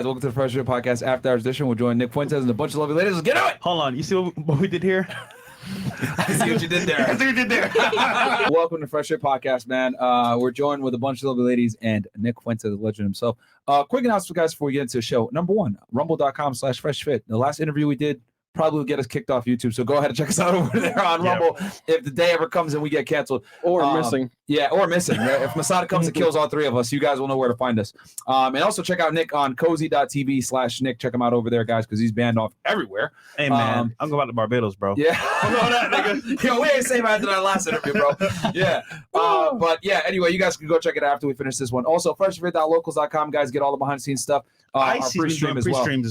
Welcome to the Fresh Fit Podcast After Hours Edition. We're joining Nick Fuentes and a bunch of lovely ladies. Let's get to it. Hold on. You see what we did here? I see what you did there. Welcome to Fresh Fit Podcast, man. We're joined with a bunch of lovely ladies and Nick Fuentes, the legend himself. Quick announcement, guys, before we get into the show. Number one, rumble.com/freshfit. The last interview we did probably will get us kicked off YouTube. So go ahead and check us out over there on Rumble. If the day ever comes and we get canceled. Or missing. Yeah, or missing. Right? If Masada comes and kills all three of us, you guys will know where to find us. And also check out Nick on cozy.tv/Nick. Check him out over there, guys, because he's banned off everywhere. Hey, man. I'm going out to Barbados, bro. Yeah. I know that, nigga. Yo, we ain't saying after that last interview, bro. Yeah. But yeah, anyway, you guys can go check it out after we finish this one. Also, freshfit.locals.com, guys, get all the behind-the-scenes stuff. I see stream as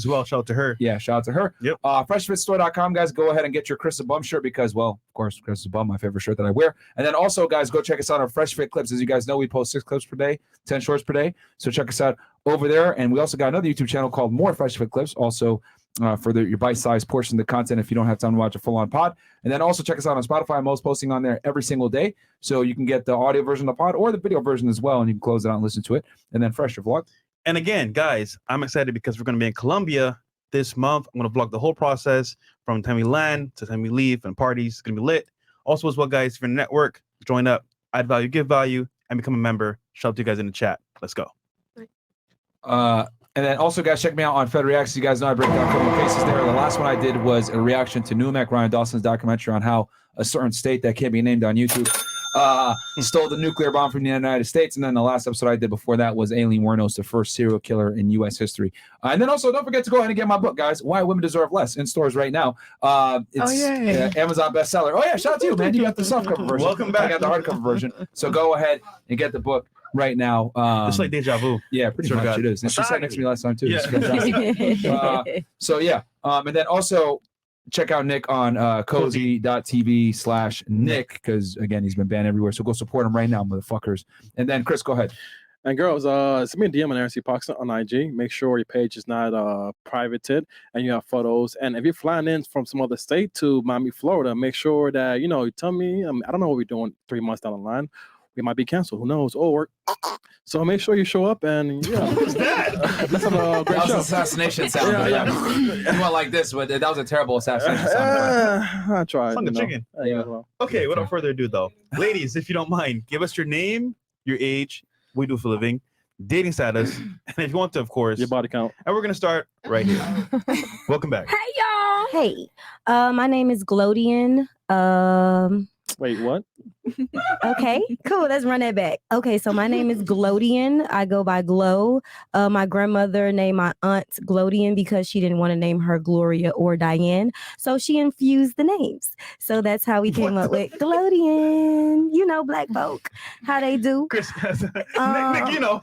well. Shout out to her. Yeah, shout out to her. Yep. Freshfitstore.com, guys, go ahead and get your Chris the Bum shirt because, well, of course, Chris the Bum, my favorite shirt that I wear. And then also, guys, go check us out on Fresh Fit Clips. As you guys know, we post 6 clips per day, 10 shorts per day. So check us out over there. And we also got another YouTube channel called More Fresh Fit Clips, also for your bite-sized portion of the content if you don't have time to watch a full-on pod. And then also check us out on Spotify. Most posting on there every single day. So you can get the audio version of the pod or the video version as well, and you can close it out and listen to it. And then Fresh, your vlog. And again, guys, I'm excited because we're going to be in Colombia this month. I'm going to vlog the whole process from the time we land to the time we leave and parties. It's going to be lit. Also, as well, guys, if you're in the network, join up, add value, give value, and become a member. Shout out to you guys in the chat. Let's go. And then also, guys, check me out on Fed Reacts. You guys know I break down criminal cases there. The last one I did was a reaction to Numac, Ryan Dawson's documentary on how a certain state that can't be named on YouTube stole the nuclear bomb from the United States. And then the last episode I did before that was Aileen Wuornos, the first serial killer in U.S. history. And then also, don't forget to go ahead and get my book, guys, Why Women Deserve Less, in stores right now. It's Amazon bestseller. Oh, yeah, shout out to you, man. You got the softcover version. Welcome back. I got the hardcover version. So go ahead and get the book right now. It's like deja vu. Yeah, pretty much it is. And she sat next to me last time, too. Yeah. It's fantastic. So, yeah. And then also, check out Nick on cozy.tv/Nick because, again, he's been banned everywhere. So go support him right now, motherfuckers. And then, Chris, go ahead. And girls, send me a DM on RC on IG. Make sure your page is not privated and you have photos. And if you're flying in from some other state to Miami, Florida, make sure that, you tell me. I don't know what we're doing 3 months down the line. We might be canceled. Who knows? Or so make sure you show up and Who's that? Let's have a great show. That was assassination sound. You went like this, but that was a terrible assassination sound. I tried. Like a chicken. Yeah. Okay, without further ado, though, ladies, if you don't mind, give us your name, your age, what you do for a living, dating status, and if you want to, of course, Your body count. And we're gonna start right here. Welcome back. Hey, y'all. Hey, my name is Glodian. Wait, what? Okay, cool. Let's run that back. Okay, so my name is Glodian. I go by Glow. My grandmother named my aunt Glodian because she didn't want to name her Gloria or Diane. So she infused the names. So that's how we came up with Glodian. You know, black folk, how they do. Chris, Nick, you know.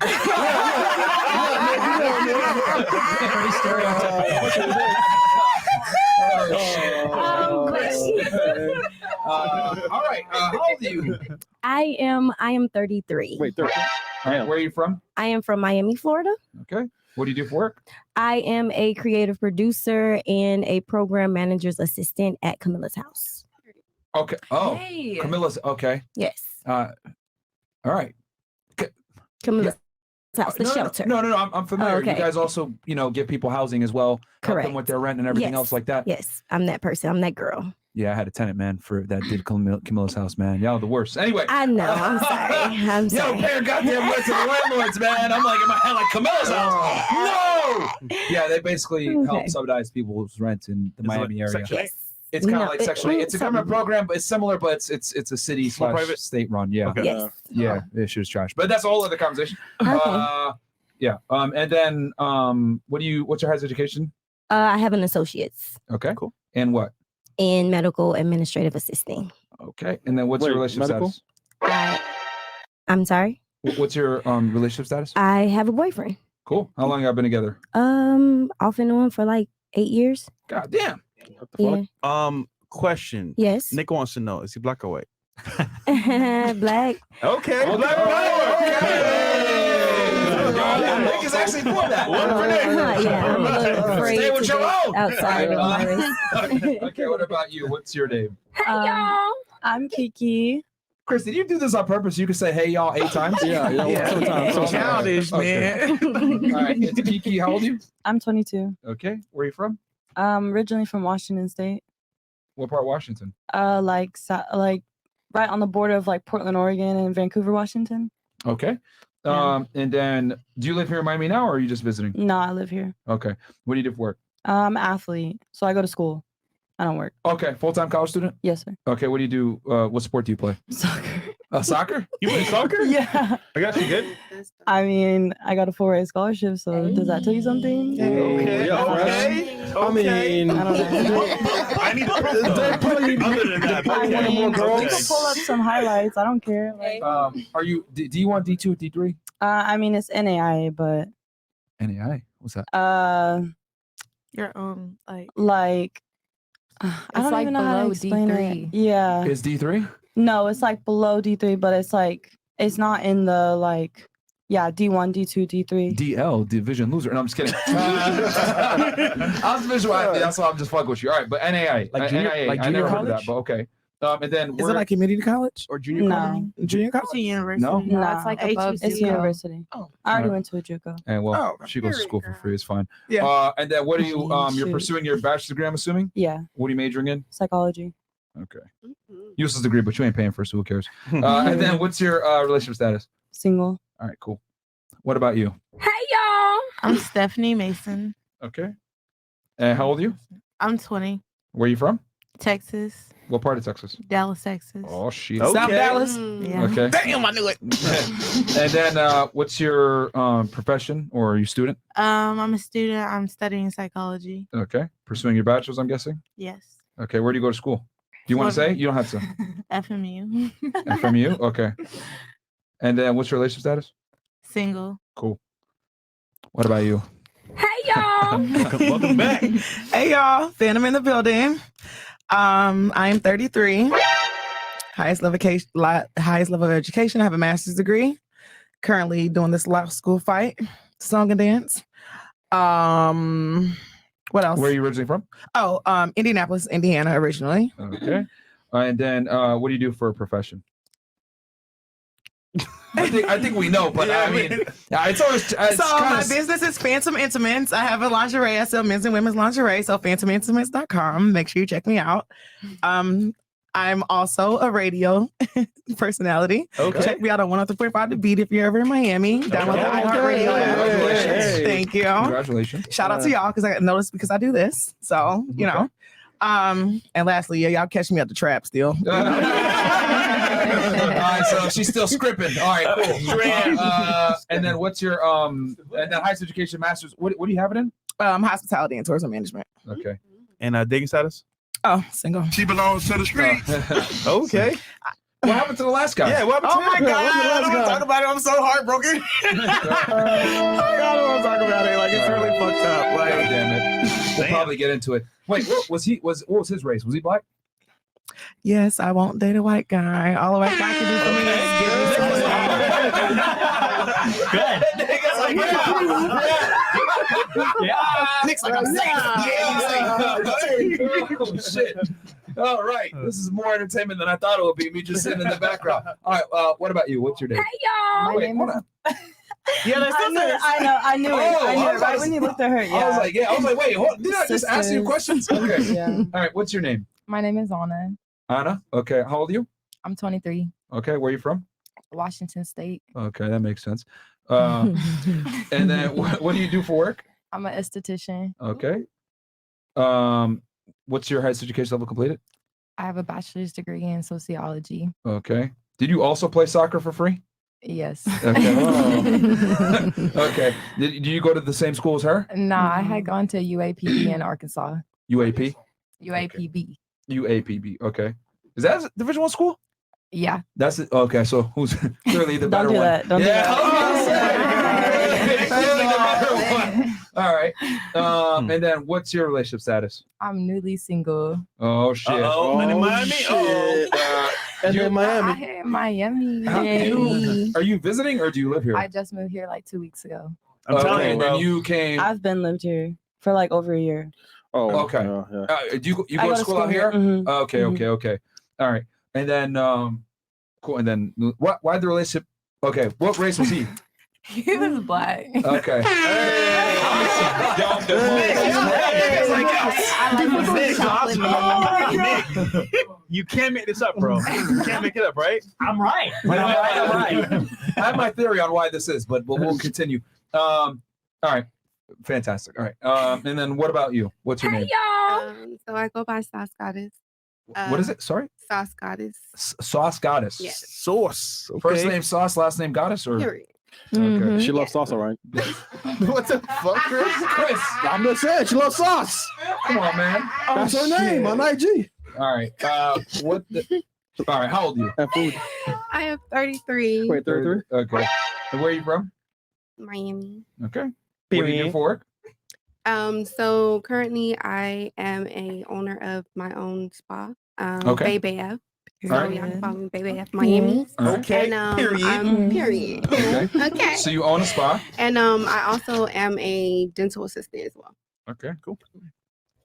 All right. How old are you? I am 33. Wait, 30. All right, where are you from? I am from Miami, Florida. Okay. What do you do for work? I am a creative producer and a program manager's assistant at Camilla's house. Okay. Oh, Hey. Camilla's. Okay. Yes. All right. Camilla's house, the shelter. No. I'm familiar. Oh, okay. You guys also, give people housing as well. Help Correct. them with their rent and everything Yes. else like that. Yes, I'm that person. I'm that girl. Yeah, I had a tenant, man, that did Camilla's house, man. Y'all the worst. Anyway. I know. I'm sorry. I'm sorry. Yo, pay goddamn rent to the landlords, man. I'm like in my head, like Camilla's house. No. Yeah, they basically help subsidize people's rent in the Miami area. Yes. It's kind of like Section 8. It's a government program, but it's similar, but it's a city / private? state run. Yeah. Okay. Yes. Yeah, it is trash. But that's a whole other conversation. Okay. Yeah. And then what's your highest education? I have an associate's Okay. Cool. And what? in medical administrative assisting. Okay. And then what's your relationship medical? status? I'm sorry. What's your relationship status? I have a boyfriend. Cool. How long y'all been together? Off and on for like 8 years. God damn. What the fuck? Yeah. Question. Yes. Nick wants to know: is he black or white? Black. Okay. Okay. Black. Nick is actually for that. One for Nick. Yeah, I'm a little afraid Stay with to your get own. outside of my race. Okay. What about you? What's your name? Hey, y'all. I'm Kiki. Chris, did you do this on purpose? You could say, "Hey, y'all," 8 times. Yeah. Sometimes. Childish, man. All right, it's Kiki. How old are you? I'm 22. Okay, where are you from? Originally from Washington State. What part of Washington? Like right on the border of like Portland, Oregon, and Vancouver, Washington. Okay. Yeah. And then, do you live here in Miami now, or are you just visiting? No, I live here. Okay. What do you do for work? I'm an athlete, so I go to school. I don't work. Okay, full-time college student. Yes, sir. Okay, what do you do? What sport do you play? Soccer. Soccer? You play soccer? Yeah. I got you good. I mean, I got a 4A scholarship, so does that tell you something? Okay. Yeah, Okay. I mean, I don't know. I need the proof, though. Other than that, I mean, you okay. can pull up some highlights. I don't care. Like, Are you D1, D2, D3? I mean, it's NAIA, but NAI. What's that? Your own like I It's don't like even know how to below explain D3. it. Yeah. Is D3? No, it's like below D3, but it's like it's not in the like D1, D2, D3. DL, division loser. No, I'm just kidding. I was visualizing. That's why I'm just fucking with you. All right, but NAI, Like junior- NAIA, like I junior never heard of that, college? but okay. And then Is it like community college or junior No. college? Junior it's a college? university. No? No, it's like HBCU. above It's JUCO. university. Oh. I already Alright. went to a JUCO. And well, Oh, she goes to school for free. It's fine. Yeah. And then what are you? You're Shoot. pursuing your bachelor's degree. I'm assuming. Yeah, What are you majoring in? psychology. Okay. Useless degree, but you ain't paying for it, so who cares? And then what's your relationship status? Single. All right, cool. What about you? Hey y'all. I'm Stephanie Mason. Okay. And how old are you? I'm 20. Where are you from? Texas. What part of Texas? Dallas, Texas. Oh shit. Okay. South Dallas? Yeah. Okay. Damn, I knew it. And then what's your profession, or are you a student? I'm a student. I'm studying psychology. Okay. Pursuing your bachelor's, I'm guessing. Yes. Okay. Where do you go to school? Do you want to say? You don't have to. FMU. FMU? Okay. And then what's your relationship status? Single. Cool. What about you? Hey y'all. Welcome back. Hey y'all, Phantom in the building. I am 33. Highest level of education. I have a master's degree. Currently doing this law school fight, song and dance. What else? Where are you originally from? Oh, Indianapolis, Indiana, originally. Okay. And then what do you do for a profession? I think we know, but I mean, it's always. It's So my kinda business is Phantom Intimates. I have a lingerie. I sell men's and women's lingerie. So phantomintimates.com. Make sure you check me out. I'm also a radio personality. Okay. Check me out on 103.5 The Beat if you're ever in Miami. Download the iHeartRadio app. Congratulations. Thank you. Congratulations. Shout out to y'all because I got noticed because I do this. So, you know. And lastly, y'all catch me at the trap still. All right, so she's still scripting. All right, cool. And then what's your and then highest education master's? What do you have it in? Hospitality and tourism management. Okay. And dating status? Oh, single. She belongs to the streets. Okay. What happened to the last guy? Yeah, what happened Oh to my him? God, I don't want to talk about it. I'm so heartbroken. I don't want to talk about it. Like, it's really fucked up. God Like, damn it. We'll probably get into it. Wait, what was his race? Was he black? yes, I won't date a white guy. All a white guy can do for me is give me some Good. Nick's like, I'm safe. Oh, shit. All right. This is more entertainment than I thought it would be. Me just sitting in the background. All right. What about you? What's your name? Hey y'all. Wait, hold on. Yeah, there's I knew it. I knew it right when you looked at her. Yeah. I was like, wait, did I just ask you questions? Okay. Yeah. All right. What's your name? My name is Anna. Anna. Okay. How old are you? I'm 23. Okay. Where are you from? Washington State. Okay. That makes sense. And then what do you do for work? I'm an esthetician. Okay. What's your highest education level completed? I have a bachelor's degree in sociology. Okay. Did you also play soccer for free? Yes. Okay. Okay. Do you go to the same school as her? Nah, I had gone to UAPB in Arkansas. UAP? UAPB. UAPB. Okay. Is that a Division I school? Yeah. That's it. Okay. So who's clearly the better Don't do one? that. Don't do Yeah. that. Clearly the better one. All right. And then what's your relationship status? I'm newly single. Oh shit. Uh-oh. And in Miami? shit. And You- then Miami. I hate Miami. How do you- Are you visiting or do you live here? I just moved here like 2 weeks ago. I'm telling you, bro. And you came. I've been lived here for like over a year. Oh, Okay. yeah. Do you I go to school out here? Mhm. Okay. Mhm. Okay. Okay. All right. And then Cool. And then why the relationship? Okay, what race was he? He was black. Okay. You can't make this up, bro. You can't make it up, right? I'm right. I'm right. I have my theory on why this is, but we'll continue. All right. Fantastic. All right. And then what about you? What's your name? So I go by Sauce Goddess. What is it? Sorry? Sauce Goddess. Sauce Goddess. Yes. Sauce. Okay. First name Sauce, last name Goddess, or Period. okay. She loves sauce, all right? What the fuck, Chris? Chris, I'm just saying, she loves sauce. come on, man. That's her name on IG. All right. What? All right. How old are you? And food. I am 33. Wait, 33? Okay. And where are you from? Miami. Okay. What do you do for work? So currently I am a owner of my own spa. Okay. Baby F. So All right. y'all can follow me, Baby F Miami. All right. Okay. And Period. period. Okay. Okay. So you own a spa. And I also am a dental assistant as well. Okay. Cool.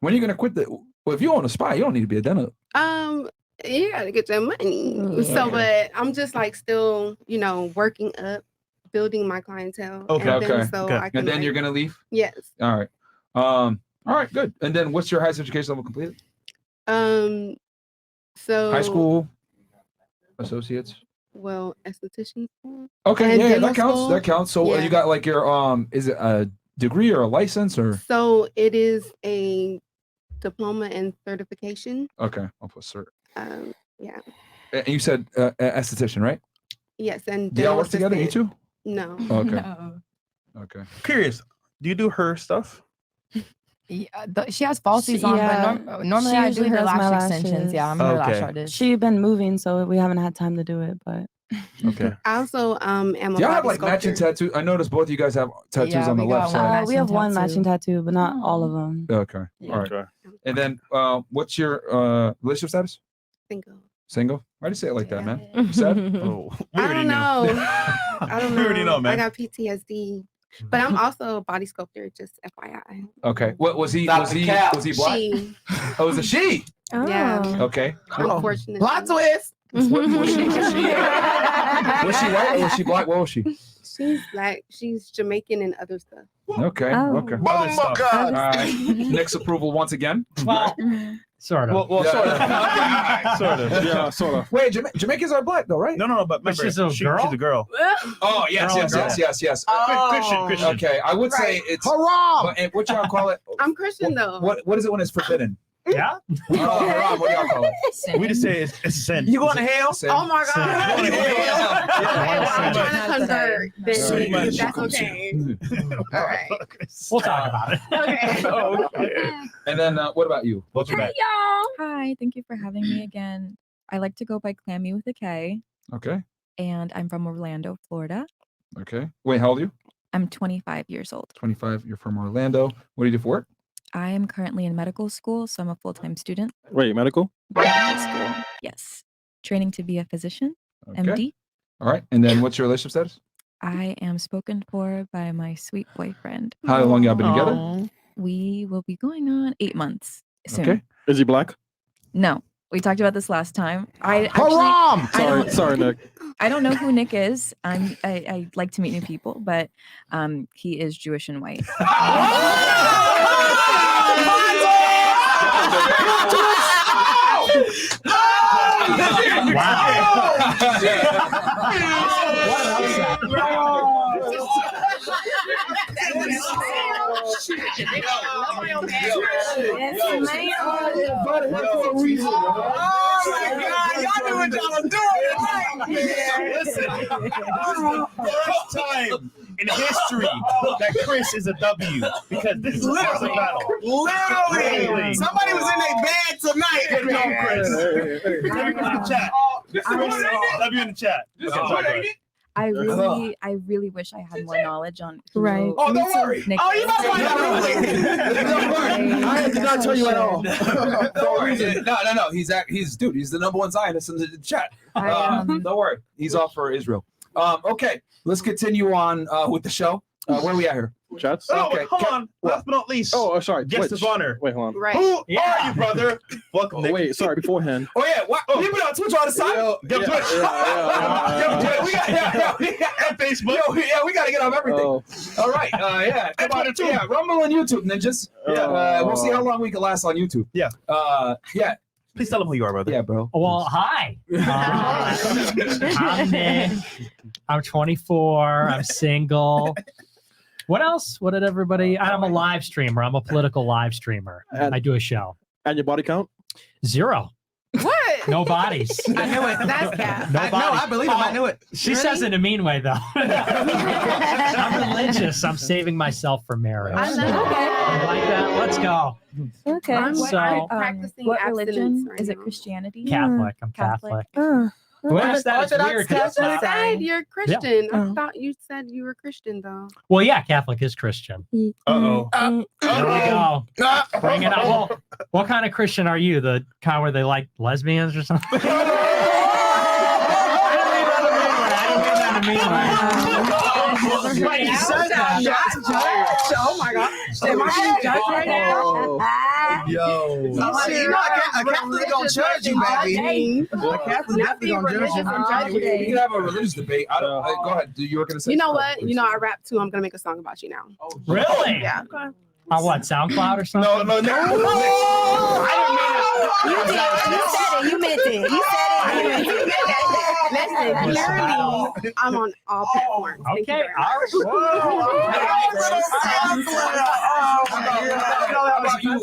When are you gonna quit the? Well, if you own a spa, you don't need to be a dental. You gotta get your money. So, but I'm just like still, working up, building my clientele. Okay, And then, okay, so okay. I can, And then like, you're gonna leave. Yes. All right. All right. Good. And then what's your highest education level completed? So High school. Associates. Well, esthetician. Okay. And Yeah, dental that counts. school. That counts. So Yeah. you got like your is it a degree or a license or? So it is a diploma and certification. Okay, I'll put cert. Yeah. And you said esthetician, right? Yes. And Do y'all dental work together, you assistant. two? No. Okay. No. Okay. Curious. Do you do her stuff? Yeah, she has falsies She- on, yeah. but normally She I do usually her does my lash extensions. lashes. Yeah, I'm her lash Okay. artist. She's been moving, so we haven't had time to do it, but Okay. I also am a Do y'all body have like matching sculptor. tattoos? I noticed both of you guys have tattoos Yeah, on the we left got one. side. we have one Matching matching tattoo, but not all of them. Okay. Yeah. All right. Okay. And then what's your relationship status? Single. Single? Why do you say it like that, man? Yeah. You sad? Oh, we I already don't knew. know. I don't We know. already know, I man. got PTSD, but I'm also a body sculptor. Just FYI. Okay. What was he? Stop Was the he? cap. Was he black? She, Oh, it was a she. yeah, Okay. unfortunately. Plot twist. Was she white or was she black? What was she? She's black. She's Jamaican and other stuff. Okay. Oh. Okay. Other stuff. All right. Nick's approval once again. Well, sort of. Well, Yeah. sort of. Sort of. Yeah, sort of. Wait, Jamaicans are black though, right? No, but But remember, she's a girl? She's a girl. Oh yes, Girl, yes, girl. yes. Christian. Okay, I would say Right. it's. Haram! But, and what y'all call it? I'm Christian though. What is it when it's forbidden? Yeah. Haram, what do y'all call it? We just say it's a sin. You going to hell? Sin? Oh my God. Yeah. I'm trying to convert. So Then much. that's okay. All right. We'll talk about it. Okay. Oh, okay. And then what about you? What's your back? Hi, thank you for having me again. I like to go by Clammy with a K, Okay. and I'm from Orlando, Florida. Okay. Wait, how old are you? I'm 25 years old. 25. You're from Orlando. What do you do for work? I am currently in medical school, so I'm a full-time student. Wait, medical? Medical school, yes. Training to be a physician, Okay. MD. All right. And then what's your relationship status? I am spoken for by my sweet boyfriend. How long y'all been together? Aw. We will be going on 8 months soon. Okay. Is he black? No, we talked about this last time. I Haram! I don't- Sorry, Nick. I don't know who Nick is. I like to meet new people, but he is Jewish and white. First time in history that Chris is a W because this is a personal battle. Literally. Somebody was in their bed tonight. Let's go, Chris. Everybody in the chat. W in the chat. I really wish I had more knowledge on who Right. Oh, don't worry. Nick Oh, you is. must find out. Don't worry. I did not tell you at all. Don't worry. No. He's the number one Zionist in the chat. Don't worry. He's off for Israel. Okay, let's continue on with the show. Where are we at here? Chats. Oh, Okay. hold on. Last but not least. Oh, sorry. Guest Twitch. of honor. Wait, hold on. Right. Who are you, brother? Welcome. Oh, Nick. wait, sorry. Beforehand. Oh yeah, what? Leave it on Twitch on the side. Give Twitch. And Facebook. We gotta get on everything. Oh. All right, yeah, come on, yeah, Rumble and YouTube, and then just we'll see how long we can last on YouTube. Yeah. Yeah. Please tell them who you are, brother. Yeah, bro. Well, hi. I'm Nick. I'm 24. I'm single. What else? What did everybody? I'm a live streamer. I'm a political live streamer. I do a show. And your body count? 0. What? No bodies. I knew it. That's cat. No I bodies. believe him. I knew it. She says it in a mean way, though. I'm religious. I'm saving myself for marriage. I know. You like that? Let's go. Okay. So, practicing what abstinence religion? right Is it now. Christianity? Catholic. I'm Catholic. Catholic. Well, that's weird. 'Cause it's You not- said you're Christian. I Oh. thought you said you were Christian though. Well, yeah, Catholic is Christian. Uh-oh. There we go. Bring it up. What kind of Christian are you? The kind where they like lesbians or something? I didn't mean that. Wait, you said that. Oh my God. Am I being judged right now? Yo. You know, a Catholic gonna judge you, baby. A Catholic definitely gonna judge you. We can have a religious debate. I don't. Go ahead. You were gonna say. You know what? You know I rap too. I'm gonna make a song about you now. Really? Yeah. On what, SoundCloud or something? No. You meant it. You said it. Listen, clearly I'm on all platforms. Thank you Okay. very much.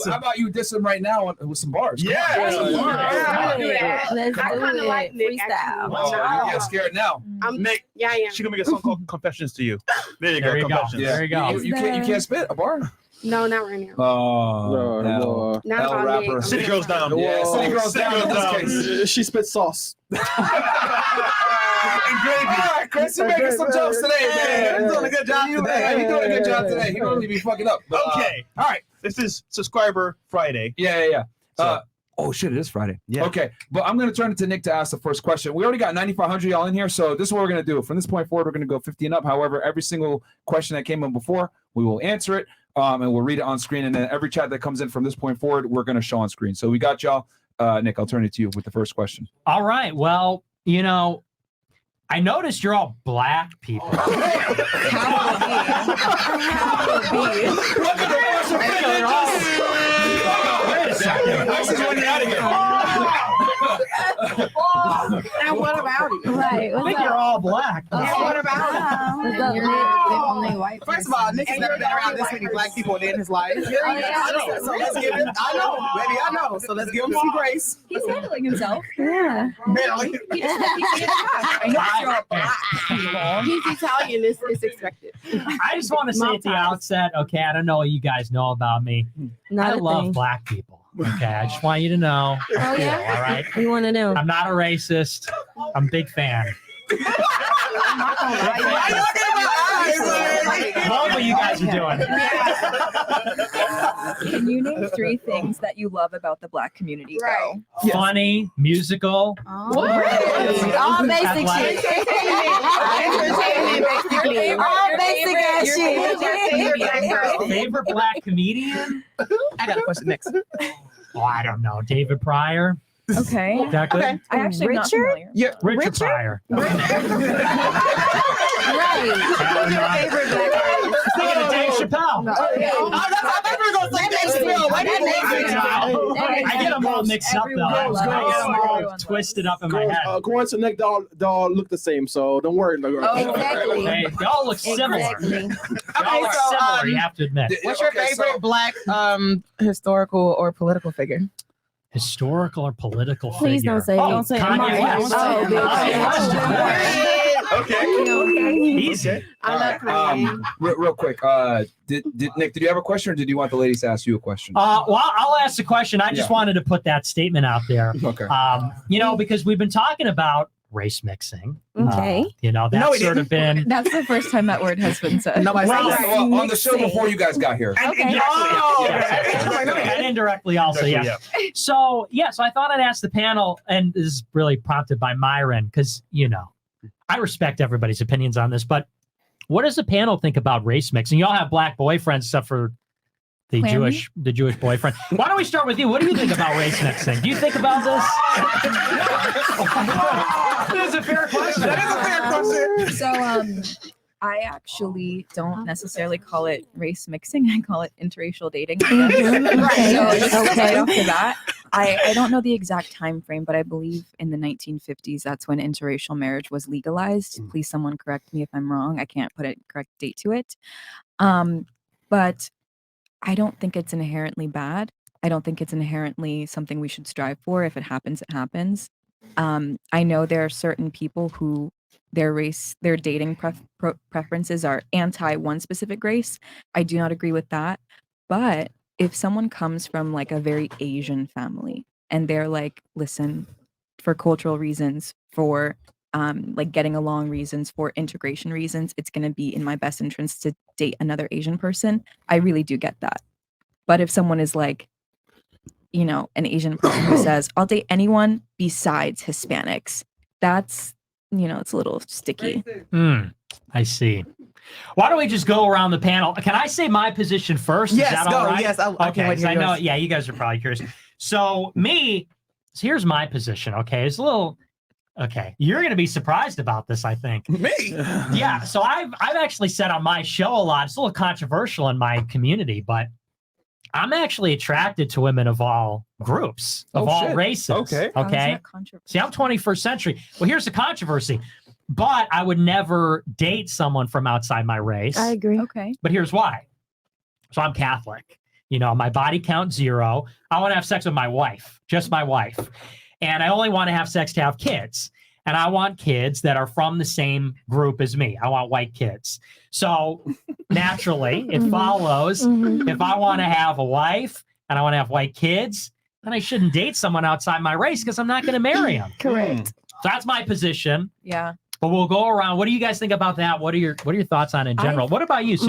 How about you diss him right now with some bars? Come Yeah. on. Let's do I kinda like it. Nick, Freestyle. actually. Oh, you get scared now. Nick, Yeah, I am. she's gonna make a song called Confessions to You. There you There go. you go. Confessions. There you go. You can't spit a bar. No, not right now. Oh, No. Not L about rapper. Nick. City Girls Down. Yeah, Whoa. City Girls down in this case. She spit sauce. All right, Chris, you're making some jokes today, man. You're doing a good job today. You're doing a good job today. You don't really be fucking up. But, Okay. All right. This is Subscriber Friday. Yeah. So- Oh shit! It is Friday. Yeah. Okay, but I'm gonna turn it to Nick to ask the first question. We already got 9,500 y'all in here, so this is what we're gonna do. From this point forward, we're gonna go 50 and up. However, every single question that came in before, we will answer it, and we'll read it on screen. And then every chat that comes in from this point forward, we're gonna show on screen. So we got y'all. Nick, I'll turn it to you with the first question. All right. Well, you know, I noticed you're all black people. Wait a second. This is when you're out of here. And what about it? Right. I think you're all black. What about What's up, Nick? First of all, Nick has never been around this many black people in his life. So let's give him, I know, baby, I know. So let's give him some grace. He's handling himself. Yeah. Barely. He's Italian. It's expected. I just want to say at the outset, okay, I don't know what you guys know about me. Not I a love thing. black people. Okay, I just want you to know. Oh, yeah? All right. You want to know? I'm not a racist. I'm a big fan. Love what you guys are doing. Can you name 3 things that you love about the black community? Right. Go. Funny, musical. What? All basic Athletic. shit. Entertainment, basically. All basic ass shit. Favorite black comedian? I got a question next. Oh, I don't know. David Pryor. Okay. Is that good? Okay. I actually am not Richard? familiar. Yeah, Richard Pryor. Right. Who's your favorite black artist? Speaking of Dave Chappelle. I thought we were gonna say Dave Chappelle. Why did I get them all mixed up though. I get them all Everyone twisted up in my head. According to Nick, they all look the same, so don't worry. Exactly. Hey, they all look similar. Exactly. They all look similar, you have to admit. What's your favorite black historical or political figure? Historical or political Please figure? don't say it. Oh, Don't say it. Kanye West. Oh, bitch. Okay. Easy. I love Kanye. Real quick. Did Nick? Did you have a question, or did you want the ladies to ask you a question? Well, I'll ask the question. I just wanted to put that statement out there. Okay. You know, because we've been talking about race mixing. Okay. You know, that's sort of been. That's the first time that word has been said. Nobody Well, said that. on the show before you guys got here. Okay. And indirectly also, yeah. So I thought I'd ask the panel, and this is really prompted by Myron, because, you know, I respect everybody's opinions on this, but What does the panel think about race mixing? Y'all have black boyfriends except for the Clammy? Jewish boyfriend. Why don't we start with you? What do you think about race mixing? Do you think about this? That is a fair question. That is a fair question. So I actually don't necessarily call it race mixing. I call it interracial dating. I guess. Right. So just Okay. right off the bat, I don't know the exact time frame, but I believe in the 1950s, that's when interracial marriage was legalized. Please, someone correct me if I'm wrong. I can't put a correct date to it. But I don't think it's inherently bad. I don't think it's inherently something we should strive for. If it happens, it happens. I know there are certain people who their dating preferences are anti one specific race. I do not agree with that. But if someone comes from like a very Asian family and they're like, listen, for cultural reasons, for like getting along reasons, for integration reasons, it's going to be in my best interest to date another Asian person. I really do get that. But if someone is like, you know, an Asian person who says, I'll date anyone besides Hispanics, that's, you know, it's a little sticky. I see. Why don't we just go around the panel? Can I say my position first? Yes, Is that go. all right? Yes, I okay. can't wait to 'Cause I hear know. yours. Yeah, you guys are probably curious. So here's my position. Okay, it's a little. Okay, you're going to be surprised about this, I think. Me? Yeah. So I've actually said on my show a lot. It's a little controversial in my community, but I'm actually attracted to women of all groups, of all races. Okay. How is Okay. that controversial? See, I'm 21st century. Well, here's the controversy. But I would never date someone from outside my race. I agree. Okay. But here's why. So I'm Catholic. You know, my body count 0. I want to have sex with my wife, just my wife. And I only want to have sex to have kids. And I want kids that are from the same group as me. I want white kids. So naturally, it follows if I want to have a wife and I want to have white kids, then I shouldn't date someone outside my race because I'm not going to marry them. Correct. So that's my position. Yeah. But we'll go around. What do you guys think about that? What are your thoughts on it in general? What about you? So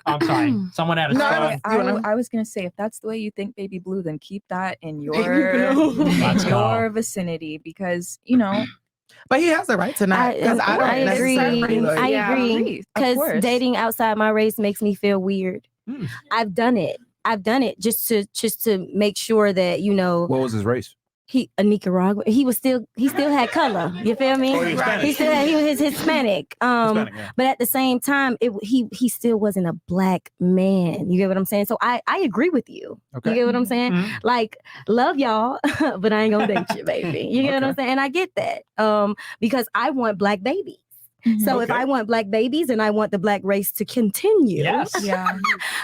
I'm sorry. Someone had a phone. I was gonna say, if that's the way you think, Baby Blue, then keep that in your Let's go. your vicinity, because you know. But he has the right to not. Because I don't agree. necessarily, like- I Yeah, agree. of Because course. dating outside my race makes me feel weird. I've done it just to make sure that, you know, What was his race? he a Nicaraguan. He still had color. You feel me? Oh, he was Spanish. He was Hispanic. Hispanic, yeah. But at the same time, he still wasn't a black man. You get what I'm saying? So I agree with you. Okay. You get what I'm saying? Mhm. Like, love y'all, but I ain't gonna date you, baby. You get what I'm saying? And I get that. Because I want black babies. So if Okay. I want black babies and I want the black race to continue, Yes. Yeah.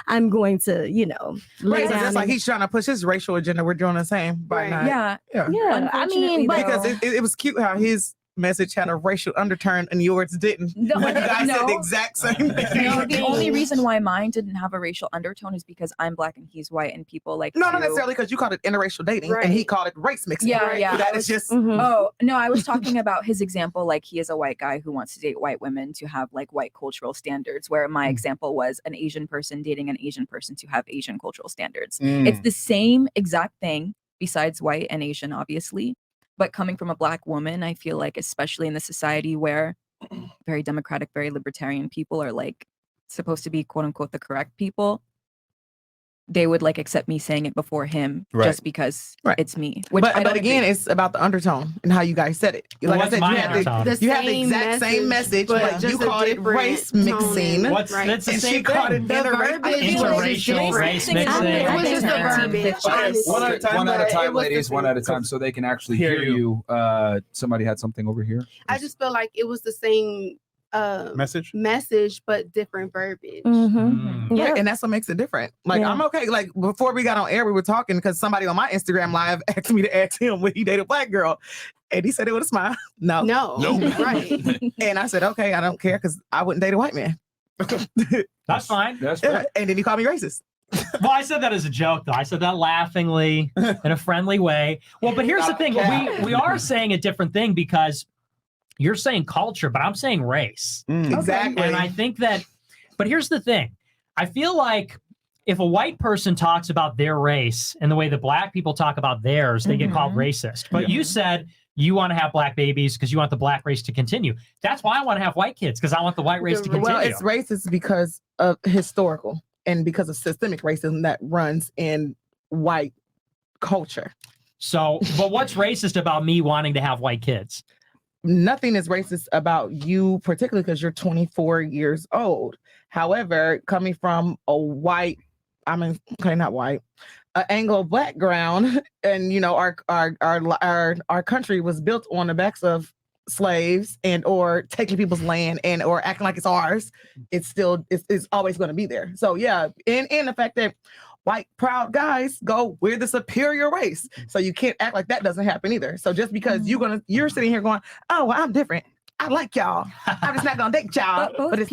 I'm going to, you know, lay Right, so down. it's like and- he's trying to push his racial agenda. We're doing the same by Right. not. Yeah. Yeah. yeah, I mean, Unfortunately, but Because it was cute how his message had a racial undertone and yours didn't. No, But you guys said the no. exact same thing. No, the only reason why mine didn't have a racial undertone is because I'm black and he's white, and people like No, to- not necessarily, because you called it interracial dating and he Right. called it race mixing. Yeah, right? yeah, That I is was- just. Mhm. Oh no, I was talking about his example. Like, he is a white guy who wants to date white women to have like white cultural standards. Where my example was an Asian person dating an Asian person to have Asian cultural standards. It's the same exact thing, besides white and Asian, obviously. But coming from a black woman, I feel like, especially in the society where very democratic, very libertarian people are like supposed to be quote unquote the correct people, they would like accept me saying it before him Right. just because Right. it's me. Which I But don't again, agree. it's about the undertone and how you guys said it. Like What's I said, my you had undertone? The you have the same exact same message, but you just a called it different race tone mixing. and- What's right. that's the And she same called thing. it The interracial. verbiage Interracial was race different. mixing. It was I just the think- verbiage. honestly. One at a time, One at a but time, it was the ladies. One same- at a time, so they can actually Hear hear you. Somebody had something over here. I just feel like it was the same message. but different verbiage. Mm-hmm. Yeah, and that's what makes it different. Like, Yeah. I'm okay. Like, before we got on air, we were talking because somebody on my Instagram live asked me to ask him would he date a black girl, and he said it with a smile. No, No, right. And I said, okay, I don't care because I wouldn't date a white man. That's fine. That's Yeah, fair. and then he called me racist. Well, I said that as a joke, though. I said that laughingly, in a friendly way. Well, but here's the thing: we are saying a different thing because you're saying culture, but I'm saying race. Exactly. And I think that, but here's the thing: I feel like if a white person talks about their race and the way that black people talk about theirs, they get called racist. But you said you want to have black babies because you want the black race to continue. That's why I want to have white kids, because I want the white race to continue. Well, it's racist because of historical and because of systemic racism that runs in white culture. So, but what's racist about me wanting to have white kids? Nothing is racist about you, particularly because you're 24 years old. However, coming from a white, not white, an Anglo background, and our country was built on the backs of slaves and or taking people's land and or acting like it's ours. It's always going to be there. So yeah, and the fact that white proud guys go, we're the superior race. So you can't act like that doesn't happen either. So just because you're sitting here going, oh, well, I'm different. I like y'all. I'm just not gonna date y'all. But it's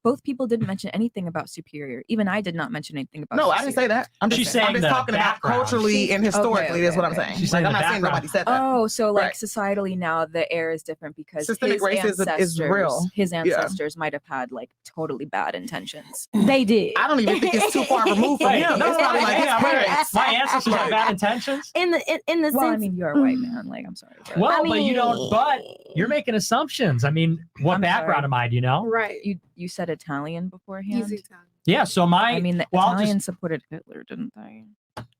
both people didn't mention anything about superior. Even I did not mention anything about. No, I didn't say that. I'm just talking about culturally and historically. That's what I'm saying. She's I'm not background. saying nobody said that. Oh, so like societally now the air is different because systemic racism is real. His ancestors might have had like totally bad intentions. They did. I don't even think it's too far removed from him. No, It's probably like his parents. my ancestors have bad intentions. In the Well, sense, I mean, you're a white man. Like, I'm sorry. But Well, I but you don't. mean- But you're making assumptions. I mean, what I'm background sorry. am I? Do you know? Right. you said Italian beforehand. He's Italian. Yeah. So my. I mean, the well, I'll Italians supported Hitler, didn't they?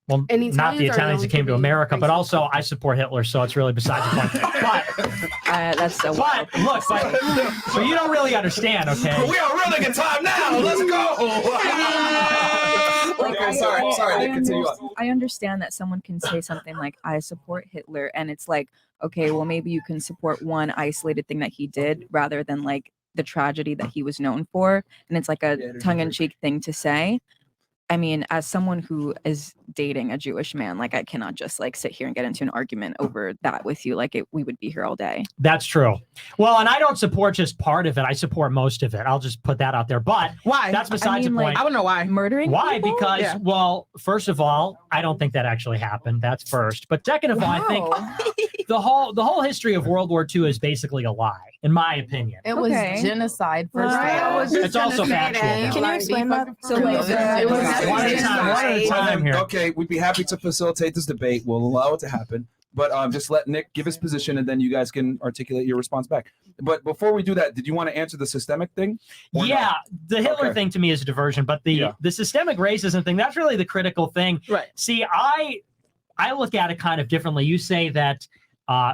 Well, And not the Italians are Italians that known came to to be America, but racist. also I support Hitler, so it's really beside the point. That's so. But look, so you don't really understand, okay? We are running in time now. Let's go. Okay, sorry. Continue on. I understand that someone can say something like, I support Hitler, and it's like, okay, well, maybe you can support one isolated thing that he did rather than like the tragedy that he was known for. And it's like a tongue-in-cheek thing to say. I mean, as someone who is dating a Jewish man, like I cannot just like sit here and get into an argument over that with you. Like we would be here all day. That's true. Well, and I don't support just part of it. I support most of it. I'll just put that out there. But why? That's besides the point. I don't know why. Murdering Why? people? Because, well, first of all, I don't think that actually happened. That's first. But second of all, I think the whole history of World War II is basically a lie, in my opinion. It was genocide first. It's also factual. Can you explain that? So like, it was One at a time here. Okay, we'd be happy to facilitate this debate. We'll allow it to happen. But just let Nick give his position, and then you guys can articulate your response back. But before we do that, did you want to answer the systemic thing? Yeah, the Hitler thing to me is a diversion, but the systemic racism thing, that's really the critical thing. Right. See, I look at it kind of differently. You say that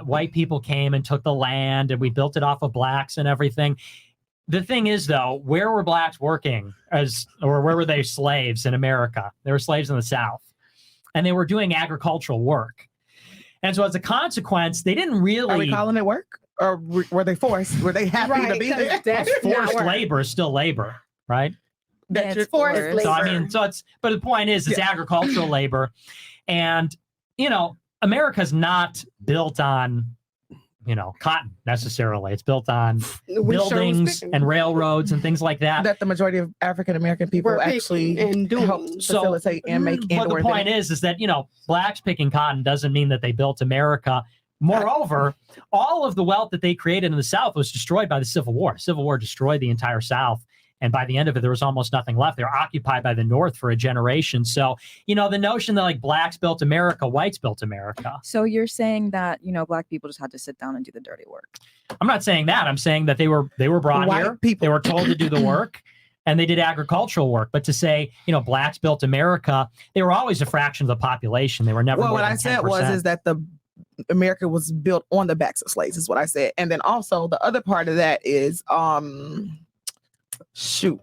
white people came and took the land and we built it off of blacks and everything. The thing is, though, where were blacks working or where were they slaves in America? They were slaves in the South, and they were doing agricultural work. And so as a consequence, they didn't really. Are we calling it work? Or were they forced? Were they happy to be there? Forced labor is still labor, right? That's forced labor. So I mean, but the point is, it's agricultural labor, and America's not built on cotton necessarily. It's built on buildings and railroads and things like that. That the majority of African American people actually help facilitate and make. But the point is that blacks picking cotton doesn't mean that they built America. Moreover, all of the wealth that they created in the South was destroyed by the Civil War. Civil War destroyed the entire South. And by the end of it, there was almost nothing left. They were occupied by the North for a generation. So, the notion that like blacks built America, whites built America. So you're saying that, black people just had to sit down and do the dirty work. I'm not saying that. I'm saying that they were brought here. They were told to do the work, and they did agricultural work. But to say, blacks built America, they were always a fraction of the population. They were never. Well, more what than I said 10%. is that America was built on the backs of slaves, is what I said. And then also the other part of that is shoot.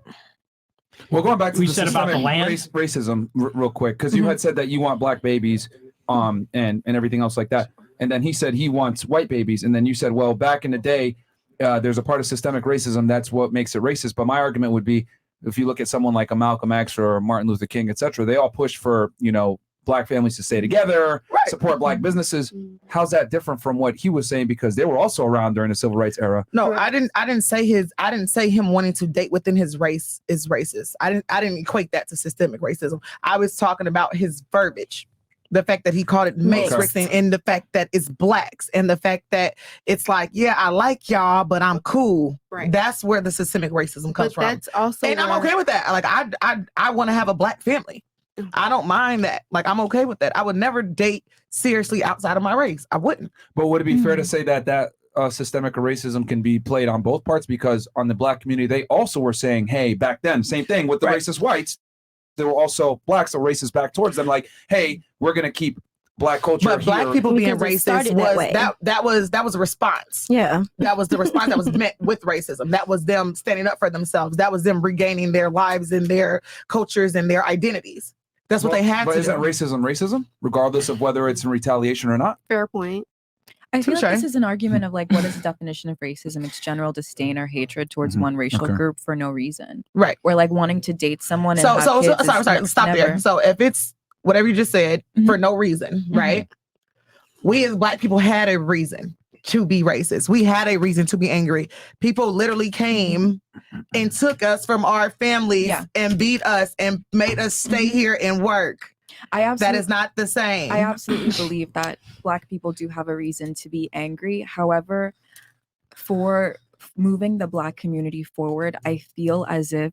Well, going back to we the said about the land racism real quick, because you had said that you want black babies and everything else like that. And then he said he wants white babies. And then you said, well, back in the day, there's a part of systemic racism. That's what makes it racist. But my argument would be, if you look at someone like a Malcolm X or Martin Luther King, et cetera, they all push for, black families to stay together, support black businesses. How's that different from what he was saying? Because they were also around during the civil rights era. No, I didn't say him wanting to date within his race is racist. I didn't equate that to systemic racism. I was talking about his verbiage. The fact that he called it mixed and the fact that it's blacks and the fact that it's like, yeah, I like y'all, but I'm cool. Right. That's where the systemic racism comes from. That's also I'm okay with that. Like I want to have a black family. I don't mind that. Like, I'm okay with that. I would never date seriously outside of my race. I wouldn't. But would it be fair to say that systemic racism can be played on both parts? Because on the black community, they also were saying, hey, back then, same thing with the racist whites. There were also blacks that were racist back towards them. Like, hey, we're going to keep black culture But black here. people being Because it racist started that way. that was a response. Yeah. That was the response that was met with racism. That was them standing up for themselves. That was them regaining their lives and their cultures and their identities. That's what they had But to isn't do. racism, regardless of whether it's in retaliation or not? Fair point. I feel like Touche. this is an argument of like, what is the definition of racism? It's general disdain or hatred towards one racial Okay. group for no reason. Right. Or like wanting to date someone. And So have sorry, kids is stop there. never- So if it's whatever you just said for no reason, right? We as black people had a reason to be racist. We had a reason to be angry. People literally came and took us from our families and beat us and made us stay here and work. That is not the same. I absolutely believe that Black people do have a reason to be angry. However, for moving the Black community forward, I feel as if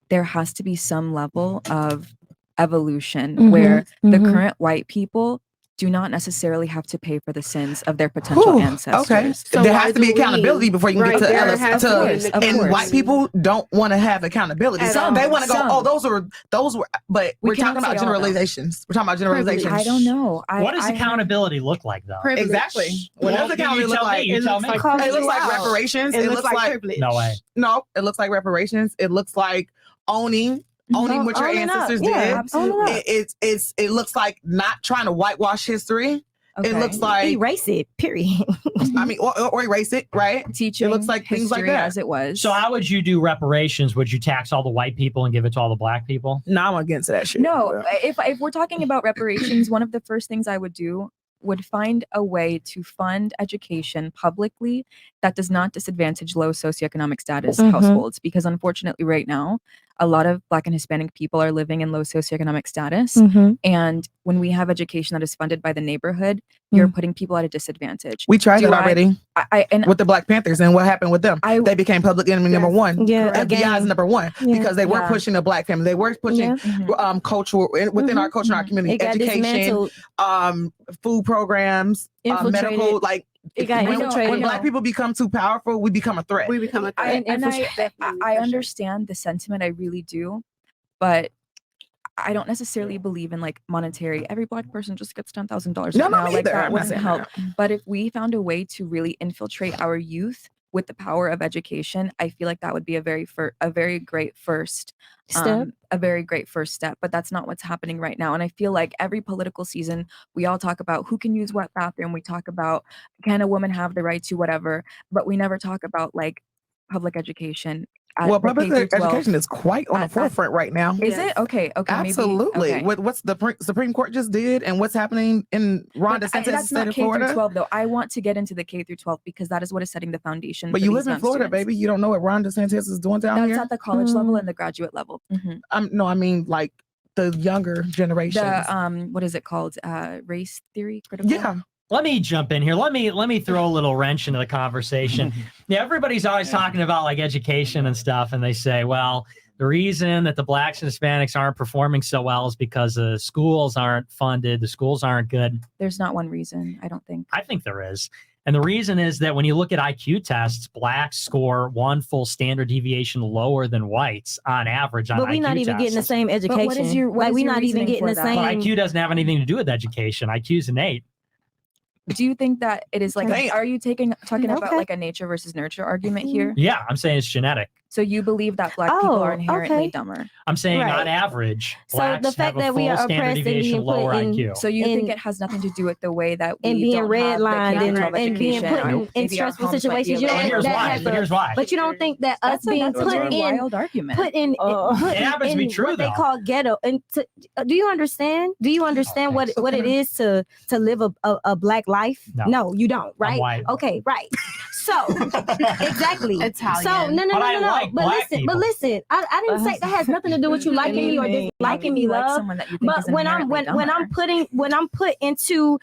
there has to be some level of evolution where the current white people do not necessarily have to pay for the sins of their potential ancestors. Okay. So there why has to be do we- accountability before you can Right, get there to has to be an and white accountability. people don't want to have accountability. At all. They want to go, Some. oh, those were, but We we're talking cannot about say all of them. generalizations. We're talking about generalizations. I don't know. What does accountability look like, though? Privilege. Exactly. What Well, does you accountability look tell me, like? you It tell looks me. like It looks like privilege. reparations. It looks like privilege. No way. No, it looks like reparations. It looks like owning what your Owning up. ancestors Yeah, did. absolutely. It looks like not trying to whitewash history. Okay. It looks like Erase it, period. I mean, or erase it, right? Teaching It looks like things like history that. as it was. So how would you do reparations? Would you tax all the white people and give it to all the black people? No, I'm against that shit. No, if we're talking about reparations, one of the first things I would do would find a way to fund education publicly that does not disadvantage low socioeconomic status households, because unfortunately right now a lot of Black and Hispanic people are living in low socioeconomic status, and when we have education that is funded by the neighborhood, you're putting people at a disadvantage. We tried Do that already and with the Black Panthers, and what happened with them? They became public enemy number one. Yeah, FBI again. is number one because they weren't Yeah. pushing the Black family. They were pushing cultural within our culture, and our community, It got education, dismantled. food programs, Infiltrated. medical. Like It got when infiltrated. Black people become too powerful, we become a threat. We become a I, threat. and I understand the sentiment, I really do, but I don't necessarily believe in like monetary. Every Black person just gets $10,000 No, right no, now. me Like either. that I'm not wouldn't saying help. that. But if we found a way to really infiltrate our youth with the power of education, I feel like that would be a very great first Step. a very great first step. But that's not what's happening right now. And I feel like every political season, we all talk about who can use what bathroom. We talk about can a woman have the right to whatever, but we never talk about like public education. Well, the public K through 12. education is quite on the forefront right now. Is it? Okay. Absolutely. Maybe, okay. With what's the Supreme Court just did and what's happening in Ron But DeSantis' that's state not of K through Florida. 12 though. I want to get into the K through 12 because that is what is setting the foundation. But for you these live in young Florida, students. baby. You don't know what Ron DeSantis is doing down That's here. at the college level and the graduate level. No, I mean like the younger generations. The what is it called? Race theory, critical. Yeah. Let me jump in here. Let me throw a little wrench into the conversation. Yeah, everybody's always talking about like education and stuff, and they say, well, the reason that the Blacks and Hispanics aren't performing so well is because the schools aren't funded, the schools aren't good. There's not one reason, I don't think. I think there is. And the reason is that when you look at IQ tests, Blacks score one full standard deviation lower than whites on average on IQ But we're not even tests. getting the same education. But what is your like we're not even reasoning getting for the that? But same. IQ doesn't have anything to do with education. IQ is innate. Do you think that it is like? Damn. Are you talking about Okay. like a nature versus nurture argument here? Yeah, I'm saying it's genetic. So you believe that Black people Oh, are inherently okay. dumber? I'm saying Right. on average, So Blacks the fact have a that we full are standard oppressed and deviation being put lower in- IQ. So you think And- it has nothing to do with the way that we and being don't have the redlined K-12 and being education, put or in maybe our stressful homes might be situations. a You little don't And think here's that why. has But a- here's why. But you don't think that us That's being a put very in wild argument. put in It happens to be true, what they though. call ghetto. And do you understand? Do you understand what it is to live a Black life? No. No, you don't. Right? white. Okay, right. So exactly. Italian. So no. But I like but black listen. I didn't say that has nothing to do with you liking me or disliking me, like love. someone that you think But is when I'm put into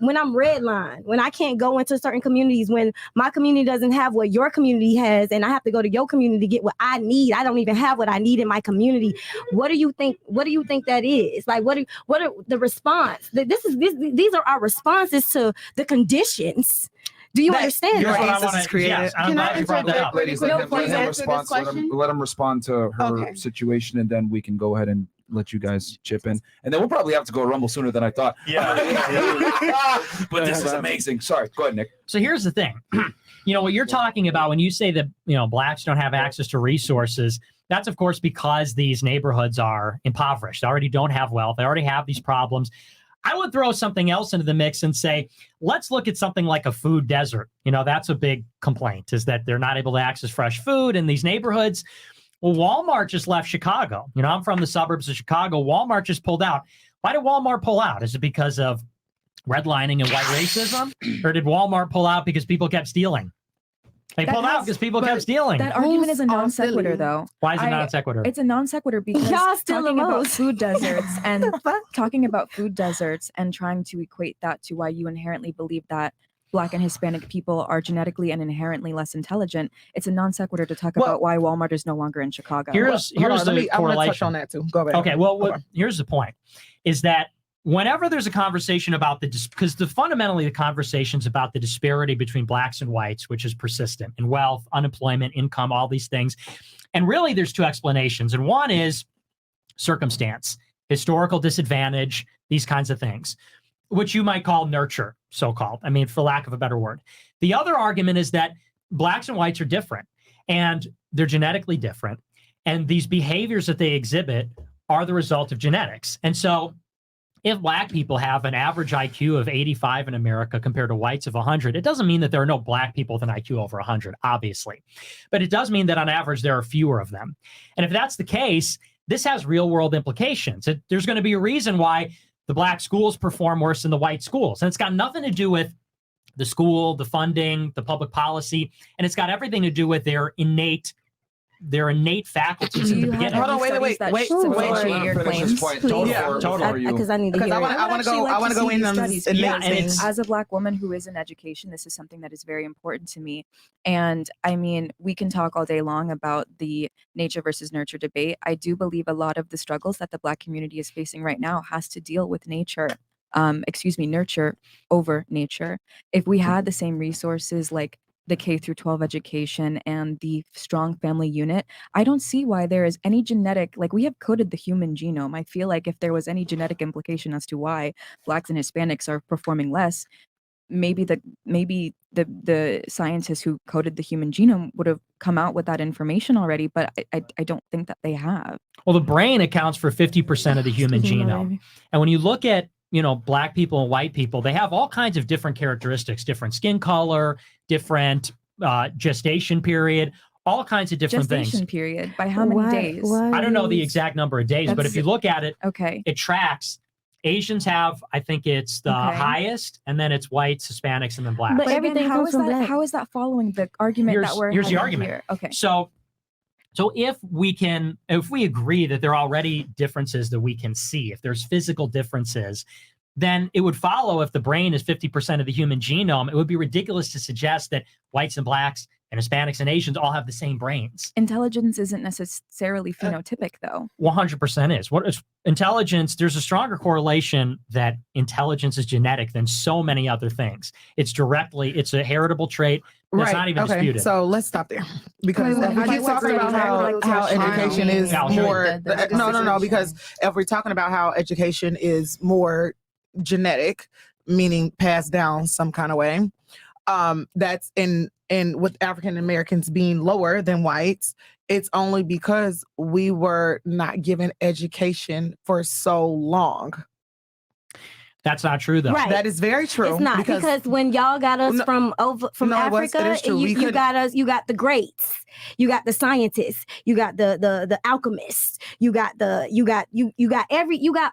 when I'm redlined, when I can't go into certain communities, when my community doesn't have what your community has, and I have to go to your community to get what I need. I don't even have what I need in my community. What do you think that is? Like what are the response? These are our responses to the conditions. Do you understand? Here's what I Right? want to create. Yes, I'm Can I glad you brought interject that up. Ladies, No, let him please answer this respond. question. Let him respond to her Okay. situation, and then we can go ahead and let you guys chip in. And then we'll probably have to go Rumble sooner than I thought. Yeah. But this is amazing. Sorry, go ahead, Nick. So here's the thing. What you're talking about when you say that, blacks don't have access to resources, that's of course because these neighborhoods are impoverished. They already don't have wealth. They already have these problems. I would throw something else into the mix and say, let's look at something like a food desert. That's a big complaint, is that they're not able to access fresh food in these neighborhoods. Well, Walmart just left Chicago. I'm from the suburbs of Chicago. Walmart just pulled out. Why did Walmart pull out? Is it because of redlining and white racism? Or did Walmart pull out because people kept stealing? They pulled out because people kept stealing. That argument is a non sequitur, though. Why is it non sequitur? It's a non sequitur because Y'all still talking the about most. food deserts and trying to equate that to why you inherently believe that Black and Hispanic people are genetically and inherently less intelligent. It's a non sequitur to talk about why Walmart is no longer in Chicago. Here's the I want to correlation. touch on that too. Go ahead. Okay, well, here's the point, is that whenever there's a conversation about because fundamentally the conversation's about the disparity between blacks and whites, which is persistent in wealth, unemployment, income, all these things. And really there's two explanations. And one is circumstance, historical disadvantage, these kinds of things, which you might call nurture, so-called. I mean, for lack of a better word. The other argument is that blacks and whites are different, and they're genetically different. And these behaviors that they exhibit are the result of genetics. And so if black people have an average IQ of 85 in America compared to whites of 100, it doesn't mean that there are no black people with an IQ over 100, obviously. But it does mean that on average, there are fewer of them. And if that's the case, this has real world implications. There's going to be a reason why the black schools perform worse than the white schools. And it's got nothing to do with the school, the funding, the public policy, and it's got everything to do with their innate faculties at the beginning. Hold on, wait. Your claims, totally. Because I need to hear I want to go in on this. As a Black woman who is in education, this is something that is very important to me. And I mean, we can talk all day long about the nature versus nurture debate. I do believe a lot of the struggles that the Black community is facing right now has to deal with nurture over nature. If we had the same resources like the K through 12 education and the strong family unit, I don't see why there is any genetic, like we have coded the human genome. I feel like if there was any genetic implication as to why Blacks and Hispanics are performing less, maybe the scientists who coded the human genome would have come out with that information already, but I don't think that they have. Well, the brain accounts for 50% of the human genome. And when you look at Black people and white people, they have all kinds of different characteristics, different skin color, different gestation period, all kinds of different things. Gestation period, by how many days? I don't know the exact number of days, but if you look at it, it tracks. Asians have, I think it's the highest, and then it's whites, Hispanics, and then Blacks. But everything comes from Black. How is that following the argument that we're here's the having argument. here? Okay. So if we agree that there are already differences that we can see, if there's physical differences, then it would follow, if the brain is 50% of the human genome, it would be ridiculous to suggest that whites and blacks and Hispanics and Asians all have the same brains. Intelligence isn't necessarily phenotypic, though. 100% is. What is intelligence? There's a stronger correlation that intelligence is genetic than so many other things. It's a heritable trait. That's not even disputed. So let's stop there, because if we keep talking about how education is more, no, because if we're talking about how education is more genetic, meaning passed down some kind of way, that's in with African Americans being lower than whites, it's only because we were not given education for so long. That's not true though. Right. That is very true. It's not because when y'all got us from Africa, it is true. you got us. You got the greats. You got the scientists. You got the alchemists. You got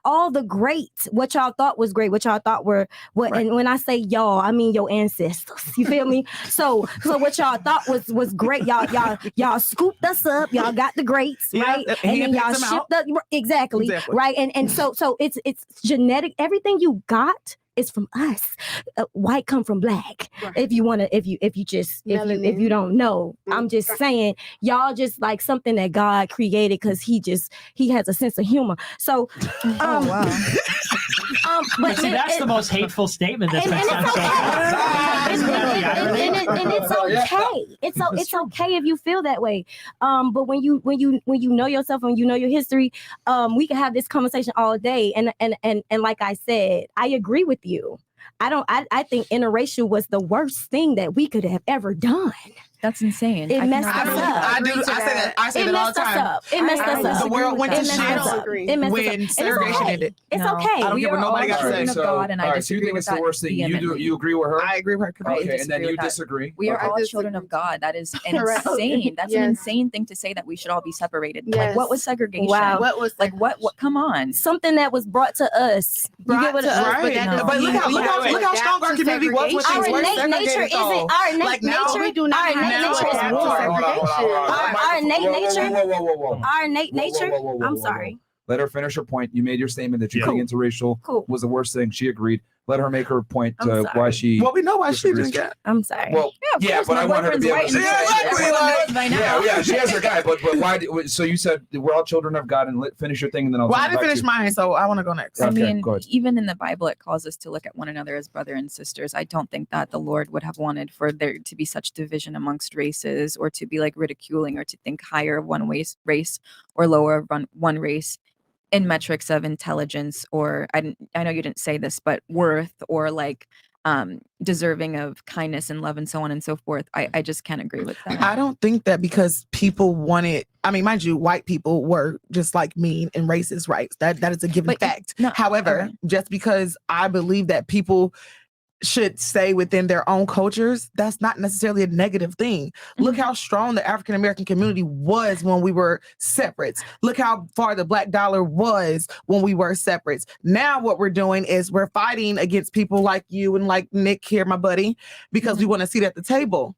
all the greats. What y'all thought was great. What y'all thought were what. Right. And when I say y'all, I mean your ancestors. You feel me? So what y'all thought was great. Y'all scooped us up. Y'all got the greats, right? And then y'all shipped us exactly. Right. And so it's genetic. Everything you got is from us. White come from black. Right. If you don't know, I'm just saying y'all just like something that God created because he has a sense of humor. So, but see, that's the most hateful statement that's been said so far. And it's okay. It's okay if you feel that way. But when you know yourself and you know your history, we can have this conversation all day. And like I said, I agree with you. I think interracial was the worst thing that we could have ever done. That's insane. It messed us up. I say that all the time. It messed us up. The world went to shit when segregation ended. It's okay. I don't care what nobody got to say. So you think it's the worst thing? You agree with her? I agree with her. Okay, and then you disagree. We are all children of God. That is insane. That's an insane thing to say, that we should all be separated. Like, what was segregation? Wow. What was like what? Come on. Something that was brought to us. But look how strong our community was with our innate nature isn't our innate nature. We do not have war. Our innate nature. I'm sorry. Let her finish her point. You made your statement that you think interracial was the worst thing. She agreed. Let her make her point to why she. Well, we know why she didn't get. I'm sorry. Well, yeah, but I want her to be able to say. Yeah, she has her guy. But why? So you said we're all children of God, and finish your thing, and then I'll. Well, I didn't finish mine, so I want to go next. I mean, even in the Bible, it calls us to look at one another as brother and sisters. I don't think that the Lord would have wanted for there to be such division amongst races, or to be like ridiculing, or to think higher of one race or lower of one race in metrics of intelligence, or I know you didn't say this, but worth, or like deserving of kindness and love and so on and so forth. I just can't agree with that. I don't think that because people wanted, I mean, mind you, white people were just like mean and racist, right? That is a given fact. No, however, just because I believe that people should stay within their own cultures, that's not necessarily a negative thing. Mm-hmm. Look how strong the African American community was when we were separates. Look how far the Black dollar was when we were separates. Now what we're doing is we're fighting against people like you and like Nick here, my buddy, because we want to sit at the table.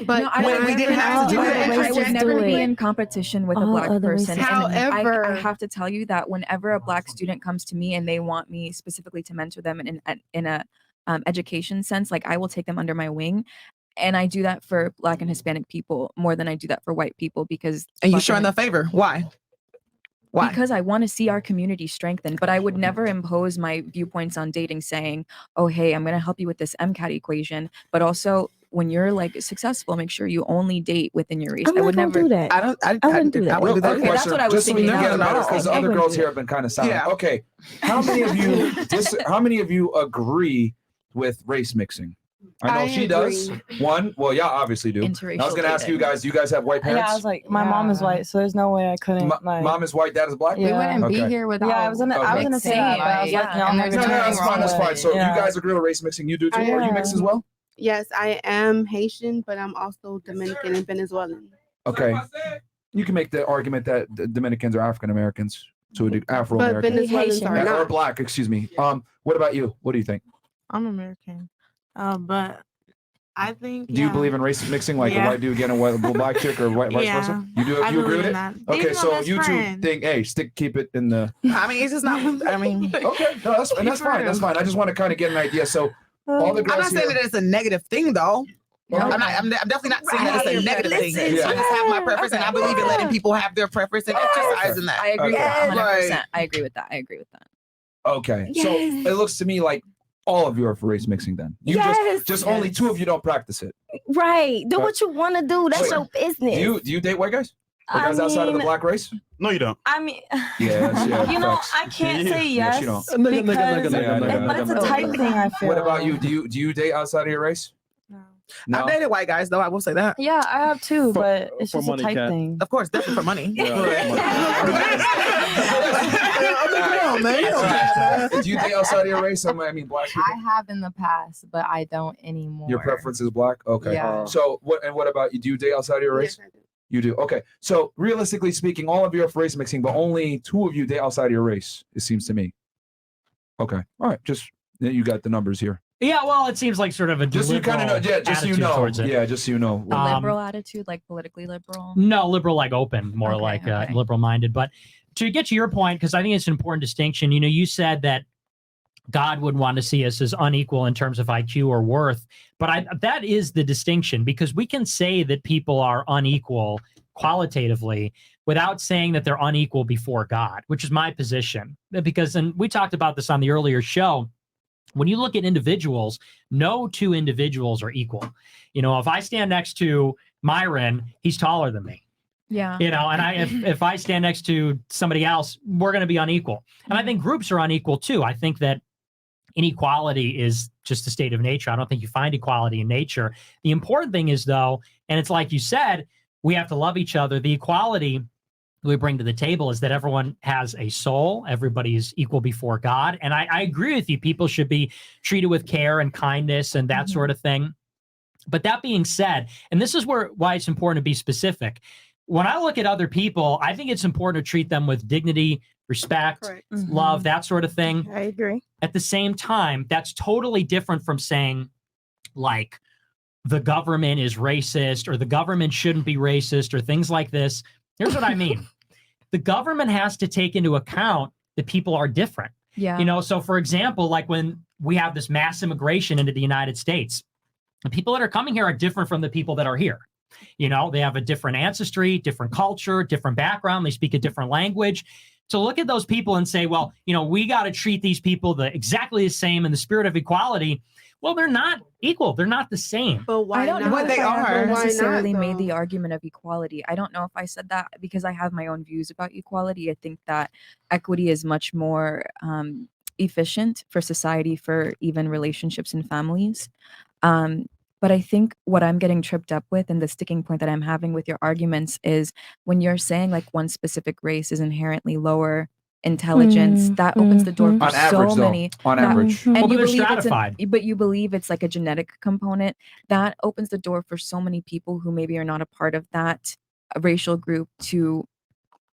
But no, we didn't have to do that. I would never be in competition with a Black person. However, I have to tell you that whenever a Black student comes to me and they want me specifically to mentor them in a education sense, like I will take them under my wing, and I do that for Black and Hispanic people more than I do that for white people, because and you're showing the favor. Why? Because I want to see our community strengthened, but I would never impose my viewpoints on dating, saying, oh hey, I'm going to help you with this MCAT equation, but also when you're like successful, make sure you only date within your race. I would never do that. I wouldn't do that. Okay, that's what I was thinking. Because the other girls here have been kind of silent. Yeah. Okay, how many of you agree with race mixing? I know she does. One, well, yeah, obviously do. I was going to ask you guys. Do you guys have white parents? Yeah, I was like, my mom is white, so there's no way I couldn't. Mom is white, dad is Black. We wouldn't be here without. Yeah, I was gonna say that, but I was like, no, that's fine. So you guys agree with race mixing? You do too, or you mix as well? Yes, I am Haitian, but I'm also Dominican and Venezuelan. Okay, you can make the argument that the Dominicans are African Americans, so Afro-Americans, but Venezuelans are not. Or Black. Excuse me. What about you? What do you think? I'm American, but I think. Do you believe in race mixing, like a white dude getting a Black chick, or vice versa? You do. You agree with it? Okay, so you two think, hey, keep it in the. I mean, it's just not. I mean, okay, no, that's fine. That's fine. I just want to kind of get an idea. So. All the girls I'm not saying that it's a negative thing, though. I'm definitely not saying that it's a negative thing. I just have my preference, and I believe in letting people have their preference and exercising that. I agree with that 100%. I agree with that. Okay, so it looks to me like all of you are for race mixing. Then just only two of you don't practice it. Right. Do what you want to do. That's your business. Do you date white guys? Guys outside of the Black race? No, you don't. I mean, you know, I can't say yes because it's a type thing. I feel. What about you? Do you date outside of your race? No. I've dated white guys, though. I will say that. Yeah, I have too, but it's just a type thing. Of course, definitely for money. on, man. You know. Do you date outside of your race? I mean, black people. I have in the past, but I don't anymore. Your preference is black? Okay. Yeah. So what about you? Do you date outside of your race? Yes, I do. You do. Okay. So realistically speaking, all of you are for race mixing, but only 2 of you date outside of your race, it seems to me. Okay. All right. Just you got the numbers here. Yeah, well, it seems like sort of a Just so you kind of know. Yeah, just so you know. towards it. Yeah, just so you know. Liberal attitude, like politically liberal. No, liberal like open, more Okay, like okay. liberal minded. But to get to your point, because I think it's an important distinction. You know, you said that God would want to see us as unequal in terms of IQ or worth, but that is the distinction, because we can say that people are unequal qualitatively without saying that they're unequal before God, which is my position. Because, and we talked about this on the earlier show, when you look at individuals, no 2 individuals are equal. You know, if I stand next to Myron, he's taller than me. Yeah. You know, and if I stand next to somebody else, we're going to be unequal. And I think groups are unequal too. I think that inequality is just a state of nature. I don't think you find equality in nature. The important thing is, though, and it's like you said, we have to love each other. The equality we bring to the table is that everyone has a soul. Everybody is equal before God. And I agree with you. People should be treated with care and kindness and that sort of thing. But that being said, and this is why it's important to be specific. When I look at other people, I think it's important to treat them with dignity, respect, love, that sort of thing. I agree. At the same time, that's totally different from saying, like, the government is racist or the government shouldn't be racist or things like this. Here's what I mean. The government has to take into account that people are different. Yeah. You know, so for example, like when we have this mass immigration into the United States, the people that are coming here are different from the people that are here. You know, they have a different ancestry, different culture, different background. They speak a different language. So look at those people and say, well, you know, we got to treat these people exactly the same in the spirit of equality. Well, they're not equal. They're not the same. But why I don't not? know if I ever Why necessarily not, made though? the argument of equality. I don't know if I said that because I have my own views about equality. I think that equity is much more efficient for society, for even relationships and families. But I think what I'm getting tripped up with and the sticking point that I'm having with your arguments is when you're saying like one specific race is inherently lower intelligence, that opens the door for On average, so though. many. On average. And Well, but you they're believe stratified. but you believe it's like a genetic component that opens the door for so many people who maybe are not a part of that racial group to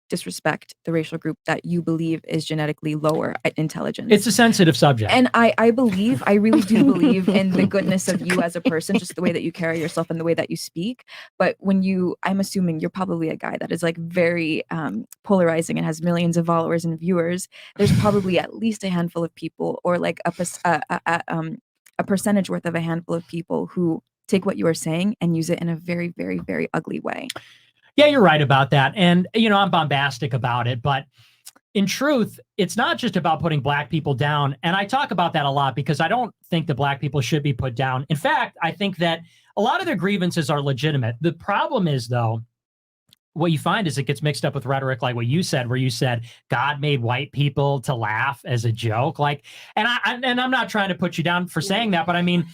disrespect the racial group that you believe is genetically lower at intelligence. It's a sensitive subject. And I really do believe in the goodness of you as a person, just the way that you carry yourself and the way that you speak. But when I'm assuming you're probably a guy that is like very polarizing and has millions of followers and viewers. There's probably at least a handful of people, or like a percentage worth of a handful of people who take what you are saying and use it in a very, very, very ugly way. Yeah, you're right about that. And, you know, I'm bombastic about it. But in truth, it's not just about putting Black people down. And I talk about that a lot because I don't think that Black people should be put down. In fact, I think that a lot of their grievances are legitimate. The problem is, though, what you find is it gets mixed up with rhetoric like what you said, where you said God made white people to laugh as a joke. Like, and I'm not trying to put you down for saying that, but I mean,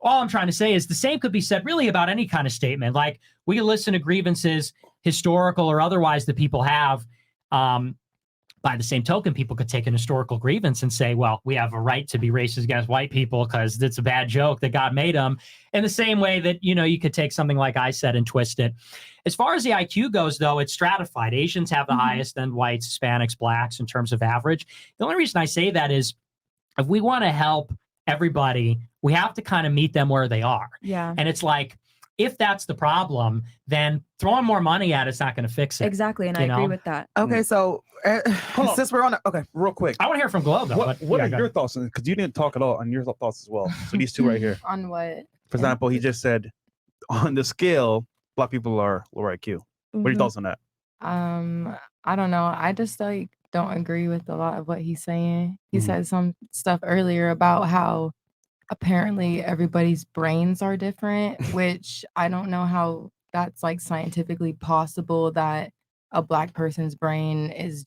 all I'm trying to say is the same could be said really about any kind of statement. Like, we can listen to grievances, historical or otherwise, that people have. By the same token, people could take an historical grievance and say, well, we have a right to be racist against white people because it's a bad joke that God made them. In the same way that, you know, you could take something like I said and twist it. As far as the IQ goes, though, it's stratified. Asians have the highest, then whites, Hispanics, Blacks in terms of average. The only reason I say that is if we want to help everybody, we have to kind of meet them where they are. Yeah. And it's like, if that's the problem, then throwing more money at it's not going to fix it. Exactly. And I agree with that. Okay, so since we're on it, okay, real quick. I want to hear from Glow, though. What are your thoughts on it? Because you didn't talk at all on your thoughts as well. So these two right here. On what? For example, he just said on the scale, Black people are lower IQ. What are your thoughts on that? I don't know. I just like don't agree with a lot of what he's saying. He said some stuff earlier about how apparently everybody's brains are different, which I don't know how that's like scientifically possible that a Black person's brain is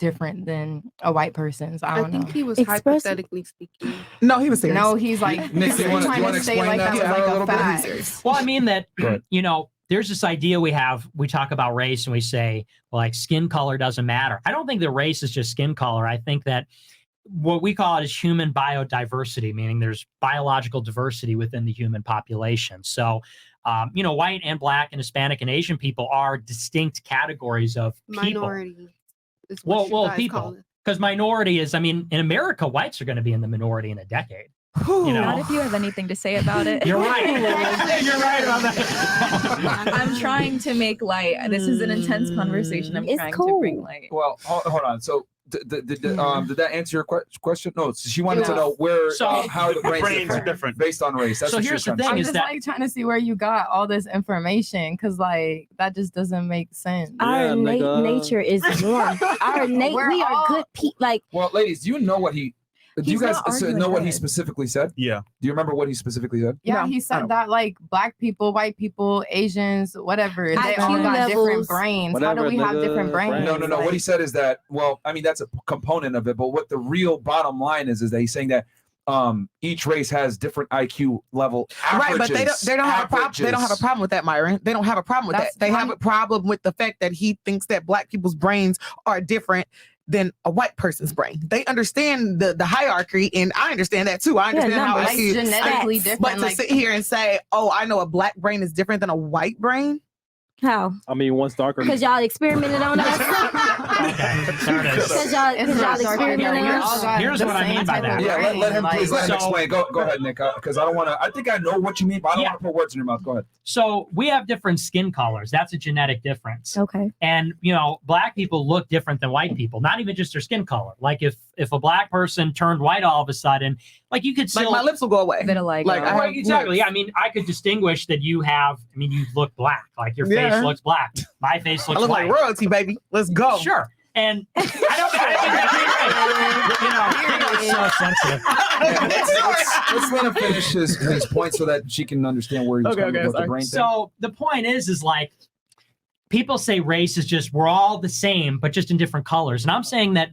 different than a white person's. I don't know. think he was hypothetically speaking. No, he was serious. No, he's like Nick, do you wanna trying to say explain like that that was to her like a a little bit? fact. Well, I mean that, you know, there's this idea we talk about race and we say, well, like skin color doesn't matter. I don't think that race is just skin color. I think that what we call it is human biodiversity, meaning there's biological diversity within the human population. So, white and black and Hispanic and Asian people are distinct categories of people. Minority. Well, people. Because minority is, in America, whites are going to be in the minority in a decade. Not if you have anything to say about it. You're right. You're right about that. I'm trying to make light. This is an intense conversation. I'm trying to bring light. Well, hold on. So did that answer your question? No, she wanted to know where how the brains are different based on race. That's so what here's the thing: I'm is just that like trying to see where you got all this information, because like that just doesn't make sense. Our nature is warm. We are good people. Like, well, ladies, do you know what he? Do you guys know what he specifically said? Yeah. Do you remember what he specifically said? Yeah, he said that like black people, white people, Asians, whatever, they all got different brains. How do we have different brains? No. What he said is that, well, that's a component of it, but what the real bottom line is that he's saying that each race has different IQ level averages. Right, but they don't have a problem. They don't have a problem with that, Myron. They don't have a problem with that. They have a problem with the fact that he thinks that black people's brains are different than a white person's brain. They understand the hierarchy, and I understand that too. I understand how like genetically different. But to sit here and say, "Oh, I know a black brain is different than a white brain," how? One's darker. Because y'all experimented on us. Because y'all experimented on us. Here's what I mean by that. Yeah, let him please let him explain. Go ahead, Nick. Because I don't want to. I think I know what you mean, but I don't want to put words in your mouth. Go ahead. So we have different skin colors. That's a genetic difference. Okay. And black people look different than white people. Not even just their skin color. Like if a black person turned white all of a sudden, like you could still my lips will go away. Exactly. Yeah, I could distinguish that you look black. Like your face looks black. My face looks I look white. like royalty, baby. Let's go. Sure. And I don't think so sensitive. Let's let him finish his point so that she can understand where he's coming with the brain thing. So the point is like people say race is just we're all the same, but just in different colors. And I'm saying that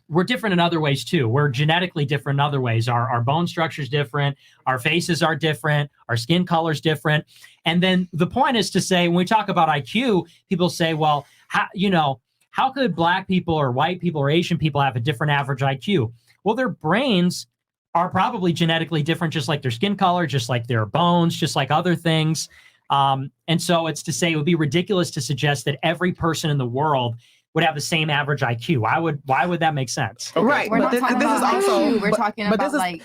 we're different in other ways too. We're genetically different in other ways. Our bone structure is different. Our faces are different. Our skin color is different. And then the point is to say, when we talk about IQ, people say, well, how could black people or white people or Asian people have a different average IQ? Well, their brains are probably genetically different, just like their skin color, just like their bones, just like other things. And so it's to say it would be ridiculous to suggest that every person in the world would have the same average IQ. Why would that make sense? Okay. Right, We're but this is also we're talking about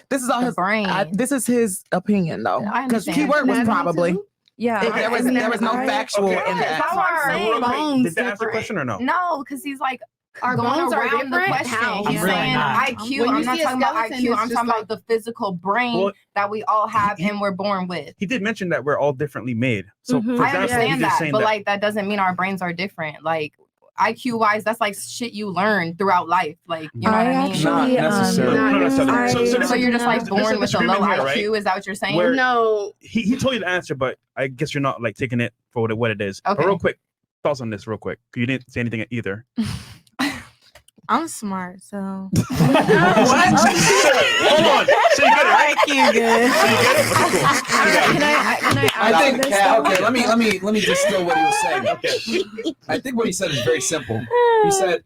this is all his brain. This is his opinion though, because keyword was probably. Yeah, there was no factual in that. How are bones Did that answer the question or no? No, because he's like our bones are around the different. question. How? He's Really saying not. IQ. When I'm you not see a talking about skeleton, IQ. it's I'm just talking like- about the physical brain that we all have and we're born with. He did mention that we're all differently made. So for I example, he's understand just that, saying but like that doesn't mean our brains are different. Like IQ wise, that's like shit you learn throughout life. Like you know what I mean? Not necessarily. Not necessarily. So you're just like There's born a with a low disagreement here, IQ? right? Is that what you're saying? Where- No. He told you the answer, but I guess you're not like taking it for what it is. Okay. But real quick, thoughts on this real quick. You didn't say anything either. I'm smart, so. What? Hold on. So you get it, right? IQ good. So you get it? Okay, cool. Can I I think this though? okay. Let me distill what he was saying. Okay. I think what he said is very simple. He said,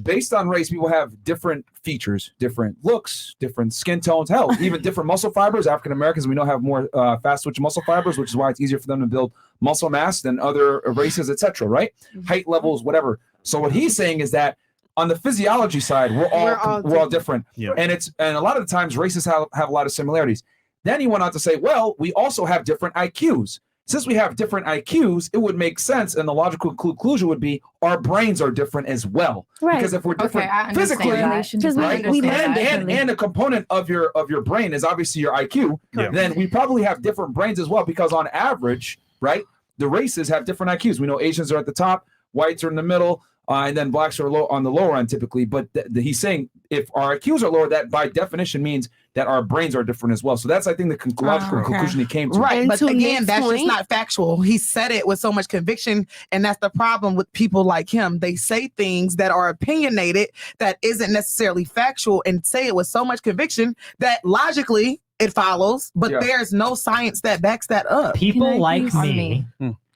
based on race, people have different features, different looks, different skin tones, hell, even different muscle fibers. African Americans, we know, have more fast twitch muscle fibers, which is why it's easier for them to build muscle mass than other races, etc. Right? Height levels, whatever. So what he's saying is that on the physiology side, we're all different. Yeah. And a lot of the times races have a lot of similarities. Then he went on to say, well, we also have different IQs. Since we have different IQs, it would make sense, and the logical conclusion would be our brains are different as well. Right. Because if we're different I physically, understand that. right, we learn and a component of your brain is obviously your IQ, Yeah. then we probably have different brains as well. Because on average, right, the races have different IQs. We know Asians are at the top, whites are in the middle, and then blacks are on the lower end typically. But he's saying if our IQs are lower, that by definition means that our brains are different as well. So that's, I think, the logical conclusion he came to. Right, And but to again, Nick's that's just point- not factual. He said it with so much conviction, and that's the problem with people like him. They say things that are opinionated that isn't necessarily factual, and say it with so much conviction that logically it follows, but Yeah. there's no science that backs that up. People like me.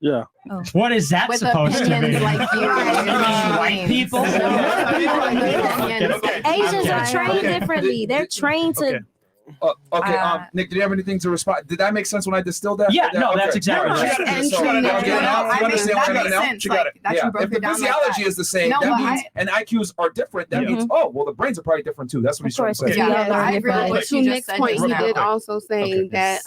Yeah. What is that With supposed to opinions mean? like you. White people? Asians are trained differently. They're trained to. Okay, Nick, did you have anything to respond? Did that make sense when I distilled that? Yeah, no, Okay. that's exactly right. So, And so, true, you yeah. understand what I mean now? Sense, like, that you broke If the it down like physiology that. is the same, No, that but means, and IQs are different, that means, oh, well, the brains are probably different too. That's what he's trying to say. Yeah, I agree with But to you just Nick's said point. just He now. did also say Okay. that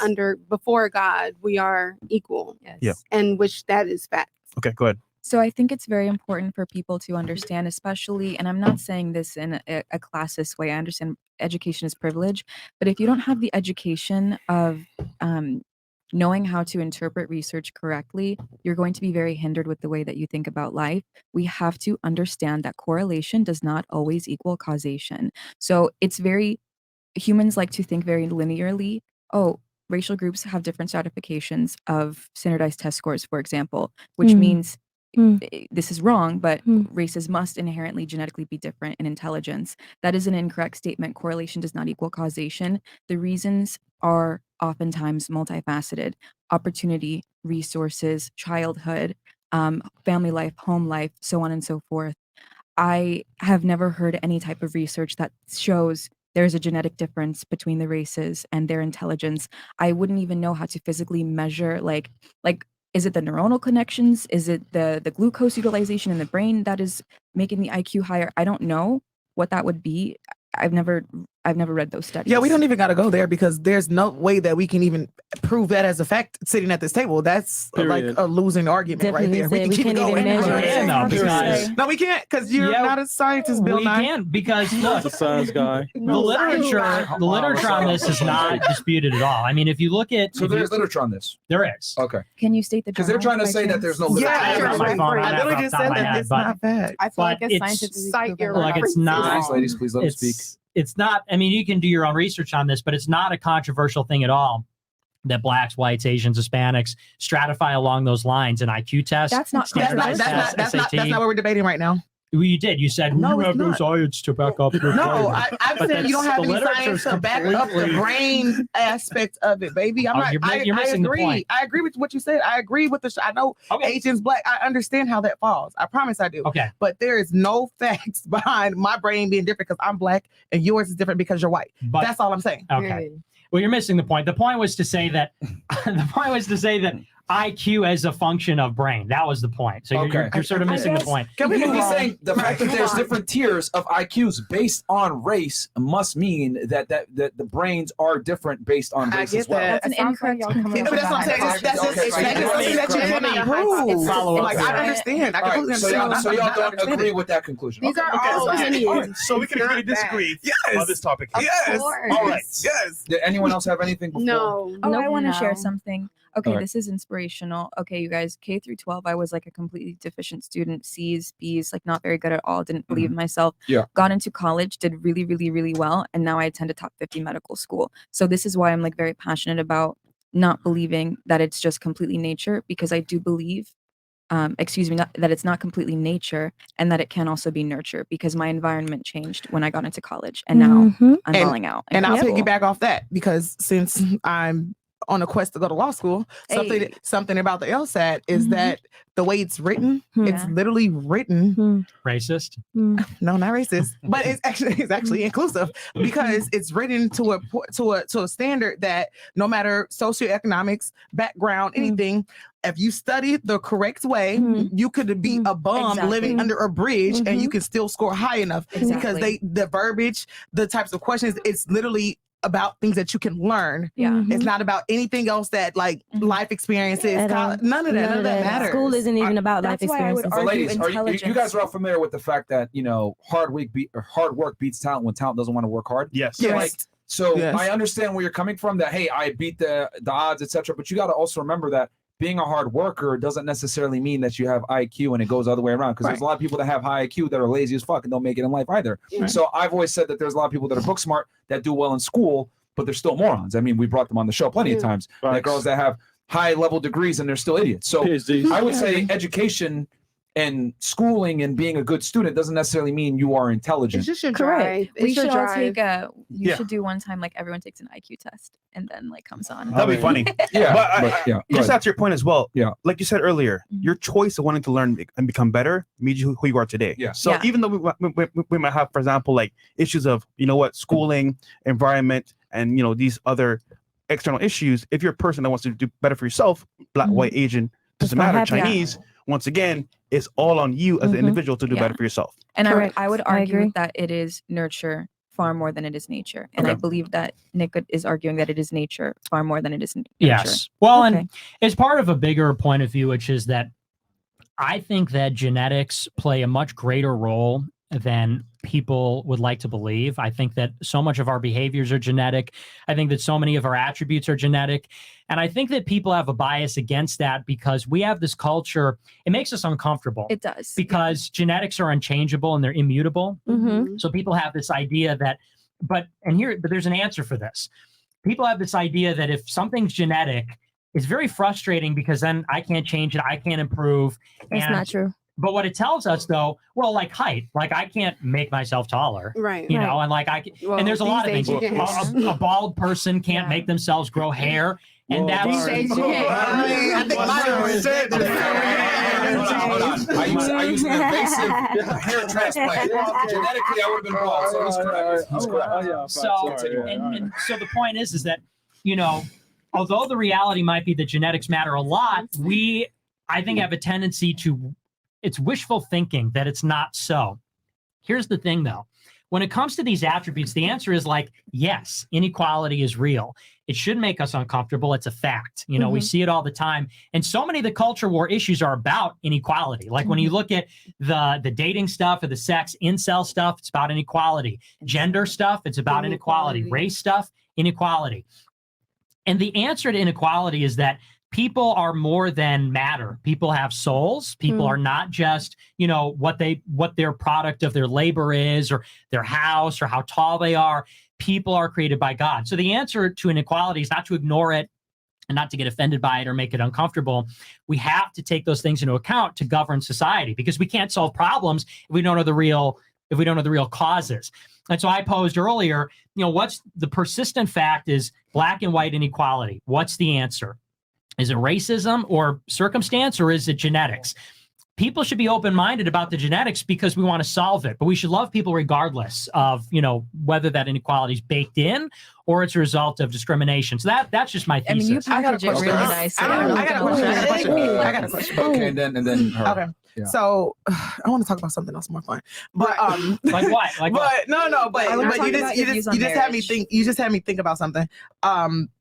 before God, we are equal. Yes. Yeah. And which that is fact. Okay, go ahead. So I think it's very important for people to understand, especially, and I'm not saying this in a classist way. I understand education is privilege, but if you don't have the education of knowing how to interpret research correctly, you're going to be very hindered with the way that you think about life. We have to understand that correlation does not always equal causation. So humans like to think very linearly. Oh, racial groups have different stratifications of standardized test scores, for example, which means this is wrong, but races must inherently genetically be different in intelligence. That is an incorrect statement. Correlation does not equal causation. The reasons are oftentimes multifaceted: opportunity, resources, childhood, family life, home life, so on and so forth. I have never heard any type of research that shows there's a genetic difference between the races and their intelligence. I wouldn't even know how to physically measure, like is it the neuronal connections? Is it the glucose utilization in the brain that is making the IQ higher? I don't know what that would be. I've never read those studies. Yeah, we don't even got to go there because there's no way that we can even prove that as a fact sitting at this table. That's like a losing argument right there. Definitely We said we can keep can't it even going. measure it. No, because No, we can't because you're not a scientist, Bill we Nye. can't because look, The science guy. the literature on this is not disputed at all. I mean, if you look at So there's literature on this. there is. Okay. Can you state the Because they're journal trying to by say that chance? there's no I literature. have it on my phone. I I have it literally off just the top said of my that head, it's but not fact. I feel But like it's it's- scientifically Cite your proven. like it's references. not. Ladies, please let them speak. It's not. I mean, you can do your own research on this, but it's not a controversial thing at all that blacks, whites, Asians, Hispanics stratify along those lines in IQ tests. That's not standardized tests, That's SAT. not what we're debating right now. Well, you did. You said No, you it's have no not. science to back up your No, claim. I'm But saying you don't have the any literature's science to back up the completely- brain aspect of it, baby. I'm Oh, not. you're missing the agree. point. I agree with what you said. I agree with I know Okay. Asians, black. I understand how that falls. I promise I do. Okay. But there is no facts behind my brain being different because I'm black and yours is different because you're white. But That's all I'm saying. okay. Well, you're missing the point. The point was to say that IQ as a function of brain. That was the point. So you're sort of missing the point. Can we move be on? saying the fact that there's different tiers of IQs based on race must mean that the brains are different based on I race get as well? that. That's an incorrect. Yeah, but that's what I'm saying. That's just something that you cannot prove. Follow up Like there. I understand. I All right, completely so understand. y'all don't agree with that conclusion. These are Okay. all Okay. opinions. All right, so we can agree to disagree on this topic. Yes. course. All right. Yes. Did anyone else have anything before? No. Oh, I want to share No. something. Okay, Alright. this is inspirational. Okay, you guys, K through 12, I was like a completely deficient student, C's, B's, like not very good at all, didn't believe in myself. Yeah. Got into college, did really, really, really well, and now I attend a top 50 medical school. So this is why I'm like very passionate about not believing that it's just completely nature, because I do believe, that it's not completely nature and that it can also be nurture, because my environment changed when I got into college and now I'm And- falling out. in And I'll school. piggyback off that because since I'm on a quest to go to law school, Hey. something about the LSAT is Mhm. that the way it's written, it's Yeah. literally written. Racist. No, not racist, but it's actually inclusive because it's written to a standard that no matter socioeconomics, background, anything, if you study the correct way, you could be a bum living Exactly. under a bridge and you can still score high enough because Exactly. the verbiage, the types of questions, it's literally about things that you can learn. Yeah. It's not about anything else that like life experiences, At all. none of that matters. School isn't even about life That's why I would experiences. But argue ladies, you intelligence. guys are all familiar with the fact that hard work beats talent when talent doesn't want to work hard? Yes. Yes. Like, so Yes. I understand where you're coming from. That hey, I beat the odds, etc. But you got to also remember that being a hard worker doesn't necessarily mean that you have IQ, and it goes the other way around. Because there's a lot of people that have high IQ that are lazy as fuck and don't make it in life either. Right. So I've always said that there's a lot of people that are book smart that do well in school, but they're still morons. I mean, we brought them on the show plenty of times. Like girls that have high level degrees and they're still idiots. So PhDs. I would say education And schooling and being a good student doesn't necessarily mean you are intelligent. It's just your drive. We It's your should all drive. take a. You Yeah. should do one time like everyone takes an IQ test and then like comes on. That'd be funny. Yeah, But yeah. just Go to your point as well. Yeah. Like you said earlier, Mhm. your choice of wanting to learn and become better means who you are today. Yeah. So Yeah. even though we might have, for example, like issues of, schooling, environment, and, these other external issues, if you're a person that wants to do better for yourself, black, Mhm. white, Asian, doesn't not matter, happening. Chinese, once again, it's all on you as an Mhm. individual to do Yeah. better for yourself. And Correct. I would I argue agree. that it is nurture far more than it is nature. And I Okay. believe that Nick is arguing that it is nature far more than it is nurture. Yes. Well, Okay. and it's part of a bigger point of view, which is that I think that genetics play a much greater role than people would like to believe. I think that so much of our behaviors are genetic. I think that so many of our attributes are genetic. And I think that people have a bias against that because we have this culture. It makes us uncomfortable It does. because genetics are unchangeable and they're immutable. Mm-hmm. So people have this idea that, but there's an answer for this. People have this idea that if something's genetic, it's very frustrating because then I can't change it. I can't improve. That's And- not true. But what it tells us though, well, like height, like I can't make myself taller, Right. you know, and like Well, and there's a lot of these things. days you can. A bald person can't Yeah. make themselves grow hair. And Well, that's These days you can. I think mine said Hold on. I used an invasive hair transplant. Genetically, I would have been bald, so he's correct. He's correct. And so the point is that, although the reality might be that genetics matter a lot, I think have a tendency it's wishful thinking that it's not so. Here's the thing though. When it comes to these attributes, the answer is like, yes, inequality is real. It should make us uncomfortable. It's a fact. We see it all the time. And so many of the culture war issues are about inequality. Like when you look at the dating stuff or the sex incel stuff, it's about inequality. Gender stuff, it's about inequality. Race stuff, inequality. And the answer to inequality is that people are more than matter. People have souls. People are not just, what their product of their labor is or their house or how tall they are. People are created by God. So the answer to inequality is not to ignore it and not to get offended by it or make it uncomfortable. We have to take those things into account to govern society because we can't solve problems if we don't know the real causes. And so I posed earlier, what's the persistent fact is black and white inequality. What's the answer? Is it racism or circumstance, or is it genetics? People should be open-minded about the genetics because we want to solve it, but we should love people regardless of, whether that inequality is baked in or it's a result of discrimination. So that's just my thesis. I mean, you package it really nicely. I got a question. Okay, and then her. Okay. Yeah. So I want to talk about something else more fun. But Like what? Like what? but I wanna but talk you about just your you views just on you just had me marriage. think about something.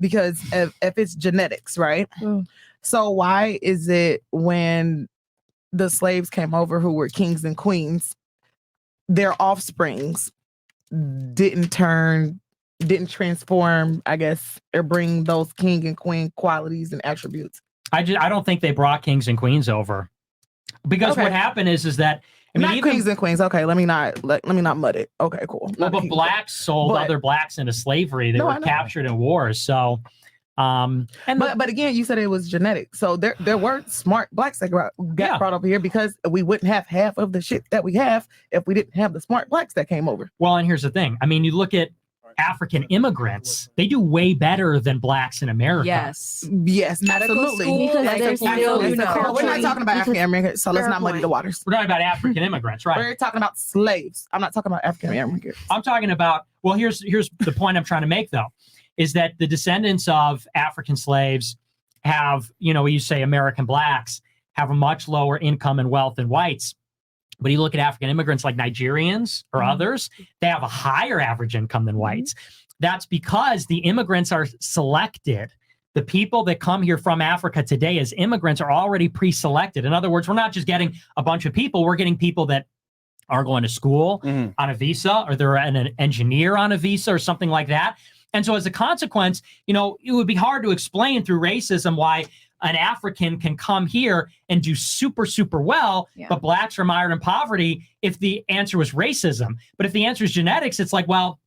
Because if it's genetics, right? So why is it when the slaves came over who were kings and queens, their offsprings didn't transform, I guess, or bring those king and queen qualities and attributes? I don't think they brought kings and queens over. Because Okay. what happened is that Not kings and queens. Okay, let me not mud it. Okay, cool. Well, Not but kings. blacks sold But- other blacks into slavery. They No, I were know. captured in wars. So, but again, you said it was genetic. So there were smart blacks that got brought over here because we wouldn't have half of the shit that we have if we didn't have the smart blacks that came over. well, and here's the thing. I mean, you look at African immigrants; they do way better than blacks in America. Yes. Yes, Medical absolutely. school, Because like, they're absolutely. still, You know. We're not talking about African Americans, so let's Fair not muddy point. the waters. We're talking about African immigrants, right? We're talking about slaves. I'm not talking about African Americans. I'm talking about. Well, here's the point I'm trying to make, though, is that the descendants of African slaves have, you say American blacks have a much lower income and wealth than whites. But you look at African immigrants like Nigerians or others, they have a higher average income than whites. That's because the immigrants are selected. The people that come here from Africa today as immigrants are already pre-selected. In other words, we're not just getting a bunch of people, we're getting people that are going to school on a visa, or they're an engineer on a visa or something like that. And so as a consequence, it would be hard to explain through racism why an African can come here and do super, super well, but blacks are mired in poverty if the answer was racism. But if the answer is genetics, it's like, well,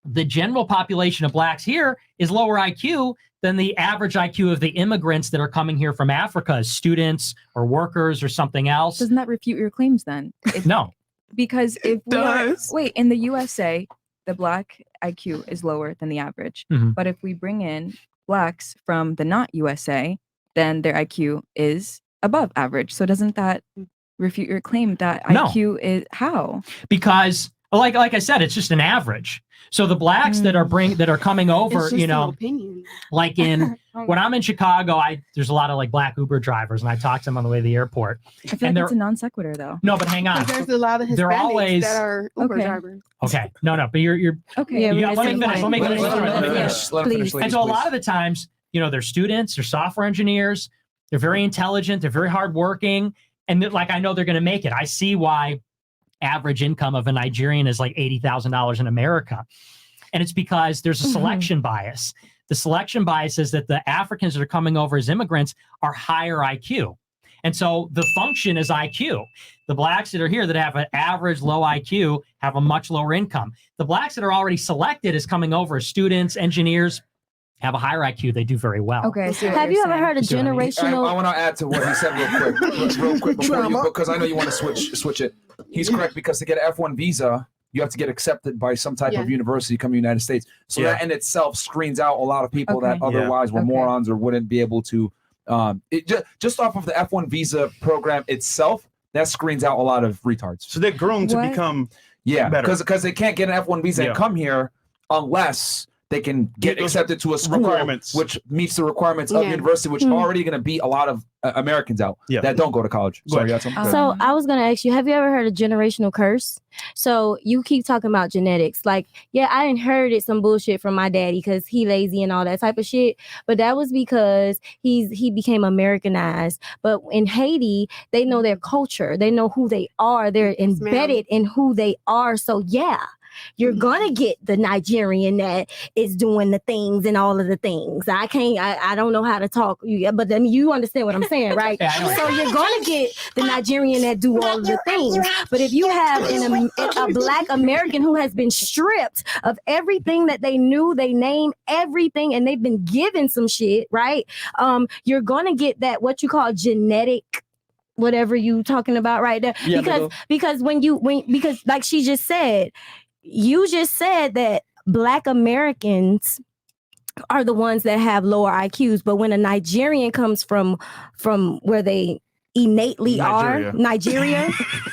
the general population of blacks here is lower IQ than the average IQ of the immigrants that are coming here from Africa as students or workers or something else. Doesn't that refute your claims then? No. Because if wait, in the USA, the black IQ is lower than the average. Mhm. But if we bring in blacks from the not USA, then their IQ is above average. So doesn't that refute your claim that No. IQ is how? Because like I said, it's just an average. So the blacks that are coming over, It's just an opinion. like when I'm in Chicago, there's a lot of like black Uber drivers, and I talk to them on the way to the airport. I feel And like it's a non sequitur though. no, but hang on. There's a lot of They're Hispanics always- that are Uber drivers. Okay, no, but you're Okay. you Yeah, got- let me finish. Let me finish. Let Let me her finish. finish. Let her finish, And ladies, so a please. lot of the times, they're students, they're software engineers, they're very intelligent, they're very hardworking, and like I know they're going to make it. I see why average income of a Nigerian is like $80,000 in America, and it's because there's a selection bias. The selection bias is that the Africans that are coming over as immigrants are higher IQ. And so the function is IQ. The blacks that are here that have an average low IQ have a much lower income. The blacks that are already selected as coming over as students, engineers, have a higher IQ. They do very well. Okay. I see what Have you're you ever saying. heard of See what I mean? generational? I want to add to what he said real quick before you, because I know you want to switch it. He's correct, because to get an F1 visa, you have to get accepted by some type of university coming to the United States. So that in itself screens out a lot of people that otherwise were morons or wouldn't be able to. Just off of the F1 visa program itself, that screens out a lot of retards. So they're groomed to become better. because they can't get an F1 visa and come here unless they can get accepted to a school which meets the requirements of university, which are already going to beat a lot of Americans out that don't go to college. Sorry, you had something? So I was gonna ask you, have you ever heard of generational curse? So you keep talking about genetics. Like, yeah, I inherited some bullshit from my daddy because he lazy and all that type of shit. But that was because he became Americanized. But in Haiti, they know their culture. They know who they are. They're embedded in who they are. So yeah. You're gonna get the Nigerian that is doing the things and all of the things. I don't know how to talk, but then you understand what I'm saying, right? So you're gonna get the Nigerian that do all of the things. But if you have a black American who has been stripped of everything that they knew, they name everything, and they've been given some shit, right? You're gonna get that what you call genetic. Whatever you talking about right there, because because like she just said. You just said that Black Americans are the ones that have lower IQs, but when a Nigerian comes from where they innately are, Nigeria.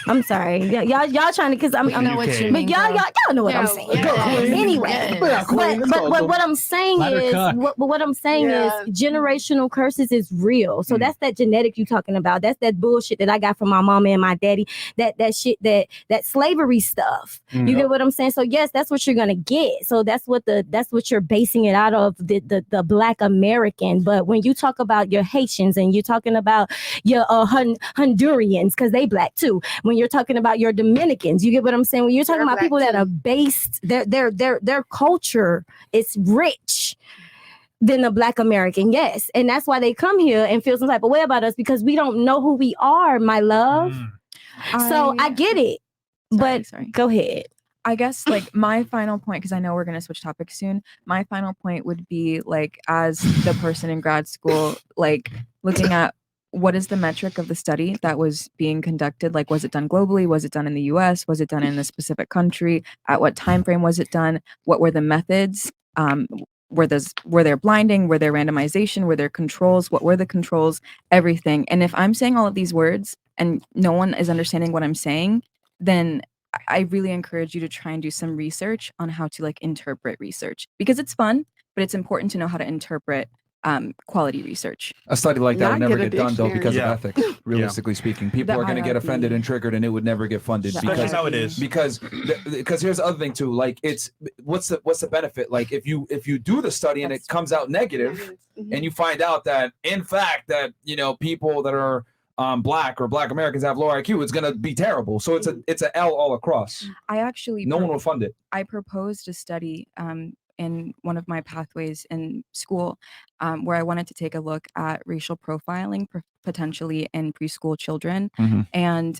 I'm sorry, y'all trying to, because I know what you mean, but y'all know what I'm saying. Anyway, but what I'm saying is, what I'm saying is, generational curses is real. So that's that genetic you talking about. That's that bullshit that I got from my mama and my daddy. That shit, that slavery stuff. You get what I'm saying? So yes, that's what you're gonna get. So that's what you're basing it out of, the Black American. But when you talk about your Haitians and you're talking about your Hondurans, because they black too. When you're talking about your Dominicans, you get what I'm saying? When you're talking about people that are based, their culture is rich than the Black American, yes. And that's why they come here and feel some type of way about us, because we don't know who we are, my love. So I get it. Sorry. Go ahead. I guess like my final point, because I know we're going to switch topics soon. My final point would be like, as the person in grad school, like looking at what is the metric of the study that was being conducted? Like, was it done globally? Was it done in the US? Was it done in a specific country? At what time frame was it done? What were the methods? Were there blinding? Were there randomization? Were there controls? What were the controls? Everything. And if I'm saying all of these words and no one is understanding what I'm saying, then I really encourage you to try and do some research on how to like interpret research, because it's fun, but it's important to know how to interpret quality research. A study like that would never get done, though, because of ethics. Realistically speaking, people are going to get offended and triggered, and it would never get funded. Especially nowadays. Because here's the other thing too. Like, it's what's the benefit? Like, if you do the study and it comes out negative, and you find out that in fact that people that are Black or Black Americans have lower IQ, it's going to be terrible. So it's a L all across. I actually no one will fund it. I proposed a study in one of my pathways in school, where I wanted to take a look at racial profiling potentially in preschool children. And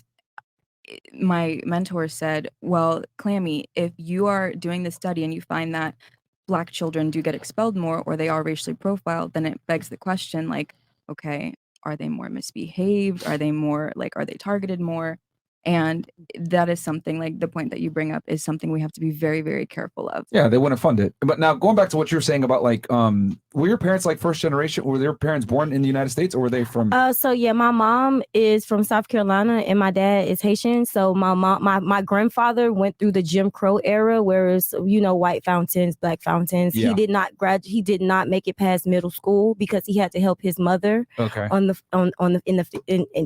my mentor said, well, Clammy, if you are doing this study and you find that Black children do get expelled more or they are racially profiled, then it begs the question, like, okay, are they more misbehaved? Are they more like, are they targeted more? And that is something, like the point that you bring up is something we have to be very, very careful of. Yeah, they wouldn't fund it. But now going back to what you're saying about like, were your parents like first generation? Were their parents born in the United States, or were they from? So yeah, my mom is from South Carolina and my dad is Haitian. So my grandfather went through the Jim Crow era, whereas white fountains, black fountains. Yeah. He did not He did not make it past middle school because he had to help his mother. Okay.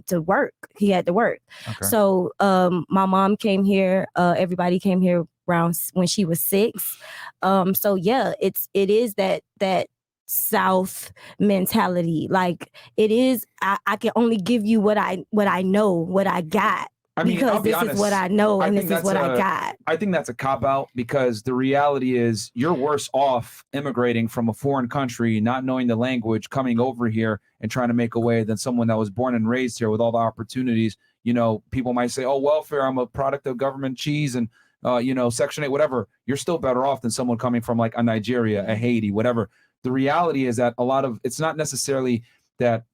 To work. He had to work. Okay. So my mom came here. Everybody came here around when she was 6. So yeah, it is that South mentality. Like it is. I can only give you what I know, what I got. Because this is what I know and this is what I got. I think that's a cop-out because the reality is you're worse off immigrating from a foreign country, not knowing the language, coming over here and trying to make a way than someone that was born and raised here with all the opportunities. People might say, oh, welfare, I'm a product of government cheese and, Section 8, whatever. You're still better off than someone coming from like a Nigeria, a Haiti, whatever. The reality is that it's not necessarily that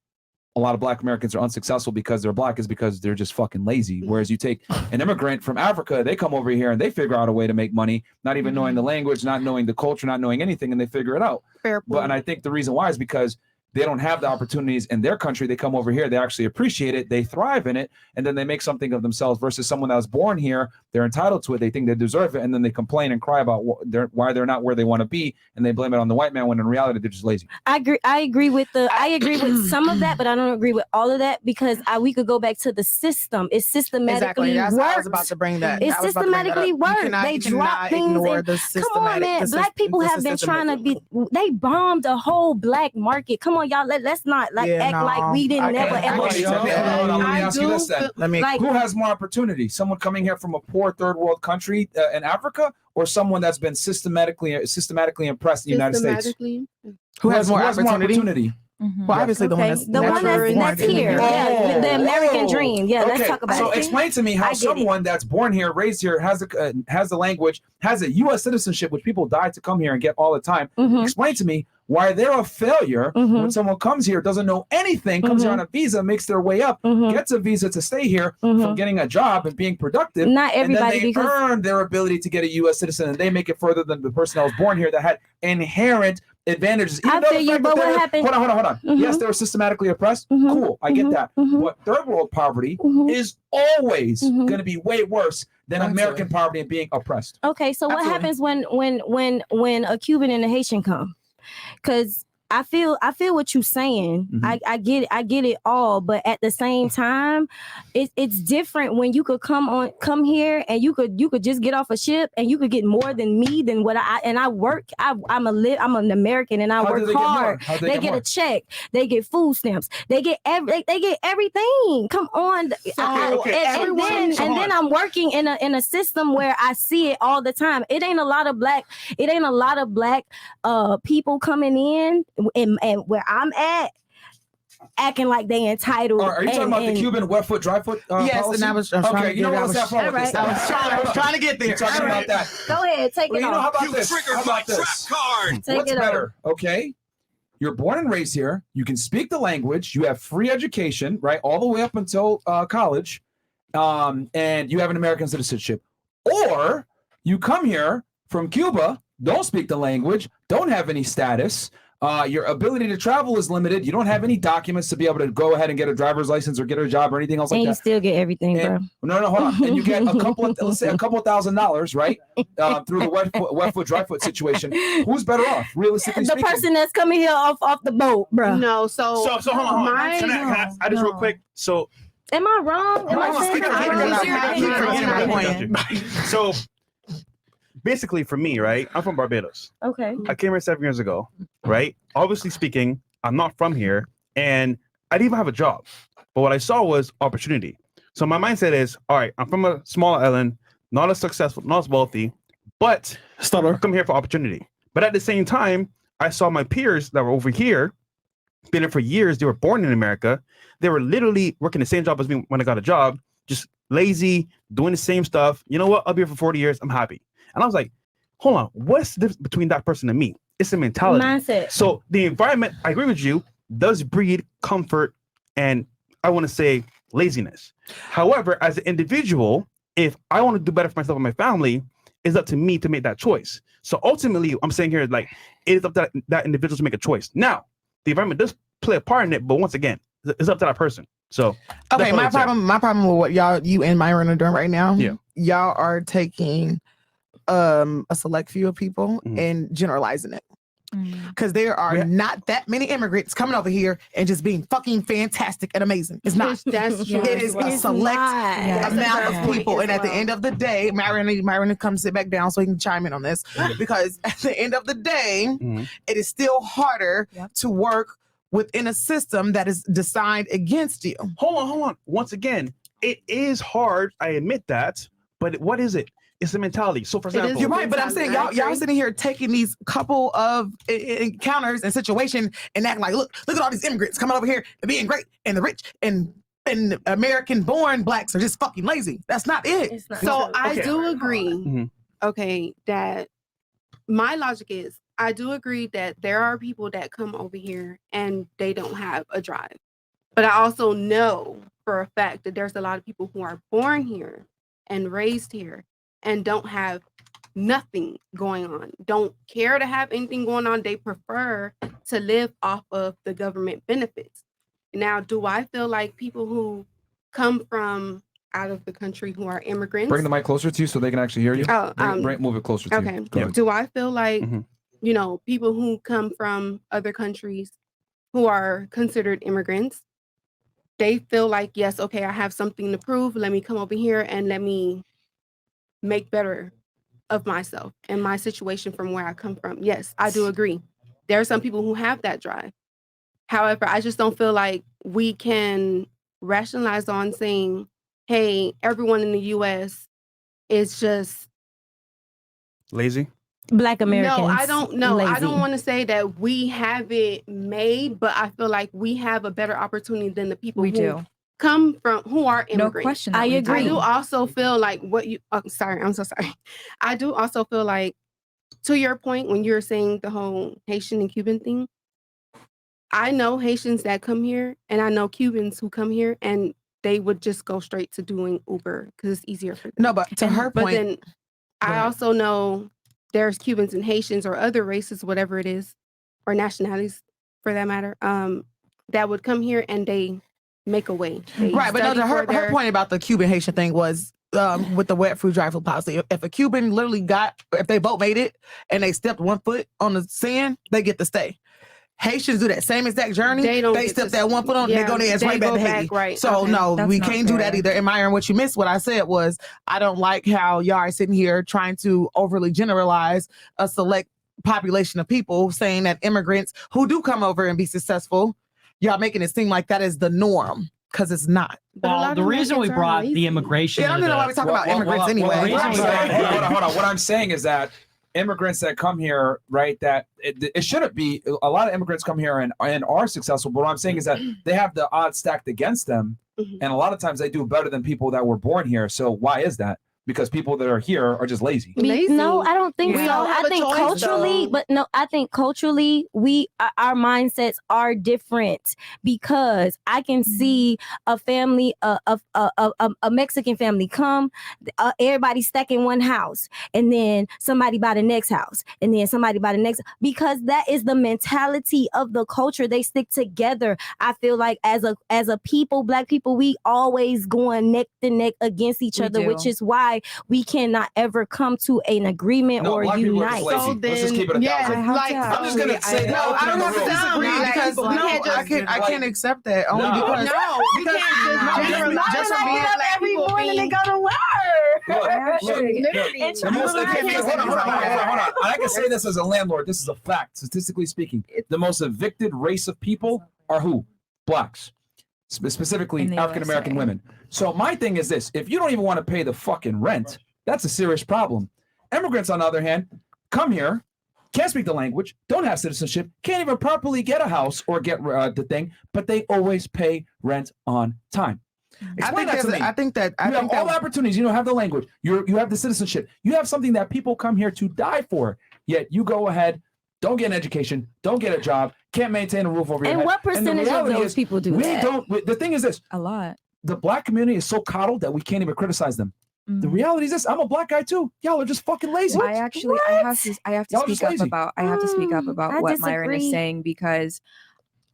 a lot of Black Americans are unsuccessful because they're Black, is because they're just fucking lazy. Whereas you take an immigrant from Africa, they come over here and they figure out a way to make money, not even knowing the language, not knowing the culture, not knowing anything, and they figure it out. Fair point. And I think the reason why is because they don't have the opportunities in their country. They come over here, they actually appreciate it, they thrive in it, and then they make something of themselves versus someone that was born here, they're entitled to it, they think they deserve it, and then they complain and cry about why they're not where they want to be, and they blame it on the white man when in reality they're just lazy. I agree with some of that, but I don't agree with all of that because we could go back to the system. It's systematically Exactly. worked. I was about to bring that. It's systematically worked. They drop things. Come on, man. Black people have been trying to be. They bombed the whole black market. Come on, y'all. Let's not act like we didn't never ever. Let me ask you this then. Who has more opportunity? Someone coming here from a poor third world country in Africa, or someone that's been systematically impressed in the United States? Who has more opportunity? Mm-hmm. Well, obviously the one that's here. Yeah, the American dream. Yeah, let's talk about it. So explain to me how someone that's born here, raised here, has the language, has a U.S. citizenship, which people die to come here and get all the time. Explain to me why they're a failure when someone comes here, doesn't know anything, comes here on a visa, makes their way up, gets a visa to stay here from getting a job and being productive. Not everybody, and then they earn their ability to get a U.S. citizen, and they make it further than the person that was born here that had inherent advantages. I feel you, but what happened? Hold on. Yes, they were systematically oppressed. Cool, I get that. But third world poverty is always going to be way worse than American poverty and being oppressed. Okay, so what happens when a Cuban and a Haitian come? Because I feel what you're saying. I get it all, but at the same time, it's different when you could come here and you could just get off a ship and you could get more than me than what I work. I'm an American and I work hard. They get a check. They get food stamps. They get everything. Come on. And then I'm working in a system where I see it all the time. It ain't a lot of black people coming in. And where I'm at, acting like they entitled. Are you talking about the Cuban wet foot, dry foot yes, policy? And I was trying to get I was trying to get there. You're talking about that. Go ahead, take it off. How about this? What's better? Okay. You're born and raised here. You can speak the language. You have free education, right? All the way up until college. And you have an American citizenship. Or you come here from Cuba, don't speak the language, don't have any status. Your ability to travel is limited. You don't have any documents to be able to go ahead and get a driver's license or get a job or anything else like that. And you still get everything, bro. No, hold on. And you get let's say a couple $1,000s, right? Through the wet foot, dry foot situation. Who's better off, realistically speaking? The person that's coming here off the boat, bro. No, so hold on. Can I just real quick? So am I wrong? So basically, for me, right? I'm from Barbados. Okay. I came here 7 years ago, right? Obviously speaking, I'm not from here, and I didn't even have a job. But what I saw was opportunity. So my mindset is, all right, I'm from a small island, not as successful, not as wealthy, but I come here for opportunity. But at the same time, I saw my peers that were over here, been here for years. They were born in America. They were literally working the same job as me when I got a job, just lazy, doing the same stuff. You know what? I'll be here for 40 years. I'm happy. And I was like, hold on, what's the difference between that person and me? It's a mentality. Mindset. So the environment, I agree with you, does breed comfort and I want to say laziness. However, as an individual, if I want to do better for myself and my family, it's up to me to make that choice. So ultimately, I'm saying here, like, it is up to that individual to make a choice. Now, the environment does play a part in it, but once again, it's up to that person. So okay, my problem with what you and Myron are doing right now. Yeah. Y'all are taking a select few of people and generalizing it. Because there are not that many immigrants coming over here and just being fucking fantastic and amazing. It's not. That's true. It is a select amount of people. And at the end of the day, Myron come sit back down so he can chime in on this. Because at the end of the day, it is still harder to work within a system that is designed against you. Hold on. Once again, it is hard. I admit that. But what is it? It's the mentality. So, for example, you're right, but I'm saying y'all sitting here taking these couple of encounters and situations and acting like, look at all these immigrants coming over here and being great, and the rich and American-born blacks are just fucking lazy. That's not it. So I do agree. Okay, that my logic is I do agree that there are people that come over here and they don't have a drive, but I also know for a fact that there's a lot of people who are born here and raised here and don't have nothing going on, don't care to have anything going on. They prefer to live off of the government benefits. Now, do I feel like people who come from out of the country who are immigrants? Bring the mic closer to you so they can actually hear you. Move it closer to you. Okay. Do I feel like, people who come from other countries who are considered immigrants, they feel like, yes, okay, I have something to prove. Let me come over here and let me make better of myself and my situation from where I come from. Yes, I do agree. There are some people who have that drive. However, I just don't feel like we can rationalize on saying, hey, everyone in the U.S. is just lazy. Black Americans. No, I don't know. Lazy. I don't want to say that we have it made, but I feel like we have a better opportunity than the people who come from, who are immigrants. No question. I agree. I do also feel like I'm so sorry. I do also feel like, to your point, when you're saying the whole Haitian and Cuban thing, I know Haitians that come here and I know Cubans who come here and they would just go straight to doing Uber because it's easier for them. No, but to her point. But then I also know there's Cubans and Haitians or other races, whatever it is, or nationalities for that matter, that would come here and they make a way. Right, but no, her point about the Cuban Haitian thing was with the wet food, dry food policy. If a Cuban literally if they both made it and they stepped 1 foot on the sand, they get to stay. Haitians do that same exact journey. They step that 1 foot on, they go there, it's right back to Haiti. Right. So no, we can't do that either. And Myron, what you missed, what I said was, I don't like how y'all are sitting here trying to overly generalize a select population of people, saying that immigrants who do come over and be successful, y'all making it seem like that is the norm. Because it's not. Well, the reason we brought the immigration. Yeah, I don't know why we talk about immigrants anyway. Hold on. What I'm saying is that immigrants that come here, right, that it shouldn't be, a lot of immigrants come here and are successful, but what I'm saying is that they have the odds stacked against them, and a lot of times they do better than people that were born here. So why is that? Because people that are here are just lazy. No, I don't think so. I think culturally, our mindsets are different, because I can see a family, a Mexican family come, everybody stuck in one house, and then somebody buy the next house, and then somebody buy the next, because that is the mentality of the culture. They stick together. I feel like as a people, Black people, we always going neck to neck against each other, which is why we cannot ever come to an agreement or unite. So then, let's just keep it a thousand. I'm just gonna say that. I don't have to disagree because I can't accept that only because we can't just being every morning and go to work. Hold on. I can say this as a landlord. This is a fact. Statistically speaking, the most evicted race of people are who? Blacks. Specifically African American women. So my thing is this: if you don't even want to pay the fucking rent, that's a serious problem. Immigrants, on the other hand, come here, can't speak the language, don't have citizenship, can't even properly get a house or get the thing, but they always pay rent on time. Explain that to me. I think that You have all the opportunities. You don't have the language. You have the citizenship. You have something that people come here to die for. Yet you go ahead, don't get an education, don't get a job, can't maintain a roof over your head. And what the percentage of reality those is, people do we that? don't. The thing is this: A lot. the black community is so coddled that we can't even criticize them. The Mhm. reality is this: I'm a black guy too. Y'all are just fucking lazy. I have to Y'all just speak up lazy. about I what Myron is disagree. saying, because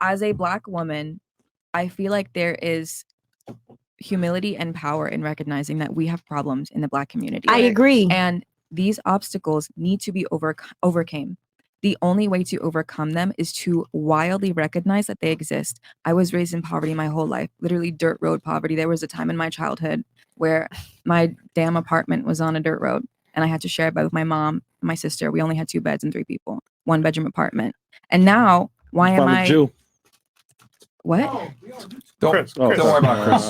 as a black woman, I feel like there is humility and power in recognizing that we have problems in the black community. I agree. And these obstacles need to be overcame. The only way to overcome them is to wildly recognize that they exist. I was raised in poverty my whole life, literally dirt road poverty. There was a time in my childhood where my damn apartment was on a dirt road and I had to share a bed with my mom and my sister. We only had 2 beds and 3 people, 1-bedroom apartment. And now, why am I? Jew. What? Don't worry about Chris.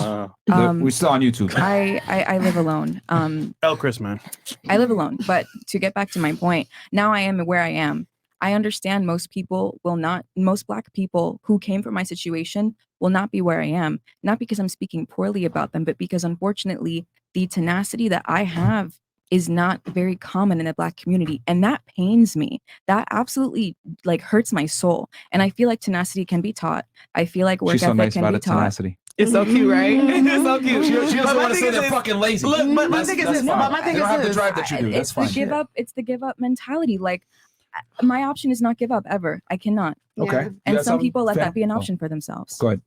We're still on YouTube. I live alone. Chris, man. I live alone. But to get back to my point, now I am where I am. I understand most black people who came from my situation will not be where I am, not because I'm speaking poorly about them, but because unfortunately the tenacity that I have is not very common in the black community. And that pains me. That absolutely hurts my soul. And I feel like tenacity can be taught. I feel like work She's so ethic nice can about be it, taught. tenacity. It's so cute, right? It's so cute. She doesn't But my want to thing say is they're this- fucking lazy. Look, but my That's- thing is that's this. fine. My thing They is don't have the this. drive that you do. That's fine. It's the give up mentality. Like, my option is not give up ever. I cannot. Okay. You And got some something, people let Fam? that be an option for themselves. Go ahead.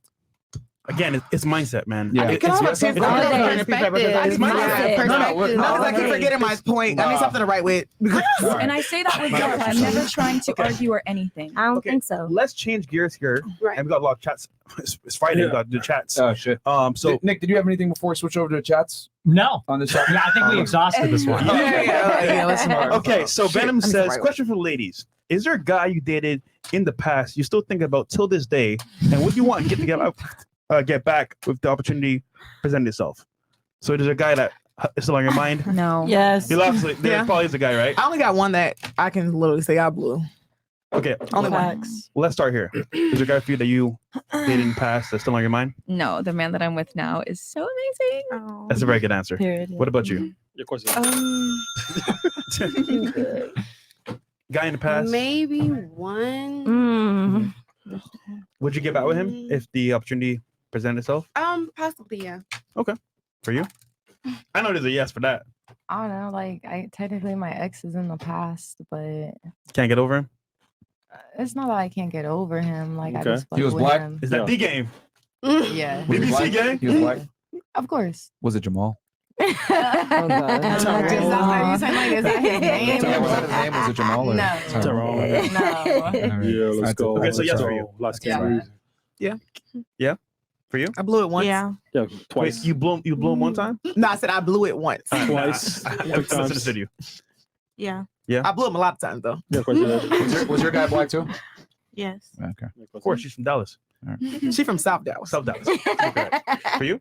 Again, it's mindset, man. Yeah. It's Can I have a mindset. tip? I'm trying to pick up because I It's keep mindset. forgetting. No, No, because I keep okay. forgetting my point. I need something to write with. And I say that with love. I'm never trying to argue or anything. I don't think so. Let's change gears here. Right. And we got a lot of chats. It's Friday. We got the chats. Oh shit. So Nick, did you have anything before we switch over to the chats No. on this topic? Yeah, I think we exhausted this one. Yeah, let's move. okay, so Shit, Venom I need to says, write question for the ladies: is there a guy you dated in the past you still think about till this day, and would you want to get back with the opportunity present itself? So there's a guy that is still on your mind. No. Yes. You obviously there probably is a guy, right? I only got one that I can literally say I blew. Okay, Only one. Facts. well, let's start here. Is there a guy for you that you dated in the past that's still on your mind? No, the man that I'm with now is so amazing. Oh, That's a very good answer. period. What about you? Your question. Guy in the past? Maybe one. Mm. Would you get back with him if the opportunity presented itself? Possibly, yeah. For you? I know there's a yes for that. I don't know. Like, technically my ex is in the past, but Can't get over him? it's not that I can't get over him. Like, I Okay. just He was with black? him. Is that the game? Yeah, Was he BBC black? gang? He was black. of course. Was it Jamal? Oh, God. Is that his name? Yeah, was that his name? Was it Jamal? Or No. Tyrone? No. All right. Yeah, let's That's go. it. Okay, so yes for you. Last Yeah. For you? I blew it once. Yeah. Yeah, Wait, twice. you blew him one time? No, I said I blew it once. Twice. I Two times. misunderstood you. Yeah. I blew him a lot of times though. Yeah, question. Was your guy black too? Yes. Okay. Of course, she's from Dallas. She from South Dallas. South Dallas. Okay. For you?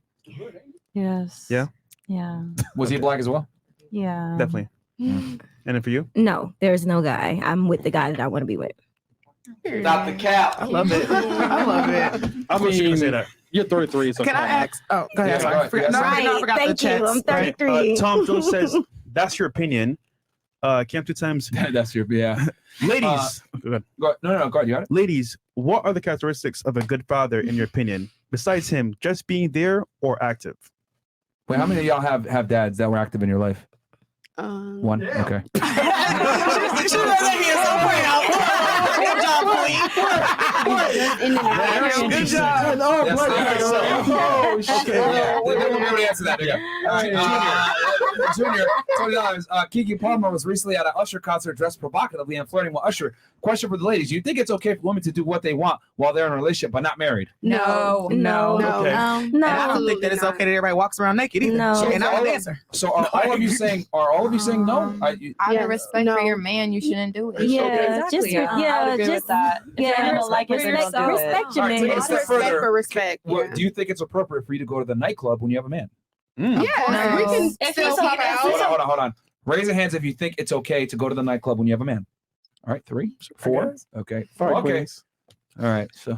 Yes. Yeah? Yeah. Was he black as well? Yeah. Definitely. And then for you? No, there's no guy. I'm with the guy that I want to be with. Not the cap. I love it. I love it. I was going to say that. You're 33, so Can I ask? Oh, go ahead. Yeah, Sorry. go ahead. Yes. No, Right. I forgot the Thank you. chats. I'm 33. Tom Jones says, that's your opinion. Cam 2 times. That's your Ladies. Go ahead. Go ahead. You got it. Ladies, what are the characteristics of a good father in your opinion? Besides him, just being there or active? Wait, how many of y'all have dads that were active in your life? One. Okay. She was like, "You're so proud." Good job, Queen. Good job. Oh, Yes, boy. yes. Oh, shit. Okay, yeah. Then we'll be able to answer that. Yeah. All right, Junior, $20. Kiki Palmer was recently at an Usher concert dressed provocatively and flirting with Usher. Question for the ladies: do you think it's okay for women to do what they want while they're in a relationship but not married? No. Okay. And I don't think that it's okay that everybody walks around naked either. No. And I'm a dancer. So are all of you saying? Are all of you saying no? Out of respect for your man, you shouldn't do it. Yeah, Exactly. just I yeah, agree with just that. If yeah. they don't like it, then respect, don't do it. respect your All right, man. take it a step Respect further. for respect. What, do you think it's appropriate for you to go to the nightclub when you have a man? Yeah, we can If still it's pop okay, out. Hold on. Raise your hands if you think it's okay to go to the nightclub when you have a man. All right, 3, 4. Okay. All right, Okay. Queens. All right. So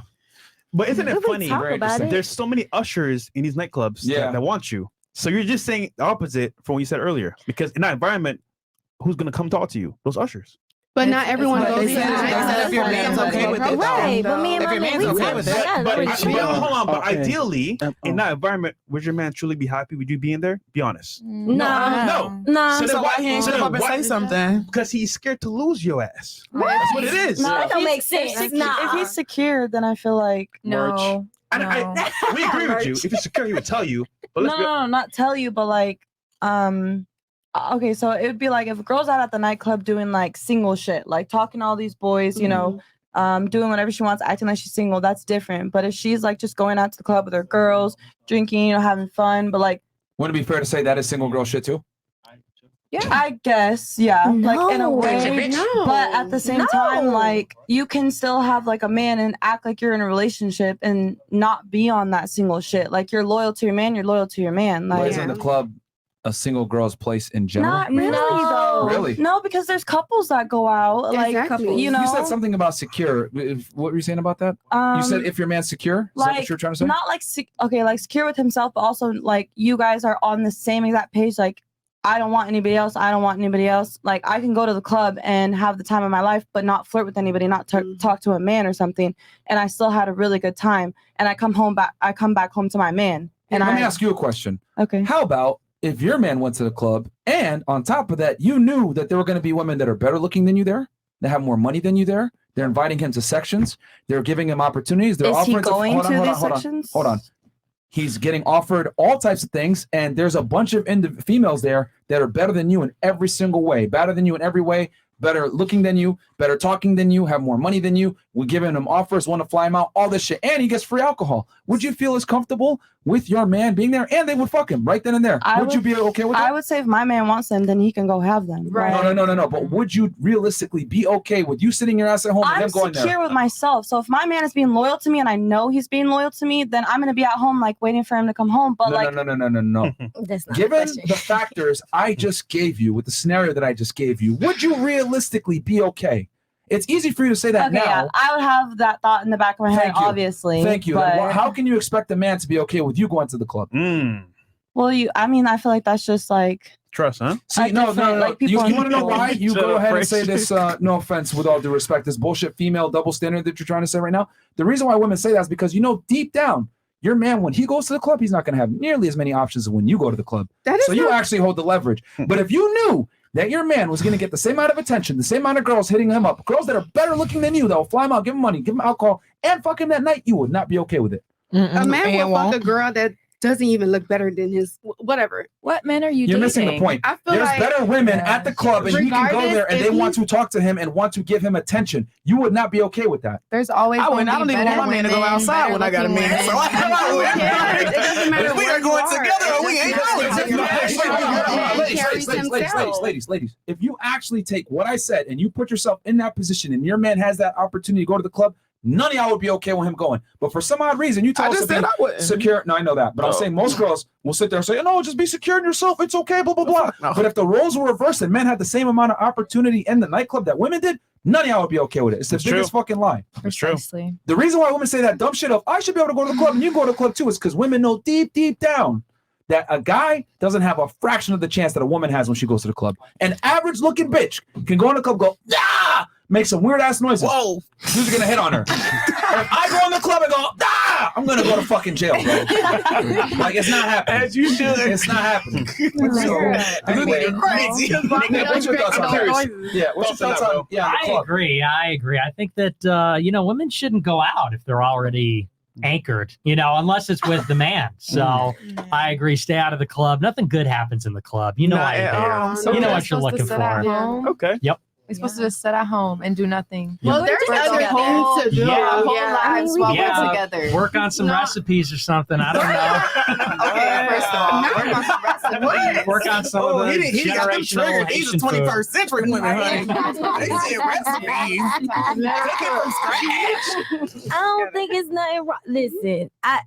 But isn't it If we funny? talk Very about interesting. it. There's so many ushers in these nightclubs that want you. So you're just saying the opposite from what you said earlier. Because in that environment, who's gonna come talk to you? Those ushers. But not everyone They goes said to if your man's okay with it, Right, but me and if my your man, man's we okay talk with about it, But hold on. But Okay. ideally, in that environment, would your man truly be happy with you being there? Be honest. No. So why he ain't so step then up and why- say something? Because he's scared to lose your ass. Right. That's what it is. No, That if don't he's- make sense. If, Nah. if he's secure, then I feel like No. We agree with you. If he's secure, he would tell you. But let's no, not tell you, but like, okay, so it would be like if a girl's out at the nightclub doing like single shit, like talking to all these boys, you know, doing whatever she wants, acting like she's single, that's different. But if she's like just going out to the club with her girls, drinking, you know, having fun, but like, Wouldn't it be fair to say that is single girl shit too? yeah, I guess, yeah, like in a way, No. but at the same time, like you can still have like a man and act like you're in a relationship and not be on that single shit. Like you're loyal to your man, you're loyal to your man. But Like isn't the club a single girl's place in general? not really though. Really? No, because there's couples that go out, like Exactly. you know. You said something about secure. What were you saying about that? You said if your man's secure? Is that what like you were trying to say? not like okay, like secure with himself, but also like you guys are on the same exact page. Like I don't want anybody else. I don't want anybody else. Like I can go to the club and have the time of my life, but not flirt with anybody, not talk to a man or something. And I still had a really good time. And I come back home to my man. And Let me ask you a question. Okay. How about if your man went to the club and on top of that, you knew that there were going to be women that are better looking than you there, that have more money than you there. They're inviting him to sections. They're giving him opportunities. They're Is he offering going hold on, to hold on, these hold on, sections? Hold on. He's getting offered all types of things, and there's a bunch of females there that are better than you in every single way, better than you in every way, better looking than you, better talking than you, have more money than you. We're giving him offers, want to fly him out, all this shit, and he gets free alcohol. Would you feel as comfortable with your man being there? And they would fuck him right then and there. Would you be okay with that? I would say if my man wants them, then he can go have them. Right. No. But would you realistically be okay with you sitting your ass at home and I'm him going there? secure with myself. So if my man is being loyal to me and I know he's being loyal to me, then I'm gonna be at home like waiting for him to come home. But No. That's not Given the the factors I just gave you with the scenario that I just gave you, would you realistically be okay? It's easy for you to say that okay, now. yeah, I would have that thought in the back of my head, Thank you. obviously. Thank you. But, Then how can you expect a man to be okay with you going to the club? well, I feel like that's just like Trust, huh? See, no. like You people want to know people. why? You Shut go up, ahead and Fresh. say this, no offense, with all due respect, this bullshit female double standard that you're trying to say right now. The reason why women say that is because you know deep down, your man, when he goes to the club, he's not going to have nearly as many options as when you go to the club. So you actually hold the leverage. But if you knew that your man was going to get the same amount of attention, the same amount of girls hitting him up, girls that are better looking than you, that will fly him out, give him money, give him alcohol, and fuck him that night, you would not be okay with it. A man will fuck a girl that doesn't even look better than his whatever. What men are you You're dating? missing the point. I feel There's like better women at the club, and you can go regardless there, and if they he- want to talk to him and want to give him attention. You would not be okay with that. There's always. I gonna don't be even want better my man to go women, outside when I got a better man. looking So I women. don't care. It doesn't matter If we where are going you are. together or we It ain't doesn't going. matter. Ladies, if you actually take what I said and you put yourself in that position and your man has that opportunity to go to the club, none of y'all would be okay with him going. But for some odd reason, you tell us to be secure. No, I know that. But I'm saying most girls will sit there and say, no, just be secure in yourself. It's okay, blah, blah, blah. But if the roles were reversed and men had the same amount of opportunity in the nightclub that women did, none of y'all would be okay with it. It's the biggest fucking lie. That's true. The reason why women say that dumb shit of, I should be able to go to the club and you can go to the club too, is because women know deep, deep down that a guy doesn't have a fraction of the chance that a woman has when she goes to the club. An average looking bitch can go in the club, go, ah, make some weird ass noises. Whoa. Dudes are gonna hit on her. If I go in the club and go, ah, I'm gonna go to fucking jail, bro. Like, it's not happening. As you should. It's not happening. So, anyway, crazy. Nick, what's your thoughts on that? Yeah, what's your thoughts on the I club? agree. I think that women shouldn't go out if they're already anchored, unless it's with the man. So I agree. Stay out of the club. Nothing good happens in the club. You know why you're there. So you know we're what you're supposed to looking sit at for. home? Okay. Yep. We're supposed to just sit at home and do nothing. Well, there's other homes to do. Yeah. Our whole lives while we're together. Work on some recipes or something. I don't know. Okay, first of all, work on some recipes. Work on some of the he got them generational triggered. These are Haitian food. 21st century women, honey. They said recipes. Cook it from scratch. I don't think it's nothing wrong. Listen, I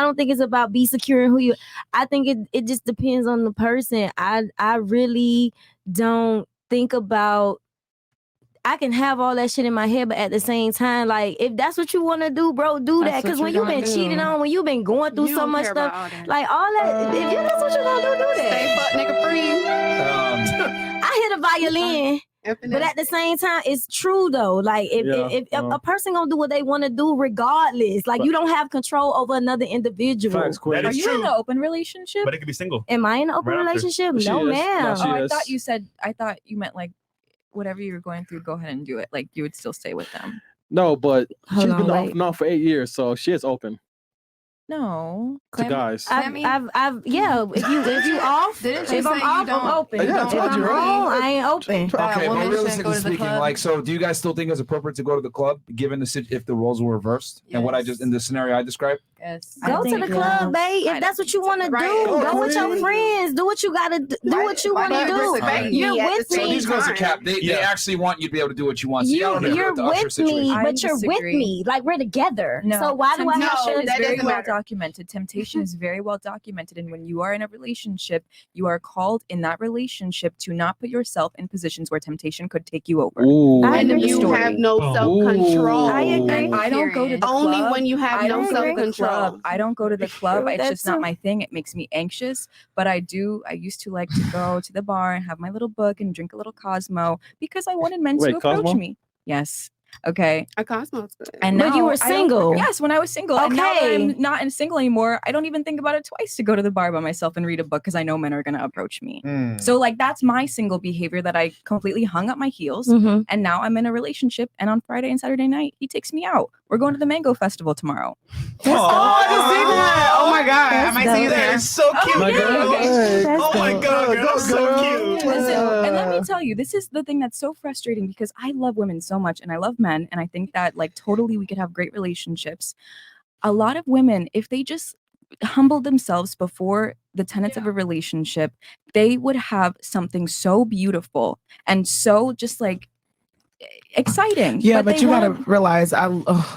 don't think it's about be secure in who you. I think it just depends on the person. I really don't think about. I can have all that shit in my head, but at the same time, like if that's what you want to do, bro, do that. Because when you've been cheated on, when you've been going through so much stuff, like all that, if you that's what you're gonna do that. Stay fuck nigga free. I hit a violin. But at the same time, it's true though. Like if a person gonna do what they want to do, regardless, like you don't have control over another individual. Are you in an open relationship? But it could be single. Am I in an open relationship? No, ma'am. Oh, I thought you meant like whatever you were going through, go ahead and do it. Like you would still stay with them. No, but she's Hold on, been off wait. and on for 8 years, so she is open No. to guys. If you off, Didn't you if I'm say off, you I'm don't- open. Yeah, I if told I'm you, right? wrong, I ain't open. Okay, but women realistically shouldn't go to the speaking, club. like, so do you guys still think it's appropriate to go to the club, given if the roles were reversed and what I just in the scenario I described? Yes. Go to the club, babe. If that's what you want to do, go with your friends. Do what you gotta do. Do what you want to do. You're with So me. these girls are capped. They actually want you to be able to do what you want. So y'all don't agree You're with the usher with me, situation. but you're with me. Like we're together. No, So why do I have temptation to? is very well documented. Temptation is very well documented, and when you are in a relationship, you are called in that relationship to not put yourself in positions where temptation could take you over. And you have no self-control. I agree. I don't go to the club. Only when you have I no don't go to the self-control. club. I don't go to the club. with It's that just not too. my thing. It makes me anxious. But I used to like to go to the bar and have my little book and drink a little Cosmo because I wanted men Wait, to approach Cosmo? me. Yes. Okay. A Cosmo's good. And But now you were I don't- single. Yes, when I was single. And now that Okay. I'm not in single anymore, I don't even think about it twice to go to the bar by myself and read a book because I know men are going to approach me. So like that's my single behavior that I completely hung up my heels. Mhm. And now I'm in a relationship. And on Friday and Saturday night, he takes me out. We're going to the Mango Festival tomorrow. Oh, I just see that. Oh my God. I might see you there. That is so cute. my girl. God. Oh my God, girl. That's so cute. Listen, and let me tell you, this is the thing that's so frustrating because I love women so much and I love men. And I think that like totally we could have great relationships. A lot of women, if they just humbled themselves before the tenets of a relationship, they would have something so beautiful and so just like exciting. Yeah, but they you gotta won't- realize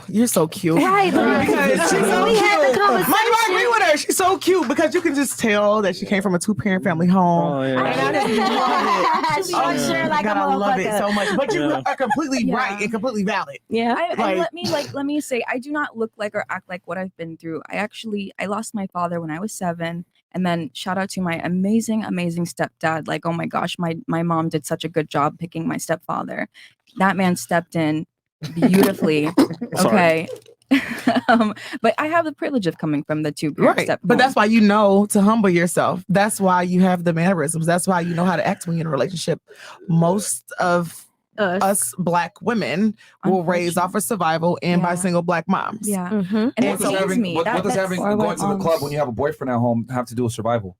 you're so cute. Right, Because she's so we had the cute. conversation. I agree with her. She's so cute because you can just tell that she came from a 2-parent family home. Oh, yeah. And I just love it. She was sure like God, a I love it motherfucker. so much. But you Yeah. are completely Yeah. right and completely valid. Yeah. And Like- let me say, I do not look like or act like what I've been through. I lost my father when I was 7. And then shout out to my amazing, amazing stepdad. Like, oh my gosh, my mom did such a good job picking my stepfather. That man stepped in beautifully. Okay. But I have the privilege of coming from the 2-parent Right. step. But home. that's why you know to humble yourself. That's why you have the mannerisms. That's why you know how to act when you're in a relationship. Most of us Black women will raise off of survival and by Yeah. single Black moms. Yeah. Mm-hmm. And What it does pains having, me. what does That's- having going to the club when you have a boyfriend at home have to do with survival?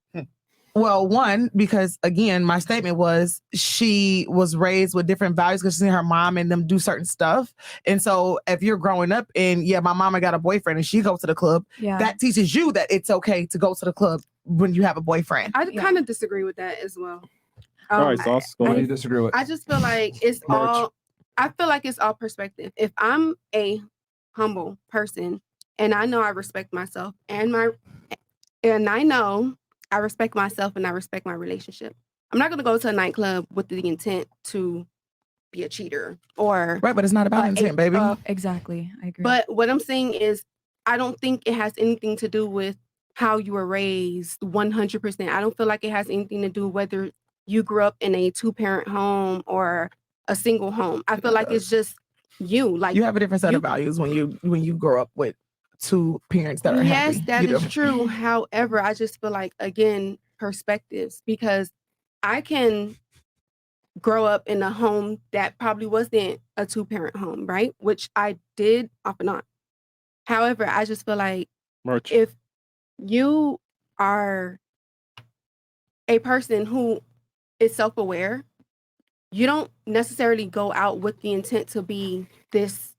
Well, one, because again, my statement was she was raised with different values because she's seen her mom and them do certain stuff. And so if you're growing up and my mama got a boyfriend and she goes to the club, Yeah. that teaches you that it's okay to go to the club when you have a boyfriend. I kind of disagree with that as well. All right, Sauce. Go What do ahead. you disagree with? I just feel like it's all. I feel like it's all perspective. If I'm a humble person and I know I respect myself and I know I respect myself and I respect my relationship, I'm not gonna go to a nightclub with the intent to be a cheater or Right, but it's not about intent, baby. Exactly. I agree. But what I'm saying is, I don't think it has anything to do with how you were raised 100%. I don't feel like it has anything to do whether you grew up in a 2-parent home or a single home. I feel like it's just you. Like You have a different set of values when you grow up with 2 parents that are yes, happy. that You is do. true. However, I just feel like, again, perspectives, because I can grow up in a home that probably wasn't a 2-parent home, right? Which I did off and on. However, I just feel like if you are a person who is self-aware, you don't necessarily go out with the intent to be this.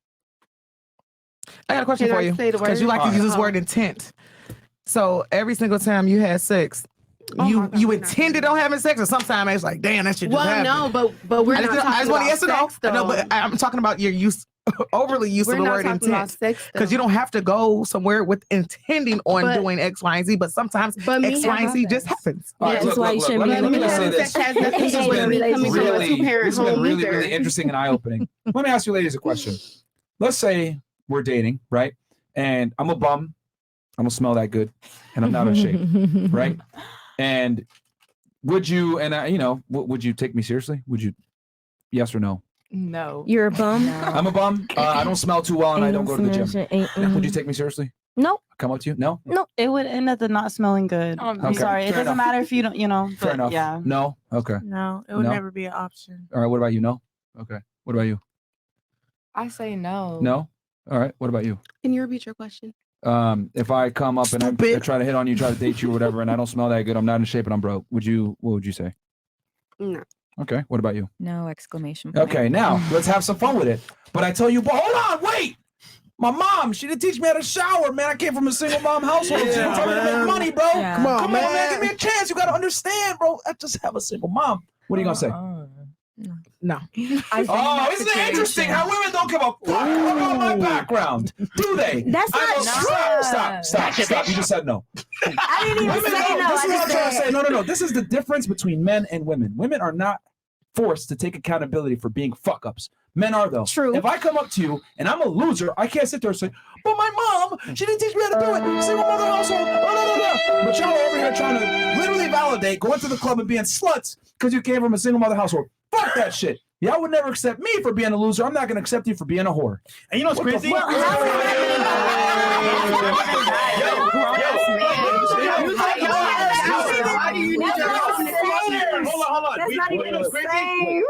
I got a question Can for I you say the because you word? like to use this Uh-huh. word intent. So every single time you had sex, Oh my God, you we're not intended on having sex, or sometimes it's like, damn, that shit just Well, happened. no, but we're not I talking just want about yes or no. sex, No, though. but I'm talking about your use overly used We're to the not word talking about intent sex because you though. don't have to go somewhere with intending on But- doing X, Y, and Z. But sometimes But me X, Y, and Z just having- happens. All right, That's look, why look, you look, shouldn't let be me having say sex this. has nothing This to has do with been me coming from a really, two-parent this has been home really, either. really interesting and eye-opening. Let me ask you ladies a question. Let's say we're dating, right? And I'm a bum. I don't smell that good, and I'm not in shape, right? And would you, and you know, would you take me seriously? Would you, yes or no? No. You're a bum? I'm a bum. I don't smell too well, and I don't go to the gym. Would you take me seriously? Nope. Come up to you? No? No, it would end up the not smelling good. I'm Okay. sorry. It Fair doesn't enough. matter if you don't, you know. Fair but enough. Yeah. No? Okay. No, it would No? never be an option. All right. What about you? No? Okay. What about you? I say no. No? All right. What about you? Can you repeat your question? If I come up and I try to hit on you, try to date you or whatever, and I don't smell that good, I'm not in shape and I'm broke, what would you say? No. Okay. What about you? No exclamation point. Okay. Now let's have some fun with it. But I tell you, but hold on, wait. My mom, she didn't teach me how to shower, man. I came from a single mom household. She didn't tell me to make money, bro. Yeah. Come on, Come man. on, man. Give me a chance. You gotta understand, bro. I just have a single mom. What are you gonna say? No. Oh, isn't it interesting how women don't give a fuck about my background? Do they? That's I not- know- Stop. You just said no. I didn't even Women say don't- no. This I is what I'm just trying to said. say. No. This is the difference between men and women. Women are not forced to take accountability for being fuck ups. Men are though. True. If I come up to you and I'm a loser, I can't sit there and say, "But my mom, she didn't teach me how to do it. Single mother household." But y'all are over here trying to literally validate going to the club and being sluts because you came from a single mother household. Fuck that shit. Y'all would never accept me for being a loser. I'm not gonna accept you for being a whore. And you know what's What the crazy? fuck? Hold on. That's not even the same.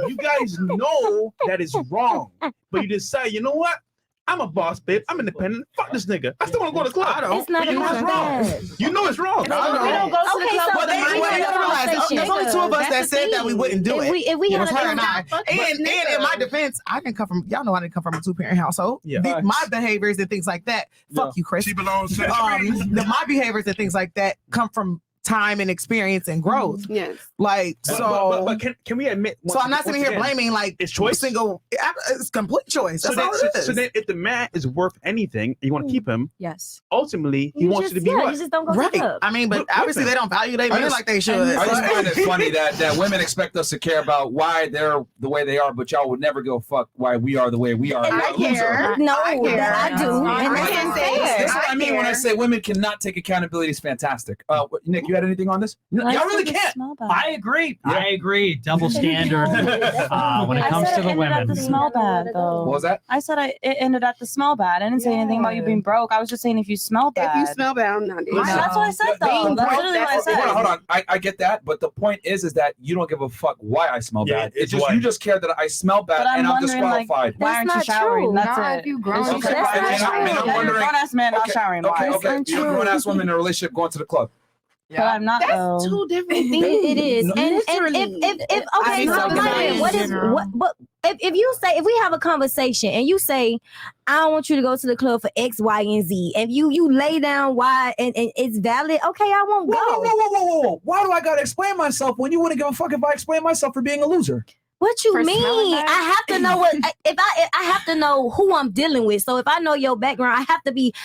You guys know that is wrong, but you decide, you know what? I'm a boss, babe. I'm independent. Fuck this nigga. I still want to go to the club. It's not You know about it's wrong. that. You know it's wrong. We don't go to the Okay, club. so with then the we mindset gotta of realize conversation. There's only two of us that That's the said that we thing. wouldn't do it. If we It had was a her and I. Fuck And with in my nigga. defense, I didn't come from, y'all know I didn't come from a 2-parent household. Yeah. My behaviors and things like that, fuck you, Chris. She belongs to the My behaviors and things like that come from time and experience and growth. Yes. Like, so. But can we admit? So I'm not sitting here blaming like it's choice. It's complete choice. So That's then, all it is. so then, if the man is worth anything, and you want to keep him. Yes. Ultimately, he wants you to be You what? just don't go to the Right. club. I mean, but Look, obviously listen. they don't value their I men just- like they should. I just So- find it funny that women expect us to care about why they're the way they are, but y'all would never give a fuck why we are the way we are. And You're I a loser. care. No, I care. that I do. I And that's can not say fair. This is what I mean when I care. say women cannot take accountability is fantastic. Nick, you had anything on this? Y'all really can't. I agree. I agree. Double standard when it I comes said to the it ended at women. the smell bad, though. What was that? I said it ended at the smell bad. I didn't say anything about you being broke. I was just saying if you smell bad. If you smell bad, I'm not dating. That's what I said, though. That's literally what I said. Hold on. I get that, but the point is that you don't give a fuck why I smell Yeah, bad. it's It's just why. you just care that I smell bad But I'm and I'm wondering, like, disqualified. why aren't you That's not showering? true. That's Not it. if you grown. It's just Okay, like, that's why not aren't you true. showering? You're a wondering- grown-ass man not showering. Why? Okay. You're a untrue. grown-ass woman in a relationship going to the club. But I'm not, though. That's two different things. It is. No. And Literally. if okay, I'm so talking about Glenn, in what is general. what but if we have a conversation and you say, I don't want you to go to the club for X, Y, and Z, and you lay down why and it's valid, okay, I won't go. Whoa. Why do I gotta explain myself when you wouldn't give a fuck if I explain myself for being a loser? What you For smelling mean? bad? I have to know what if I have to know who I'm dealing with. So if I know your background, I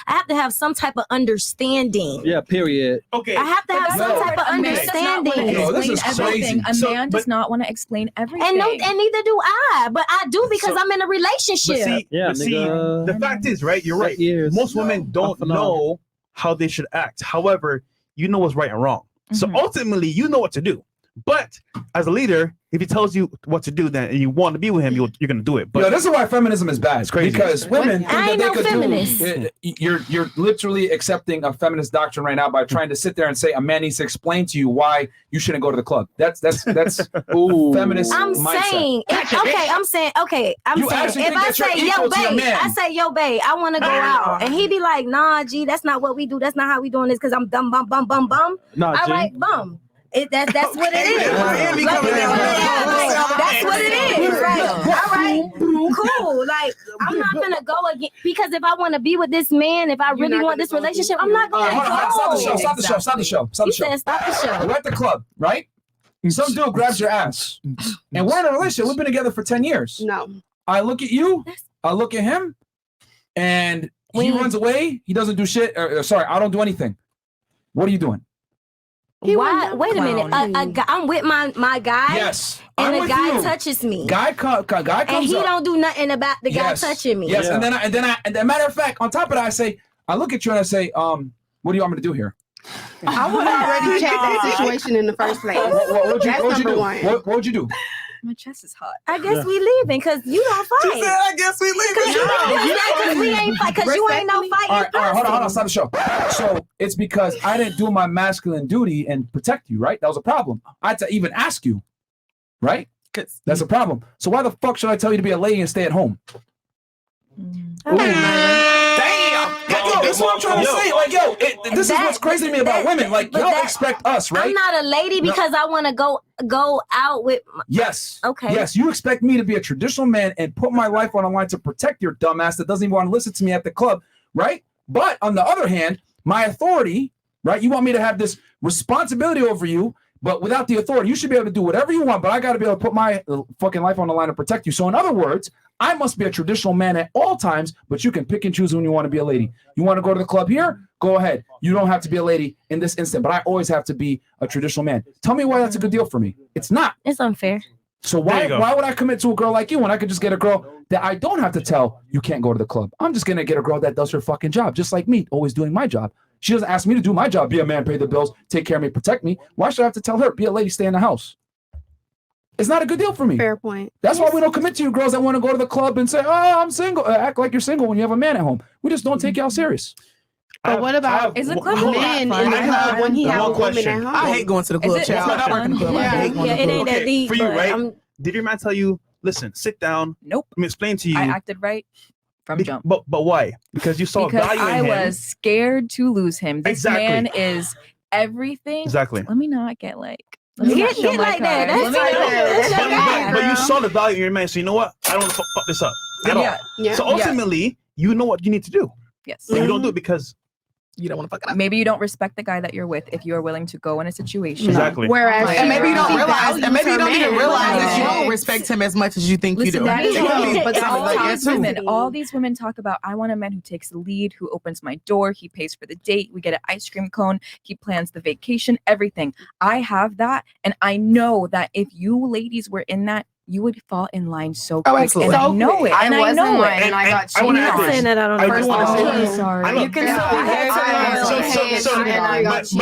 have to have some type of understanding. Yeah, period. Okay. I have to have some type of A man does not want to understanding. No, this explain is everything. crazy. A man does not want to explain everything. And neither do I. But I do because So- I'm in a But relationship. see, nigga. the fact is, right? You're right. Years. Most women don't Off and on. know how they should act. However, you know what's right and wrong. So Mhm. ultimately, you know what to do. But as a leader, if he tells you what to do, then and you want to be with him, you're gonna do it. But This is why feminism is bad. It's crazy. because women think I that ain't they no could feminist. do. You're literally accepting a feminist doctrine right now by trying to sit there and say a man needs to explain to you why you shouldn't go to the club. That's feminist I'm mindset. saying, I'm saying, You actually if think I that you're say, yo, equal to your babe, man. I say, yo, babe, I want to go out. And he be like, nah, G, that's not what we do. That's not how we doing this because I'm dumb, bum. Nah, All G. right, bum. That's what it is. Miami coming in. That's what it is. Right. All right. Cool. Like, I'm not gonna go again because if I want to be with this man, if I really want this relationship, I'm not All gonna right, hold on. go. Stop the show. You said stop the show. We're at the club, right? Some dude grabs your ass, and we're in a relationship. We've been together for 10 years. No. I look at you, I look at him, and he runs away. He doesn't do shit. Sorry, I don't do anything. What are you doing? Why? Wait a minute. I'm with my guy. Yes. And I'm the with guy you. touches me. Guy comes and he up. don't do nothing about the guy touching me. Yes. And then matter of fact, on top of that, I look at you and I say, what do you want me to do here? I would already check that situation in the first place. That's number one. What would you do? My chest is hot. I guess we leaving because you don't fight. She said, I guess we leaving. Because we ain't fight. Because you ain't no fighting. All right, hold on, stop the show. So it's because I didn't do my masculine duty and protect you, right? That was a problem. I had to even ask you, right? That's a problem. So why the fuck should I tell you to be a lady and stay at home? Damn! That's what I'm trying to say. Like, this is what's crazy to me about women. Like, y'all expect us, right? I'm not a lady because I want to go out with. Yes. Okay. Yes, you expect me to be a traditional man and put my life on the line to protect your dumb ass that doesn't even want to listen to me at the club, right? But on the other hand, my authority, right? You want me to have this responsibility over you, but without the authority, you should be able to do whatever you want, but I got to be able to put my fucking life on the line to protect you. So in other words, I must be a traditional man at all times, but you can pick and choose when you want to be a lady. You want to go to the club here? Go ahead. You don't have to be a lady in this instant, but I always have to be a traditional man. Tell me why that's a good deal for me. It's not. It's unfair. So why would I commit to a girl like you when I could just get a girl that I don't have to tell you can't go to the club? I'm just going to get a girl that does her fucking job, just like me, always doing my job. She doesn't ask me to do my job, be a man, pay the bills, take care of me, protect me. Why should I have to tell her, be a lady, stay in the house? It's not a good deal for me. Fair point. That's why we don't commit to you girls that want to go to the club and say, oh, I'm single. Act like you're single when you have a man at home. We just don't take y'all serious. But what about men in the club when he has a woman at home? I hate going to the club, child. I work in the club. I hate going to the club. It ain't that deep. For you, right? Did your man tell you, listen, sit down? Nope. Let me explain to you. I acted right from jump. But why? Because you saw value in him. I was scared to lose him. This man is everything. Exactly. Let me not get like. Get like that. But you saw the value in your man, so you know what? I don't want to fuck this up at all. Yeah. So ultimately, you know what you need to do. Yes. But you don't do it because you don't want to fuck it up. Maybe you don't respect the guy that you're with if you are willing to go in a situation. Exactly. Whereas, and maybe you don't realize, and maybe you don't even realize that you Right. don't respect him as much as you think you do. That is But all these women talk about, I want a man who takes the lead, who opens my door, he pays for the date, we get an ice cream cone, he plans the vacation, everything. I have that, and I know that if you ladies were in that, you would fall in line so quick. Absolutely. And I know it. And I know it. And I got cheated on. on. Saying that I don't know. First of all, sorry. You can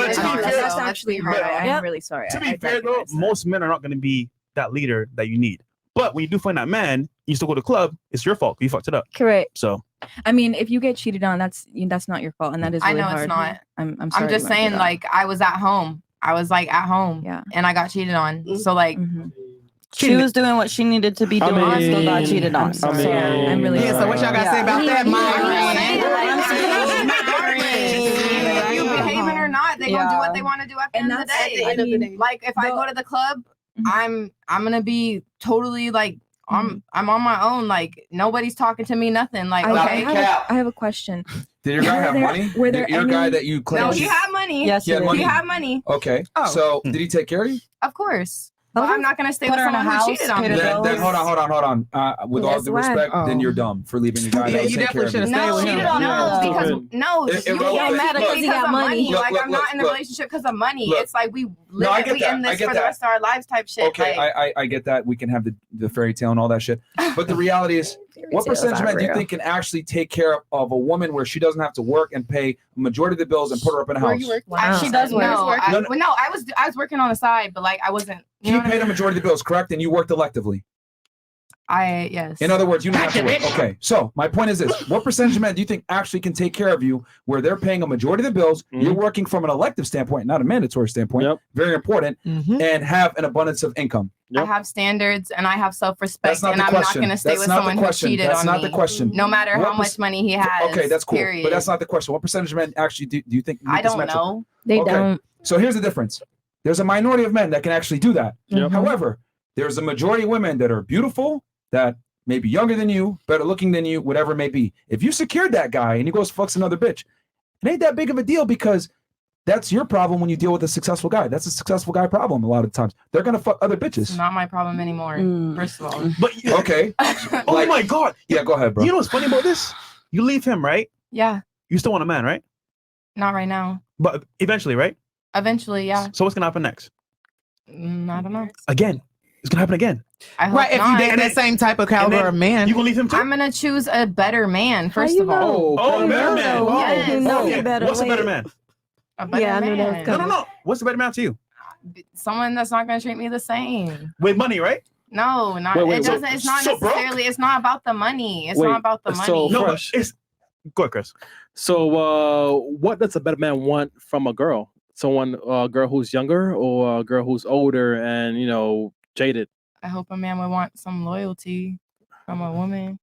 That's actually hard. I'm really sorry. To be fair though, most men are not going to be that leader that you need. But when you do find that man, you still go to the club, it's your fault. You fucked it up. Correct. So I mean, if you get cheated on, that's not your fault, and that is really hard. I know it's not. I'm sorry. I'm just saying, like, I was at home. I was like at home, and I got cheated on. So like, she was doing what she needed to be doing. I still got cheated on. I'm really sorry. So what y'all got to say about that, if you behaving or not, they gonna do what they want to do at the end of the day. Like if I go to the club, I'm gonna be totally like I'm on my own. Like nobody's talking to me, nothing. Like okay, I have a question. Did your guy have money? Were there your guy that you claim? No, he had money. Yes, he had money. He had money. Okay. So did he take care of you? Of course. But I'm not gonna stay with someone who cheated on me. Then hold on. With all due respect, then you're dumb for leaving your guy. Yeah, you definitely should have stayed with him. You can't mad because he got money. Look, Like I'm not in a relationship because of money. Look. It's like we No, I live, get we that. end I this get for the that. rest of our lives type shit. Okay, Like, I get that. We can have the fairy tale and all that shit. But the reality is, what percentage of men do you think can actually take care of a woman where she doesn't have to work and pay a majority of the bills and put her up in a house? She does work. I was working on the side, but like I wasn't. He paid a majority of the bills, correct? And you worked electively. Yes. In other words, you don't have to work. Okay. So my point is this: what percentage of men do you think actually can take care of you where they're paying a majority of the bills? You're working from an elective standpoint, not a mandatory standpoint. Very important, and have an abundance of income. I have standards and I have self-respect, and I'm not question. going to stay That's with not someone the who question. cheated That's on not me. the question. No matter What how much money he has. Okay, that's cool. Period. But that's not the question. What percentage of men actually do you think? I don't know. They don't. So here's the difference. There's a minority of men that can actually do that. However, there's a majority of women that are beautiful, that may be younger than you, better looking than you, whatever it may be. If you secured that guy and he goes fucks another bitch, it ain't that big of a deal because That's your problem when you deal with a successful guy. That's a successful guy problem a lot of times. They're gonna fuck other bitches. It's not my problem anymore. First of all, But okay. Oh my God. Yeah, go ahead, bro. You know what's funny about this? You leave him, right? yeah, You still want a man, right? not right now. But eventually, right? Eventually, yeah. So what's gonna happen next? I don't know. Again, it's gonna happen again. I hope Right, if not. you date that same type of caliber of man. You gonna leave him too? I'm gonna choose a better man. First of all, Oh, better man. Yes. Oh, No, yeah. better What's a better way. man? A better Yeah, I knew that was man. coming. No. What's a better man to you? Someone that's not gonna treat me the same. With money, right? No, not. Wait, it so- doesn't. It's not so broke? necessarily. It's not about the money. It's Wait, not about the money. so No, but Fresh. it's go ahead, Chris. So, what does a better man want from a girl? Someone, a girl who's younger or a girl who's older and jaded? I hope a man would want some loyalty from a woman.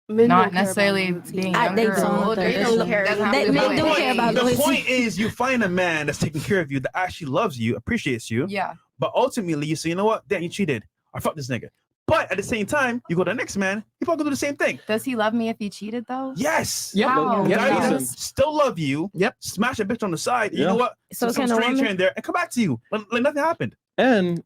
Men Not don't care about necessarily loyalty. being They younger or don't. older. They It don't doesn't care. have to They do men with don't it. care about The loyalty. point is, you find a man that's taking care of you, that actually loves you, appreciates you, Yeah. but ultimately you say, you know what, damn, you cheated. I fuck this nigga. But at the same time, you go to the next man, you probably do the same thing. Does he love me if he cheated though? Yes. Yep. How? Yep. Guys Listen. that still love you. Yep. Smash a bitch on the side. You Yeah. know what? So Some can a stranger woman- in there and come back to you like nothing happened. And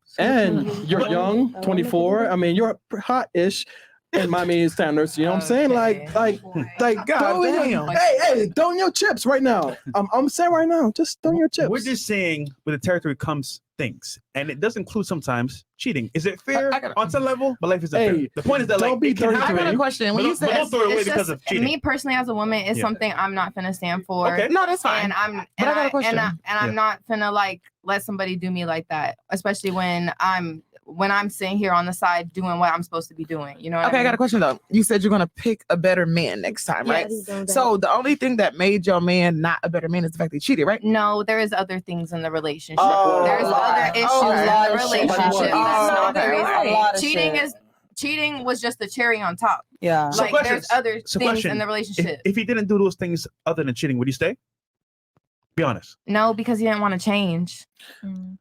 you're young, 24. I mean, you're hot-ish in Miami standards. You know what I'm saying? Okay. Like, God damn. Hey, throwing your chips right now. I'm saying right now, just throwing your chips. We're just saying with the territory comes things, and it does include sometimes cheating. Is it fair I gotta- on some level? But life isn't Hey, fair. The point is that don't like be it can 33. I happen, got a question. When but you don't said throw it away It's because just of cheating. me personally as a woman, it's Yeah. something I'm not finna stand for. Okay. no, that's fine. And I'm But and I got a question. I'm not finna like let somebody do me like that, especially when I'm sitting here on the side doing what I'm supposed to be doing. You know what Okay, I I mean? got a question though. You said you're gonna pick a better man next time, right? So the only thing that made your man not a better man is the fact that he cheated, right? No, there is other things in the relationship. Oh, There's other issues okay. in Lot the of shit. relationship. Oh, That's not the okay. reason. A lot of Cheating shit. is cheating was just the cherry on top. Yeah. So Like questions. there's other So things question. in the relationship. If he didn't do those things other than cheating, would you stay? Be honest. No, because he didn't want to change.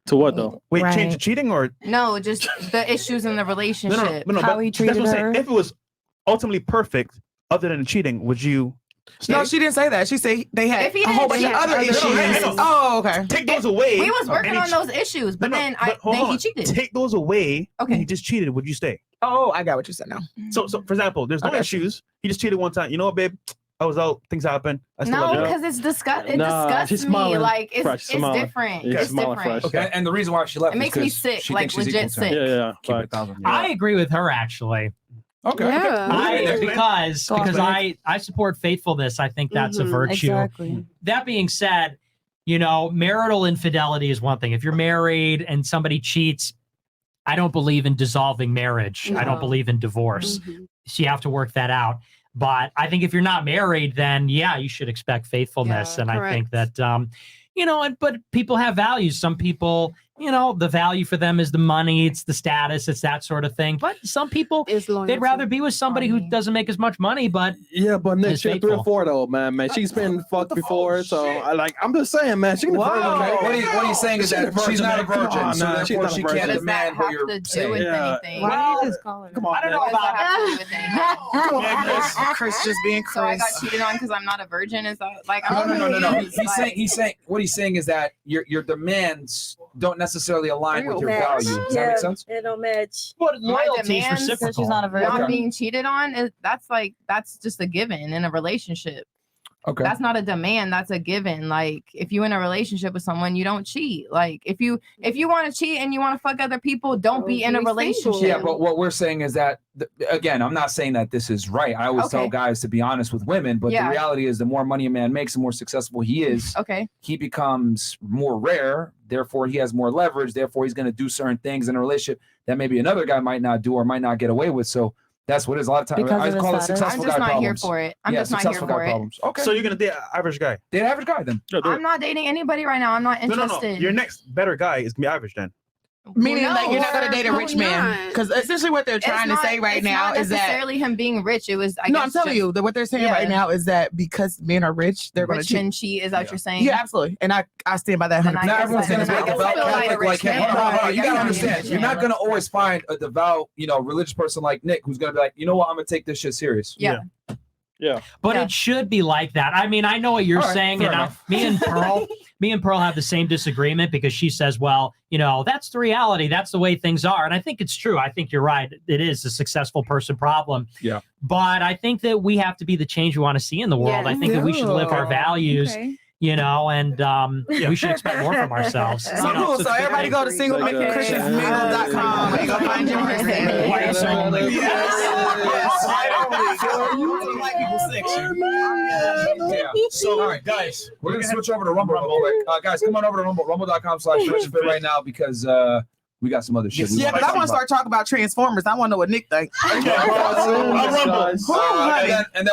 To what though? Wait, Right. change to cheating or No, just the issues in the relationship. no, How but he that's what I'm treated saying. her. If it was ultimately perfect, other than cheating, would you? No, stay? she didn't say that. She said they had If he a whole bunch didn't of cheat, other I issues. know. Oh, okay. Take those away. We was working and on he those issues, but No, then hold he on. cheated. Take those away. Okay. And he just cheated. Would you stay? Oh, I got what you said now. So for example, there's no I got you. issues. He just cheated one time. You know what, babe? I was out. Things happen. I still No, love you. because it's it Nah, disgusts she's me. smiling, Like Fresh, it's smiling. different. Yeah, It's smiling, different. Fresh. Okay, and the reason why she left It makes is me 'cause sick, she like, thinks she's legit equal to him. sick. Yeah. Keep it Facts. 1,000. I agree with her actually. Okay. Yeah. Because I support faithfulness. I think that's a virtue. Exactly. That being said, marital infidelity is one thing. If you're married and somebody cheats, I don't believe in dissolving marriage. I don't No. believe in divorce. So you have to work that out. But I think if you're not married, then yeah, you should expect faithfulness. Yeah, and I think correct. that, but people have values. Some people, the value for them is the money, it's the status, it's that sort of thing. But some people, It's loyalty. they'd rather be with somebody who Harmony. doesn't make as much money, but Yeah, but Nick, It's she had 3 or faithful. 4 though, man. She's been fucked before, so I'm just saying, man. She can Wow. okay? What are you saying is She's that a virgin, she's not a man. Come virgin, on, so man. She's therefore not a she virgin. can't What does that demand what have you're to do saying. with Yeah. anything? Well, Come on, I don't man. know What does about that have to do with anything? Chris just being So I Chris. got cheated on because I'm not a virgin. Is that like No. He's saying what he's saying is that your demands don't necessarily align with your value. Does that make sense? It don't match. But My loyalty is demands, reciprocal. She's not a virgin. not Okay. being cheated on that's just a given in a relationship. Okay. That's not a demand, that's a given. Like if you're in a relationship with someone, you don't cheat. Like if you want to cheat and you want to fuck other people, don't be in a Be single. relationship. Yeah, but what we're saying is that again, I'm not saying that this is right. I always tell Okay. guys to be honest with women, but Yeah. the reality is the more money a man makes, the more successful he is. Okay. He becomes more rare. Therefore, he has more leverage. Therefore, he's going to do certain things in a relationship that maybe another guy might not do or might not get away with. So that's what it is. A lot of times Because I of call it his status? successful I'm just guy not problems. here for it. I'm just not here successful for guy it. problems. Okay. So you're gonna date an average guy? Date an average guy then. No, do it. I'm not dating anybody right now. I'm not No. interested. Your next better guy is gonna be average then. Meaning, No, like, you're not going to date a or rich man. not. Because essentially what they're trying to say right now is not that. necessarily him being rich. It was No, I'm telling you that what they're saying right Yeah. now is that because men are rich, they're going to rich cheat. men cheat. Is that what you're saying? Yeah, absolutely. And I stand by that Then 100%. I Not guess everyone's I going to don't be a know. devout I feel like Catholic a like rich him. man. Hold on. You got to Yeah. understand. You're not going to always find a devout, religious person like Nick who's going to be like, you know what, I'm going to take this shit serious. Yeah. Yeah. But Yeah. it should be like that. I mean, I know what you're All right, saying, fair and enough. me and me and Pearl have the same disagreement because she says, well, you know, that's the reality. That's the way things are. And I think it's true. I think you're right. It is a successful person problem. Yeah. But I think that we have to be the change we want to see in the world. I think that we should live our values. Okay. You know, and we should expect more from ourselves. So cool. So everybody go to singlechristtiansmingle.com and go find your person. Whites only. White people section. So, all right, guys, we're going to switch over to Rumble real quick. Guys, come on over to Rumble, rumble.com/freshfit right now because we got some other shit. Yeah, but I want to start talking about Transformers. I want to know what Nick thinks. And then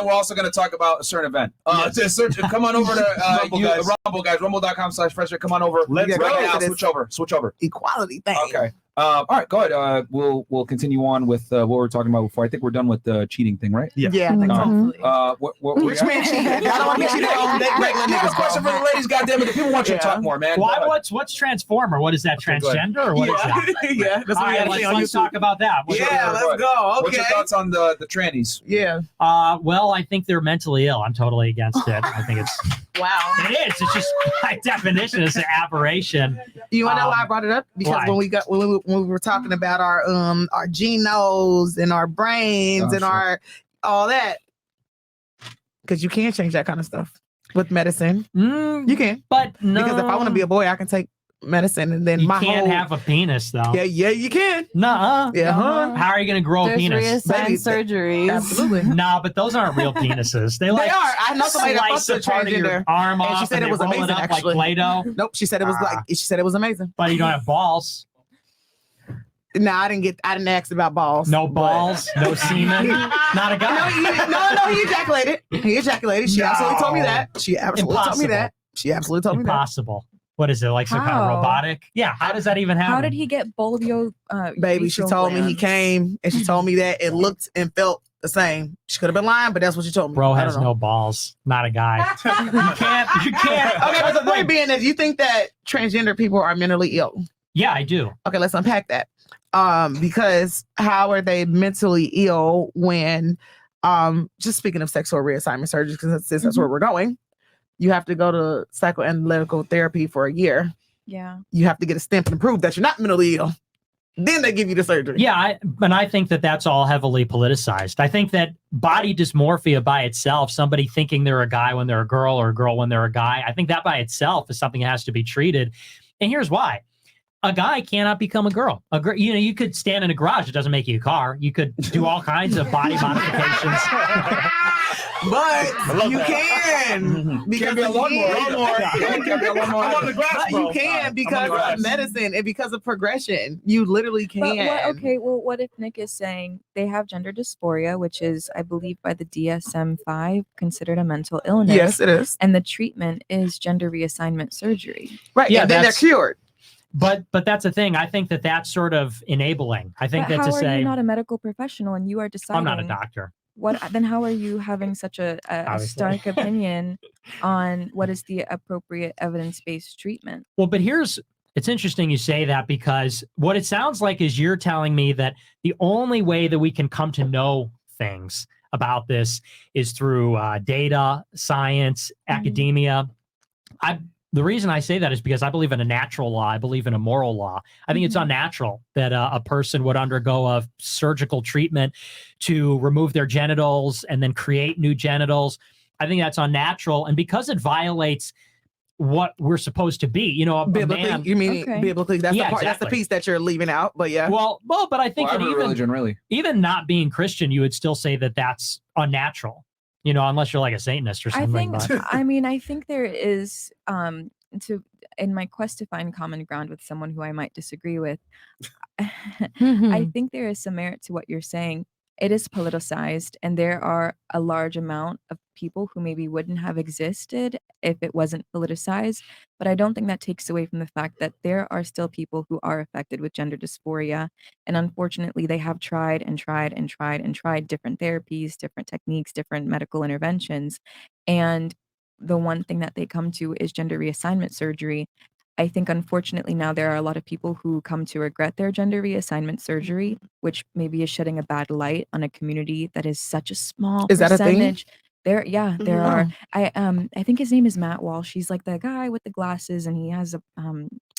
we're also going to talk about a certain event. Come on over to Rumble, guys. Rumble.com/freshfit. Come on over. Let's go. Right now. Switch over. Equality thing. Okay. All right, go ahead. We'll continue on with what we were talking about before. I think we're done with the cheating thing, right? Yeah. I think so. Which man cheated? I don't want to cheat on regular niggas. Question for the ladies, goddammit. The people want you to talk more, man. What's Transformer? What is that, transgender or what is that? Yeah, that's what let's talk about that. Let's go. Okay. What's your thoughts on the trannies? Yeah. Well, I think they're mentally ill. I'm totally against it. I think it's wow. It is. It's just by definition, it's an aberration. You want to know why I brought it up? Because when we were talking about our genomes and our brains and our all that, because you can't change that kind of stuff with medicine. You can, but no. Because if I want to be a boy, I can take medicine and then you can't have a penis though. Yeah, you can. Nuh-uh. Yeah. How are you going to grow a penis? Surgeries. Absolutely. No, but those aren't real penises. They are. I know somebody that fucked a part of your arm off. And she said it was amazing. Up actually, like Play-Doh. Nope. She said it was she said it was amazing. But you don't have balls. No, I didn't ask about balls. No balls, no semen, not a guy. No, he ejaculated. She absolutely told me that. She absolutely told me that. Impossible. What is it, like some kind of robotic? Yeah, how does that even happen? How did he get bolio? Baby, she told me he came and she told me that it looked and felt the same. She could have been lying, but that's what she told me. Bro has no balls, not a guy. You can't. Okay, but the point being is you think that transgender people are mentally ill. Yeah, I do. Okay, let's unpack that. Because how are they mentally ill when just speaking of sexual reassignment surgery, because that's where we're going, you have to go to psychoanalytical therapy for a year. Yeah. You have to get a stamp and prove that you're not mentally ill. Then they give you the surgery. Yeah, and I think that that's all heavily politicized. I think that body dysmorphia by itself, somebody thinking they're a guy when they're a girl or a girl when they're a guy, I think that by itself is something that has to be treated. And here's why. A guy cannot become a girl. You could stand in a garage. It doesn't make you a car. You could do all kinds of body modifications. But you can. Because you can because of medicine and because of progression. You literally can. What if Nick is saying they have gender dysphoria, which is, I believe, by the DSM-5 considered a mental illness? Yes, it is. And the treatment is gender reassignment surgery. Right. Yeah, and then they're cured. But that's the thing. I think that that's sort of enabling. I think that to say, how are you not a medical professional and you are deciding? I'm not a doctor. Then how are you having such a stark opinion on what is the appropriate evidence-based treatment? Well, but it's interesting you say that, because what it sounds like is you're telling me that the only way that we can come to know things about this is through data, science, academia. The reason I say that is because I believe in a natural law. I believe in a moral law. I think it's unnatural that a person would undergo a surgical treatment to remove their genitals and then create new genitals. I think that's unnatural. And because it violates what we're supposed to be, biblically, man, you mean biblically? That's the part. Exactly. That's the piece that you're leaving out. But yeah. Well, but I think that even not being Christian, you would still say that that's unnatural. Unless you're like a Satanist or something. I think there is, in my quest to find common ground with someone who I might disagree with, I think there is some merit to what you're saying. It is politicized, and there are a large amount of people who maybe wouldn't have existed if it wasn't politicized. But I don't think that takes away from the fact that there are still people who are affected with gender dysphoria. And unfortunately, they have tried and tried and tried and tried different therapies, different techniques, different medical interventions. And the one thing that they come to is gender reassignment surgery. I think, unfortunately, now there are a lot of people who come to regret their gender reassignment surgery, which maybe is shedding a bad light on a community that is such a small percentage. Is that a thing? There are. Mhm. I think his name is Matt Walsh. He's like the guy with the glasses, and he has a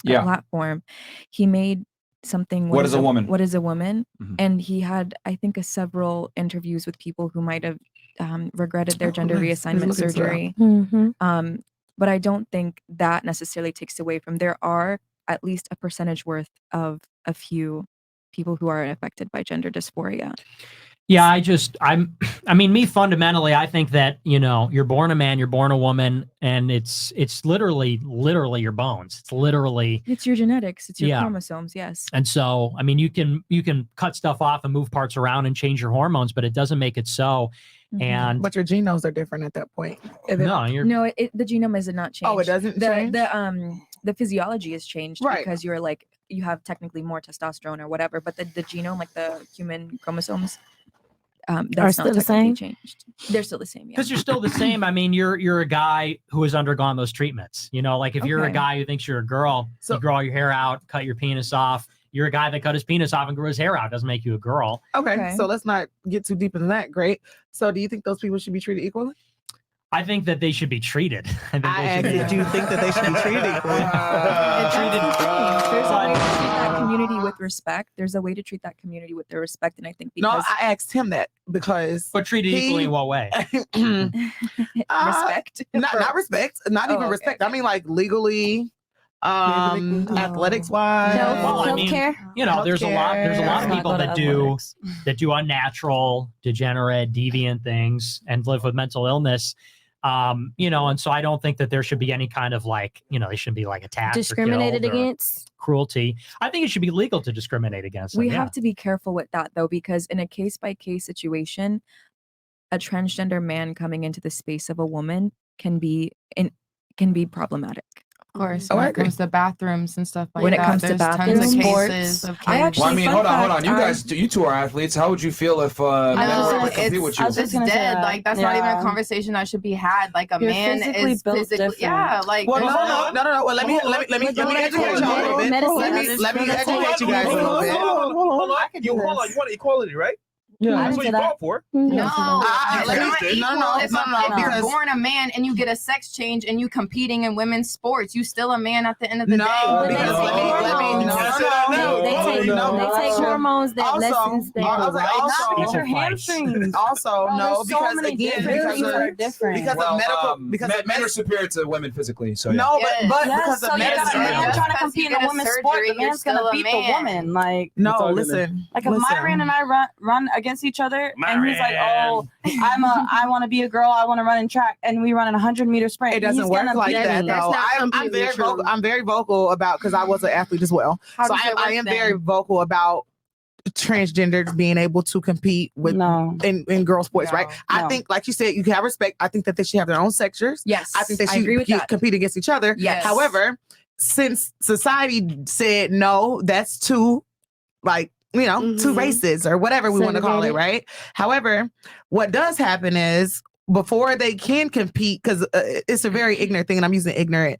Yeah. platform. He made something. What is a Woman? What is a woman? Mhm. And he had, I think, several interviews with people who might have regretted their Oh, gender nice. I was reassignment looking into that. surgery. Mhm. But I don't think that necessarily takes away from, there are at least a percentage worth of a few people who are affected by gender dysphoria. Yeah, I mean, me fundamentally, I think that, you're born a man, you're born a woman, and it's literally your bones. It's literally, It's your genetics, it's your Yeah. chromosomes, yes. and so, I mean, you can cut stuff off and move parts around and change your hormones, but it doesn't make it so. Mhm. And But your genomes are different at that point. If it- no, you're No, the genome is not changed. Oh, it doesn't change? The physiology is changed Right. because you have technically more testosterone or whatever, but the genome, like the human chromosomes, that's still not the technically same? changed. They're still the same, yeah. because you're still the same. I mean, you're a guy who has undergone those treatments. Like if you're a Okay. guy who thinks you're a girl, So- you grow all your hair out, cut your penis off. You're a guy that cut his penis off and grew his hair out. Doesn't make you a girl. Okay, so let's not get too deep into that. Great. So do you think those people should be treated equally? I think that they should be treated. I think I they should asked, be did you think that they should be treated equally? There's a way to treat that community with respect. There's a way to treat that community with their respect, and I think No, because I asked him that because But treated equally in what way? respect, not respect, not Oh, even okay, respect. I mean like legally, athletics wise. Well, I mean, there's a lot of people that do unnatural, degenerate, deviant things and live with mental illness. And so I don't think that there should be any kind of they shouldn't be attacked, Discriminated or killed or against. cruelty. I think it should be legal to discriminate against them. we yeah. have to be careful with that though, because in a case by case situation, a transgender man coming into the space of a woman can be problematic. Of course, Oh, when I it comes to bathrooms and stuff like When it that, comes to there's tons bathrooms, of sports, cases of kids. I actually- Well, I mean, fun hold on. fact, You guys, you two are athletes. How would you feel if men were to compete with you? just gonna say dead. that. Like that's not even Yeah. a conversation that should be had. Like a You're man physically is built physically, different. yeah. Like Well, there's no. Well, let me educate y'all a little bit. Let me educate you guys a little bit. Hold on. You want equality, right? Yeah. That's what you fought for. No, let it's me- not equal. no, If you're because- born a man and you get a sex change and you competing in women's sports, you still a man at the end of the No, day. because They take hormones that lessens their also, your hamstrings. Also, Bro, no, there's so because many again, different because things that are of different. medical, because men, of men are superior to women physically. So no, Yes. but Yes, because so of you got a medicine. man Just trying to because compete you in a get a women's surgery, sport, the you're man's gonna still a beat the man. woman. Like No, all good listen. if Myron and I run against each other, and he's like, Myron. "Oh, I want to be a girl. I want to run in track," and we run in a 100-meter sprint. It doesn't he's work gonna like beat that, me. though. That's not I'm completely very true. vocal. I'm very vocal about because I was an athlete as well. How So does it I work am then? very vocal about transgender being able to compete with in girl sports, right? I think, like you said, you can have respect. I think that they should have their own sectors. Yes, I think they I should agree with that. compete against each other. Yes. However, since society said no, that's too two races or whatever we want to call it, Segregated. right? However, what does happen is before they can compete, because it's a very ignorant thing, and I'm using ignorant,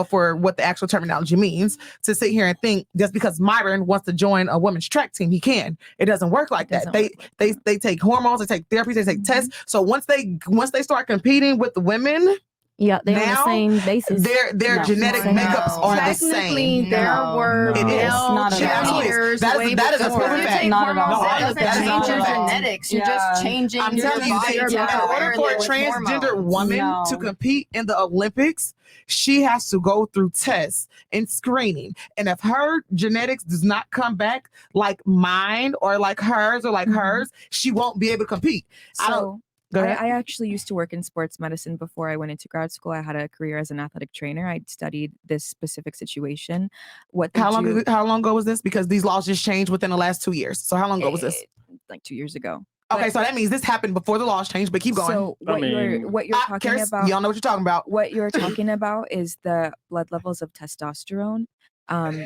for what the actual terminology means, to sit here and think just because Myron wants to join a women's track team, he can. It doesn't work like that. They take hormones, they take therapies, they take tests. So once they start competing with the women, Yeah, they're on now, the same basis. their genetic No. makeups are the Technically, same. there were It is. male Not at all. cheerleaders That is- way that is a before. proven You fact. take Not at hormones, all. that doesn't That is change not your at all. genetics. You're Yeah. just changing I'm your telling you, body in order temporarily for a with transgender hormones. woman No. to compete in the Olympics, she has to go through tests and screening. And if her genetics does not come back like mine or like hers or like hers, she won't be able to compete. So Go ahead. I actually used to work in sports medicine before I went into grad school. I had a career as an athletic trainer. I studied this specific situation. How long ago was this? Because these laws just changed within the last 2 years. So how long ago was this? Like 2 years ago. Okay, so that means this happened before the laws changed, but keep going. So what you're talking Karis, about, y'all know what you're talking about. what you're talking about is the blood levels of testosterone.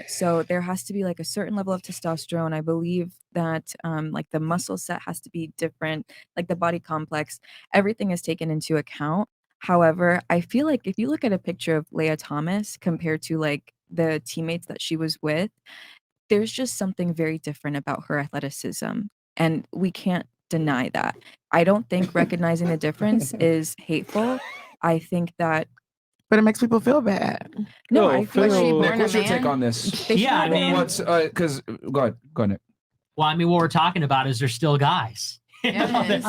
So there has to be like a certain level of testosterone. I believe that like the muscle set has to be different, like the body complex, everything is taken into account. However, I feel like if you look at a picture of Leah Thomas compared to like the teammates that she was with, there's just something very different about her athleticism. And we can't deny that. I don't think recognizing the difference is hateful. I think that, but it makes people feel bad. No, I feel Nick, what's your take on this? Yeah, I mean, what's because go ahead, Nick. Well, I mean, what we're talking about is there's still guys. Fundamentally,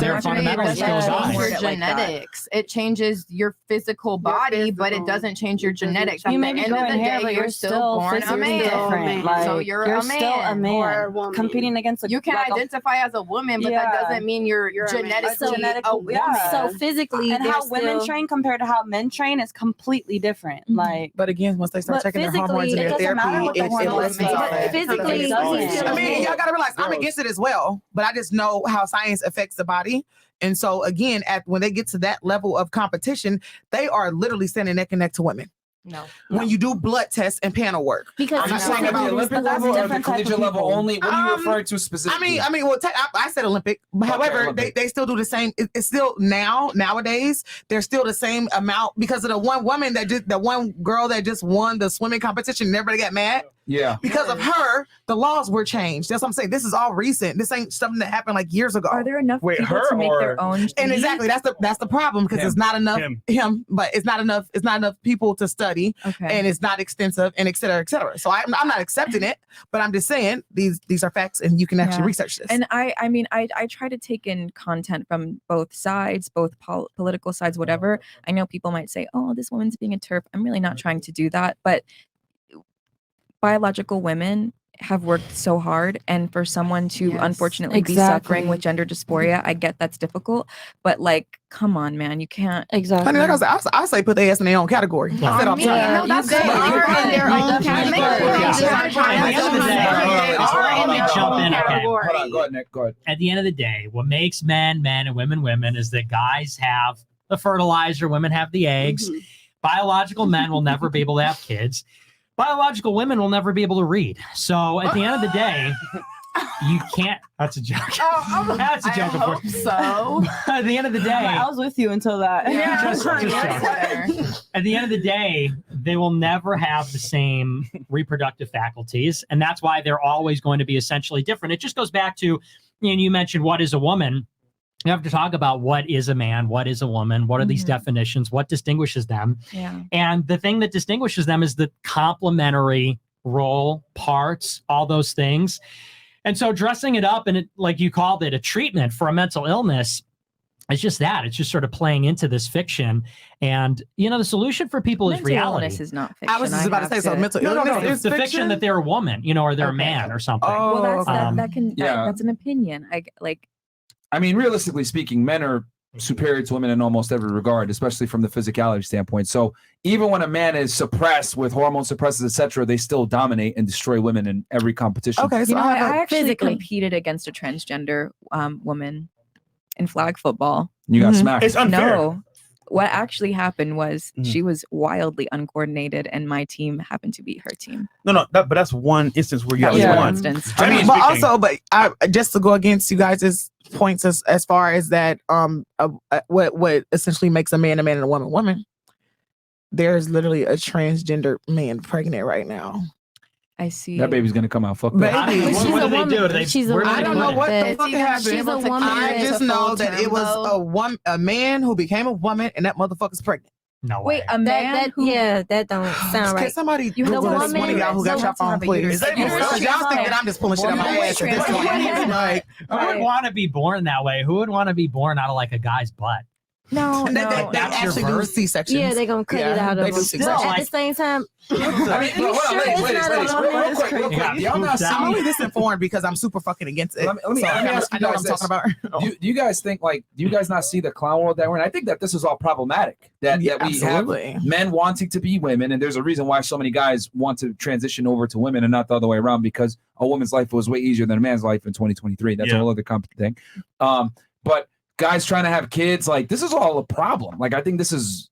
They're fundamentally still guys. Your genetics. It changes your physical body, but it doesn't change your genetics. At You the may be end of growing the hair, day, but you're still born a man. different. Like, So you're a man. still a man or a woman. competing against a. You can like identify as a woman, but that doesn't mean you're genetically a woman. So physically, and how women train compared to how men train is completely different. Like, but again, once they start but checking their hormones and physically, their it doesn't matter therapy, what the it hormones lessens are. all that. Physically, I mean, y'all gotta realize I'm against it as well, but I just know how science affects the body. And so again, when they get to that level of competition, they are literally standing neck and neck to women. No. When you do blood tests and panel work. Because are you saying at the Olympic level or the collegiate level only? What are you referring to specifically? I mean, well, I said Olympic. However, Olympic. They still do the same. It's still nowadays they're still the same amount because of the one woman the one girl that just won the swimming competition. And everybody got mad. Yeah. Because of her, the laws were changed. That's what I'm saying. This is all recent. This ain't something that happened like years ago. Are there enough people to make their own? And exactly, that's the problem because it's not enough but it's not enough people to study, and it's not extensive, and et cetera, et cetera. So I'm not accepting it, but I'm just saying these are facts, and you can actually research this. And I mean, I try to take in content from both sides, both political sides, whatever. I know people might say, "Oh, this woman's being a TERF." I'm really not trying to do that, but biological women have worked so hard, and for someone to unfortunately be suffering with gender dysphoria, I get that's difficult, but like, come on, man, you can't. Exactly. I mean, like I say put their ass in their own category. I said all the time. No, that's good. They are in their own category. At the end of the day, what makes men men and women women is that guys have the fertilizer, women have the eggs. Biological men will never be able to have kids. Biological women will never be able to read. So at the end of the day, you can't. That's a joke. That's a joke. I hope so. At the end of the day, I was with you until that. Yeah, just at the end of the day, they will never have the same reproductive faculties, and that's why they're always going to be essentially different. It just goes back to, you mentioned what is a woman. You have to talk about what is a man, what is a woman, what are these definitions, what distinguishes them. Yeah. And the thing that distinguishes them is the complementary role, parts, all those things. And so dressing it up, and it, like you called it, a treatment for a mental illness, it's just that. It's just sort of playing into this fiction. And, the solution for people is reality. Illness is not fiction. I was just about to say, so mental illness it's the fiction that they're a woman, or they're a man or something. Well, that's an opinion. I mean, realistically speaking, men are superior to women in almost every regard, especially from the physicality standpoint. So even when a man is suppressed with hormone suppressors, etc., they still dominate and destroy women in every competition. Okay, so I actually competed against a transgender woman in flag football. You got smacked. It's unfair. No. What actually happened was she was wildly uncoordinated, and my team happened to beat her team. No, but that's one instance where you have one instance. I mean, but I just to go against you guys' points as far as that, what essentially makes a man and a woman. There's literally a transgender man pregnant right now. I see. That baby's gonna come out fucked up. What do they do? I don't know what the fuck happened. I just know that it was a man who became a woman, and that motherfucker's pregnant. No way. Wait, a man? That don't sound right. Can somebody You Google have this a one of y'all who got your phone, please? Y'all think that I'm just pulling shit out my ass at this point. Who would want to be born that way? Who would want to be born out of like a guy's butt? No, they actually do C-sections. Yeah, they're gonna cut it out of them. But at the same time, ladies, y'all not seeing I'm only this informed because I'm super fucking against it. Let me ask you I know what guys I'm talking about. Do you guys think do you guys not see the clown world that we're in? I think that this is all problematic. That we absolutely. have men wanting to be women, and there's a reason why so many guys want to transition over to women and not the other way around, because a woman's life was way easier than a man's life in 2023. That's a whole other thing. But guys trying to have kids, this is all a problem. I think this is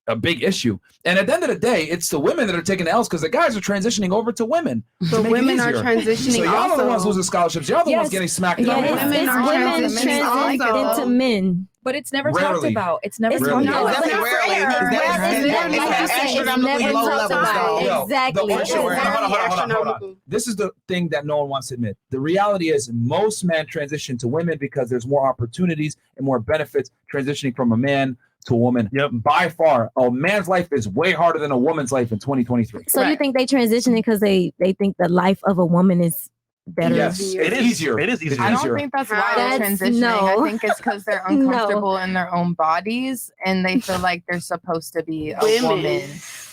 a big issue. And at the end of the day, it's the women that are taking the L's because the guys are transitioning over to women. But women are transitioning. So y'all are the ones losing scholarships. Y'all are the ones getting smacked. Women transitioning into men. But it's never Rarely. talked about. It's never It's talked rarely. about. It's definitely rarely. Astronomically low levels, though. Yo, Exactly. the question- hold on. This is the thing that no one wants to admit. The reality is most men transition to women because there's more opportunities and more benefits transitioning from a man to a woman. Yep. By far, a man's life is way harder than a woman's life in 2023. So you think they transitioning because they think the life of a woman is better? Yes, it's easier. It is easier. I don't think that's why they're That's- transitioning. no. I think it's because they're No. uncomfortable in their own bodies and they feel like they're supposed to be a Women. woman.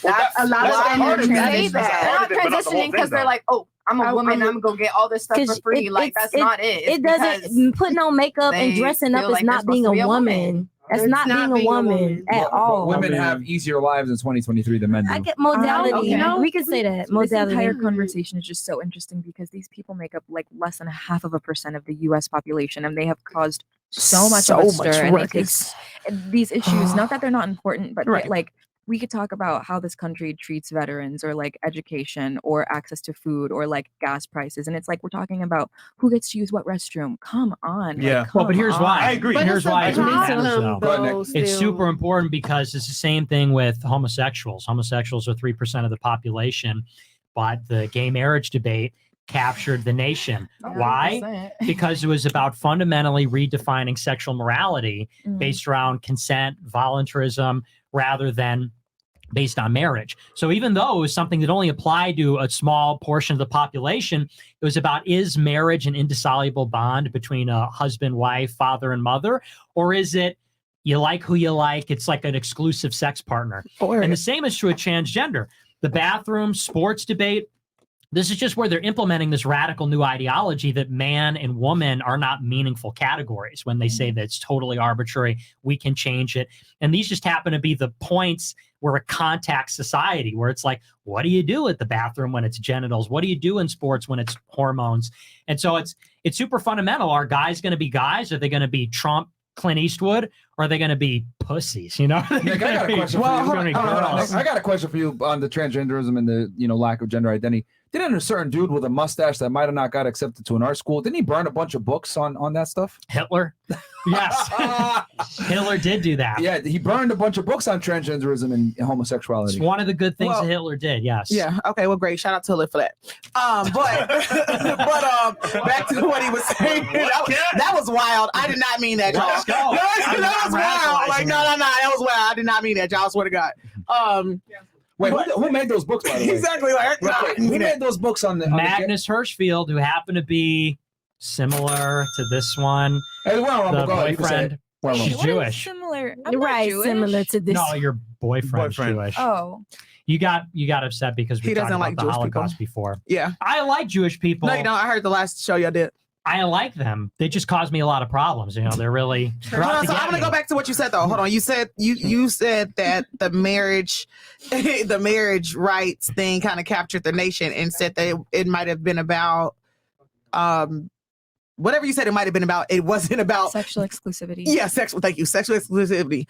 Well, That's a lot of why them they're are transitioning. that. They're not But not the whole transitioning thing, because they're though. like, oh, I'm a woman. I'm- I'm gonna go get all this stuff for 'Cause free. Like it's- that's not it. It's It doesn't because putting on makeup and they dressing up feel is like they're not being a supposed to be a woman. woman. That's It's not not being a woman at But all. women have easier lives in 2023 than men do. I get modality. Okay. We could say that This modality. entire conversation is just so interesting because these people make up like less than 0.5% of the U.S. population, and they have caused so much of a stir. And it takes these issues, not that they're not important, but Right. like we could talk about how this country treats veterans or like education or access to food or like gas prices, and it's like we're talking about who gets to use what restroom. Come on, like, Yeah. Well, but come here's why. on. I agree. But Here's it's a why it matters, problem, though. though, It's still. super important because it's the same thing with homosexuals. Homosexuals are 3% of the population, but the gay marriage debate captured the nation. Why? 100%. Because it was about fundamentally redefining sexual morality based around consent, voluntarism, rather than based on marriage. So even though it was something that only applied to a small portion of the population, it was about, is marriage an indissoluble bond between a husband, wife, father, and mother? Or is it you like who you like? It's like an exclusive sex partner. And the same is true with transgender. The bathroom, sports debate, this is just where they're implementing this radical new ideology that man and woman are not meaningful categories when they say that it's totally arbitrary. We can change it. And these just happen to be the points where a contact society, where it's like, what do you do at the bathroom when it's genitals? What do you do in sports when it's hormones? And so it's super fundamental. Are guys going to be guys? Are they going to be Trump, Clint Eastwood? Or are they going to be pussies? You know? Nick, I got a question for you. Hold on. I got a question for you on the transgenderism and the lack of gender identity. Didn't a certain dude with a mustache that might have not got accepted to an art school, didn't he burn a bunch of books on that stuff? Hitler? Yes. Hitler did do that. Yeah, he burned a bunch of books on transgenderism and homosexuality. It's one of the good things Well, that Hitler did, yes. Yeah. Okay. Well, great. Shout out to Hitler for that. But back to what he was saying. That was wild. I did not mean that, y'all. Let's go. That was wild. Like, no. That was wild. I did not mean that, y'all. I swear to God. Wait, who made those books, by the way? Exactly. Like, Who made those books on the Magnus Hirschfeld, who happened to be similar to this one. Hey, well, the go ahead, you can say it. boyfriend. Well, She's What is Jewish. similar. I'm not Right, Jewish. similar to this. No, your boyfriend's Boyfriend. Jewish. Oh, You got upset because we He talked doesn't about like the Jewish Holocaust before. Yeah. I like Jewish people. No, you don't. I heard the last show y'all did. I like them. They just cause me a lot of problems. You know, they're really. they're Hold out on, to so get I'm gonna me. go back to what you said though. Hold on. You said you said that the marriage rights thing kind of captured the nation and said that it might have been about whatever you said it might have been about. It wasn't about sexual exclusivity. yeah, sexual exclusivity.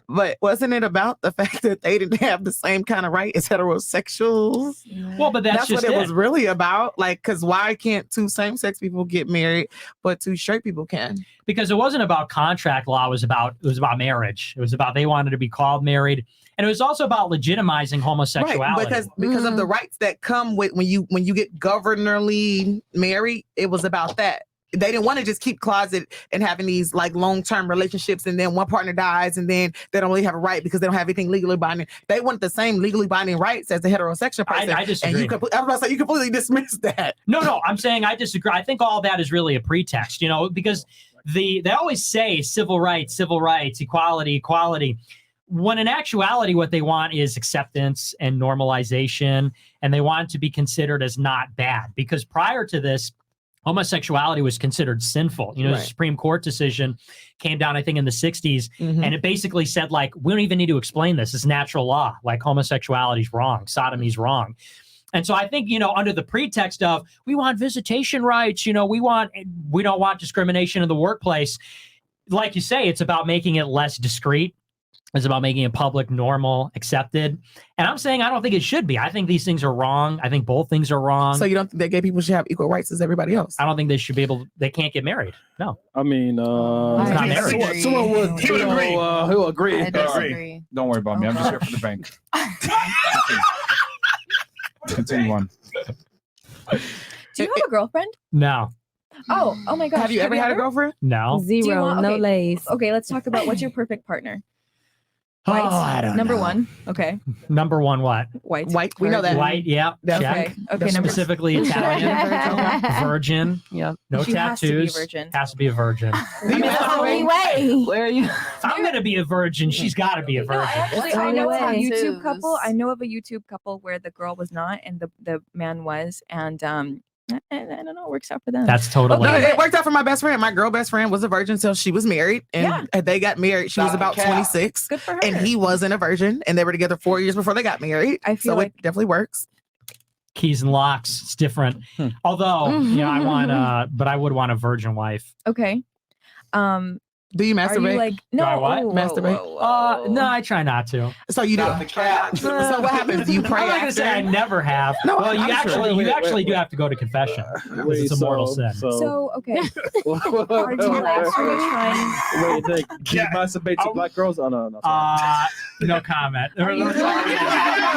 But wasn't it about the fact that they didn't have the same kind of right as heterosexuals? Well, but that's what just it was really about. Like, because why can't two same-sex people get married, but two straight people can? Because it wasn't about contract law. It was about marriage. It was about they wanted to be called married, and it was also about legitimizing homosexuality. Right, because of the rights that come with when you get governorly married, it was about that. They didn't want to just keep closet and having these like long-term relationships and then one partner dies and then they don't really have a right because they don't have anything legally binding. They want the same legally binding rights as the heterosexual person. I disagree. And I was about to say, you completely dismissed that. No, I'm saying I disagree. I think all that is really a pretext, you know, because they always say civil rights, equality. When in actuality, what they want is acceptance and normalization, and they want it to be considered as not bad. Because prior to this, homosexuality was considered sinful. You know, Right. the Supreme Court decision came down, I think, in the 60s, and it basically said, like, we don't even need to explain this. It's natural law. Like, homosexuality is wrong. Sodomy's wrong. And so I think, you know, under the pretext of we want visitation rights, you know, we don't want discrimination in the workplace. Like you say, it's about making it less discreet. It's about making it public, normal, accepted. And I'm saying I don't think it should be. I think these things are wrong. I think both things are wrong. So you don't think that gay people should have equal rights as everybody else? I don't think they should be able. They can't get married. No. I mean, It's not marriage. someone would. He would agree. He'll agree. I disagree. Don't worry about me. I'm just here for the bank. Continue on. Do you have a girlfriend? No. Oh my gosh. Have you ever had a girlfriend? No. Do you Zero, want- no okay. lays. Okay, let's talk about what's your perfect partner. Oh, White. I don't Number know. 1. Okay. Number 1, what? White. White. We know that. White. Yeah. That's check. Okay. Number Specifically Italian. Virgin. Yeah. No She has to be a tattoos. virgin. Has to be a virgin. That's the only way. Where are you? If I'm gonna be a virgin, she's got to be a No, I virgin. actually That's I the know only a way. YouTube couple. I know of a YouTube couple where the girl was not and the man was, and I don't know, it works out for them. That's totally. No, it worked out for my best friend. My girl best friend was a virgin until she was married, and they got married. She was about 26, good for her. and he wasn't a virgin, and they were together 4 years before they got married. I feel so like it definitely works. Keys and locks. It's different. Although, I want but I would want a virgin wife. okay. Do you Are masturbate? you like no? I what? whoa, Masturbate? whoa. No, I try not to. So you do. So what happens? Do you pray I'm not gonna after? say I never have. No, well, you I'm actually, sure. you actually do have to go to confession. Wait, It's a mortal sin. So okay. Are you trying? Wait, Nick, do you masturbate to black girls? Oh no. No comment.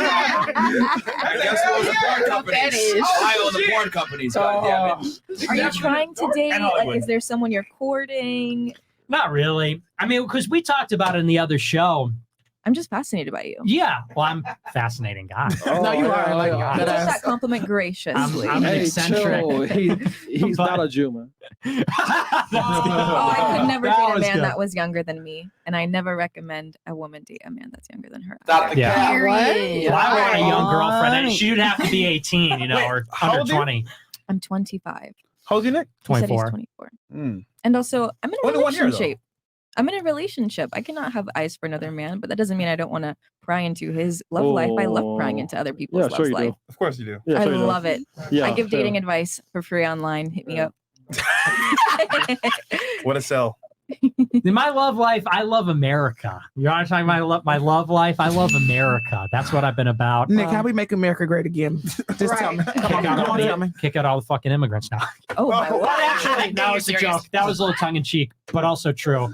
I guess it was the porn companies. I own the porn companies. God damn it. Are you trying to date? And Like, Hollywood. is there someone you're courting? Not really. I mean, because we talked about it in the other show. I'm just fascinated by you. Yeah. Well, I'm a fascinating guy. No, you are. Like, You yeah. took that compliment graciously. I'm an eccentric. chill. He's But- not a Jew, man. I could never That date a was man good. that was younger than me, and I never recommend a woman date a man that's younger than her. Yeah. Period. Well, I want a young girlfriend. Alright. She'd have to be 18, or how under old are you? 20. I'm 25. How old are you, Nick? He said he's 24. 24. Mm. And also, I'm in a 21 years, relationship. I'm in a relationship. I cannot have eyes for another man, but that doesn't mean I don't want to pry into his love life. I love prying into other people's Yeah, sure you life. do. Of course you do. Yeah, I sure you do. love it. Yeah, I give sure. dating advice for free online. Hit me up. What a sell. In my love life, I love America. You know what I'm talking about? My love life, I love America. That's what I've been about. Nick, how we make America great again? Just tell me. Come on, tell me. Kick out all the fucking immigrants now. Oh my But word. actually, that was a joke. That was a little tongue in cheek, but also true.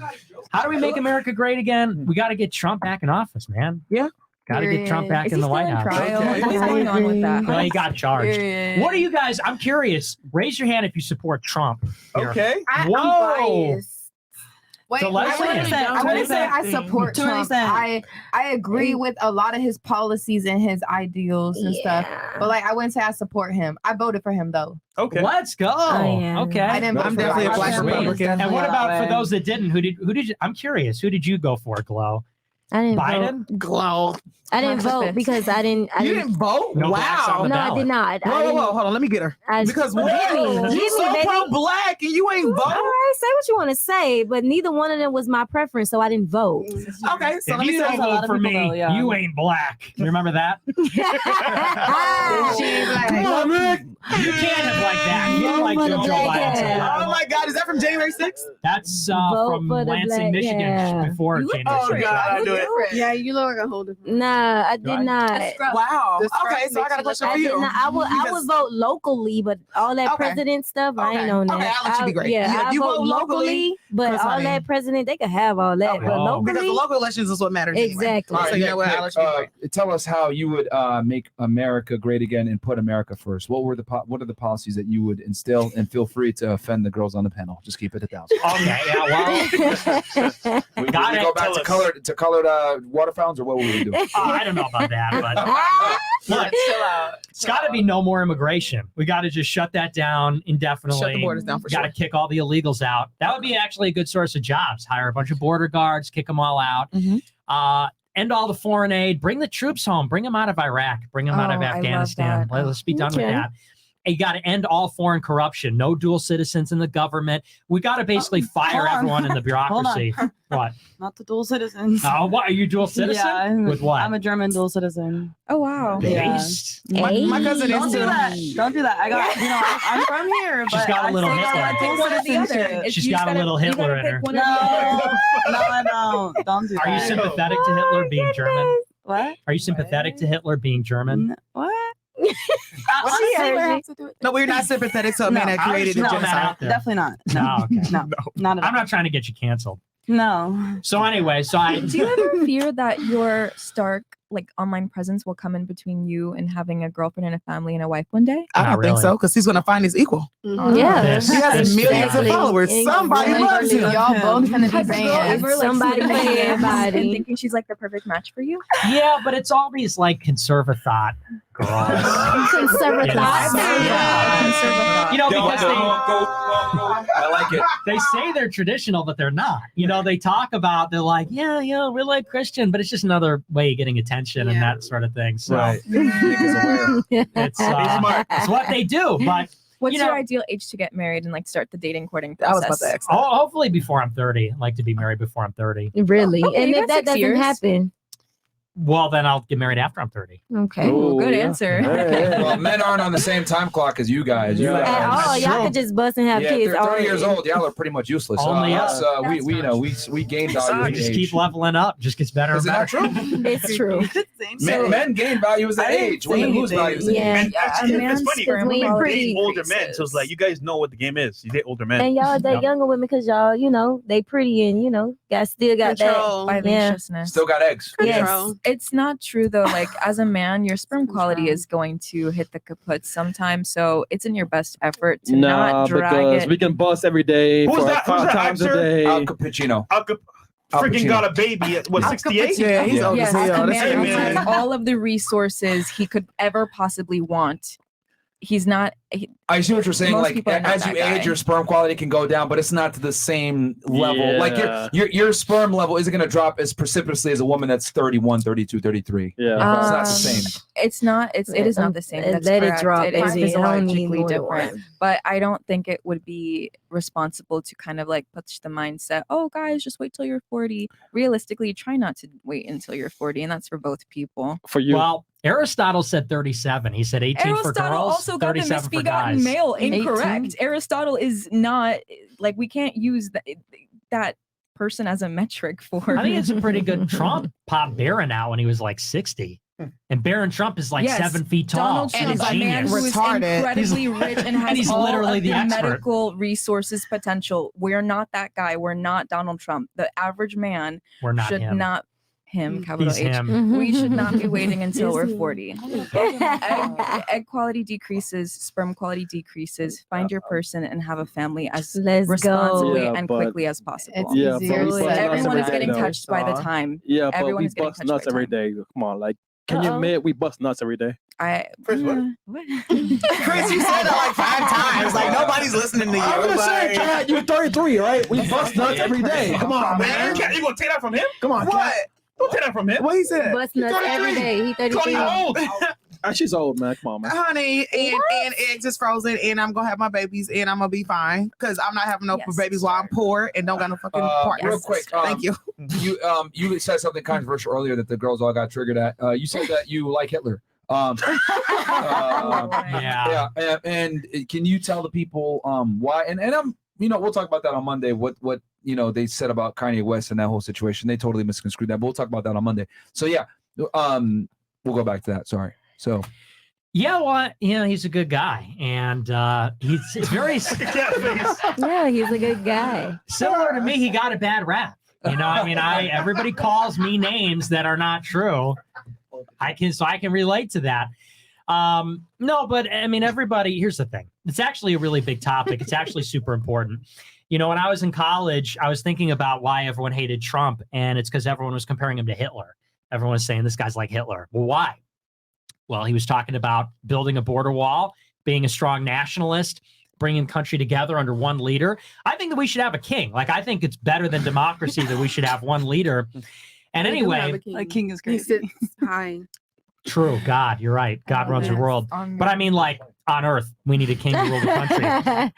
How do we make America great again? We got to get Trump back in office, man. Yeah. Got to get Trump back Is in he the still White in House. trial? Okay. What's going on with that? Well, he got charged. Period. What do you guys? I'm curious. Raise your hand if you support Trump. Here. Okay. I'm Whoa. biased. Wait, So let's I wouldn't see. say, I wouldn't say I support To an Trump. extent. I agree with a lot of his policies and his ideals and stuff. But like, I wouldn't say I support him. I voted for him though. Okay. Let's go. am. Okay. I didn't vote I'm for definitely a Biden. black For me, it's Republican. And what definitely about that for way. those that didn't? Who did? I'm curious. Who did you go for, Glow? I didn't vote. Biden? Glow. I didn't Mark vote Fitz. because I didn't. You didn't vote? No blacks on Wow. the No, I ballot. did not. I Whoa, whoa, didn't- whoa. Hold on. Let me get her. I- Because Hit me. whoa, Hit you me, so baby. pro-black and you ain't All vote? right, say what you want to say, but neither one of them was my preference, so I didn't vote. Okay, so If let me you say don't vote for me, you ain't black. You remember that? She ain't black. Come on, Nick. You can't have like that. You don't like Vote Joe for the black Biden. hair. Oh my God, is that from January 6th? That's Vote from for the Lansing, black Michigan, hair. before You look January different. 6th. I do it. Yeah, you look like a whole different. Nah, I did not. Wow. The scrub Okay, so I makes got a you question look for I did you. not. I would vote locally, but all that Okay. president stuff, I ain't Okay. on Okay, that. I'll let you be great. Yeah, Yeah, I you vote vote locally, but 'cause, all honey- that president, they could have all that, but Oh. locally, Because the local elections is what matters. anyway. exactly. All right, So you Nick, know what? I'll let you be great. tell us how you would make America great again and put America first. What are the policies that you would instill? And feel free to offend the girls on the panel. Just keep it 1,000. Okay, yeah, well, We Got go it. back Tell to us. colored water fountains, or what would we do? I don't know about that, but look, it's got to be no more immigration. We got to just shut that down indefinitely. Shut the borders down for Got to sure. kick all the illegals out. That would be actually a good source of jobs. Hire a bunch of border guards, kick them all out. Mhm. End all the foreign aid. Bring the troops home. Bring them out of Iraq. Bring them out of Oh, I love Afghanistan. that. Let's be done with Okay. that. you got to end all foreign corruption. No dual citizens in the government. We got to basically fire hold on. everyone in the bureaucracy. What? Not the dual citizens. Oh, what are you dual citizen? Yeah, With what? I'm a German dual citizen. Oh wow. Based. My cousin Don't is do too. that. Don't do that. I got, I'm from here, but She's got a little I still got Hitler. my dual citizenship. She's got a little Hitler in her. No, I don't. Don't do that. Are you sympathetic to Hitler being German? What? Are you sympathetic to Hitler being German? What? No, we're not sympathetic to a man that created the No, genocide. Definitely not. No, okay. No, not at all. I'm not trying to get you canceled. No. So anyway, Do you ever fear that your stark online presence will come in between you and having a girlfriend and a family and a wife one day? I don't think so, because he's gonna find his equal. Yeah. He has millions of followers. Somebody loves him. Y'all both gonna be Has a girl fans. ever, Somebody seen for you and everybody. thinking she's like the perfect match for you? Yeah, but it's all these conservative thought girls. Conservative. You know, because I like it. they say they're traditional, but they're not. They talk about, they're like, yeah, we're like Christian, but it's just another way of getting attention and that sort of thing. So Right. it's what they do. But What's You know- your ideal age to get married and start the dating courting I was process? about to ask that. hopefully before I'm 30. I'd like to be married before I'm 30. Really? Okay, And you if got that 6 doesn't years. happen, Well, then I'll get married after I'm 30. okay. Ooh, good yeah. answer. Well, men aren't on the same time clock as you guys. You Yeah. guys- At all, y'all could just bust and have Yeah, kids. they're 30 years already. old. Y'all are pretty much useless. Only us, us. we gain value. We with just age. keep leveling up. Just gets better Is and it better. not true? It's true. Men gain value as they age. Women lose value as they Yeah. age. And actually, a it's man's funny. sperm we quality Date older men, so it's increases. like you guys know what the game is. You date older men. And y'all date Yep. younger women because y'all, they pretty and still got Control. Vivaciousness. Still got eggs. Yes. Control. It's not true though. As a man, your sperm quality is going to hit the kaput sometimes. So it's in your best effort to Nah, not drag because it. we can bust every day Who's for that- who's 5 that times a actor? day. Al Cappuccino. Al freaking Pacino. got a baby at what, 68? Yeah, he's old Yes, as hell. a That's man who crazy. has all of the resources he could ever possibly want. He's not. I see what you're saying. Most Like people are not as you that age, guy. your sperm quality can go down, but it's not to the same level. Like Yeah. your sperm level isn't going to drop as precipitously as a woman that's 31, 32, 33. Yeah. It's not the Um, same. It's not. It is not the same. That's Let it correct. drop. It is Izzy. I don't need physiologically more than different. one. But I don't think it would be responsible to kind of push the mindset. Oh, guys, just wait till you're 40. Realistically, try not to wait until you're 40, and that's for both people. For you. Well, Aristotle said 37. He said 18 for Aristotle girls, also got the 37 for misbegotten guys. male 18? incorrect. Aristotle is not we can't use that person as a metric for. I think it's a pretty good Trump popped Barron out when he was like 60. And Barron Trump is like Yes, 7 feet tall. Donald and Trump, a a man genius. who is incredibly rich and has he's all literally of the the expert. medical resources potential. We're not that guy. We're not Donald Trump. The average man We're not should him. not him, capital He's H. him. We should not be waiting until we're Yes, 40. Egg quality decreases, sperm quality decreases. Find your person and have a family as Let's responsibly go. Yeah, and but- quickly as possible. Yeah, but easier we said bust nuts Everyone every is day, getting though. touched by the time. Yeah, but Everyone we is getting bust touched by nuts every time. day. Come on, can you admit we bust nuts every day? Chris, Chris, you said that 5 times. Like nobody's listening to you. I'm gonna say, Like- Cat, you're 33, right? We bust nuts every day. Come on, man. You gonna take that from him? Come on, What? Cat. Don't take that from him. What he said? Bust nuts every day. He Call 33. you old. She's old, man. Come on, man. Honey, and eggs is frozen, and I'm gonna have my babies, and I'm gonna be fine because I'm not having no Yes, babies while I'm poor and don't got no fucking partners. Real quick, Thank you. You said something controversial earlier that the girls all got triggered at. You said that you like Hitler. Yeah. And can you tell the people why? And I'm we'll talk about that on Monday. What they said about Kanye West and that whole situation. They totally misconstrued that. But we'll talk about that on Monday. So yeah, we'll go back to that. Sorry. So. Yeah, well, he's a good guy, and he's very Yeah, he's a good guy. similar to me. He got a bad rap. Everybody calls me names that are not true. I can relate to that. No, but everybody. Here's the thing. It's actually a really big topic. It's actually super important. When I was in college, I was thinking about why everyone hated Trump, and it's because everyone was comparing him to Hitler. Everyone was saying this guy's like Hitler. Well, why? Well, he was talking about building a border wall, being a strong nationalist, bringing country together under one leader. I think that we should have a king. I think it's better than democracy that we should have one leader. And anyway, A king is crazy. He sits high. true. God, you're right. God runs the world. But on earth. We need a king to rule the country.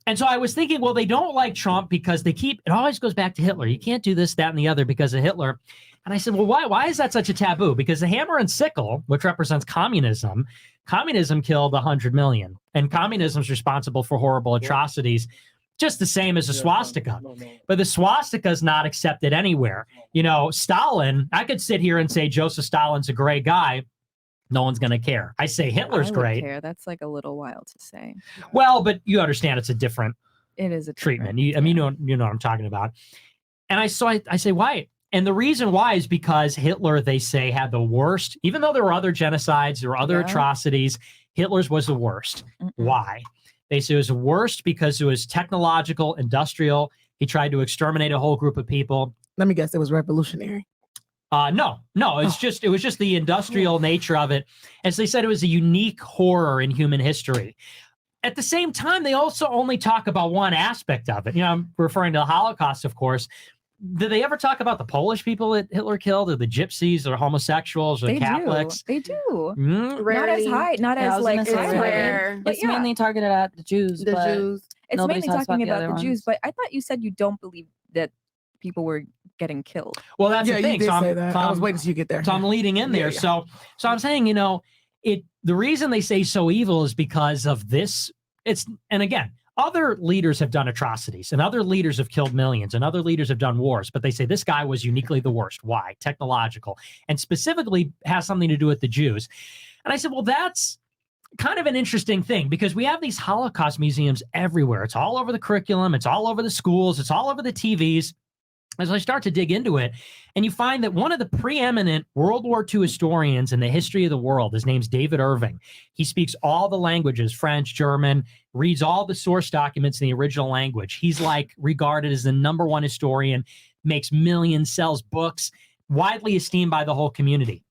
And so I was thinking, well, they don't like Trump because it always goes back to Hitler. You can't do this, that, and the other because of Hitler. And I said, well, why is that such a taboo? Because the hammer and sickle, which represents communism killed 100 million. And communism is responsible for horrible atrocities, just the same as a swastika. But the swastika is not accepted anywhere. You know, Stalin, I could sit here and say Joseph Stalin's a great guy. No one's going to care. I say Hitler's great. Care. That's like a little wild to say. Well, but you understand it's a different treatment. I mean, you know what I'm talking about. And I say, why? And the reason why is because Hitler, they say, had the worst, even though there were other genocides, there were other atrocities, Hitler's was the worst. Why? They say it was the worst because it was technological, industrial. He tried to exterminate a whole group of people. Let me guess, it was revolutionary. No, it was just the industrial nature of it. As they said, it was a unique horror in human history. At the same time, they also only talk about one aspect of it. You know, I'm referring to the Holocaust, of course. Did they ever talk about the Polish people that Hitler killed, or the gypsies, or homosexuals, or Catholics? They do. Not as high, not as like rare. It's mainly targeted at the Jews. The Jews. It's mainly talking about the Jews. But I thought you said you don't believe that people were getting killed. Well, that's the thing. You did say that. I was waiting till you get there. So I'm leading in there. So I'm saying, you know, the reason they say so evil is because of this. And again, other leaders have done atrocities, and other leaders have killed millions, and other leaders have done wars, but they say this guy was uniquely the worst. Why? Technological, and specifically has something to do with the Jews. And I said, well, that's kind of an interesting thing, because we have these Holocaust museums everywhere. It's all over the curriculum. It's all over the schools. It's all over the TVs. As I start to dig into it, and you find that one of the preeminent World War II historians in the history of the world, his name's David Irving. He speaks all the languages, French, German, reads all the source documents in the original language. He's like regarded as the #1 historian, makes millions, sells books, widely esteemed by the whole community.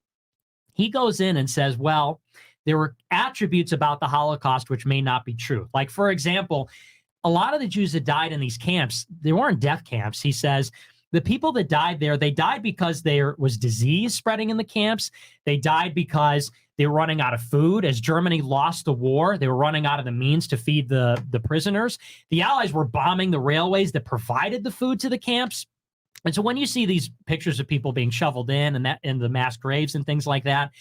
He goes in and says, well, there were attributes about the Holocaust which may not be true. Like, for example, a lot of the Jews that died in these camps, they weren't death camps. He says the people that died there, they died because there was disease spreading in the camps. They died because they were running out of food. As Germany lost the war, they were running out of the means to feed the prisoners. The Allies were bombing the railways that provided the food to the camps. And so when you see these pictures of people being shoveled in the mass graves and things like that,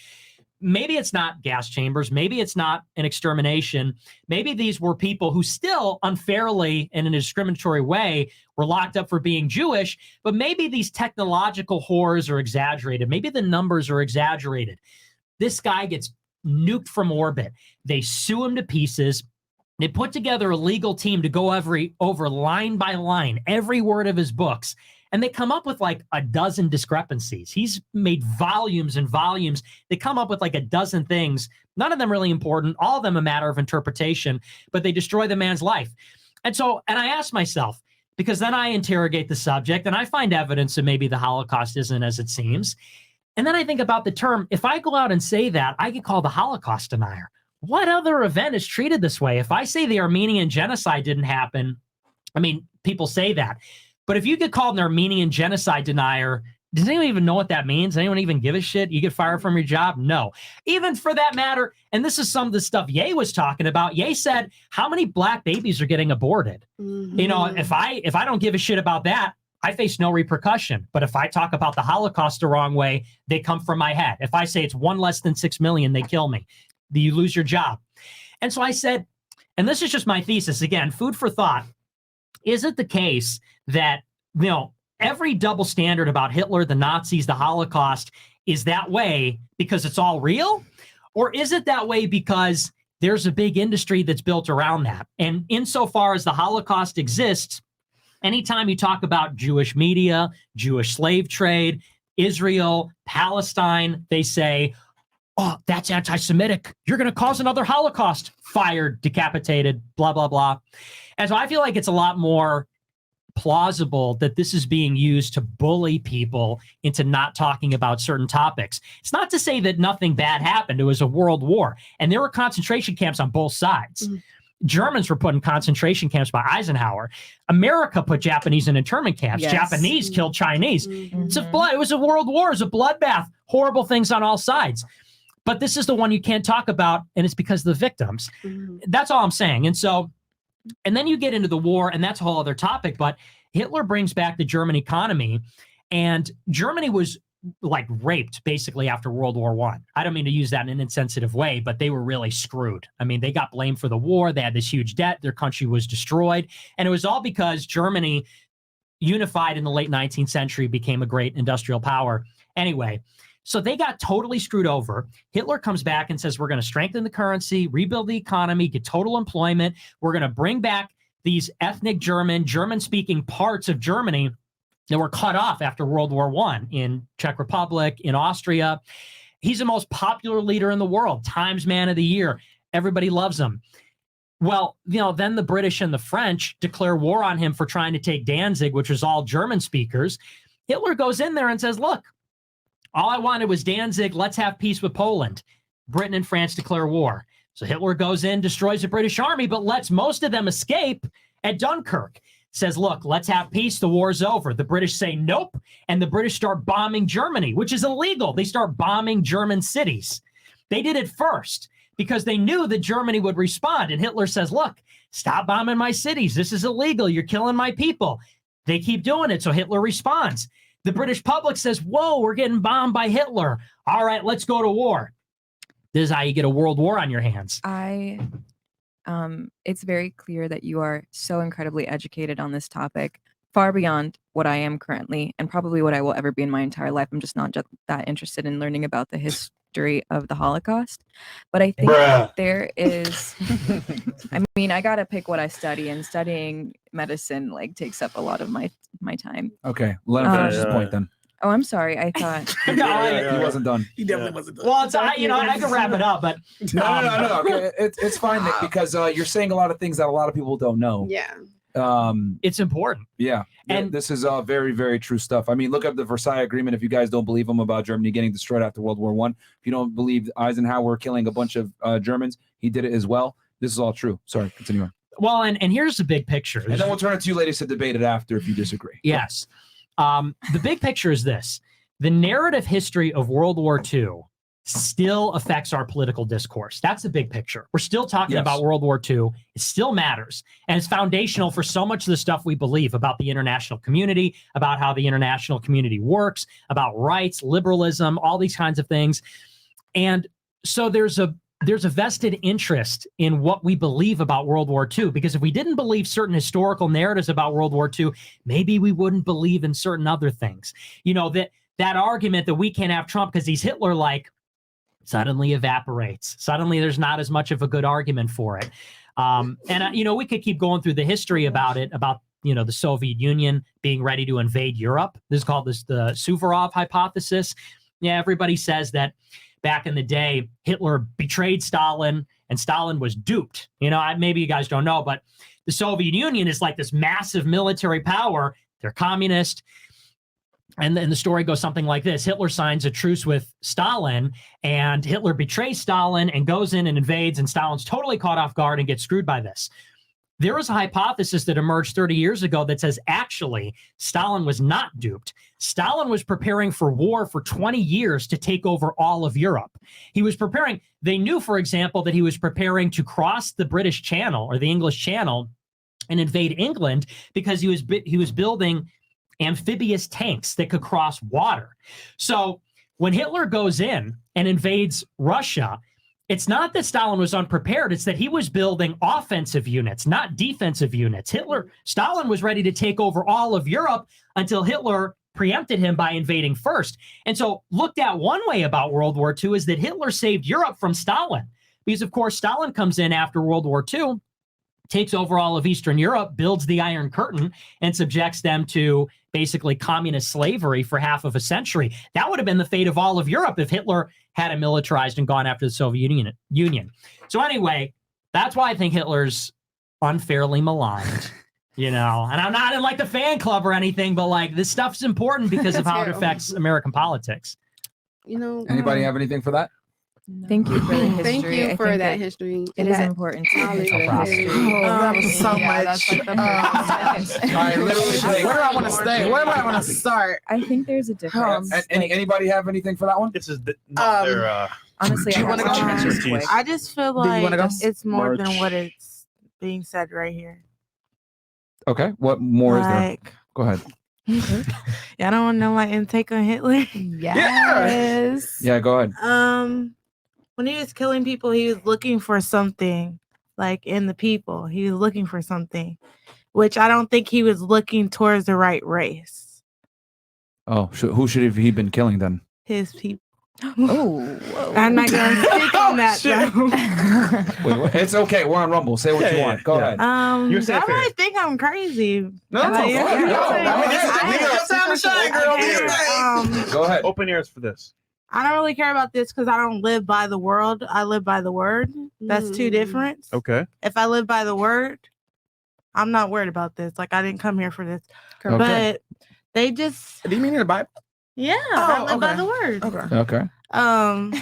maybe it's not gas chambers. Maybe it's not an extermination. Maybe these were people who still unfairly and in a discriminatory way were locked up for being Jewish, but maybe these technological horrors are exaggerated. Maybe the numbers are exaggerated. This guy gets nuked from orbit. They sue him to pieces. They put together a legal team to go over line by line, every word of his books. And they come up with like a dozen discrepancies. He's made volumes and volumes. They come up with like a dozen things, none of them really important, all of them a matter of interpretation, but they destroy the man's life. And I ask myself, because then I interrogate the subject and I find evidence that maybe the Holocaust isn't as it seems. And then I think about the term, if I go out and say that, I get called a Holocaust denier. What other event is treated this way? If I say the Armenian genocide didn't happen, I mean, people say that. But if you get called an Armenian genocide denier, does anyone even know what that means? Does anyone even give a shit? You get fired from your job? No. Even for that matter, and this is some of the stuff Ye was talking about. Ye said, how many black babies are getting aborted? Mm-hmm. You know, if I don't give a shit about that, I face no repercussion. But if I talk about the Holocaust the wrong way, they come from my head. If I say it's one less than 6 million, they kill me. You lose your job. And so I said, and this is just my thesis, again, food for thought. Is it the case that, you know, every double standard about Hitler, the Nazis, the Holocaust is that way because it's all real? Or is it that way because there's a big industry that's built around that? And insofar as the Holocaust exists, anytime you talk about Jewish media, Jewish slave trade, Israel, Palestine, they say, oh, that's anti-Semitic. You're going to cause another Holocaust. Fired, decapitated, blah, blah, blah. And so I feel like it's a lot more plausible that this is being used to bully people into not talking about certain topics. It's not to say that nothing bad happened. It was a world war, and there were concentration camps on both sides. Mm. Germans were put in concentration camps by Eisenhower. America put Japanese in internment camps. Yes. Japanese killed Chinese. Mm-hmm. It was a world war. It was a bloodbath. Horrible things on all sides. But this is the one you can't talk about, and it's because of the victims. That's all I'm saying. And so, and then you get into the war, and that's a whole other topic, but Hitler brings back the German economy, and Germany was like raped basically after World War I don't mean to use that in an insensitive way, but they were really screwed. I mean, they got blamed for the war. They had this huge debt. Their country was destroyed. And it was all because Germany, unified in the late 19th century, became a great industrial power. Anyway, so they got totally screwed over. Hitler comes back and says, we're going to strengthen the currency, rebuild the economy, get total employment. We're going to bring back these ethnic German-speaking parts of Germany that were cut off after World War I in Czech Republic, in Austria. He's the most popular leader in the world, Times Man of the Year. Everybody loves him. Well, then the British and the French declare war on him for trying to take Danzig, which was all German speakers. Hitler goes in there and says, look, all I wanted was Danzig. Let's have peace with Poland. Britain and France declare war. So Hitler goes in, destroys the British army, but lets most of them escape at Dunkirk. Says, look, let's have peace. The war's over. The British say nope. And the British start bombing Germany, which is illegal. They start bombing German cities. They did it first because they knew that Germany would respond. And Hitler says, look, stop bombing my cities. This is illegal. You're killing my people. They keep doing it. So Hitler responds. The British public says, whoa, we're getting bombed by Hitler. All right, let's go to war. This is how you get a world war on your hands. It's very clear that you are so incredibly educated on this topic, far beyond what I am currently, and probably what I will ever be in my entire life. I'm just not that interested in learning about the history of the Holocaust. But I think there is, I mean, I got to pick what I study, and studying medicine takes up a lot of my time. Okay, let him finish his point then. Oh, I'm sorry. I thought he wasn't done. He definitely wasn't done. Well, it's, I can wrap it up, but no. Okay, it's fine, Nick, because you're saying a lot of things that a lot of people don't know. Yeah. It's important. Yeah, and this is very, very true stuff. I mean, look up the Versailles Agreement. If you guys don't believe them about Germany getting destroyed after World War I, if you don't believe Eisenhower killing a bunch of Germans, he did it as well. This is all true. Sorry, continue on. Well, and here's the big picture. And then we'll turn it to you ladies to debate it after if you disagree. Yes. The big picture is this. The narrative history of World War II still affects our political discourse. That's the big picture. We're still talking about World War II. It still matters. And it's foundational for so much of the stuff we believe about the international community, about how the international community works, about rights, liberalism, all these kinds of things. And so there's a vested interest in what we believe about World War II, because if we didn't believe certain historical narratives about World War II, maybe we wouldn't believe in certain other things. That argument that we can't have Trump because he's Hitler-like suddenly evaporates. Suddenly there's not as much of a good argument for it. We could keep going through the history about it, about the Soviet Union being ready to invade Europe. This is called the Suvorov hypothesis. Yeah, everybody says that back in the day, Hitler betrayed Stalin and Stalin was duped. Maybe you guys don't know, but the Soviet Union is like this massive military power. They're communist. And then the story goes something like this. Hitler signs a truce with Stalin, and Hitler betrays Stalin and goes in and invades, and Stalin's totally caught off guard and gets screwed by this. There was a hypothesis that emerged 30 years ago that says, actually, Stalin was not duped. Stalin was preparing for war for 20 years to take over all of Europe. He was preparing. They knew, for example, that he was preparing to cross the British Channel or the English Channel and invade England because he was building amphibious tanks that could cross water. So when Hitler goes in and invades Russia, it's not that Stalin was unprepared. It's that he was building offensive units, not defensive units. Stalin was ready to take over all of Europe until Hitler preempted him by invading first. And so looked at one way about World War II is that Hitler saved Europe from Stalin. Because, of course, Stalin comes in after World War II, takes over all of Eastern Europe, builds the Iron Curtain, and subjects them to basically communist slavery for half of a century. That would have been the fate of all of Europe if Hitler hadn't militarized and gone after the Soviet Union. So anyway, that's why I think Hitler's unfairly maligned, and I'm not in the fan club or anything, but this stuff's important because of how it affects American politics. Anybody have anything for that? Thank you for the history. Thank you for that history. It is important to know the history. That was so much. Where do I want to stay? Where do I want to start? I think there's a difference. Anybody have anything for that one? This is not their Honestly, Do you I wanna have go? some answers quick. I just feel Do you wanna like go? it's more March. than what it's being said right here. Okay. What more is there? Like, Go ahead. y'all don't want to know my intake on Hitler? Yes. Yeah, go ahead. When he was killing people, he was looking for something, like in the people. He was looking for something, which I don't think he was looking towards the right race. Oh, who should have he been killing then? His people. Oh, I'm not gonna speak on that though. Wait, it's okay. We're on Rumble. Say what you want. Go ahead. Y'all might think I'm crazy. No, it's okay. Go ahead. Open ears for this. I don't really care about this because I don't live by the world. I live by the word. That's two different. Okay. If I live by the word, I'm not worried about this. Like I didn't come here for this. Okay. But they just Do you mean in the Bible? Yeah, I live by the word. Okay. I'm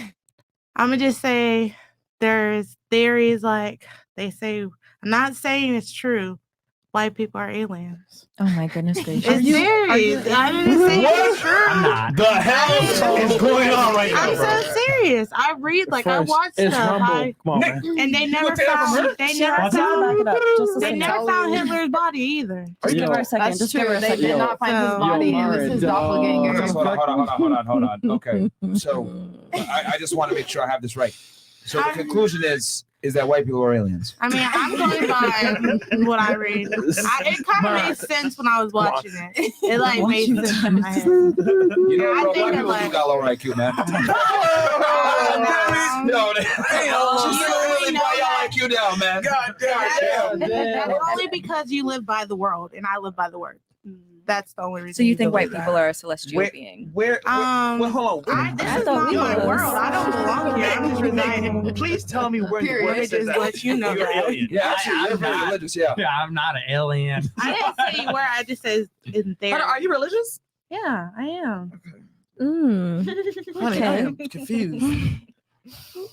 gonna just say there's theories like they say. I'm not saying it's true. White people are aliens. Oh my goodness gracious! It's serious. I didn't say it's true. I'm not. The hell is going on right now, I'm bro? so serious. I read like I Fresh. watch It's stuff. Rumble. Come on, man. And they never take that from her? found. They never Back it found. up. Just a They second. never found Hitler's body either. Just give her a second. That's Just true. give her a They second. did not find his So- body. It was Yo, his Mara, doppelganger. Okay, hold on. Okay. So I just want to make sure I have this right. So the conclusion is that white people are aliens. I mean, I'm going by what I read. It kind of made sense when I was watching it. It like made sense in my head. You know, I bro, think white it people like- do got low IQ, man. No, she's really brought y'all IQ down, man. God damn. That's only because you live by the world and I live by the word. That's the only reason. So you think white believe people that. are a celestial being? Where? Well, hold on. This is not my world. I don't belong here. I'm just resigning. Please tell me where in the Period. word it says Just that let you know you're that. alien. Yeah, actually, I'm you're very not. religious, yeah. Yeah, I'm not an alien. I didn't say where. I just said in there. Are you religious? Yeah, I am. Honey, I am confused.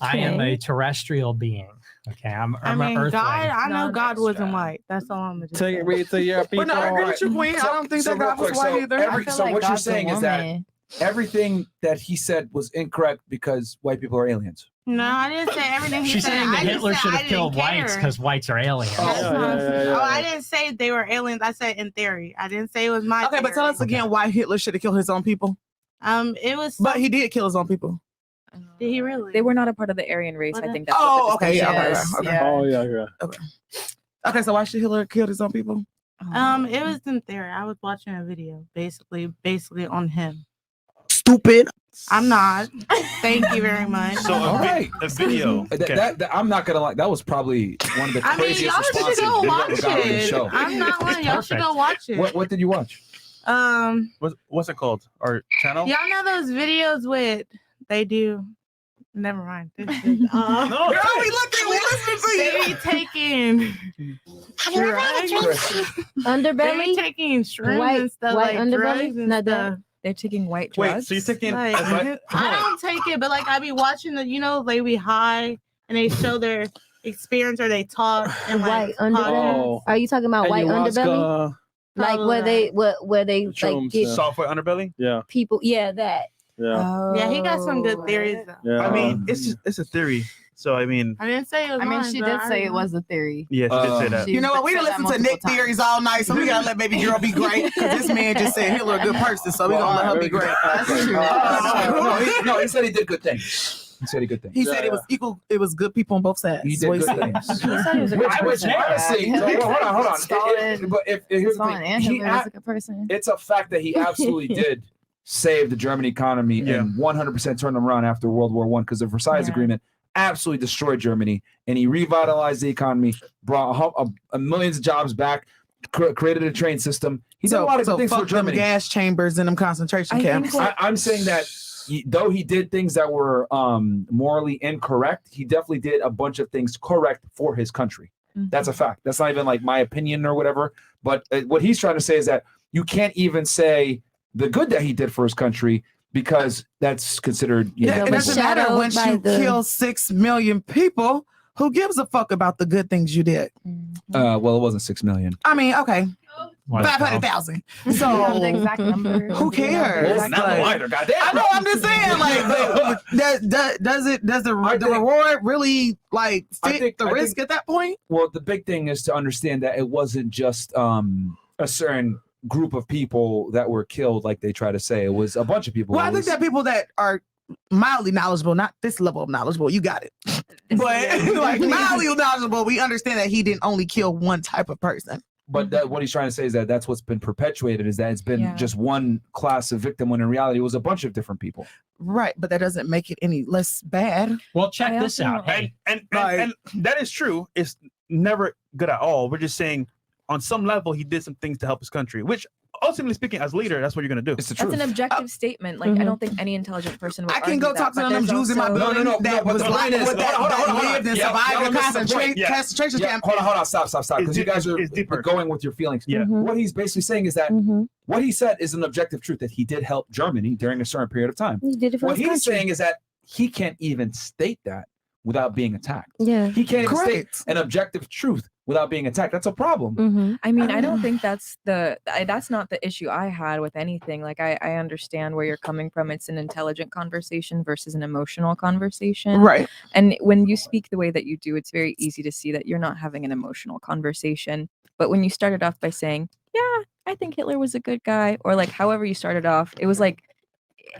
I am a terrestrial being. Okay, I'm I an mean, earthling. God. I know God wasn't Non-extra. white. That's all I'm gonna just Take say. it, read to your people. But no, I agree with you, Queen. I don't think that real God was quick, white either. I feel So like what you're God's a saying is that woman. everything that he said was incorrect because white people are aliens. No, I didn't say everything he She's said. saying that I just Hitler said should I have killed didn't whites care. because whites are aliens. That's Yeah, not- yeah, yeah, Oh, I yeah. didn't say they were aliens. I said in theory. I didn't say it was my. Okay, but tell us again why Hitler should have killed his own people. It was. But he did kill his own people. Did he really? They were not a part of the Aryan race. I think that's Oh, what the okay, distinction yeah, is. okay. Yeah. Oh yeah, yeah. Okay, so why should Hitler kill his own people? It was in theory. I was watching a video, basically on him. Stupid. I'm not. Thank you very much. So All right. a video. That I'm not gonna lie. That was probably one of the I mean, craziest y'all should responses go we've watch ever got on this it. show. I'm not lying. Y'all should go watch it. What did you watch? What's it called? Our channel? Y'all know those videos with they do. Never mind. This is, No, Girl, we listening to they you. be taking Underbelly? They be taking shrooms White- and stuff white like underbelly? drugs and Not that- stuff. They're taking white Wait, drugs. so you're taking Like, I don't take it, but like I be watching the, they be high and they show their experience or they talk and White like underbelly? Oh. Are you talking about white underbelly? Like where they like Shrooms, get yeah. software underbelly? Yeah. people? Yeah, that. Yeah. Yeah, he got some good theories though. Yeah. I mean, it's a theory. So I mean, I didn't say it was I mean, mine, she but did I say it don't was a theory. yeah, she did say that. You know what? We said done that listened to Nick multiple times. theories all night, so we gotta let baby girl be great. Because this man just said Hitler a good person, so we gonna let her be great. That's true. No, he said he did good things. He said he good things. He said it was equal. It was good people on both sides. He That's what did good said. things. He said he was a good Which person. honestly, Yeah. hold on. Stalin- But if here's the Stalin thing, and he Hitler was a good person. it's a fact that he absolutely did save the German economy Yeah. and 100% turned them around after World War I because the Versailles Yeah. Agreement absolutely destroyed Germany, and he revitalized the economy, brought millions of jobs back, created a train system. He did a lot of good things for fuck them Germany. gas chambers and them concentration camps. I'm saying that though he did things that were morally incorrect, he definitely did a bunch of things correct for his country. That's a fact. That's not even like my opinion or whatever. But what he's trying to say is that you can't even say the good that he did for his country because that's considered. It doesn't matter once you kill 6 million people. Who gives a fuck about the good things you did? Well, it wasn't 6 million. I mean, okay. What, 500,000. I don't know the So exact number. who cares? Well, not Like, either, goddamn. I know. I'm just saying, like, does the reward really like fit the risk at that point? Well, the big thing is to understand that it wasn't just a certain group of people that were killed, like they try to say. It was a bunch of people. Well, I think that people that are mildly knowledgeable, not this level of knowledgeable, you got it. But like mildly knowledgeable, we understand that he didn't only kill one type of person. But that, what he's trying to say is that that's what's been perpetuated, is that it's been just one class of victim, when in reality it was a bunch of different people. Right, but that doesn't make it any less bad. Well, check this out. Hey, and that is true. It's never good at all. We're just saying on some level he did some things to help his country, which ultimately speaking, as leader, that's what you're gonna do. It's the That's an objective statement. Like I don't think any intelligent person would. I can go talk to them Jews in my building that was blind and lived and survived the concentration camp. Hold on, stop, because you guys are going with your feelings. What he's basically saying is that what he said is an objective truth, that he did help Germany during a certain period of time. He did it for what his he's country. saying is that he can't even state that without being attacked. Yeah. He can't even state an objective truth without being attacked. That's a problem. I mean, I don't think that's not the issue I had with anything. Like I understand where you're coming from. It's an intelligent conversation versus an emotional conversation. Right. And when you speak the way that you do, it's very easy to see that you're not having an emotional conversation. But when you started off by saying, yeah, I think Hitler was a good guy, or like however you started off, it was like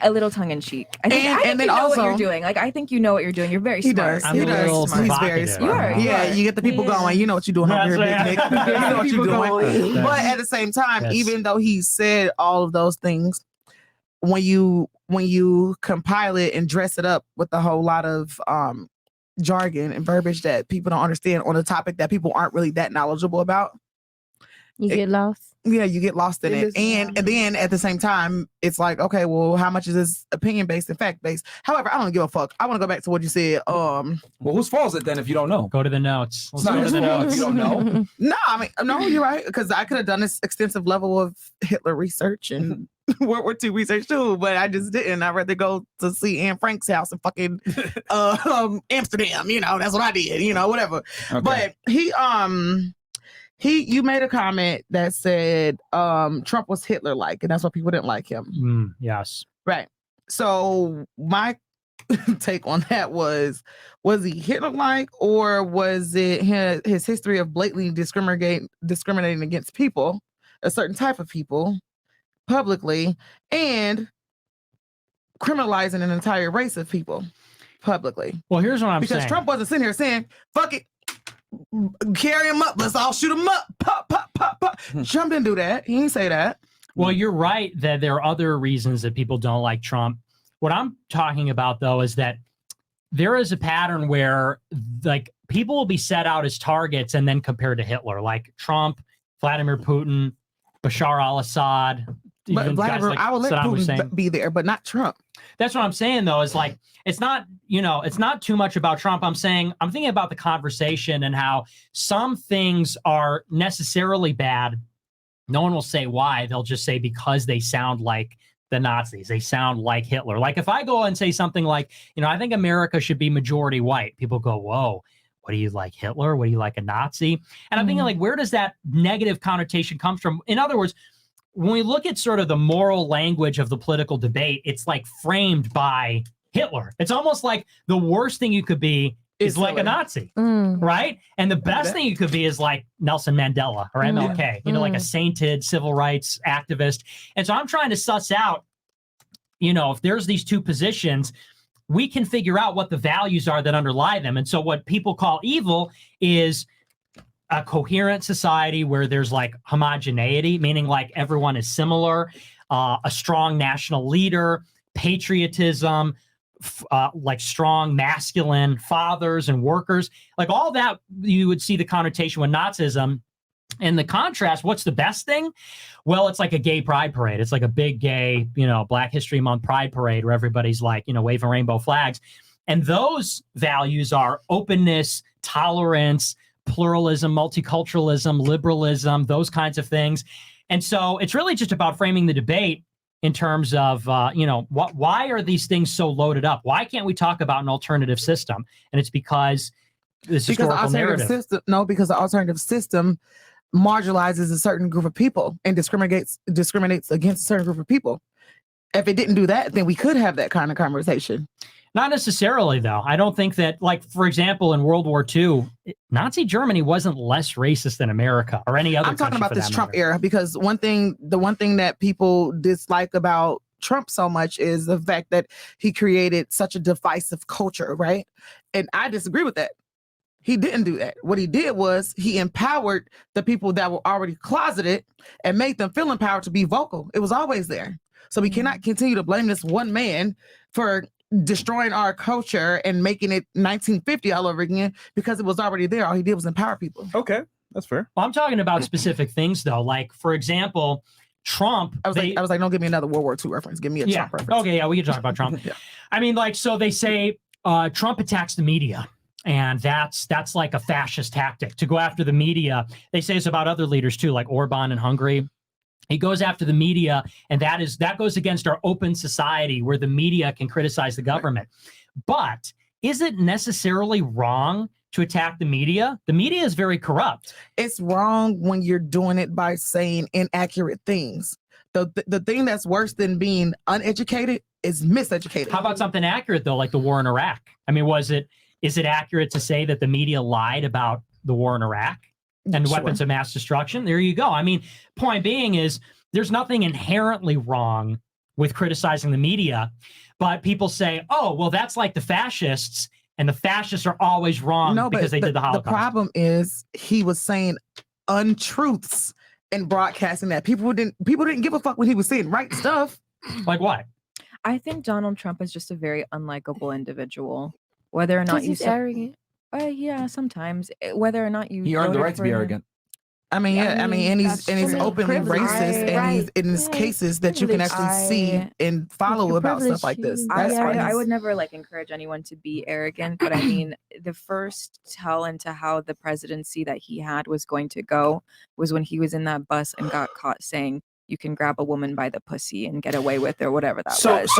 a little tongue in cheek. I think and then you know also what you're doing. Like I think you know what you're doing. You're very smart. He does. He's very smart. Yeah, you get the people going. You know what you're doing over here, Big Nick. You know what you're doing. But at the same time, even though he said all of those things, when you compile it and dress it up with a whole lot of jargon and verbiage that people don't understand on a topic that people aren't really that knowledgeable about, you get lost. Yeah, you get lost in it. And then at the same time, it's like, okay, well, how much is this opinion based and fact based? However, I don't give a fuck. I want to go back to what you said. Well, whose fault is it then if you don't know? Go to the notes. It's not his fault if you don't know. No, I mean, no, you're right. Because I could have done this extensive level of Hitler research and World War II research too, but I just didn't. I'd rather go to see Anne Frank's house in fucking Amsterdam. You know, that's what I did. You know, whatever. Okay. But you made a comment that said Trump was Hitler-like, and that's why people didn't like him. Yes. Right. So my take on that was he Hitler-like, or was it his history of blatantly discriminating against people, a certain type of people, publicly, and criminalizing an entire race of people publicly? Well, here's what I'm saying. Because Trump wasn't sitting here saying, fuck it, carry him up, let's all shoot him up, pop, pop, pop, pop. Trump didn't do that. He didn't say that. Well, you're right that there are other reasons that people don't like Trump. What I'm talking about, though, is that there is a pattern where like people will be set out as targets and then compared to Hitler, like Trump, Vladimir Putin, Bashar al-Assad. But Vladimir, like I will let Saddam Putin Hussein. be there, but not Trump. That's what I'm saying, though, is like, it's not too much about Trump. I'm thinking about the conversation and how some things are necessarily bad. No one will say why. They'll just say because they sound like the Nazis. They sound like Hitler. Like if I go and say something like, I think America should be majority white, people go, whoa, what do you like, Hitler? What do you like, a Nazi? And I'm thinking like, where does that negative connotation come from? In other words, when we look at sort of the moral language of the political debate, it's like framed by Hitler. It's almost like the worst thing you could be is like a Nazi, right? And the best thing you could be is like Nelson Mandela or MLK, like a sainted civil rights activist. And so I'm trying to suss out, if there's these two positions, we can figure out what the values are that underlie them. And so what people call evil is a coherent society where there's like homogeneity, meaning like everyone is similar, a strong national leader, patriotism, like strong masculine fathers and workers, like all that. You would see the connotation with Nazism. And the contrast, what's the best thing? Well, it's like a gay pride parade. It's like a big gay, Black History Month pride parade where everybody's like, waving rainbow flags. And those values are openness, tolerance, pluralism, multiculturalism, liberalism, those kinds of things. And so it's really just about framing the debate in terms of, why are these things so loaded up? Why can't we talk about an alternative system? And it's because this historical narrative. Because the alternative system marginalizes a certain group of people and discriminates against a certain group of people. If it didn't do that, then we could have that kind of conversation. Not necessarily, though. I don't think that, like, for example, in World War II, Nazi Germany wasn't less racist than America or any other. I'm talking country about for this that Trump matter. era, because the one thing that people dislike about Trump so much is the fact that he created such a divisive culture, right? And I disagree with that. He didn't do that. What he did was he empowered the people that were already closeted and made them feel empowered to be vocal. It was always there. So we cannot continue to blame this one man for destroying our culture and making it 1950 all over again, because it was already there. All he did was empower people. Okay, that's fair. Well, I'm talking about specific things, though. Like, for example, Trump. I was like, don't give me another World War II reference. Give me a Trump reference. Okay, yeah, we can talk about Trump. I mean, like, so they say Trump attacks the media. And that's like a fascist tactic to go after the media. They say it's about other leaders too, like Orban in Hungary. He goes after the media, and that goes against our open society where the media can criticize the government. But is it necessarily wrong to attack the media? The media is very corrupt. It's wrong when you're doing it by saying inaccurate things. The thing that's worse than being uneducated is miseducated. How about something accurate, though, like the war in Iraq? I mean, is it accurate to say that the media lied about the war in Iraq and weapons of mass destruction? There you go. I mean, point being is there's nothing inherently wrong with criticizing the media, but people say, oh, well, that's like the fascists, and the fascists are always wrong because they did the Holocaust. The problem is he was saying untruths and broadcasting that. People didn't give a fuck when he was saying right stuff. Like what? I think Donald Trump is just a very unlikable individual. Whether or not He's arrogant. Yeah, sometimes. Whether or not you He earned the voted right to for be him. arrogant. I mean, and he's openly privilege. racist, and he's in his cases that you can actually see and follow about stuff like this. I would never like encourage anyone to be arrogant, but I mean, the first tell into how the presidency that he had was going to go was when he was in that bus and got caught saying, you can grab a woman by the pussy and get away with it, or whatever that was. That's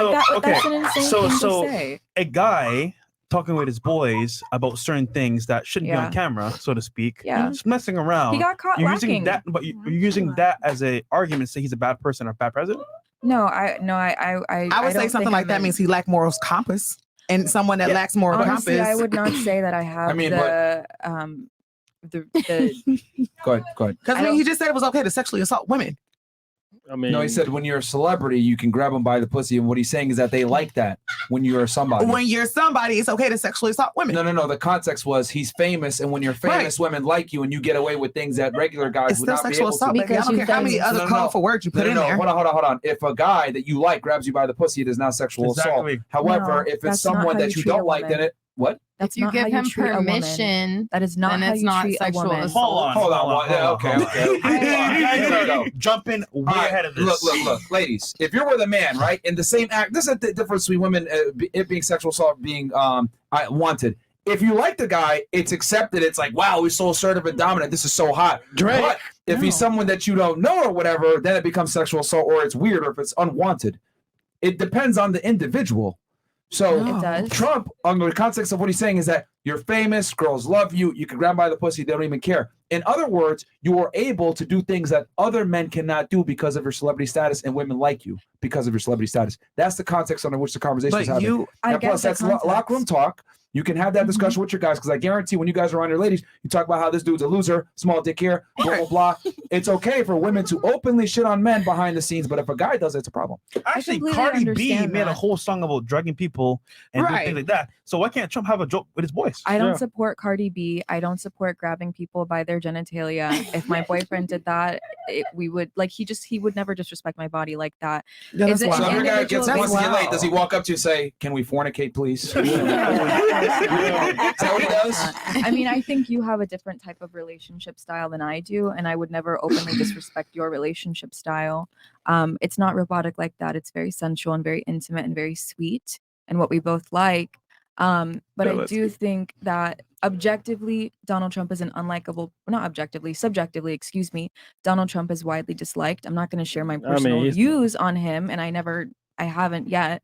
an insane thing to say. A guy talking with his boys about certain things that shouldn't be on camera, so to speak. Yeah. Just messing around. He got caught You're lacking. using that, but you're using that as a argument to say he's a bad person or a bad president? No, I would say something like that means he lacked moral compass, and someone that lacks moral honestly, compass. I would not say that I have the Go ahead. Because I mean, he just said it was okay to sexually assault women. I mean, no, he said when you're a celebrity, you can grab them by the pussy, and what he's saying is that they like that when you're somebody. When you're somebody, it's okay to sexually assault women. No. The context was he's famous, and when you're famous, women like you, and you get away with things that regular guys would not be able to. Baby. I don't care how many other colorful words you put in there. Hold on. If a guy that you like grabs you by the pussy, it is not sexual assault. However, if it's someone that you don't like, then it what? That's if you not give how you him treat a woman. permission, that is not then how it's you not treat a sexual woman. assault. Hold on. Okay. Jumping way ahead of this. Look, ladies. If you're with a man, right, in the same act, this is the difference between women, it being sexual assault, being wanted. If you like the guy, it's accepted. It's like, wow, he's so assertive and dominant. This is so hot. Drake. But if he's someone that you don't know or whatever, then it becomes sexual assault, or it's weird, or if it's unwanted. It depends on the individual. So It does. Trump, on the context of what he's saying, is that you're famous, girls love you, you can grab by the pussy, they don't even care. In other words, you are able to do things that other men cannot do because of your celebrity status, and women like you because of your celebrity status. That's the context under which the conversation is happening. And plus, that's locker room talk. You can have that discussion with your guys, because I guarantee when you guys are around your ladies, you talk about how this dude's a loser, small dick here, blah, blah, blah. It's okay for women to openly shit on men behind the scenes, but if a guy does it, it's a problem. Actually, Cardi B made a whole song about drugging people and doing things like that. So why can't Trump have a joke with his boys? I don't support Cardi B. I don't support grabbing people by their genitalia. If my boyfriend did that, we would he would never disrespect my body like that. So if your guy wants to get laid, does he walk up to you and say, "Can we fornicate, please"? Is that what he does? I mean, I think you have a different type of relationship style than I do, and I would never openly disrespect your relationship style. It's not robotic like that. It's very sensual and very intimate and very sweet, and what we both like. But I do think that objectively, Donald Trump is an unlikable, not objectively, subjectively, excuse me, Donald Trump is widely disliked. I'm not going to share my personal views on him, and I haven't yet.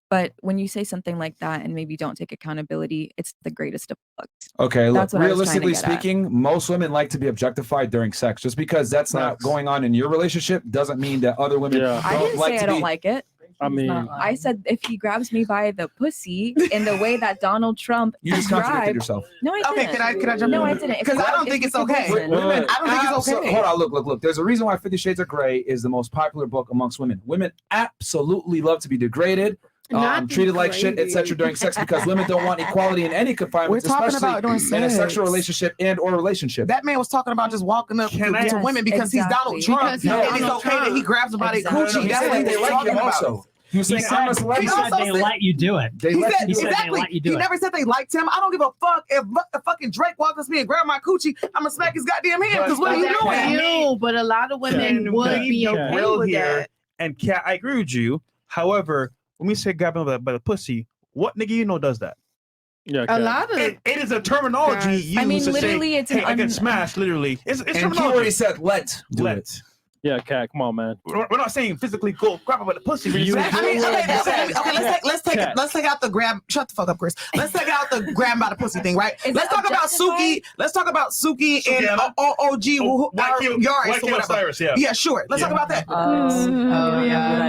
But when you say something like that and maybe don't take accountability, it's the greatest of looks. Okay, That's look, what I was trying to realistically get at. speaking, most women like to be objectified during sex. Just because that's not going on in your relationship doesn't mean that other women don't I didn't like say to I don't be. like it. I mean, I said if he grabs me by the pussy in the way that Donald Trump You just contradicted described- yourself. No, I didn't. Okay, can I jump No, in? I didn't. Because I don't think it's okay. Women, I don't think it's okay. Hold on, look. There's a reason why 50 Shades of Grey is the most popular book amongst women. Women absolutely love to be degraded, Not treated like shit, degraded. etc. during sex because women don't want equality in any confinements, We're talking especially about doing in a sex. sexual relationship and or relationship. That man was talking about just walking up to women because he's Donald Trump. Because he's and it's Donald okay that he grabs them by their coochie. He That's said what they he's like talking him about. also. He was saying, I'm a He celebrity. said they let you do it. They He let said you do it. exactly. let you do He it. never said they liked him. I don't give a fuck if fucking Drake walks up to me and grab my coochie. I'm gonna smack his goddamn hand because what are you doing? But a lot of women would be okay real with here. that. And Kat, I agree with you. However, when we say grabbing by the pussy, what nigga you know does that? Yeah, A lot of it is a terminology guys. used I mean, to literally, say, it's hey, an I get un- smashed, literally. It's And he terminology. already said, let do it. Yeah, Cat, come on, man. We're not saying physically go grab her by the pussy. We're You- just I saying, mean, okay, Cat. let's take out the grab. Shut the fuck up, Chris. Let's take out the grab by the pussy thing, right? Is Let's that talk about objectified? Suki. Let's talk about Suki and Sukiana? OG White Yaris or Kim whatever. Cyrus, yeah. Yeah, sure. Let's talk about that.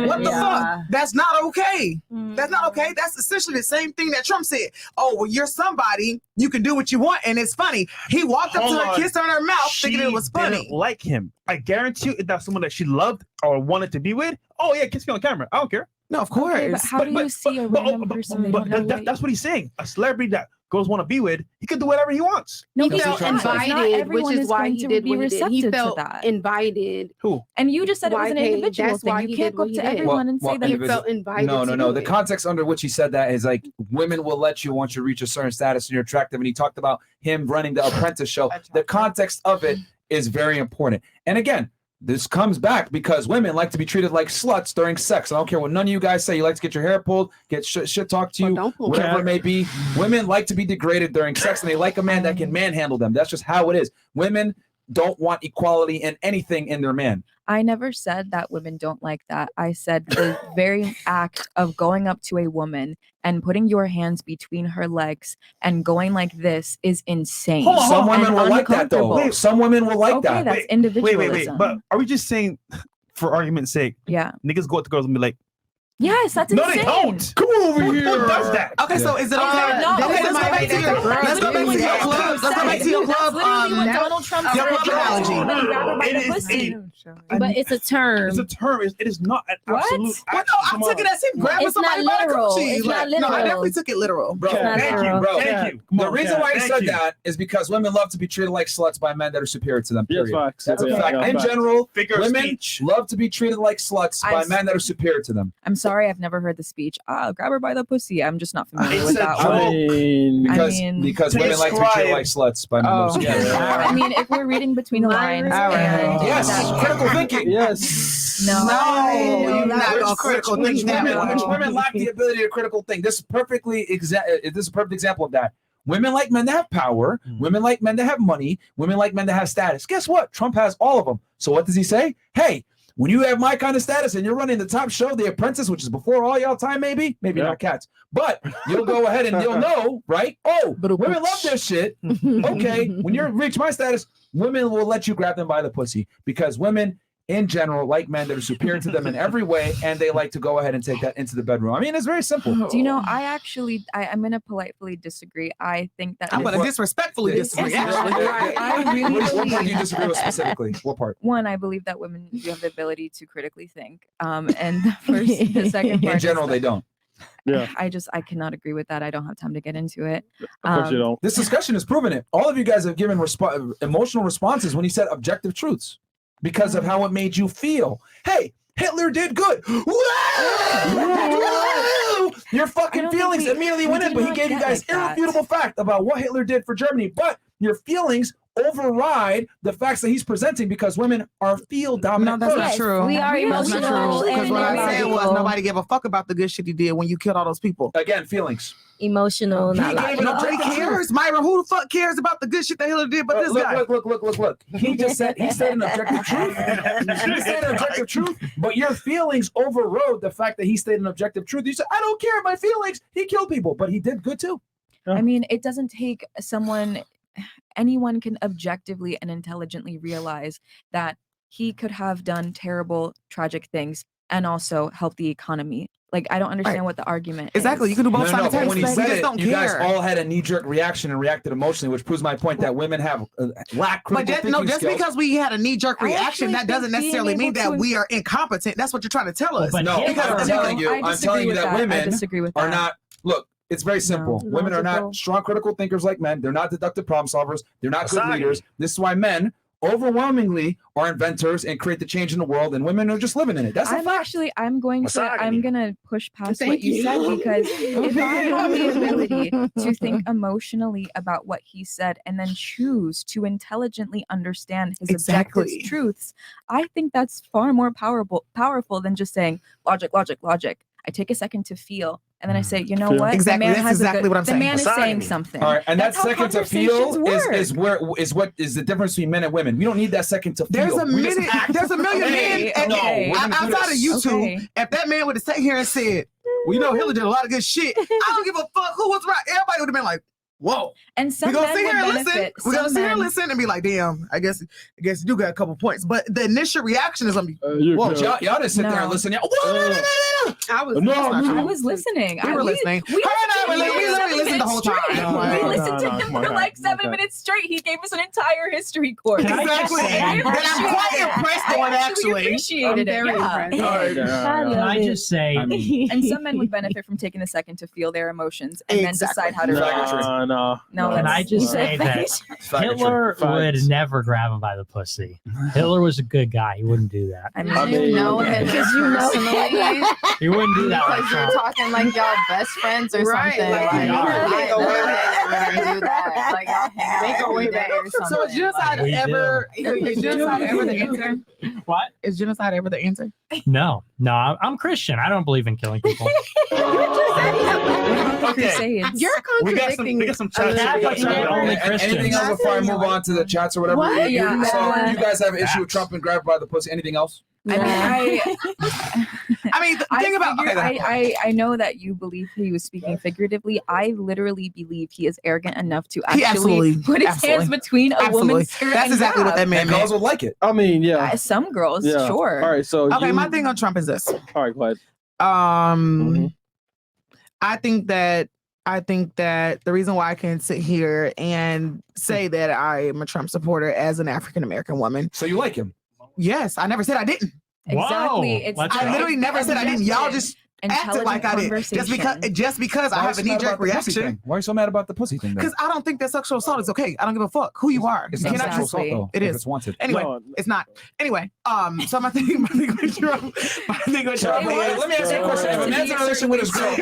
What the fuck? That's not okay. That's not okay. That's essentially the same thing that Trump said. Oh, well, you're somebody. You can do what you want, and it's funny. He walked up to Hold her, on. kissed her in her mouth, thinking it was She funny. didn't like him. I guarantee you, if that's someone that she loved or wanted to be with, oh yeah, kiss me on camera. I don't care. No, of course. Okay, but how do you see a random person they don't know what That's what he's saying. A celebrity that girls want to be with, he can do whatever he wants. No, He but felt it's not invited, everyone which is is why going he to did be what he did. He receptive to felt that. invited. Who? And you just said it was an YK, individual that's thing. why You he can't did go what up he to did. everyone and say that He individual- felt invited. No. to The it. context under which he said that is like women will let you once you reach a certain status and you're attractive. And he talked about him running the Apprentice show. The context of it is very important. And again, this comes back because women like to be treated like sluts during sex. I don't care what none of you guys say. You like to get your hair pulled, get shit talked to you, whatever it may be. Women like to be degraded during sex, and they like a man that can manhandle them. That's just how it is. Women don't want equality in anything in their man. I never said that women don't like that. I said the very act of going up to a woman and putting your hands between her legs and going like this is insane. Some women and will like that though. uncomfortable. Some women will like Okay, that. that's individualism. Wait. But are we just saying, for argument's sake, Yeah. niggas go up to girls and be like, Yes, that's no, insane. they don't. Come over here. Who does that? Okay, so is it okay? No, Okay, let's go back to your let's go back to your club. Let's go back to your club. Donald Trump Your said, club analogy. It is But it's a term. It's a term. It is not an What? absolute. Well, no, I took it as him grabbing It's not somebody by the literal. coochie. It's not No, I literal. definitely took it literal. Bro, not thank you, literal. bro. Thank you. The reason why he Thank said you. that is because women love to be treated like sluts by men that are superior to them. Yes, Period. facts. That's a Yeah, fact. yeah, In facts. general, Figure of women speech. love to be treated like sluts by I've- men that are superior to them. I'm sorry, I've never heard the speech. Grab her by the pussy. I'm just not familiar It's with a that joke. one. I mean, Because to women like to be treated describe- like sluts by men that are superior. I mean, if we're reading between the lines, All right. and Yes, that's- critical thinking. yes. No, you're not Which- gonna critical which think that women, one. which women lack the ability to critical think. This is this is a perfect example of that. Women like men to have power. Women like men to have money. Women like men to have status. Guess what? Trump has all of them. So what does he say? Hey, when you have my kind of status and you're running the top show, The Apprentice, which is before all y'all time, maybe not Cats, but you'll go ahead and you'll know, right? Oh, women love this shit. Okay, when you reach my status, women will let you grab them by the pussy because women in general like men that are superior to them in every way, and they like to go ahead and take that into the bedroom. I mean, it's very simple. Do you know, I'm going to politely disagree. I think that I'm gonna disrespectfully disagree. Actually, I really What part do you believe, disagree with specifically? What part? one, I believe that women do have the ability to critically think. And the second part In is general, that they don't. Yeah. I cannot agree with that. I don't have time to get into it. Of course you don't. This discussion has proven it. All of you guys have given emotional responses when he said objective truths because of how it made you feel. Hey, Hitler did good. Your fucking feelings immediately went in, but he gave you guys irrefutable fact about what Hitler did for Germany. But your feelings override the facts that he's presenting because women are feel dominant. No, that's not true. We are That's not emotional true. Because and what I said was logical. nobody gave a fuck about the good shit he did when you killed all those people. Again, feelings. Emotional. He gave it up. He cares, Myra. Who the fuck cares about the good shit that Hillary did? But this guy. Look. He said an objective truth. He said an objective truth, but your feelings overrode the fact that he stated an objective truth. You said, I don't care my feelings. He killed people, but he did good too. I mean, it doesn't take anyone can objectively and intelligently realize that he could have done terrible, tragic things and also help the economy. Like, I don't understand what the argument is. Exactly. You can do both sides. But when he said it, don't you guys care. all had a knee-jerk reaction and reacted emotionally, which proves my point that women have lack critical thinking just skills. because we had a knee-jerk reaction, that doesn't necessarily mean that we are incompetent. That's what you're trying to tell us. No, I'm telling you that women are not. Look, it's very simple. Women are not strong critical thinkers like men. They're not deductive problem solvers. They're not good leaders. This is why men overwhelmingly are inventors and create the change in the world, and women are just living in it. That's a fact. I'm gonna push past what you said, because if I have the ability to think emotionally about what he said and then choose to intelligently understand his objective truths, I think that's far more powerful than just saying logic. I take a second to feel, and then I say, you know what? Exactly. The man That's exactly what I'm saying. The man is saying something. All right, and That's that how second to feel conversations work. is what is the difference between men and women. We don't need that second to feel. There's a million men outside of YouTube. If that man would have sat here and said, well, you know, Hillary did a lot of good shit, I don't give a fuck who was right. Everybody would have been like, whoa. And some we're gonna men sit here would and listen. benefit. We're gonna Some sit here and men- listen and be like, damn, I guess you do got a couple points. But the initial reaction is gonna be, whoa, y'all didn't sit there and listen. I was listening. We were listening. We literally listened the whole time. We listened to him for like 7 minutes straight. He gave us an entire history course. Exactly. And I'm quite impressed on actually. Appreciated it. Yeah. Can I just say, And some men would benefit from taking a second to feel their emotions and then decide how to react. No. Can I just say that Hitler would never grab him by the pussy. Hitler was a good guy. He wouldn't do that. I mean, you know him personally. He wouldn't do that. Because you're talking like y'all best friends or something. Like, I go way back. Like, they go way back or something. So is genocide ever the answer? What? Is genocide ever the answer? No, I'm Christian. I don't believe in killing people. Okay. You're contradicting. We got some Catholics are the only Christians. Anything else before I move on to the chats or whatever? What? Yeah. So you guys have an issue with Trump and grab by the pussy. Anything else? I mean, the thing about I know that you believe he was speaking figuratively. I literally believe he is arrogant enough to He actually put his hands between a woman's skirt. That's and exactly what grab. that man And meant. girls would like it. I mean, yeah. Some girls, sure. All right, so Okay, my thing on Trump is this. All right, go ahead. I think that the reason why I can sit here and say that I am a Trump supporter as an African American woman. So you like him? Yes, I never said I didn't. Exactly. I literally never said I didn't. Y'all just acted like I did. Just because I have a knee-jerk reaction. Why are you so mad about the pussy thing? Because I don't think that sexual assault is okay. I don't give a fuck who you are. It's You not cannot sexual just- assault though. It if is. It's wanted. Anyway, it's not. Anyway, so my thing with Trump. Let me ask you a question. If a man's in a relationship with his girl,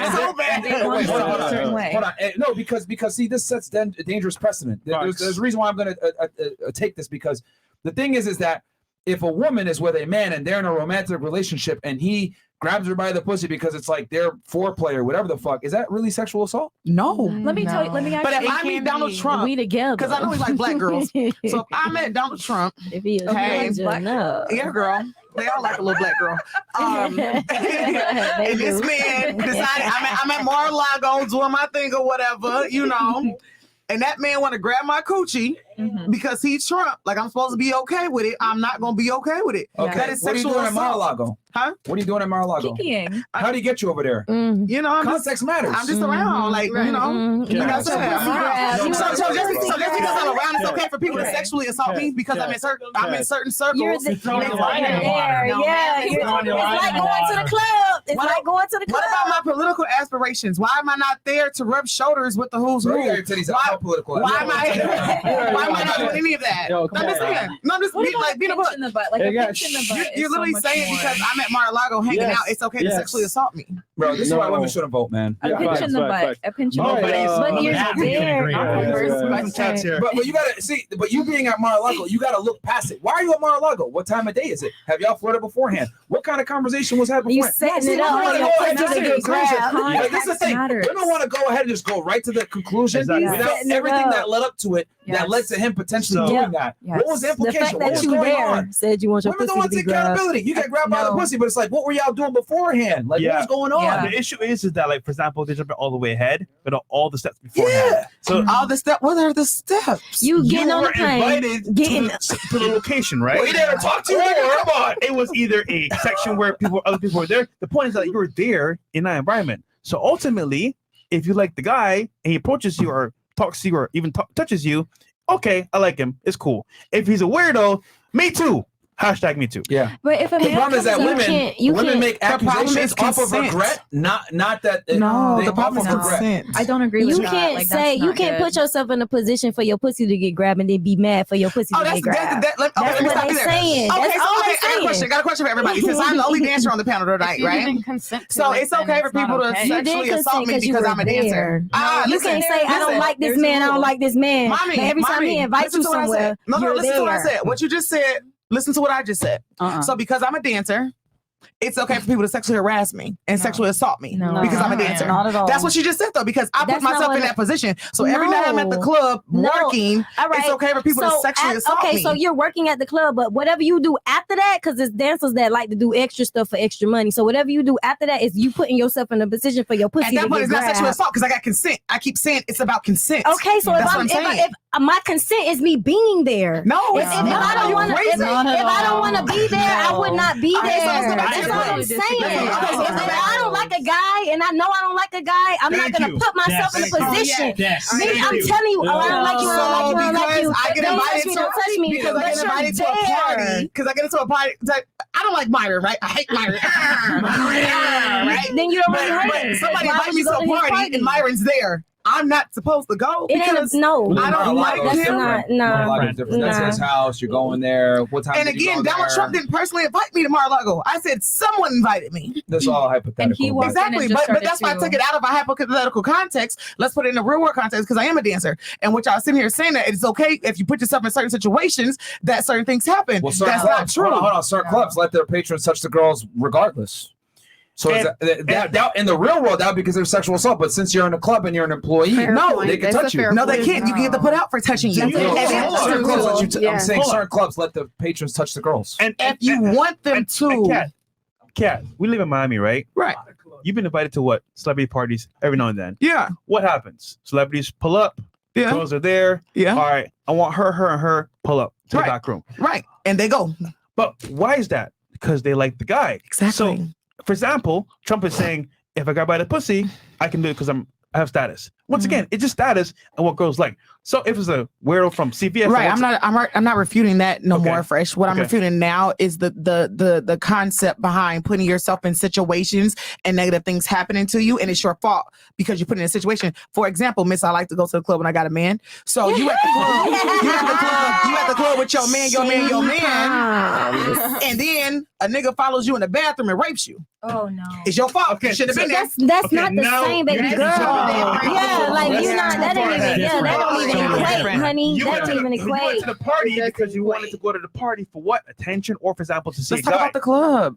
hold on. No, because see, this sets a dangerous precedent. There's a reason why I'm going to take this, because the thing is that if a woman is with a man and they're in a romantic relationship and he grabs her by the pussy because it's like their foreplay or whatever the fuck, is that really sexual assault? No. Let me tell you. Let me But actually. if I meet Donald Trump, we together, because I know he like black girls. So if I met Donald Trump, if he is yeah, girl. They all like a little black girl. And this man decided I'm at Mar-a-Lago doing my thing or whatever, you know. And that man want to grab my coochie because he's Trump. Like, I'm supposed to be okay with it. I'm not going to be okay with it. Okay. That is What are you sexual doing at assault. Mar-a-Lago? Huh? What are you doing at Mar-a-Lago? Kikiing. How do you get you over there? You know, Context matters. I'm just around, like, you know. Like I said, I'm around. So just because I'm around, it's okay for people to sexually assault me because I'm in certain circles. You're throwing the line in the water. Yeah, it's like going to the club. It's like going to the club. What about my political aspirations? Why am I not there to rub shoulders with the who's who? Why am I not doing any of that? Yo, I'm just saying. No, I'm just being a butt. in the butt. Like a pinch in the butt. You're literally saying because I'm at Mar-a-Lago hanging out, it's okay to sexually assault me. Bro, this is why women shouldn't vote, man. A pinch in the butt. A pinch in the butt. But you're That we can there. agree on. But you gotta see. But you being at Mar-a-Lago, you gotta look past it. Why are you at Mar-a-Lago? What time of day is it? Have y'all flirted beforehand? What kind of conversation was had You beforehand? setting it up. Women Your wanna go ahead and pussy just to get get conclusion. grabbed. Like, this is the thing. Matters. Women want to go ahead and just go right to the conclusion Exactly. without Setting it everything up. that led up to it that led to him potentially So- doing that. Yes. What was the The implication? fact What that was you going there on? said you want your Women don't pussy want to to be take grabbed. accountability. You get grabbed by the No. pussy, but it's like, what were y'all doing beforehand? Like, what Yeah. was going on? Yeah. The issue is that, like, for example, they're jumping all the way ahead, but all the steps beforehand. Yeah. So All the steps. What are the steps? You getting on were the plane, invited getting to the location, right? We there to talk to you, nigga. Come on. It was either a section where other people were there. The point is that you're there in that environment. So ultimately, if you like the guy and he approaches you or talks to you or even touches you, okay, I like him. It's cool. If he's a weirdo, me too. Hashtag me too. Yeah. But if a The man problem is that comes in, women make The problem accusations is off of consent. regret, not that. No, they the problem is off of regret. consent. I don't agree with you that. can't Like, say that's you not can't good. put yourself in a position for your pussy to get grabbed and then be mad for your pussy Oh, to that's get grabbed. let me That's stop what you they there. saying. Okay, That's so all okay, they're I saying. got a question for everybody. Since I'm the only dancer on the panel tonight, right? So it's okay for people to You did sexually consent assault me 'cause you because were I'm a dancer. there. You Listen, can't say I don't listen. like this There's a man. I don't rule. like this man. Mommy, But every time he invites listen you to what I somewhere, said. No, you're listen to what I there. said. What you just said. Listen to what I just said. So because I'm a dancer, it's okay for people to sexually harass me and sexually assault me No. because I'm a No. dancer. Not at all. That's what she just said though, because I put That's not myself what in it- that position. So every night I'm at the No. club No. working, All right. it's okay for people to sexually assault me. Okay, so you're working at the club, but whatever you do after that, because it's dancers that like to do extra stuff for extra money. So whatever you do after that is you putting yourself in a position for your pussy At that to point, get it's not sexual grabbed. assault because I got consent. I keep saying it's about consent. Okay, so That's if what I'm saying. if my consent is me being there. No, If it's I not. don't You want to, crazy. if I don't want to be there, I would not be Okay, so let's there. go back to That's the what I'm point. saying. Okay, so let's go If back. I don't like a guy and I know I don't like a guy, I'm not Thank gonna you. put myself in a Yes, thank you. position. Yes. Me, Thank I'm you. telling you, oh, I don't like you, I don't like you, I don't like you. I get Don't touch invited me, to don't touch me because I get because invited to you're a party. there. Because I get into a party. I don't like Myra, right? I hate Myra. Right? Then you don't really But hate it. somebody Why invited would me you to go a to his party and Myron's there. I'm not supposed to go It ain't because no. I don't like Mar-a-Lago is him. different. Nah, Mar-a-Lago is different. That's nah. his house. You're going there. What time? And did you again, go Donald there? Trump didn't personally invite me to Mar-a-Lago. I said someone invited me. That's all hypothetical. And he but- walked in Exactly, and just but that's why I started took it out of a hypothetical context. Let's put it in a real world context because I am a dancer. And what y'all sitting here saying that it's okay if you put yourself in certain situations that certain things happen. Well, certain that's not clubs, true. hold on. Certain clubs let their patrons touch the girls regardless. So is that in the real world that would be considered sexual assault? But since you're in a club and you're an employee, No, they can touch you. No, they can't. You can get the put out for touching you. No, certain clubs let you I'm saying Hold on. certain clubs let the patrons touch the girls. And if you want them to. Kat, we live in Miami, right? Right. You've been invited to what? Celebrity parties every now and then. Yeah. What happens? Celebrities pull up. Yeah. Girls are there. Yeah. All right. I want her, and her pull up to the back room. Right. And they go. But why is that? Because they like the guy. Exactly. So, for example, Trump is saying, if I got by the pussy, I can do it because I have status. Once again, it's just status and what girls like. So if it's a weirdo from CVS, Right. I'm not refuting that no more, Fresh. What I'm Okay. refuting now is the concept behind putting yourself in situations and negative things happening to you, and it's your fault because you put in a situation. For example, Miss, I like to go to the club when I got a man. So you at the club, you at the club with your man, and then a nigga follows you in the bathroom and rapes you. Oh no. It's your fault. You should have been there. That's not the same, baby girl. Yeah, like you not. That ain't even. Yeah, that don't even equate, honey. You That went, don't even you went equate. to the party because you wanted to go to the party for what? Attention, or for example, to see Let's a talk guy. about the club.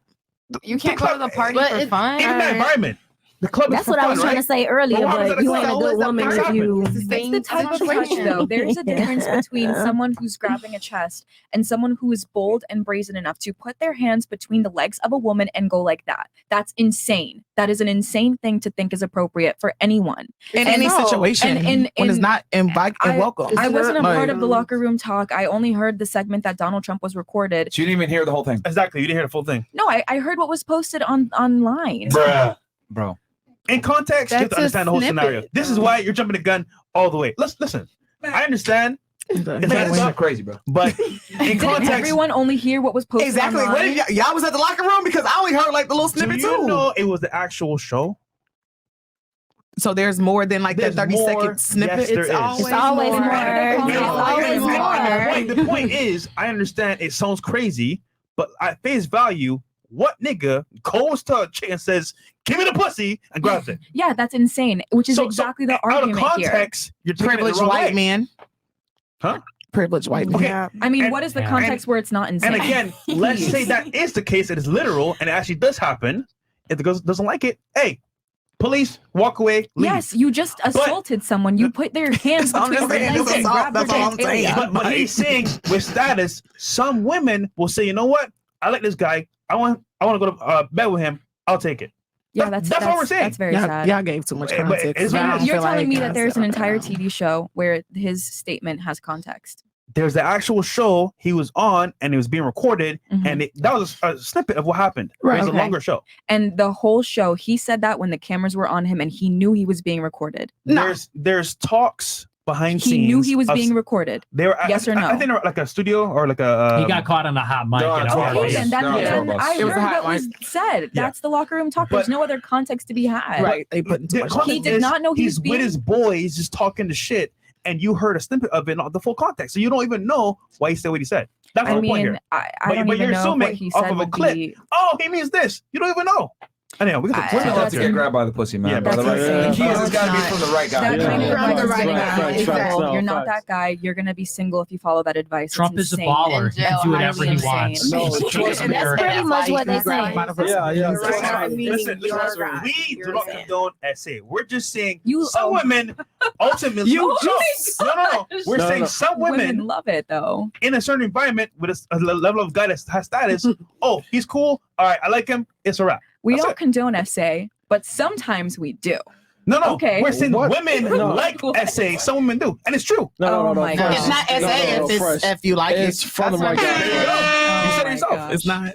You can't go to the party for fun. In that environment. The club That's is for what I fun, was trying right? to say earlier, what happens but at you a ain't a club? good woman if you. It's the type of touch, though. There's a difference between someone who's grabbing a chest and someone who is bold and brazen enough to put their hands between the legs of a woman and go like that. That's insane. That is an insane thing to think is appropriate for anyone. In any situation, when it's not invite and welcome. I wasn't a Like- part of the locker room talk. I only heard the segment that Donald Trump was recorded. So you didn't even hear the whole thing. Exactly. You didn't hear the full thing. No, I heard what was posted online. Bro. In context, you have to That's a understand the whole snippet. scenario. This is why you're jumping the gun all the way. Listen. I understand. It's That's not crazy, bro. But in Didn't context, everyone only hear what was posted Exactly. What online? did y'all was at the locker room because I only heard like the little do snippet you too. know it was the actual show? So there's more than like There's that 30-second more. snippet. Yes, there is. It's always more. It's always more. The point is, I understand it sounds crazy, but at face value, what nigga goes to a chick and says, give me the pussy, and grabs it. Yeah, that's insane. Which is exactly the out argument of context, here. you're taking it the Privileged wrong white way. man. Huh? Privileged white man. Okay. I mean, And- what is the and- context where it's not insane? And again, let's say that is the case, it is literal, and it actually does happen. If the girl doesn't like it, hey, police, walk away, leave. Yes, you just assaulted someone. You put their hands I'm between just your saying, legs it's and assault. grab their That's all I'm saying. genitalia. But he's saying with status, some women will say, you know what? I like this guy. I want to go to bed with him. I'll take it. Yeah, that's what we're saying. That's very Y'all, sad. y'all gave too much But context. it's I what it don't is. You're feel telling like me that I there's said an entire that. TV show where his statement has context. There's the actual show he was on, and it was being recorded, and that was a snippet of what happened. Right, It was okay. a longer show. And the whole show, he said that when the cameras were on him and he knew he was being recorded. No. There's talks behind He scenes. knew he was of- being recorded. They were, Yes or no? I think they were like a studio or like a. He got caught on a hot mic. No, and it's all all that. Okay, Yes. then, No, it's then all I It was heard a hot what was said. Yeah. That's the locker room talk. There's But- no other context to be had. Right. They put too much. He did not know he was he's being- with his boys just talking to shit, and you heard a snippet of it, not the full context. So you don't even know why he said what he said. That's the I whole point mean, here. I But don't you're even know if assuming what he off said of a would clip. be. Oh, he means this. You don't even know. Anyhow, we got I- the Women love to get grabbed by the pussy, man. Yeah, By the, that's right, insane. the key is No, it's got to be it's from the right guy. That kind of From the advice right is guy. not Exactly. ethical. You're not Facts. that guy. You're gonna be single if you follow that advice. Trump It's is a insane. baller. And He can do jail, whatever he insane. wants. No, He's a trust king me. of That's pretty America. much what they're Grabbed saying. by the pussy. Yeah. You're right. Listen, You're listen. right. We do You're not right. condone SA. We're just saying You- some women ultimately. You- no. We're No, saying no. some Women women love it though. in a certain environment with a level of guy that has status. Oh, he's cool. All right, I like him. It's a wrap. We That's don't it. condone SA, but sometimes we do. No. Okay. We're saying What? women No. like SA. Some women do, and it's true. Oh my God. It's not SA Fresh. if you like It's it. from the right There you guy. go. You said Oh it my yourself. gosh. It's not.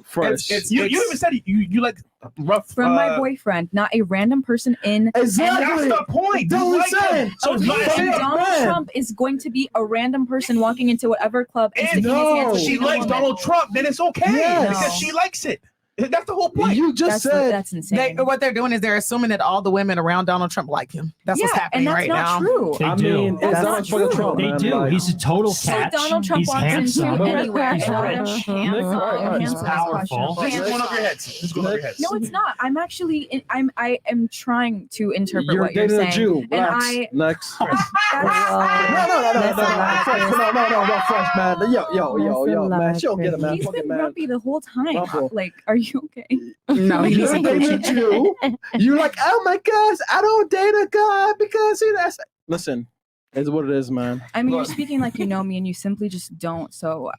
Fresh. You even said it. You like rough From my boyfriend, not a random person in. That's the point. That's You what like I'm saying. him. So it's Okay, not and Yeah, Donald man. Trump is going to be a random person walking into whatever club and If sticking his hands with she a likes woman. Donald Trump, then it's okay Yes. because she likes it. That's the whole point. You just said That's insane. What they're doing is they're assuming that all the women around Donald Trump like him. That's what's Yeah, happening and that's right not now. true. They I do. mean, it's That's Donald not fucking true. Trump, They man. do. Like, He's a total So catch. Donald Trump He's walks handsome. into Right, anywhere. He's and rich. handsome. Right. Handsome is Powerful. questionable. This is going over your heads. This is going over your heads. No, it's not. I'm actually. I am trying to interpret you're what you're dating a saying. Jew. And Relax. I. Next. That's- No, fresh, man. Yo, man. She'll get it, man. He's Fuck it, been man. grumpy the whole time. Rumble. Like, are you okay? No, he needs You're to dating a Jew. You're like, oh my gosh, I don't date a guy because he that's. Listen, it's what it is, man. I mean, you're Look. speaking like you know me, and you simply just don't. So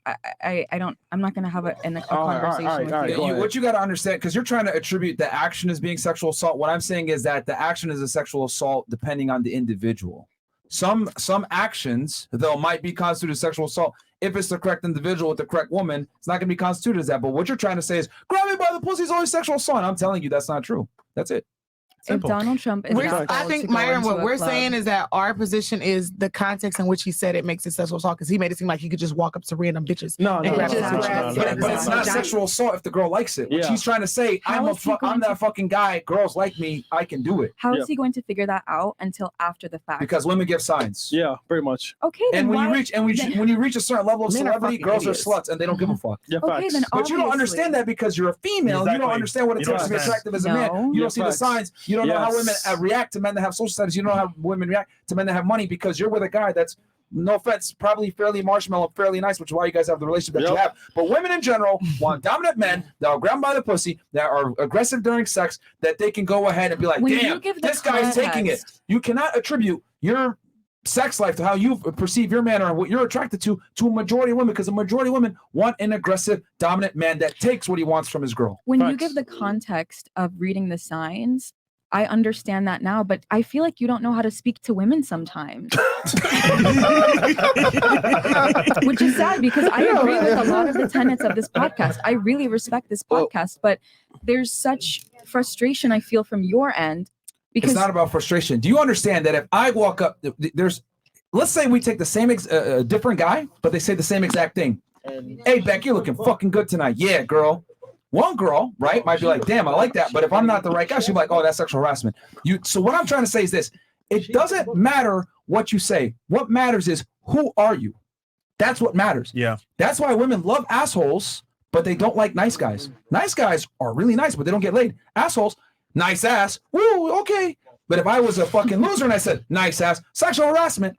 I don't. I'm not gonna have a conversation with all right, you. go ahead. What you got to understand, because you're trying to attribute the action as being sexual assault. What I'm saying is that the action is a sexual assault depending on the individual. Some actions, though, might be constituted sexual assault. If it's the correct individual with the correct woman, it's not going to be constituted as that. But what you're trying to say is, grab me by the pussy is always sexual assault. I'm telling you, that's not true. That's it. If Simple. Donald Trump is We're- not I allowed think, to go Myron, into what a we're club- saying is that our position is the context in which he said it makes it sexual assault because he made it seem like he could just walk up to random bitches. No, and grab no, them. But it's not sexual assault if the girl likes it. Which Yeah. he's trying to say, How is he going I'm to- that fucking guy. Girls like me. I can do it. How is Yeah. he going to figure that out until after the fact? Because women give signs. Yeah, pretty much. Okay, then And when why, you reach when you reach a certain level of Men are celebrity, fucking girls idiots. are sluts and they don't give a fuck. Yeah, okay, facts. then But you don't obviously- understand that because you're a female. You Exactly. don't understand what it You takes don't to be understand. attractive as a No. man. You Yeah, don't see the facts. signs. You don't know how women Yes. react to men that have social status. You don't know how women react to men that have money because you're with a guy that's, no offense, probably fairly marshmallow, fairly nice, which is why you guys have the relationship that you Yep. have. But women in general want dominant men that are grabbed by the pussy, that are aggressive during sex, that they can go ahead and be like, When you damn, give the this guy's taking it. context- You cannot attribute your sex life to how you perceive your man or what you're attracted to a majority of women, because a majority of women want an aggressive, dominant man that takes what he wants from his girl. When you Facts. give the context of reading the signs, I understand that now, but I feel like you don't know how to speak to women sometimes. Which is sad because I agree with a lot of the tenets of this podcast. I really respect this podcast, but there's such frustration I feel from your end because It's not about frustration. Do you understand that if I walk up, let's say we take the same different guy, but they say the same exact thing. Hey, Beck, you're looking fucking good tonight. Yeah, girl. One girl, right, might be like, damn, I like that. But if I'm not the right guy, she'll be like, oh, that's sexual harassment. So what I'm trying to say is this. It doesn't matter what you say. What matters is, who are you? That's what matters. Yeah. That's why women love assholes, but they don't like nice guys. Nice guys are really nice, but they don't get laid. Assholes, nice ass, woo, okay. But if I was a fucking loser and I said nice ass, sexual harassment.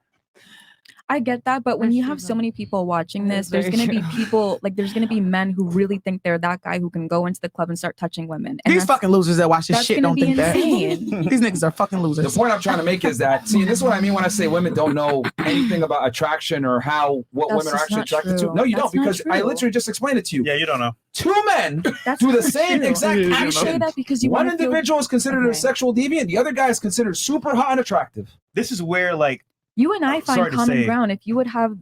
I get that, but when you have so many people watching this, there's going to be people like there's going to be men who really think they're that guy who can go into the club and start touching women. And These fucking losers that watch this shit don't think that. insane. These niggas are fucking losers. The point I'm trying to make is that, see, this is what I mean when I say women don't know anything about attraction or what That's women are just actually not attracted true. to. No, you That's don't, not because I true. literally just explained it to you. Yeah, you don't know. Two men That's do the not same true. exact You action. say that because you One wanna feel- individual is considered a Okay. sexual deviant. The other guy is considered super hot and attractive. This is where, like, You and I sorry find to common say- ground if you would have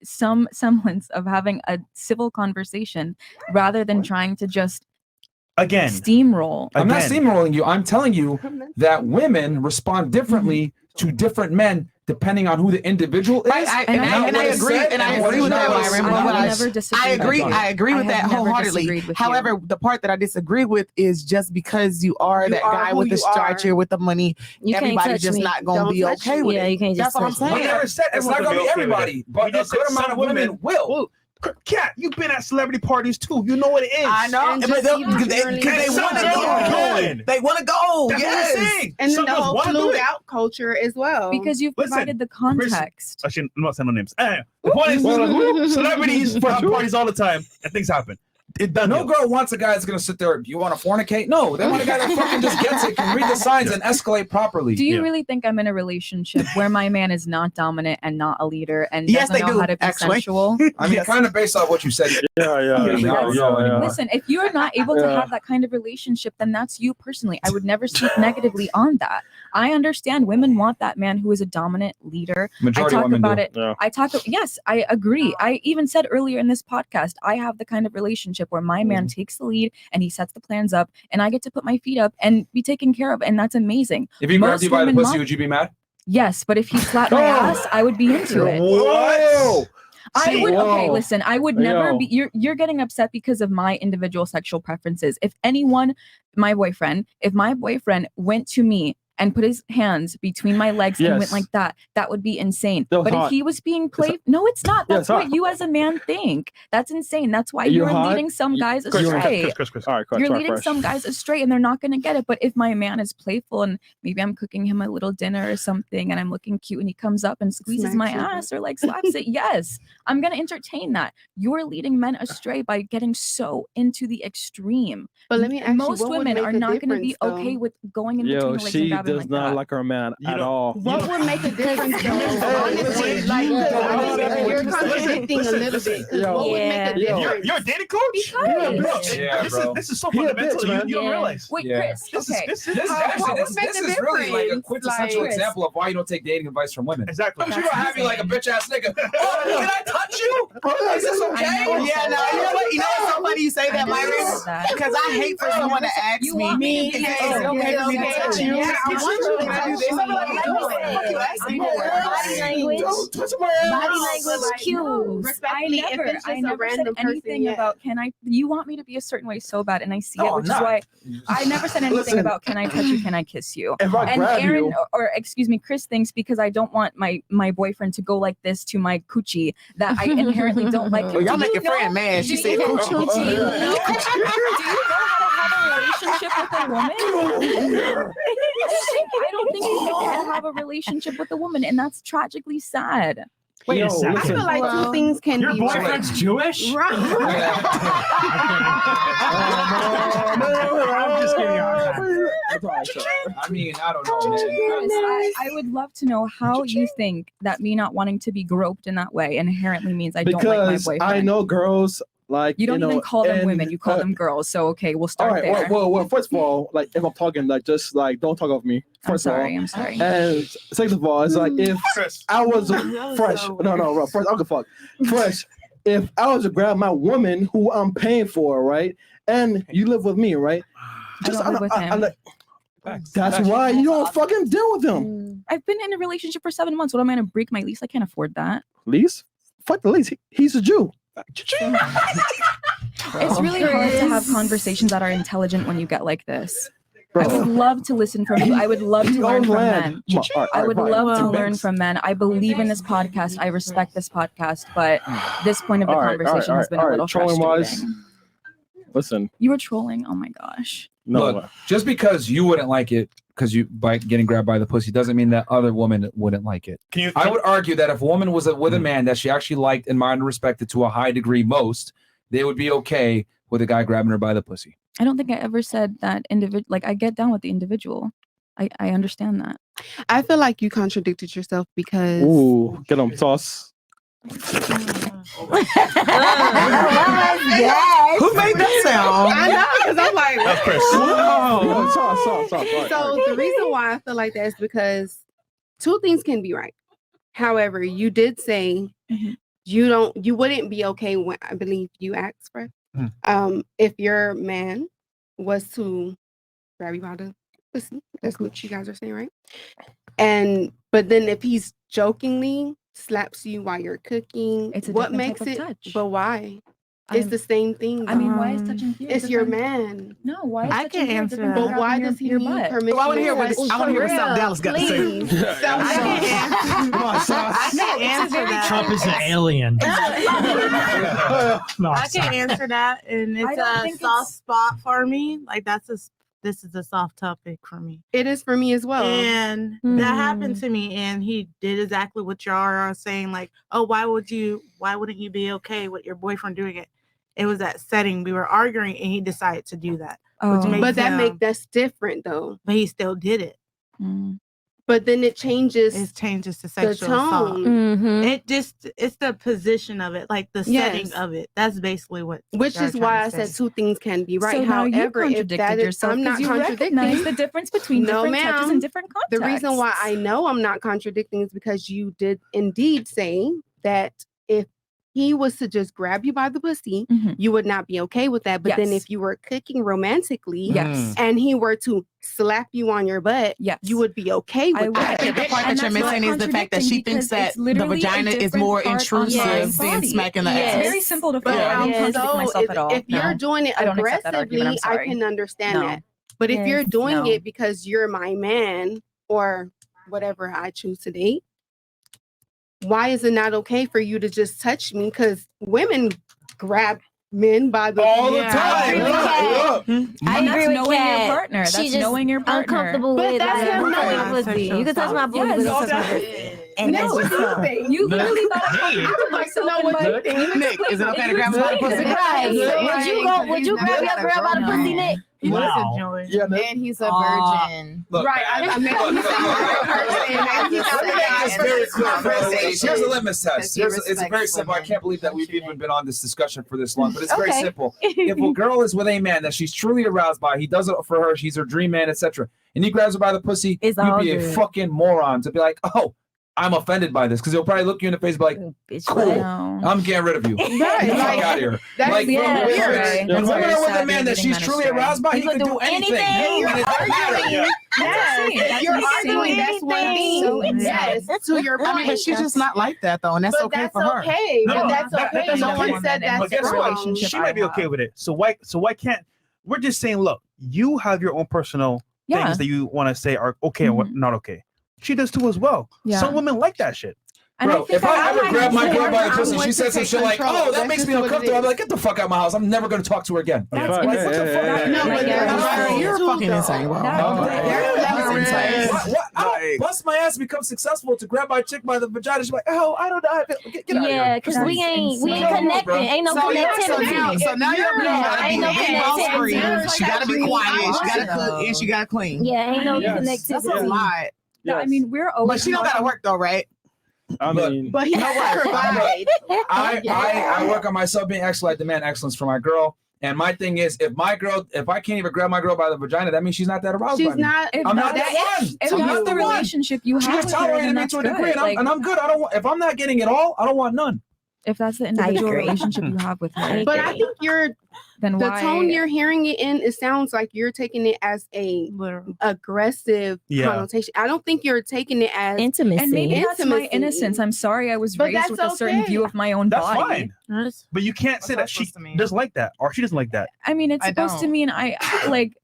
some semblance of having a civil conversation rather than trying to just again steamroll. I'm not steamrolling you. I'm telling you that women respond differently to different men depending on who the individual is. I agree with that, Myron. I agree with that wholeheartedly. However, the part that I disagree with is just because you are that guy with the stature, with the money, You can't everybody's touch just me. not going to Don't be touch okay me. with Yeah, it. you can't just That's what I'm touch me. saying. We never said it's not going to be everybody, but a good amount of women will. Cat, you've been at celebrity parties too. You know what it is. I know, And but just they even want to go. They want to go. That's what I'm Yes. saying. And then Some the girls whole wanna do flued it. out culture as well. Because you've provided the context. I'm not saying no names. The point is, celebrities have parties all the time, and things happen. No girl wants a guy that's going to sit there. Do you want to fornicate? No, they want a guy that fucking just gets it, can read the signs, and escalate properly. Do you really think I'm in a relationship where my man is not dominant and not a leader and Yes, doesn't they know do, how to be actually. sensual? I mean, kind of based on what you said. Listen, if you are not able to Yeah. have that kind of relationship, then that's you personally. I would never speak negatively on that. I understand women want that man who is a dominant leader. Majority I of talk women about do. it. Yeah. Yes, I agree. I even said earlier in this podcast, I have the kind of relationship where my man takes the lead and he sets the plans up, and I get to put my feet up and be taken care of, and that's amazing. If he grabbed Most you by the women pussy, want- would you be mad? Yes, but if he slapped my ass, I would be into it. Whoa! I would. Okay, Whoa. listen. I would never Yo. be. You're getting upset because of my individual sexual preferences. If anyone, if my boyfriend went to me and put his hands between my legs and went Yes. like that would be insane. That was But if hot. he was being played, no, it's not. Yeah, That's it's what hot. you as a man think. That's insane. That's why You're you're hot? leading some guys Chris, astray. Chris. All right, You're sorry, leading Fresh. some guys astray and they're not going to get it. But if my man is playful and maybe I'm cooking him a little dinner or something and I'm looking cute and he comes up and squeezes my Smacks you. ass or like slaps it, yes, I'm going to entertain that. You're leading men astray by getting so into the extreme. But let me ask you, most what would women make are a not going to be difference, though? okay with going in between Yo, the legs and she grabbing does like not that. like her man at all. What would make a difference though? Honestly, like you're contradicting a little bit. 'Cause what would make a difference? You're a dating coach? Because- Yeah, bro. This is so He a fundamental. bitch, man. You don't Yeah. realize. Wait, Yeah. Chris. Okay. This This is is really like a quintessential Like- example of why you don't take dating advice from women. Exactly. You don't have me like a bitch ass nigga. Oh, can I touch you? Is this okay? Yeah, no, you know what? You know what's so funny you say that, I Myron? know that. Because I hate for someone to ask You me, want me is to it be okay for me to touch you? Yeah, I Can want you to I do touch this? I'm me. like, what the fuck you asking me for? Body language. Don't touch my ass. Body language cues. Respectfully, if it's just I a never said random anything person, yeah. about you want me to be a certain way so bad and I see No, it, I'm which is not. why I never said anything Listen. about can I touch you, can I kiss you. If I And grab Aaron you, or excuse me, Chris thinks because I don't want my boyfriend to go like this to my coochie that I inherently don't like him. Well, y'all Do make you your friend know- mad. She do said you- coochie. Do you know how to have a relationship with a woman? I don't think you know how to have a relationship with a woman, and that's tragically sad. Wait Yo, a second. I feel like two things can Your be boyfriend's Jewish? right. I'm just kidding. I mean, I don't know, man. Chris, I would love to know how you think that me not wanting to be groped in that way inherently means I don't like my because boyfriend. I know girls like You don't even call them and, women, you call them girls. So okay, we'll start all right, there. well, first of all, like if I'm talking, like just like don't talk of me. First of all, I'm sorry. And second of all, it's like if I was fresh, no, first I'll go fuck fresh. If I was to grab my woman who I'm paying for, right, and you live with me, right? I don't live with him. That's why you don't fucking deal with him. I've been in a relationship for 7 months. What am I gonna break my lease? I can't afford that. Lease? Fuck the lease. He's a Jew. It's really hard to have conversations that are intelligent when you get like this. Bro. I would love to listen from you. I would love to He learn owns from land. men. Come on, all right, I would fine. love to Two learn banks. from men. I believe in this podcast. I respect this podcast, but this point of the All right, conversation has been a little trolling frustrating. wise. Listen, You were trolling. Oh my gosh. no. Look, just because you wouldn't like it because you by getting grabbed by the pussy doesn't mean that other woman wouldn't like it. I would argue that if a woman was with a man that she actually liked, admired, and respected to a high degree most, they would be okay with a guy grabbing her by the pussy. I don't think I ever said that individual. Like, I get down with the individual. I understand that. I feel like you contradicted yourself because Ooh, get them toss. Who made that sound? I know, because I'm like, That's Chris. So the reason why I feel like that is because two things can be right. However, you did say you wouldn't be okay when, I believe you asked for, if your man was to grab you by the pussy. That's what you guys are saying, right? But then if he's jokingly slaps you while you're cooking, It's a what different makes type of it? touch. But why? It's the same thing. I mean, why is touching here It's your different? man. No, why is I touching can here answer different that. than But why grabbing does he your need butt? permission? I want to hear what South Dallas got to say. Come on, Sauce. I can answer that. Trump is an alien. No, I can answer that, and I it's don't a think soft spot for me. Like this is a soft topic for me. It is for me as well. And that happened to me, and he did exactly what y'all are saying. Like, oh, why wouldn't you be okay with your boyfriend doing it? It was that setting. We were arguing, and he decided to do that. But that's different though. But he still did it. But then it changes. It changes to the sexual assault. tone. It's the position of it, like the setting Yes. of it. That's basically what. Which they're is trying why to I say. said two things can be right. So now you However, if contradicted that is, yourself I'm not 'cause you contradicting recognize the difference between different touches in different The reason why I know I'm not contradicting is because you did indeed say that if he was to just grab you by the pussy, you would not be okay with that. But then Yes. if you were cooking romantically Yes. and he were to slap you on your butt, you would be okay with that. I think the part that you're missing is the fact that she thinks that the vagina is more intrusive than smacking the ass. It's very simple to But feel. I don't contradict myself at all. if you're doing it I don't accept that aggressively, argument. I'm I sorry. can understand No. that. But if you're Yes. doing No. it because you're my man or whatever I choose to date, why is it not okay for you to just touch me? Because women grab men by the All the Yeah. time. I agree with Kat. And agree that's with knowing Kat. your partner. She That's just knowing your partner. uncomfortable But with that's like, not touching knowing. my pussy. You can touch my pussy, but don't touch my pussy. And that's just so. You literally thought I would like to know what you think. Nick, is it okay to grab her by the pussy? Right. Would you grab your girl by the pussy, Nick? Wow. Yeah, Nick. And he's a virgin. Look, Right. I meant to Here's a litmus test. It's very simple. I can't believe that we've even been on this discussion for this long, but it's very Okay. simple. If a girl is with a man that she's truly aroused by, he does it for her, she's her dream man, etc., and he grabs her by the pussy, It's you'd all be a good. fucking moron to be like, oh, I'm offended by this, because he'll probably look you in the face and be like, Bitch, cool, No. I'm getting rid of you. Right. Get the fuck Like, out of here. that's Like, yeah, when that's women right. when That's women very are with sad a man you're that getting she's men truly astray. aroused by, He he could can do do anything. anything. You're And it doesn't matter. arguing. Yes. If you're arguing, that's one thing. Yes, to your I mean, but point. she's just not like that though, and that's But okay that's for her. okay. No, But that's that- okay. that's No okay. one said But that's guess what? wrong. She might be okay with it. So why can't? We're just saying, look, you have your own personal Yeah. things that you want to say are okay and what not okay. She does too as well. Yeah. Some women like that shit. And Bro, think if I ever like grab my to girl work, by the I'm pussy, going she to says some take shit like, control. oh, that That's makes just me what it uncomfortable. I'm is. like, get the fuck out of my house. I'm never going to talk to her again. Right. Like, what the fuck? Yeah. No, but You're too, fucking though. insane. Wow. That's insane. What? I'll bust my ass, become successful to grab my chick by the vagina. She's like, oh, I don't know. Get out of Yeah, here. because That's we ain't insane. connected. Ain't no So connectivity. now your girl Yeah, gotta be ain't no boss free. connectivity. She gotta be quiet. She gotta cook and she gotta clean. Yeah, ain't no Yes. That's a connectivity. lot. No, I mean, we're always But she don't gotta work though, right? I mean, But he provide. I work on myself being excellent. I demand excellence for my girl. And my thing is, if I can't even grab my girl by the vagina, that means she's not that aroused by She's me. not. If I'm not that's- that one. If I'm that's not the the one. relationship you She have can with her, tolerate then me that's to a good. degree, and I'm good. I don't want. If I'm not getting it all, I don't want none. If that's the individual agree. relationship you have with her, But I think then the why? tone you're hearing it in, it sounds like you're taking it as a aggressive connotation. I don't think you're taking it as intimacy. And maybe that's my Intimacy. innocence. I'm sorry I was But raised that's with a certain okay. view of my own That's body. fine. But you can't say that she doesn't like that or she doesn't like that. I mean, it's I supposed to don't. mean I like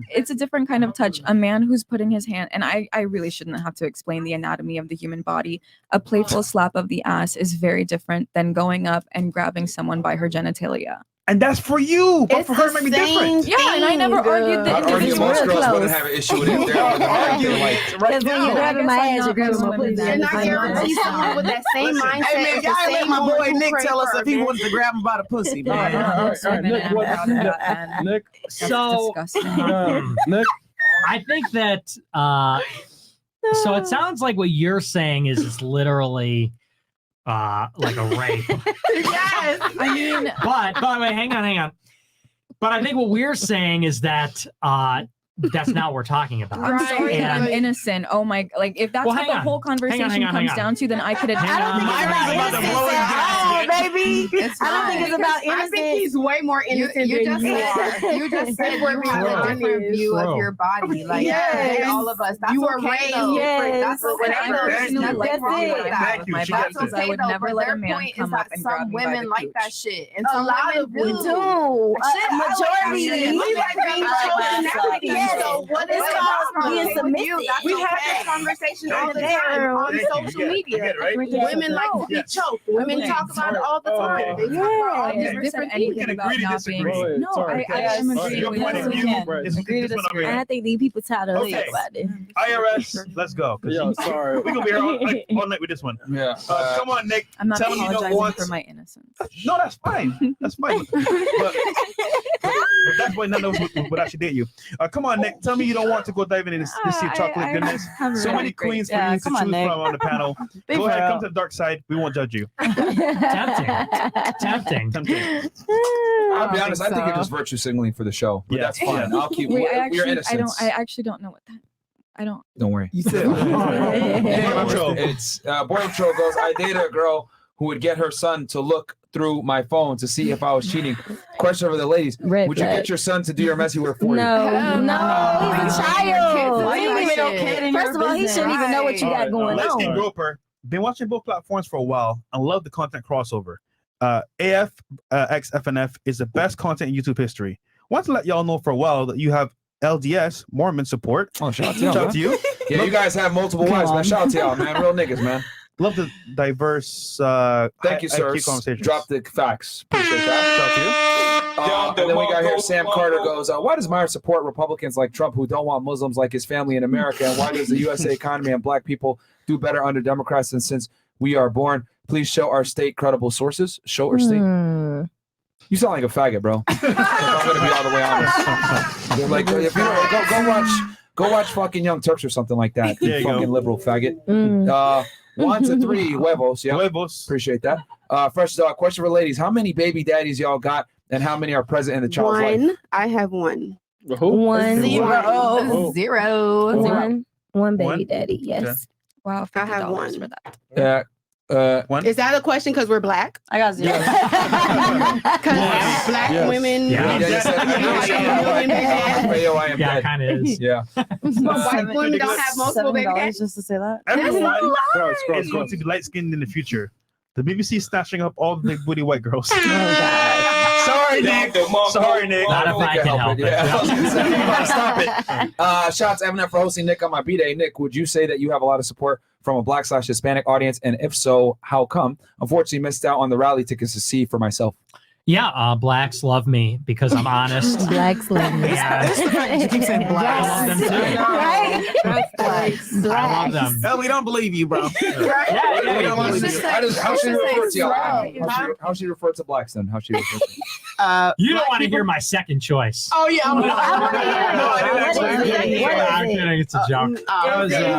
it's a different kind of touch. A man who's putting his hand, and I really shouldn't have to explain the anatomy of the human body. A playful slap of the ass is very different than going up and grabbing someone by her genitalia. And that's for you, but for her, it might be different. Yeah, and I never argued that. I'd argue most girls wouldn't have an issue with it. They're arguing like Because when you're grabbing my ass, you're grabbing my pussy. And I guarantee someone with that same mindset. Hey man, is y'all the let same my boy woman who Nick prayed tell us for if he her wanted to grab him by the pussy, man. All right, Nick, what? Nick, So, Nick. I think that. So it sounds like what you're saying is it's literally like a rape. Yes. I mean, But wait, hang on. But I think what we're saying is that that's not what we're talking about. I'm sorry that I'm And- innocent. Oh my, like if that's Well, what hang the on. whole conversation Hang on. comes down to, then I could Hang admit. on. Baby. I don't think it's about I innocence. think he's way more innocent You than just you said are. you just said you We're have a being different honest. view True. of your body, like Yes. all of us. That's You were okay, raised though. Yes. That's When okay. I though. personally Nothing like wrong it. with that. Thank you. my She body, gets because it. I would though, never but let a their man point is come up that and some grab me by women the like that cooch. shit, and A some lot women of do. women do. Majority. Majority. We like being chosen equity. Yes. So what is It's the called problem being with you? submissive. We have this conversation all the time on social media. Women like to be choked. Women talk about it all the time. They talk about all I these never said different anything things. about agree to not being. disagree. No, Sorry. I am agreeing Your with point of you. view Can. is Agree to this one over disagree. And I think these people tired of Okay. listening about it. IRS, let's go. Yo, sorry. We're gonna be here all night with this one. Yeah. Come on, Nick. I'm not Tell me you don't apologizing want. for my innocence. No, that's fine. That's fine. But that's why none of us would actually date you. Come on, Nick. Tell me you don't want to go diving in this sea of chocolate goodness. So many queens for you to choose from on the panel. Go ahead, come to the dark side. We won't judge you. Tempting. I'll be honest. I think you're just virtue signaling for the show. But Yeah. that's fine. Yeah. I'll keep. Wait, Your innocence. I actually don't know what that. I don't. Don't worry. You said It's Border Patrol goes. I dated a girl who would get her son to look through my phone to see if I was cheating. Question for the ladies: Red would you flag. get your son to do your messy work for you? No, he's a child. Why He you ain't even like know. shit? First of all, he shouldn't even know what you got going Let's get on. Groper. Been watching both platforms for a while and love the content crossover. AF X FNF is the best content in YouTube history. Want to let y'all know for a while that you have LDS Mormon support. Oh, shout out to y'all, Shout out to you. Yeah, you guys have multiple wives, man. Shout out to y'all, man. Real niggas, man. Love the diverse. Thank you, sir. Conversations. Drop the facts. Appreciate that. Shout out to you. And then we got here. Sam Carter goes. Why does Meyer support Republicans like Trump who don't want Muslims like his family in America? And why does the USA economy and Black people do better under Democrats than since we are born? Please show our state credible sources. Show our state. You sound like a faggot, bro. If I'm gonna be all the way honest. You're like, if you go watch fucking Young Turks or something like that. There you fucking go. liberal faggot. 1 to 3 huevos. Yeah, Huevos. appreciate that. Fresh question for ladies: how many baby daddies y'all got, and how many are present in the child's life? One. I have one. Who? One. Oh. Zero. One baby One? daddy. Yes. Okay. Wow, I have $50 one. for that. One. Is that a question because we're black? I got zero. Because Yes. black Yes. women. Yeah. I am Yeah, dead. kind of is. Yeah. But white women don't have multiple baby daddies. Just to say that. Everyone Scroll, is going to be light skinned in the future. The BBC is snatching up all the big booty white girls. Oh, Sorry, Nick. Sorry, Nick. Not if I can help it. Yeah. I was gonna say, you gotta Stop it. Shots Eminem for hosting Nick on my B-Day. Nick, would you say that you have a lot of support from a Black/Hispanic audience? And if so, how come? Unfortunately, missed out on the rally tickets to see for myself. Yeah, blacks love me because I'm honest. Blacks love me. Yeah. It's the fact that you keep saying I black. love them too. Right? I love them. Hell, we don't believe you, bro. We don't believe you. How should you refer to y'all? slow. How should you refer to blacks then? How should you refer to You don't want to hear my second choice. Oh yeah, I'm I'm kidding. It's a joke.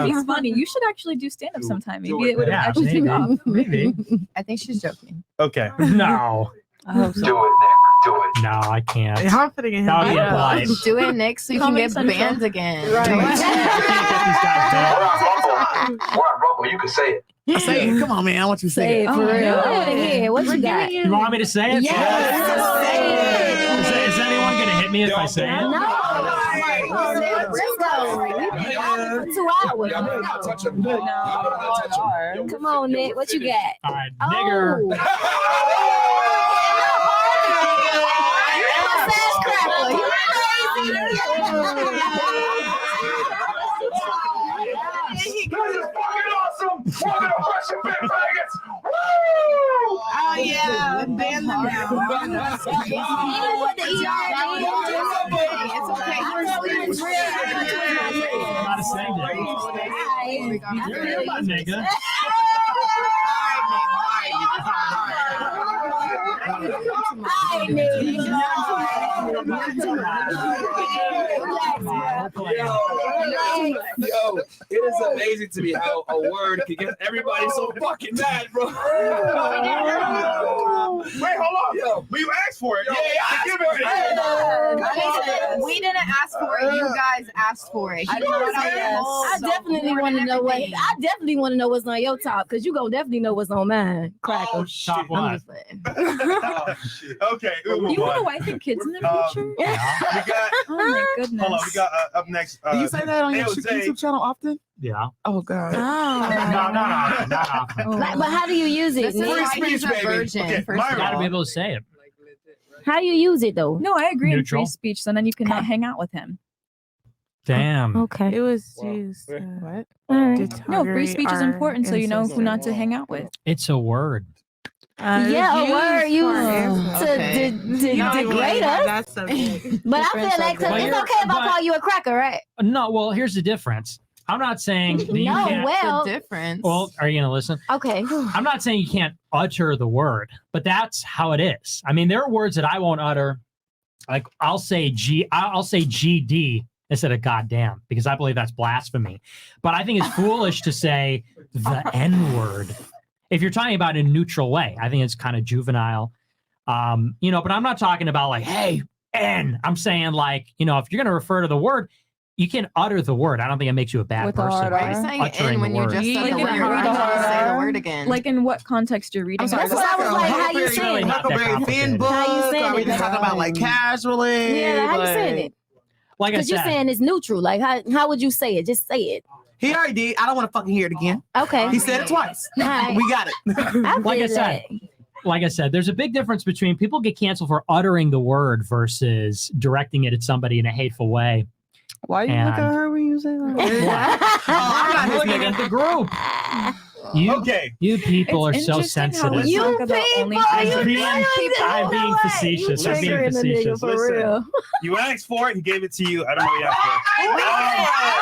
He's funny. You should actually do stand up sometime. Maybe it would Yeah, actually take off. maybe. I think she's joking. Okay. No. I hope so. Do it, Nick. Do it. No, I can't. How fitting in That would be him. implied. Do it, Nick, so you can Comedy get Central. banned again. I can't get these guys back. We're on Rumble. You can say it. Say it. Come on, man. I want you to Say say it it. for real. I want to yeah. hear what you got. You want me to say it? Yes. Say it. Is anyone going to hit me if I say it? No. Let's go. For 2 hours. Yeah, I'm gonna not touch him. I'm gonna not touch him. Come on, Nick. What you got? All right, nigger. Oh yeah, ban them now. nigga. Yo, it is amazing to me how a word can get everybody so fucking mad, bro. Wait, hold on. Yo, we asked for it. We didn't ask for it. You guys asked for it. I definitely want to know what. I definitely want to know what's on your top because you gonna definitely know what's on mine. Cracker. Top one. Okay. You want a wife and kids in the future? We got. Oh my goodness. Hold on. We got up next. Do you say that on your Jose. YouTube channel often? Yeah. Oh God. No, not often. Like, but how do you use it? This is Nick? why he's a virgin. Okay, First Myra. of Gotta be all. able to say it. How do you use it though? No, I agree Neutral. in free speech, so then you cannot hang out with him. Damn. Okay. It was Wow. used. What? All right. No, free speech is our important, so you know who not to ancestors. hang out with. It's a word. Yeah, a word used to Okay. degrade us. That's subject. But I Different feel like subject. it's okay if I call you a cracker, right? No, well, here's the difference. I'm not saying that you No, can't. well, The difference. Well, are you gonna listen? okay. I'm not saying you can't utter the word, but that's how it is. I mean, there are words that I won't utter. Like I'll say GD instead of goddamn because I believe that's blasphemy. But I think it's foolish to say the N word if you're talking about it in a neutral way. I think it's kind of juvenile. But I'm not talking about like, hey, N. I'm saying like, if you're gonna refer to the word, you can utter the word. I don't think it makes you a bad With a person. hard R. Why are you saying uttering N when the you word. just said Like the if word? you're Why reading don't you say the hard. word again? Like in what context you're reading? I'm sorry, That's what I was like, how you saying it? not that Huckleberry Finn complicated. book. How you saying Are we it? just talking about like casually? Yeah, how you saying it? Like I Because you're said, saying it's neutral. Like how would you say it? Just say it. He already did. I don't want to fucking hear it again. Okay. He said it twice. All right. We got it. like I said, there's a big difference between people get canceled for uttering the word versus directing it at somebody in a hateful way. Why you look at her when you say that? I'm not looking at the group. You people It's are so interesting how sensitive. we You talk about only people, things you that niggas, I'm being no way. facetious. You I'm being triggering the nigga facetious. for Listen. real. You asked for it. He gave it to you. I don't know what you asked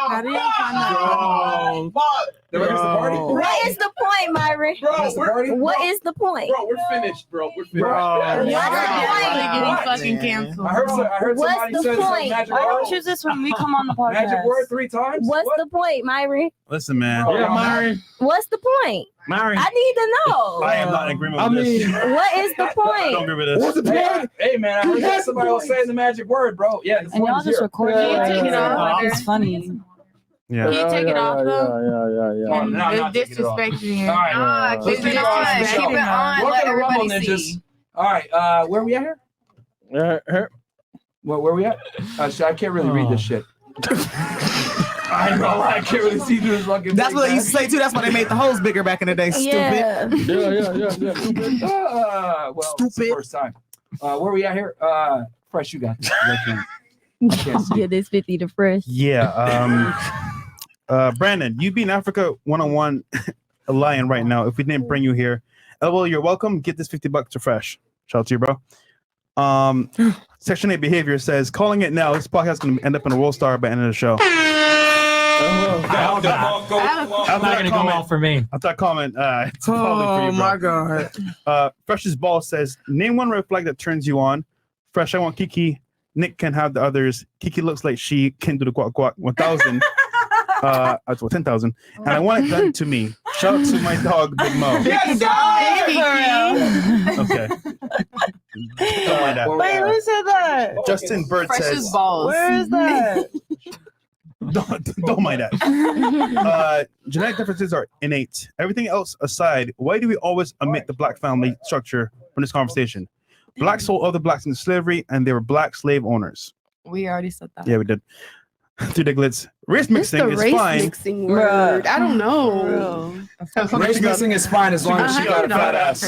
How do you find that? Where's the party? What is the point, Myri? What is the point? Bro, we're finished, bro. We're finished. Y'all are definitely What? getting fucking canceled. I heard What's somebody the said point? magic Why word. don't you just when we come on the podcast? Magic word 3 times? What's What? the point, Myri? Listen, man. Yeah, Myri. What's the point? Myri. I need to know. I am not in agreement with this. What is the I don't point? agree with this. What's the point? Hey, man, I heard somebody was saying the magic word, bro. Yeah, the And point y'all is just here. recorded it. It's funny. Yeah. Can you take it off though? Yeah. No, I'm not It's taking it off. disrespecting it. All right. Keep Let's it keep it on. on. Keep it on. Welcome Let to Rumble everybody Ninjas. see. All right, where we at here? Where we at? I can't really read this shit. I know. I can't really see through this fucking. That's thing, what they man. used to say too. That's why they made the holes bigger back in the day. Stupid. Yeah. Well, it's the Stupid. first time. Where we at here? Fresh, you got this. I can't see. Yeah, this 50 to fresh. Yeah. Brandon, you be in Africa one-on-one a lion right now. If we didn't bring you here, well, you're welcome. Get this $50 to Fresh. Shout out to you, bro. Section 8 behavior says, calling it now. This podcast is going to end up in a world star by the end of the show. I'm not going to go well for me. After that comment, it's public for you, bro. my God. Fresh's ball says, name one red flag that turns you on. Fresh, I want Kiki. Nick can have the others. Kiki looks like she can do the guac guac 1000. That's what 10,000. And I want it done to me. Shout out to my dog, Big Mo. Yes, Okay. Don't mind that. Wait, who said that? Justin Bird Fresh's says, balls. Where is that? don't mind that. Genetic differences are innate. Everything else aside, why do we always omit the black family structure from this conversation? Blacks sold other blacks into slavery, and they were black slave owners. We already said that. Yeah, we did. Two diglets. Race mixing is fine. Mixing word. I don't know. Race mixing is fine as long as she got a fat ass.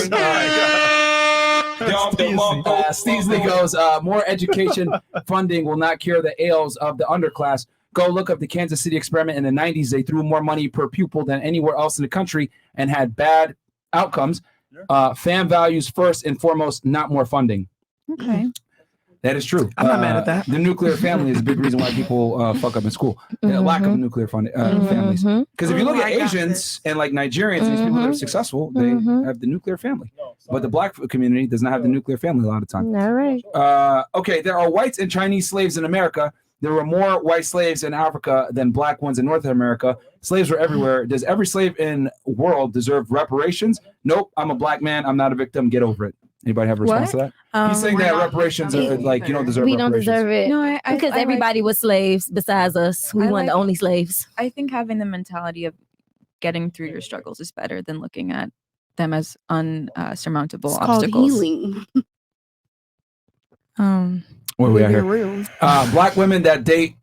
Steesley goes, more education funding will not cure the ails of the underclass. Go look up the Kansas City experiment in the 90s. They threw more money per pupil than anywhere else in the country and had bad outcomes. Fan values first and foremost, not more funding. Okay. That is true. I'm not mad at that. The nuclear family is a big reason why people fuck up in school. Lack of nuclear families. Because if you look at Asians and like Nigerians and these people that are successful, they have the nuclear family. But the black community does not have the nuclear family a lot of time. All right. Okay, there are whites and Chinese slaves in America. There were more white slaves in Africa than black ones in North America. Slaves were everywhere. Does every slave in the world deserve reparations? Nope. I'm a black man. I'm not a victim. Get over it. Anybody have a response to that? He's saying that reparations are like you don't deserve. We don't reparations. deserve it. No, because everybody was slaves besides us. We weren't the only slaves. I think having the mentality of getting through your struggles is better than looking at them as unsurmountable obstacles. Healing. Where are we at here? Black women that date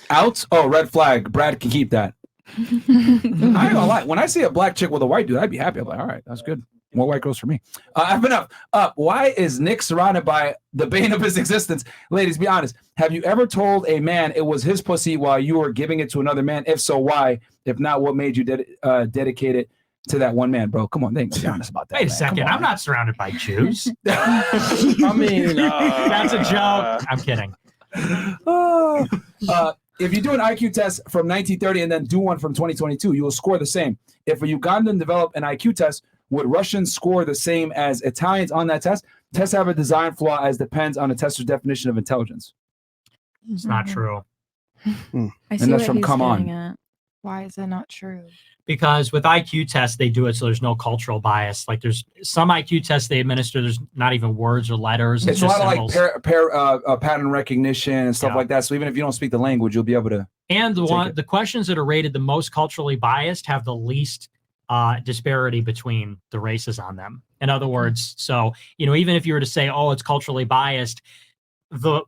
out. Oh, red flag. Brad can keep that. I ain't gonna lie. When I see a black chick with a white dude, I'd be happy. I'm like, all right, that's good. More white girls for me. I've been up. Why is Nick surrounded by the bane of his existence? Ladies, be honest. Have you ever told a man it was his pussy while you were giving it to another man? If so, why? If not, what made you dedicate it to that one man, bro? Come on, Nick, be honest about that. Wait a second. I'm not surrounded by Jews. I mean, that's a joke. I'm kidding. If you do an IQ test from 1930 and then do one from 2022, you will score the same. If a Ugandan developed an IQ test, would Russians score the same as Italians on that test? Tests have a design flaw as depends on the tester's definition of intelligence. It's not true. I see And that's from Come On. at. Why is that not true? Because with IQ tests, they do it so there's no cultural bias. Like there's some IQ tests they administer, there's not even words or letters. It's a just lot symbols. of like pattern recognition and stuff like that. So even if you don't speak the language, you'll be able to. And the questions that are rated the most culturally biased have the least disparity between the races on them. In other words, so even if you were to say, oh, it's culturally biased, the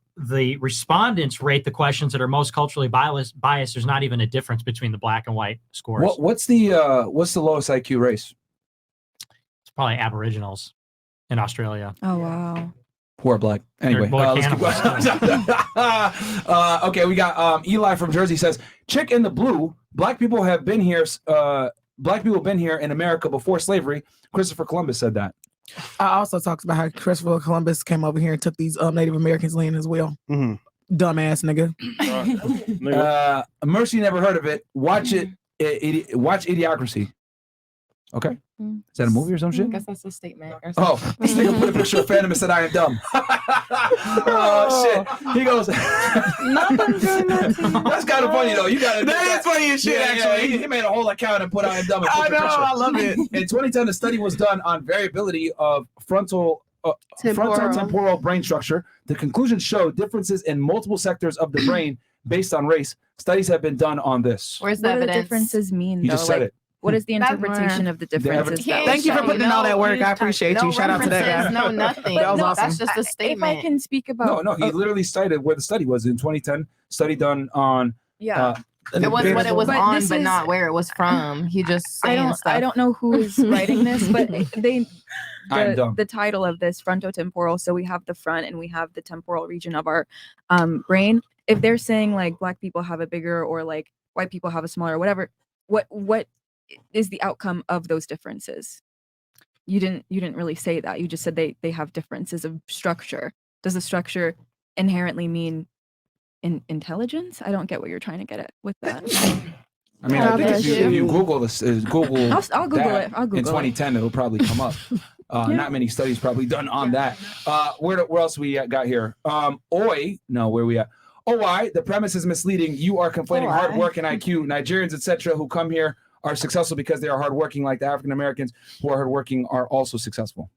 respondents rate the questions that are most culturally biased. There's not even a difference between the black and white scores. What's the lowest IQ race? It's probably Aboriginals in Australia. Oh wow. Poor black. Anyway, let's keep going. Okay, we got Eli from Jersey says, "Chick in the blue. Black people have been here. Black people have been here in America before slavery." Christopher Columbus said that. I also talked about how Christopher Columbus came over here and took these Native Americans' land as well. Dumbass nigga. Mercy never heard of it. Watch it. Watch Idiocracy. Okay. Is that a movie or some shit? I guess that's a statement. Or Oh, something. this nigga put a picture of Phantom and said, "I am dumb." Oh shit! He goes. That's kind of funny though. You got to. That is funny as shit, actually. He made a whole account and put "I am dumb." And I put the know, picture. I love it. In 2010, a study was done on variability of frontal temporal brain structure. The conclusion showed differences in multiple sectors of the brain based on race. Studies have been done on this. What do the differences mean? You just said it. What is the interpretation of the differences? Thank you for putting in all that work. I appreciate you. Shout out to that guy. No, nothing. That was awesome. That's just a statement. If I can speak about No, he literally cited where the study was in 2010. Study done on. Yeah. It was what it was But on, this but is- not where it was from. He just saying stuff. I don't know who is writing this, but I'm dumb. the title of this frontotemporal. So we have the front and we have the temporal region of our brain. If they're saying like black people have a bigger or like white people have a smaller, whatever, what is the outcome of those differences? You didn't really say that. You just said they have differences of structure. Does the structure inherently mean intelligence? I don't get what you're trying to get at with that. I mean, I think if you Google this, Google I'll Google that it. I'll Google in 2010, it'll probably come up. Not many studies probably done on that. Where else we got here? Where we at? OI, the premise is misleading. You are conflating hard work and IQ. Nigerians, etc., who come here are successful because they are hardworking, like the African Americans who are hardworking are also successful.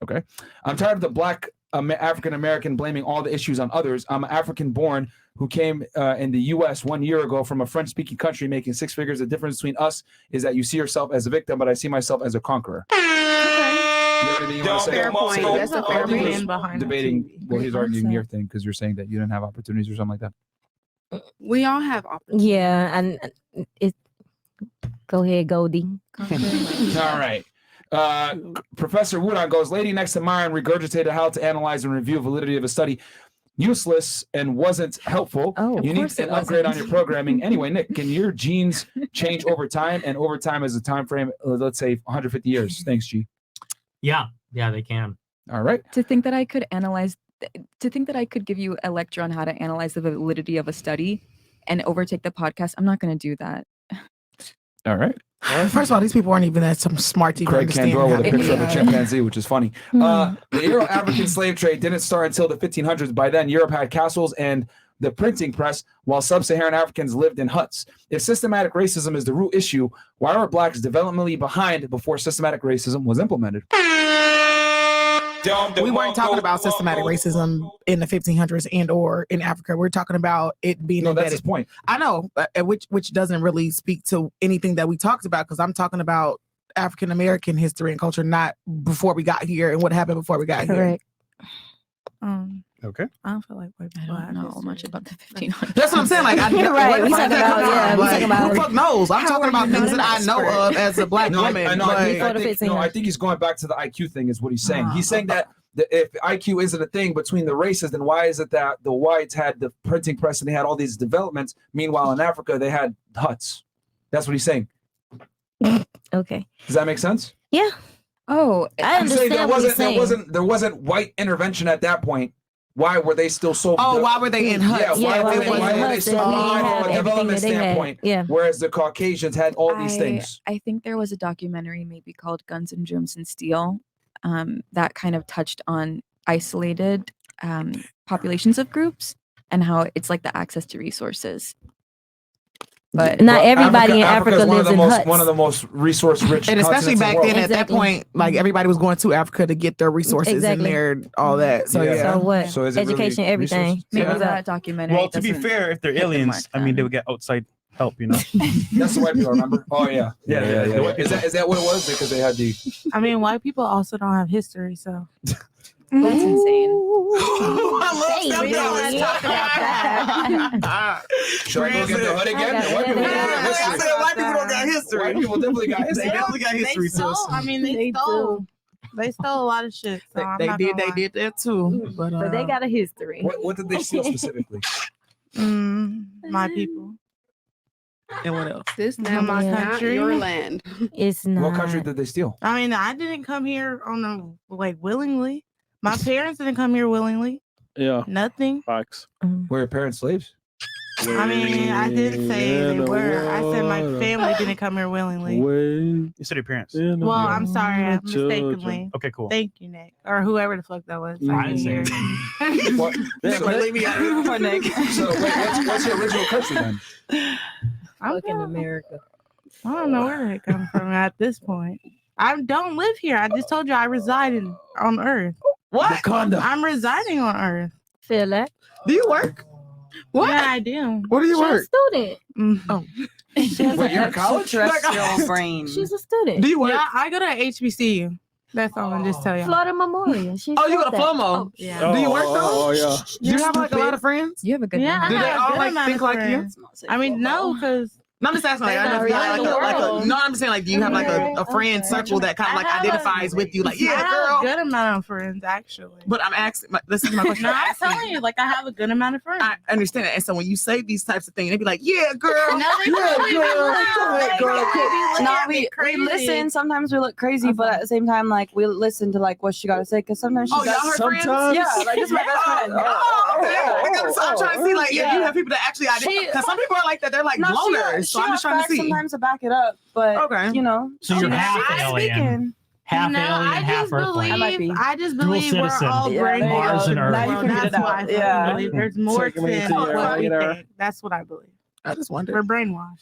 Okay. I'm tired of the black African American blaming all the issues on others. I'm African born who came in the U.S. 1 year ago from a French speaking country making six figures. The difference between us is that you see yourself as a victim, but I see myself as a conqueror. Fair point. That's a fair point. Debating, well, he's arguing your thing because you're saying that you didn't have opportunities or something like that. We all have opportunities. Yeah, and it. Go ahead, Goldie. All right. Professor Woodon goes, lady next to Myron regurgitated how to analyze and review validity of a study. Useless and wasn't helpful. You need an upgrade on your programming. Anyway, Nick, can your genes change over time? And over time is a time frame, let's say 150 years. Thanks, G. Yeah, they can. All right. To think that I could give you a lecture on how to analyze the validity of a study and overtake the podcast, I'm not going to do that. All right. First of all, these people aren't even that smart to even Craig understand. Candor with a how- picture of a chimpanzee, which is funny. The Euro-African slave trade didn't start until the 1500s. By then, Europe had castles and the printing press, while sub-Saharan Africans lived in huts. If systematic racism is the root issue, why were blacks developmentally behind before systematic racism was implemented? We weren't talking about systematic racism in the 1500s and or in Africa. We're talking about it being No, that's embedded. his point. I know, but which doesn't really speak to anything that we talked about, because I'm talking about African American history and culture, not before we got here and what happened before we got Correct. Okay. I don't feel like white people I don't know much about the 1500s. That's what I'm saying. Like, Right, we talking about- we talking about- who the fuck knows? I'm talking about things that I know of as a black No, woman. I know. like- I think he's going back to the IQ thing. Is what he's saying. He's saying that if IQ isn't a thing between the races, then why is it that the whites had the printing press and they had all these developments? Meanwhile, in Africa, they had huts. That's what he's saying. Okay. Does that make sense? Yeah. Oh, I I'm saying understand what he's saying. there wasn't white intervention at that point. Why were they still so? Oh, why were they in huts? Yeah, why were they in so huts and we behind had from a everything development that they had? standpoint? Yeah. Whereas the Caucasians had all these things. I think there was a documentary maybe called Guns and Germs and Steel that kind of touched on isolated populations of groups and how it's like the access to resources. But Not everybody in Africa Africa's lives in huts. one of the most resource-rich, And especially continents in back the world. then, at that Exactly. point, like everybody was going to Africa to get their resources Exactly. and their all that. So Yeah. yeah. So what? So is it really Education, everything. resources? maybe Yeah. that documentary. Well, to be doesn't fair, if they're hit the aliens, mark I mean, then. they would get outside help, you know. That's the white people, remember? Oh yeah, Yeah. Is that what it was? Because they had the. I mean, white people also don't have history, so. That's insane. I love them. Let's talk about that. Should I go get the hood again? I got White people it. don't have I history. said white people don't got history. White people definitely got They history. definitely got history, They stole, sis. I mean, they stole. They stole a lot of shit. So I'm They not did. gonna They lie. did that too. But, But they got a history. What did they steal specifically? My people. And what else? This In now my is not country. your land. It's not. What country did they steal? I mean, I didn't come here on a like willingly. My parents didn't come here willingly. Yeah. Nothing. Facts. Were your parents slaves? I mean, I didn't say they were. I said my family didn't come here willingly. You said your parents. Well, I'm sorry, I mistakenly. Okay, cool. Thank you, Nick, or whoever the fuck that was. I didn't say anything. What? Nick, So, leave me out here for Nick. so wait, what's your original country then? Fucking America. I don't know where they come from at this point. I don't live here. I just told you I reside on Earth. What? Wakanda. I'm residing on Earth. Feel that? Do you work? What? Yeah, I do. Where do you She's a work? student. Oh. Wait, you're in college? Terrestrial brain. She's a student. Do you work? Yeah, I go to HBCU. That's all I'm just telling you. Florida Memorial. She's Oh, you got got a that. FOMO. Yeah. Do you work though? Oh, yeah. Do you have like a lot of friends? You have a good Yeah, I Do they have a all good like amount think of like you? friends. I mean, no, because No, I'm just asking. Like, They I know are if you have around the like a world. no, I'm saying like, do you have like a friend circle that kind of like I have identifies with you? Like, I yeah, have girl. a good amount of friends, actually. But I'm asking. This is my question. No, I'm I'm asking telling you, like I have a good amount of friends. I understand that. And so when you say these types of things, they be like, yeah, girl. No, they yeah, probably be like, girl. "Hey, No, be we crazy." listen. Sometimes we look crazy, but at the same time, like we listen to like what she got to say because sometimes she Oh, y'all does. her friends? Yeah, like this is my best friend. So I'm trying to see like if Yeah. you have people that actually identify. Because some people are like that. They're like No, loners. So I'm just trying to see. Sometimes to back it up, but Okay. you know. So you're she's half alien. speaking. Half No, alien, I half just Earthling. I might be. I just Dual believe we're citizen. all Yeah, brainwashed. there you Mars go. and Earth. Now you Well, figured that's it why I out. fucking Yeah. believe there's more Take me to into your what we radar. think. That's what I believe. I just wonder. We're brainwashed.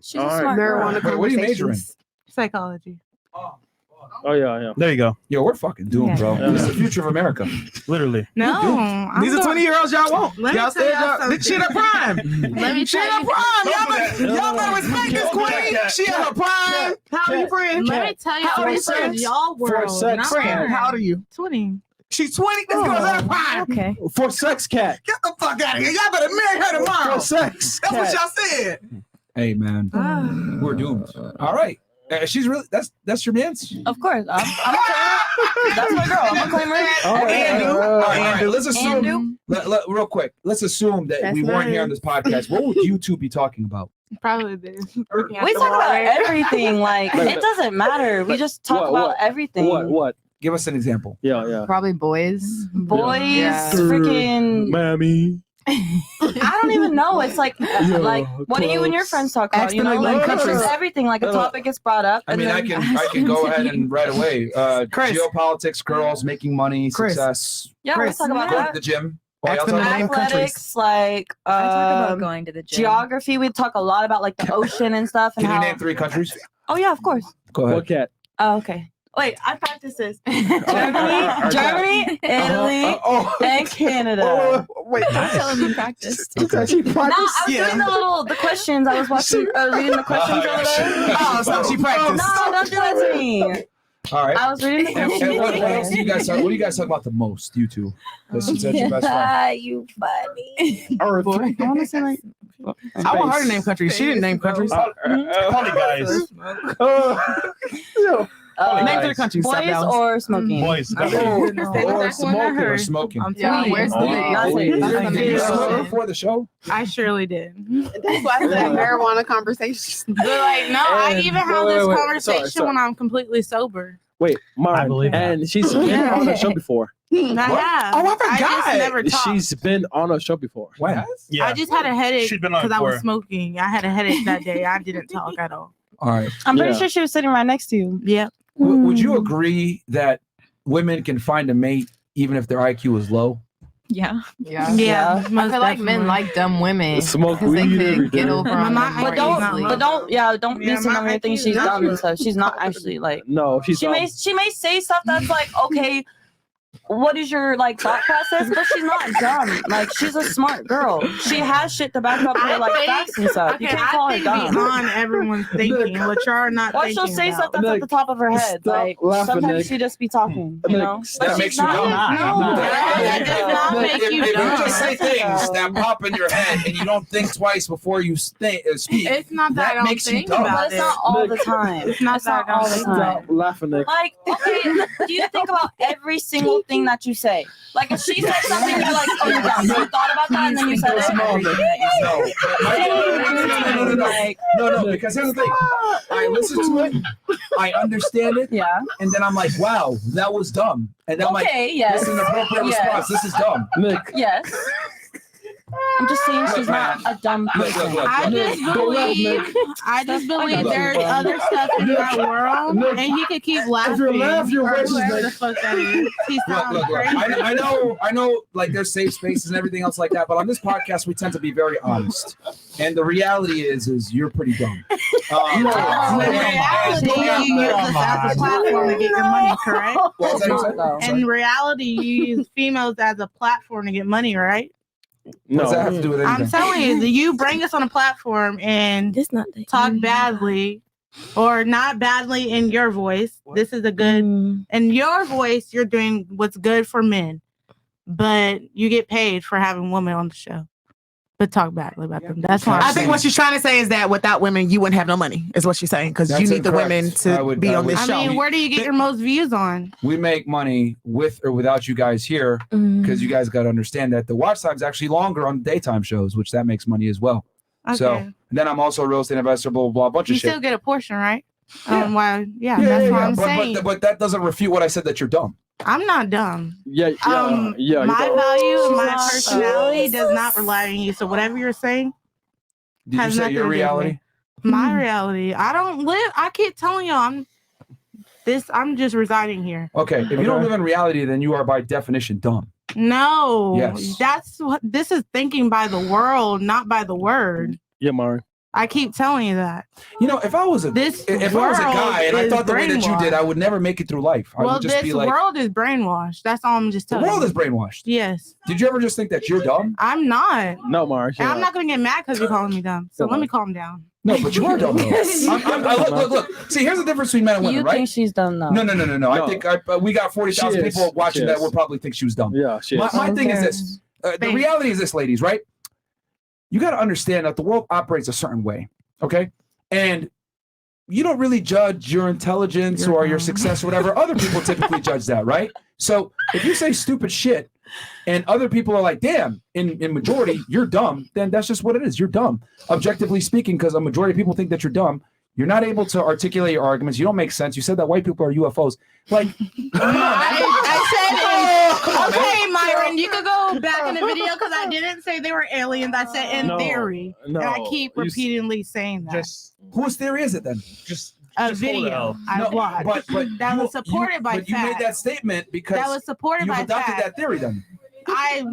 She's All a right. smart Marijuana girl. Wait, what are you majoring? conversations. Psychology. Oh, yeah. There you go. Yo, we're fucking doomed, bro. Yeah. This is the future of America. Literally. No, I'm These are going- 20-year-olds y'all want. Let me Y'all tell said y'all y'all. something. She at her prime. Let me She at tell her you. prime. Y'all better respect this queen. She at her prime. How old are you, friend? Let me tell you How old are you, something. friend? Y'all world. sex, not Friend, mine. how old are you? 20. She's 20. This girl's at her prime. Okay. For sex cat. Get the fuck out of here. Y'all better marry her tomorrow. For sex That's what cat. y'all said. Hey, man, we're doomed. All right. She's really that's your man's. Of course, I'm a claimer. That's my girl. I'm a claimer. All right. Andrew. All right, let's assume Andrew. real quick. Let's assume that That's we weren't here mine. on this podcast. What would you two be talking about? Probably this. We talk about everything. Like it doesn't matter. We just talk What, about what? everything. What? Give us an example. Yeah. Probably boys. Boys, Yeah. freaking. Mammy. I don't even know. It's like, what do you and your friends talk about? You know, like just everything. Like a topic gets brought up. I mean, I can go ahead and right away. Geopolitics, girls, making money, success. Yeah, let's talk about Going that. to the gym. Athletics, like I talk about going to the gym. geography. We talk a lot about like the ocean and stuff. And Can you how... name 3 countries? Oh yeah, of course. Go ahead. What cat? Oh, okay. Wait, I practice this. Germany, Italy, and Canada. Wait, don't tell him you practiced. No, I was doing the questions. I was watching, reading the questions over there. Oh, so she practiced. No, don't do that to me. All right. I was reading the questions. And what else do you guys talk? What do you guys talk about the most? You two. Since that's your best friend. You funny. Earth. I want to say like. I want her to name countries. She didn't name countries. Probably guys. Name 3 countries. Boys or smoking? Boys. Or smoking. Or smoking. Yeah, where's the Did you smoke before the show? I surely did. That's why I said marijuana conversations. But like, no, I even have this wait. conversation Sorry. when I'm completely sober. Wait, Mark. believe that. And she's been on the show before. I have. Oh, I I just forgot. never talked. She's been on a show before. When? Yeah. I just had a headache She's been on because I was before. smoking. I had a headache that day. I didn't talk at all. All right. I'm pretty Yeah. sure she was sitting right next to you. Yeah. Would you agree that women can find a mate even if their IQ is low? Yeah. Yeah. Yeah. I feel like men like dumb women Smoke because they weed could every get day. over on them more But don't, easily. don't be Yeah, saying my everything. IQ She's is dumb and up. stuff. She's not actually like. No, she's She may say stuff that's like, okay, what is your like thought process? But she's not dumb. Like she's a smart girl. She has shit to back up her like facts and stuff. You can't call her dumb. beyond everyone's thinking, what you're not Or thinking she'll say about. stuff that's at the top of her head. Stop Like laughing, sometimes Nick. she just be talking, you know. That But makes she's you not. dumb. No, That does not make you If you dumb. just say things that pop in your head and you don't think twice before you speak, It's not that I that don't makes you think dumb. But about it's it. not all the time. It's not It's not all the time. Stop laughing, Nick. Like, okay, do you think about every single thing that you say? Like, if she says something, you're like, oh, you're dumb. You thought about that, and then you said it. No, because here's the thing. I listen to it, I understand it, Yeah. and then I'm like, wow, that was dumb. And then I'm like, Okay, yes. this is an appropriate Yes. response. This is dumb. Nick. Yes. I'm just saying she's not a dumb person. I just believe there's other stuff in that world, and he could keep laughing. If you laugh, you're or racist, whoever Nick. the fuck that is. He sounds Look. crazy. I know, like there's safe spaces and everything else like that, but on this podcast we tend to be very honest. And the reality is you're pretty dumb. In reality, you use this as a platform to get your money, correct? What was that you said? In reality, you use females as a platform to get money, right? What does that have to do with anything? I'm telling you, you bring us on a platform and talk badly, or not badly in your voice. This is a good in your voice. You're doing what's good for men, but you get paid for having women on the show. But talk badly about them. That's why I think what she's trying to say is that without women, you wouldn't have no money. Is what she's saying because you That's need the incorrect. women to be on this I show. mean, where do you get your most views on? We make money with or without you guys here because you guys got to understand that the watch time is actually longer on daytime shows, which that makes money as well. So, Okay. and then I'm also a real estate investor, blah, blah, blah, a bunch You of shit. still get a portion, right? That's Yeah, what I'm saying. but that doesn't refute what I said that you're dumb. I'm not dumb. Yeah. My you value and my She's personality does not rely on you. So whatever you're saying Did you has say nothing your to do with reality? me. My reality. I don't live. I keep telling you, I'm just residing here. Okay, if you don't live in reality, then you are by definition dumb. No, Yes. that's what this is thinking by the world, not by the word. Yeah, Mark. I keep telling you that. You know, if I was a guy and I thought the way that you did, I would never make it through life. I Well, would just this be like, world is brainwashed. That's all I'm just the telling you. world is brainwashed. Yes. Did you ever just think that you're dumb? I'm not. No, Mark. And I'm not going to get mad because you're calling me dumb. So let me calm down. No, but you are dumb. Though. Look. See, here's the difference between men and women, You right? think she's dumb though? No. I think we got 40,000 She is. people watching She that is. would probably think she was dumb. Yeah, she My, is. my thing is this. The reality is this, ladies, right? You got to understand that the world operates a certain way, okay? And you don't really judge your intelligence or your success or whatever. Other people typically judge that, right? So if you say stupid shit and other people are like, damn, in majority, you're dumb, then that's just what it is. You're dumb. Objectively speaking, because a majority of people think that you're dumb, You're not able to articulate your arguments. You don't make sense. You said that white people are UFOs. Like, I said it. Okay, Myron, you could go back in the video because I didn't say they were aliens. I said in theory. And I keep repeatedly saying that. Whose theory is it then? A video I watched that was supported by But you made that statement because that was supported by adopted that theory then. I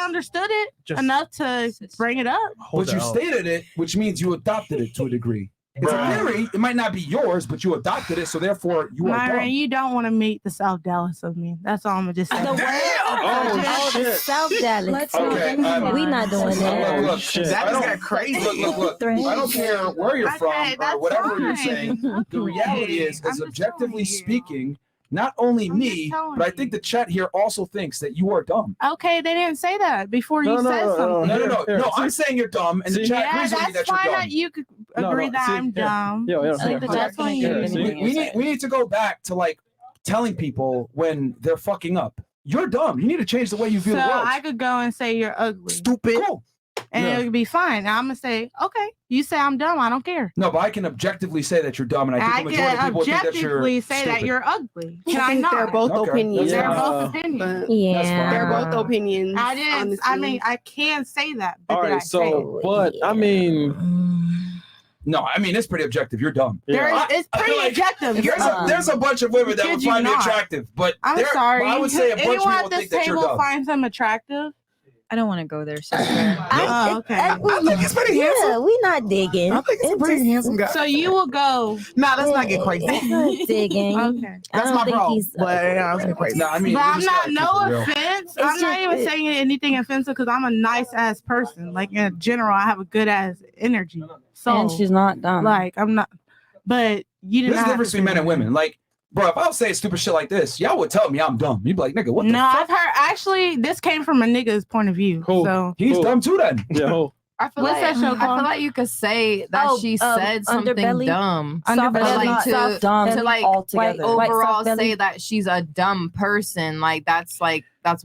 understood it enough to bring it up. But you stated it, which means you adopted it to a degree. It's a theory. It might not be yours, but you adopted it, so therefore you are Myron, dumb. you don't want to meet the self-Dallas of me. That's all I'm gonna just say. Self-Dallas. Okay, we not doing that. Look, that got crazy. Look. I don't care where you're from or whatever you're saying. The reality is objectively speaking, not only me, but I think the chat here also thinks that you are dumb. Okay, they didn't say that before you said something. No, I'm saying you're dumb, and the chat agrees with me that you're dumb. That you could agree that I'm dumb. We need to go back to like telling people when they're fucking up. You're dumb. You need to change the way you view the world. I could go and say you're ugly. Stupid. Cool. And it would be fine. Now I'm gonna say, okay, you say I'm dumb. I don't care. No, but I can objectively say that you're dumb, and I think the majority of people think that you're say that you're ugly. Can I not? They're both opinions. They're both opinions. They're both opinions. I didn't. I mean, I can say that. But All right, so, but I mean. No, I mean it's pretty objective. You're dumb. It's pretty objective. There's a bunch of women that would find me attractive, but I'm sorry. I would say a bunch of Anyone people at this think that you're table dumb. finds them attractive? I don't want to go there, sister. Okay. I think he's pretty handsome. Yeah, we not digging. I think he's a pretty handsome guy. So you will go. Nah, let's not get crazy. Digging. Okay. That's my bro. But I was crazy. No, I mean, But I'm not. No offense. I'm not even saying anything offensive because I'm a nice ass person. Like in general, I have a good ass energy. So And she's not dumb. Like I'm not. But you didn't. There's a difference between men and women. Like, bro, if I was saying stupid shit like this, y'all would tell me I'm dumb. You'd be like, nigga, what the No, fuck? I've heard. Actually, this came from a nigga's point of view. So He's dumb too then. Yeah. I feel What's like that show I feel called? like you could say that she said something Underbelly. dumb. Underbelly. Like to Dumb like altogether. overall White say that she's a dumb person. Like that's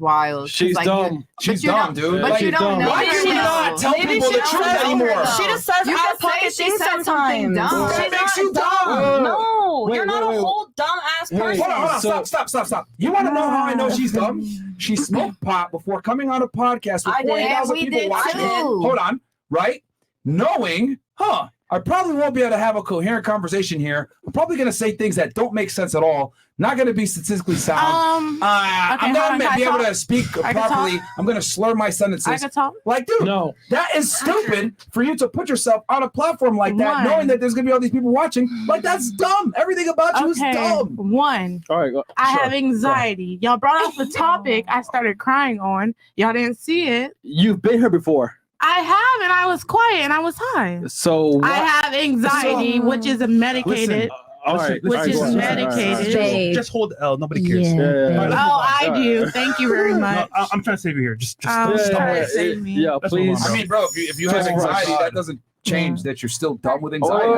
wild. 'Cause, She's like, dumb. She's you dumb, don't- dude. But Like, you don't know. why that can she you not knows. tell people the truth anymore? She just says You out can of pocket say she things said something sometimes. dumb. That She's makes not you dumb. No, Wait, you're not wait, a whole dumb ass person. Hold on. Stop. You want to know how I know she's dumb? She smoked pot before coming on a podcast with I did. 40,000 We people did watching. too. Hold on, right? Knowing, I probably won't be able to have a coherent conversation here. I'm probably going to say things that don't make sense at all. Not going to be statistically sound. I'm going to be able to speak properly. I'm going to slur my sentences. I can talk. Like, dude, No. that is stupid for you to put yourself on a platform like that, One. knowing that there's going to be all these people watching. Like, that's dumb. Everything about you is dumb. One. All right, go. I Sure. have anxiety. Y'all brought up the topic. I started crying on. Y'all didn't see it. You've been here before. I have, and I was quiet, and I was high. So I have anxiety, which is a medicated. all right, Which all right, is go ahead. medicated. Babe. Just hold L. Nobody cares. Yeah. Yeah. All right, Oh, I All do. right. Thank you very No, much. I'm trying to save you here. Just Oh, stop sorry. it. Save me. Yeah, Let's please. move on, I mean, bro, if you have Just anxiety, rush. that doesn't change that you're still dumb with Oh, anxiety.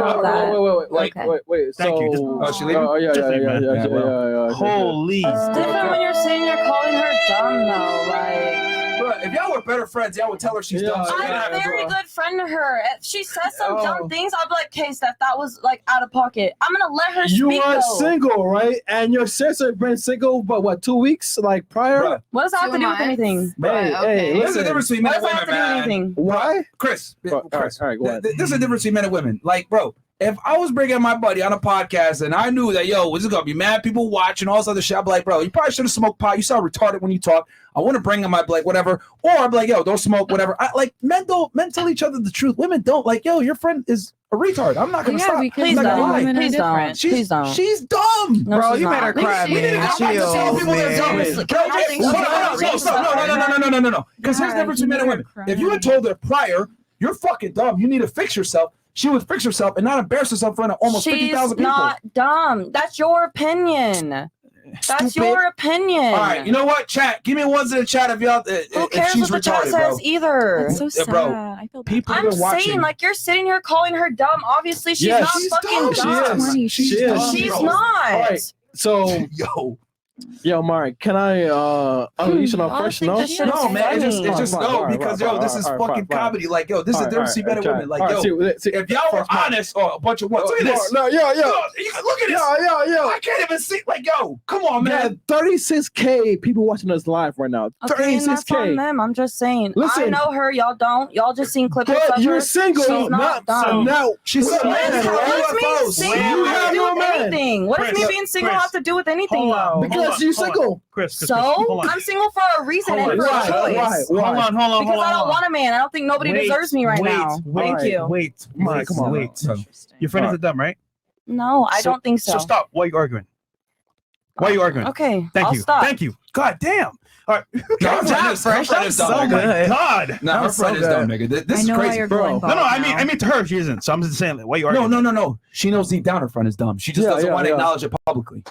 wait. Okay. Wait. Thank you. Just- Oh, she leaving? Oh, yeah. Holy. It's different when you're sitting there calling her dumb though. Like, Bro, if y'all were better friends, y'all would tell her she's dumb. So you're gonna I'm have a to very do good friend to her. If she says some Oh. dumb things, I'll be like, okay, Steph, that was like out of pocket. I'm gonna let her You speak are though. single, right? And your sister been single, but what, 2 weeks? Like prior? Bruh, What does that have 2 to do with months. anything? Hey, Okay. hey, there's a listen. difference between men What and does that have women, to do with man. anything? Why? Chris, All right, go ahead. there's a difference between men and women. Like, bro, if I was bringing my buddy on a podcast and I knew that, yo, this is gonna be mad people watching, all this other shit, I'd be like, bro, you probably should have smoked pot. You sound retarded when you talk. I want to bring him, I'd be like, whatever. Or I'd be like, yo, don't smoke, whatever. Men tell each other the truth. Women don't. Like, yo, your friend is a retard. I'm not gonna stop. Please I'm not gonna lie. don't. Please don't. Please don't. She's dumb. No, Bro, she's you not. made her cry, We need to man. go back to telling people they're dumb. Wait. No. Because here's the difference between men and women. If you had told her prior, you're fucking dumb, you need to fix yourself, she would fix herself and not embarrass herself in front of almost 50,000 people. She's not dumb. That's your opinion. That's your opinion. All right, you know what, chat? Give me ones in the chat if y'all. Who if cares she's what the chat retarded, bro. says either? That's so Yeah, sad. bro. I feel bad. People I'm are watching. saying, like, you're sitting here calling her dumb. Obviously, she's Yes, not she's fucking dumb. dumb. She is. She's dumb, not. bro. All right. So Yo, Yo, Mark, can I unleash on a fresh note? No, man, it's just no, because yo, this is fucking comedy. Like, yo, this is the difference between men and women. Like, yo, if y'all were honest, or a bunch of what? Look at this. No, yo. Look at this. Yo. I can't even see. Like, yo, come on, man. 36K people watching us live right now. Okay, and that's on 36K. them. I'm just saying. Listen. I know her. Y'all don't. Y'all just seen clips of But her. you're single. She's not dumb. No, she's What a man. does me single have to do with anything? What does me being single have to do with anything, though? Because you're single. Chris, So I'm single for a reason and for a choice. Hold on. Because I don't want a man. I don't think nobody deserves me right now. Thank you. Wait, come on, wait. Your friend is dumb, right? No, I don't think so. So stop. Why are you arguing? Why are you arguing? Okay, Thank I'll you. stop. Thank you. God damn. All right. Her friend is dumb. Oh my God. No, her friend is dumb, nigga. This is crazy, bro. No, I mean to her, she isn't. So I'm just saying, why are you arguing? No. She knows deep down her friend is dumb. She just doesn't want to acknowledge it publicly.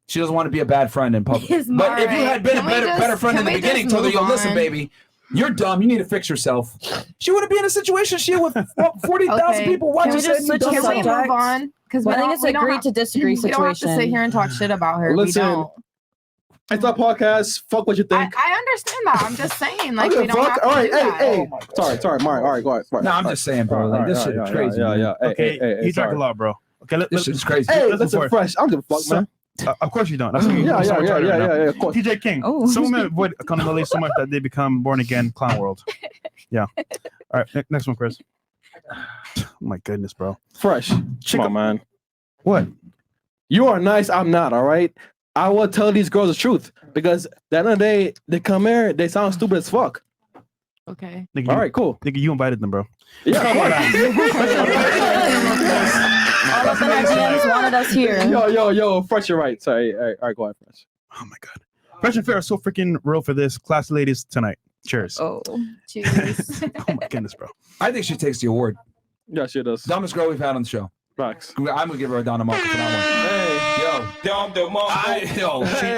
She doesn't want to be a bad friend in public. But if you had been a better friend in the beginning, told her, yo, listen, baby, you're dumb. You need to fix yourself. She wouldn't be in a situation she with 40,000 people watching. Can we move on? Because I think it's an agree to disagree situation. We don't have to sit here and talk shit about her. Listen, we don't. It's our podcast. Fuck what you think. I understand that. I'm just saying, like, Okay, we don't have to all right, do that. hey. Sorry, Mark. All right, go ahead. No, I'm just saying, bro. Like, this shit is crazy. Yeah. Okay, you talk a lot, bro. Okay, this shit's crazy. Hey, listen, fresh. I don't give a fuck, man. Of course you don't. That's what Yeah, of course. TJ King. Some women avoid accountability so much that they become born again clown world. Yeah. All right, next one, Chris. Oh my goodness, bro. Fresh. Come on, man. What? You are nice. I'm not. All right. I will tell these girls the truth because at the end of the day, they come here. They sound stupid as fuck. Okay. Nigga, all right, cool. Nigga, you invited them, bro. Yeah. All of the Nigerians wanted us here. Yo. Fresh, you're right. Sorry. All right, go ahead, Fresh. Oh my God. Fresh and Fair are so freaking real for this. Class ladies tonight. Cheers. Oh, cheers. Oh my goodness, bro. I think she takes the award. Yeah, she does. Dumbest girl we've had on the show. Facts. I'm gonna give her a down the market for that one.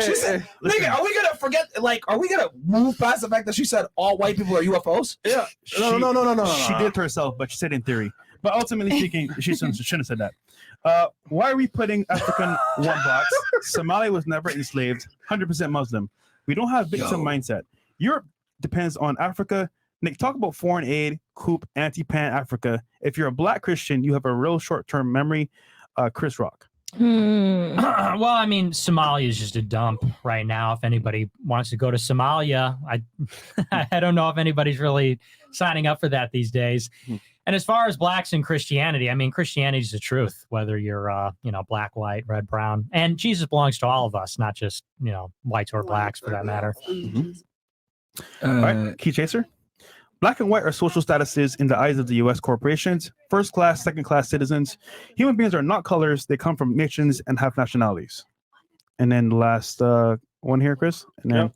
She said, nigga, are we gonna forget? Like, are we gonna move past the fact that she said all white people are UFOs? Yeah. No. She did to herself, but she said in theory. But ultimately speaking, she shouldn't have said that. Why are we putting African one box? Somalia was never enslaved. 100% Muslim. We don't have victim mindset. Europe depends on Africa. Nick, talk about foreign aid, coup, anti-pan Africa. If you're a black Christian, you have a real short-term memory. Chris Rock. Well, I mean, Somalia is just a dump right now. If anybody wants to go to Somalia, I don't know if anybody's really signing up for that these days. And as far as blacks and Christianity, I mean, Christianity is the truth, whether you're, black, white, red, brown. And Jesus belongs to all of us, not just, whites or blacks for that matter. All right, Key Chaser. Black and white are social statuses in the eyes of the U.S. corporations. First class, second class citizens. Human beings are not colors. They come from nations and have nationalities. And then the last one here, Chris. And then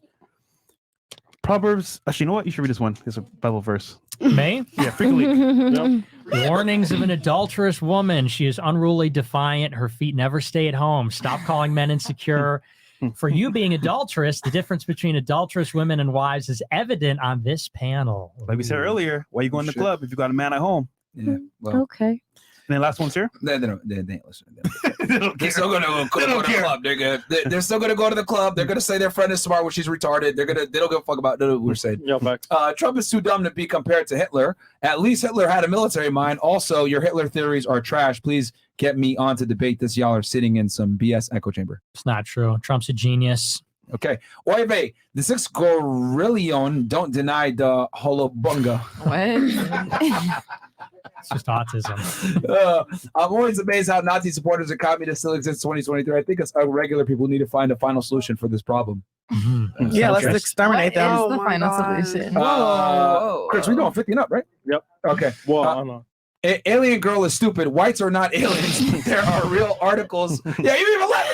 Proverbs. Actually, you know what? You should read this one. It's a Bible verse. Me? Yeah, freak Warnings of an adulterous woman. She is unruly, defiant. Her feet never stay at home. Stop calling men insecure. For you being adulterous, the difference between adulterous women and wives is evident on this panel. Like we said earlier, why you going to the club if you got a man at home? Yeah. Well, okay. And then last one's here. They ain't listening. They're still gonna go to the club. They're still gonna go to the club. They're gonna say their friend is smart when she's retarded. They don't give a fuck about what we're saying. Trump is too dumb to be compared to Hitler. At least Hitler had a military mind. Also, your Hitler theories are trash. Please get me on to debate this. Y'all are sitting in some BS echo chamber. It's not true. Trump's a genius. Okay. Oive, the 6 gorillion don't deny the holobunga. What? It's just autism. I'm always amazed how Nazi supporters and communists still exist in 2023. I think us regular people need to find a final solution for this problem. Yeah, let's exterminate them. What is the final solution? Chris, we going 50 and up, right? Yep. Okay. Well, I don't know. Alien girl is stupid. Whites are not aliens. There are real articles. Yeah, you even laugh.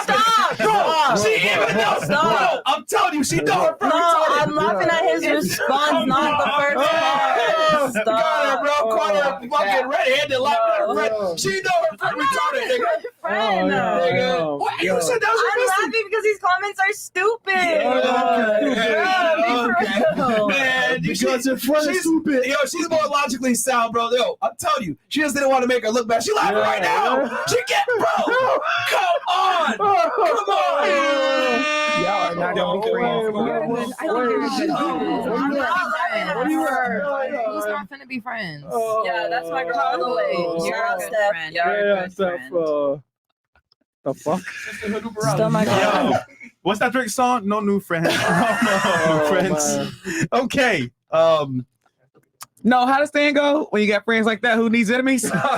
Stop! She even knows. Stop! I'm telling you, she knows her. No, I'm laughing at his response, not the first part. Stop. Got her, bro. Caught her fucking red-handed, laughing at her friend. She know her friend retarded, nigga. Friend. Nigga. What? You said that was your I'm laughing because these comments are stupid. Okay. Man, Because your friend is stupid. Yo, she's more logically sound, bro. Yo, I'm telling you, she just didn't want to make her look bad. She laughing right now. She get, bro. Come on. Come on. Y'all are not gonna be friends. I think you're a good dude. Who's not gonna be friends? Yeah, that's my girl all the way. You're all Steph. Yeah, Steph. The fuck? Still my girl. Yo, what's that Drake song? No new friends. No new friends. Okay. No, how does saying go? When you got friends like that, who needs enemies? Triangle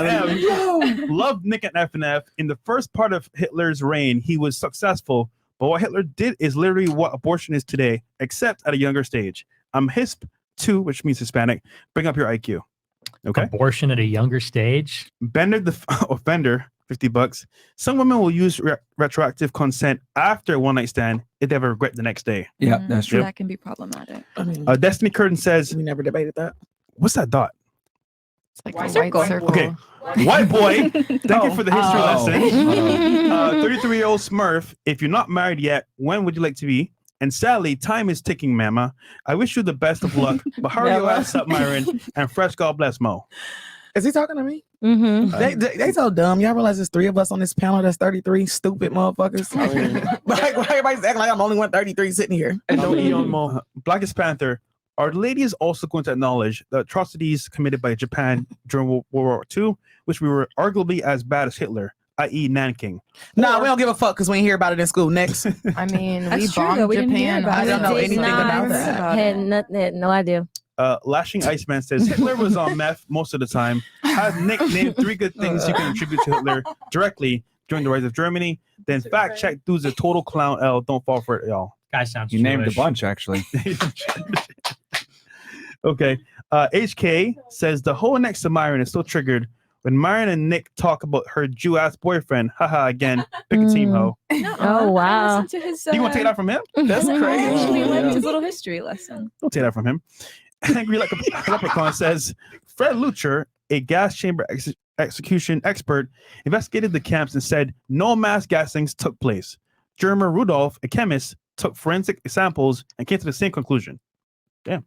M. Love Nick and FNF. In the first part of Hitler's reign, he was successful. But what Hitler did is literally what abortion is today, except at a younger stage. I'm HISP 2, which means Hispanic. Bring up your IQ. Okay. Abortion at a younger stage. Bender the offender, $50. Some women will use retroactive consent after a one-night stand if they have a regret the next day. Yeah, that's true. That can be problematic. Destiny Curtin says, we never debated that. What's that dot? It's like a white circle. Okay. White boy, thank you for the history lesson. 33-year-old Smurf, if you're not married yet, when would you like to be? And Sally, time is ticking, mama. I wish you the best of luck, but hurry your ass up, Myron, and fresh God bless Mo. Is he talking to me? Mm-hmm. They so dumb. Y'all realize there's 3 of us on this panel that's 33 stupid motherfuckers? Like, why everybody's acting like I'm the only one 33 sitting here? And no Eon Mo. Blackest Panther, are the ladies also going to acknowledge the atrocities committed by Japan during World War II, which we were arguably as bad as Hitler, i.e. Nanking? Nah, we don't give a fuck because we ain't hear about it in school. Next. I mean, That's we true, bombed though. We didn't hear Japan. about I don't know anything about that. Had no idea. Lashing Iceman says Hitler was on meth most of the time. Has Nick named 3 good things you can attribute to Hitler directly during the rise of Germany? Then fact check dude's a total clown. L. Don't fall for it, y'all. Guy sounds You named a Jewish. bunch, actually. Okay. HK says the whole next to Myron is still triggered when Myron and Nick talk about her Jew-ass boyfriend. Haha, again. Pick a team, ho. Oh, wow. Listen to his, You want to take that from him? That's I crazy. actually liked his little history lesson. Don't take that from him. Angry like a leprechaun says Fred Lucher, a gas chamber execution expert, investigated the camps and said no mass gassings took place. German Rudolph, a chemist, took forensic samples and came to the same conclusion. Damn.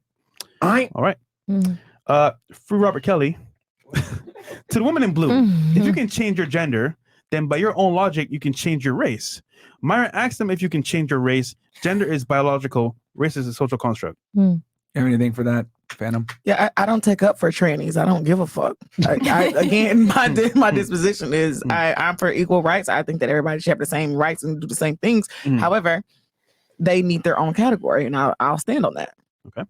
All right. Free Robert Kelly. To the woman in blue, if you can change your gender, then by your own logic, you can change your race. Myron asked them if you can change your race. Gender is biological. Race is a social construct. Have anything for that, Phantom? Yeah, I don't take up for trannies. I don't give a fuck. Again, my disposition is I'm for equal rights. I think that everybody should have the same rights and do the same things. However, they need their own category, and I'll stand on that. Okay.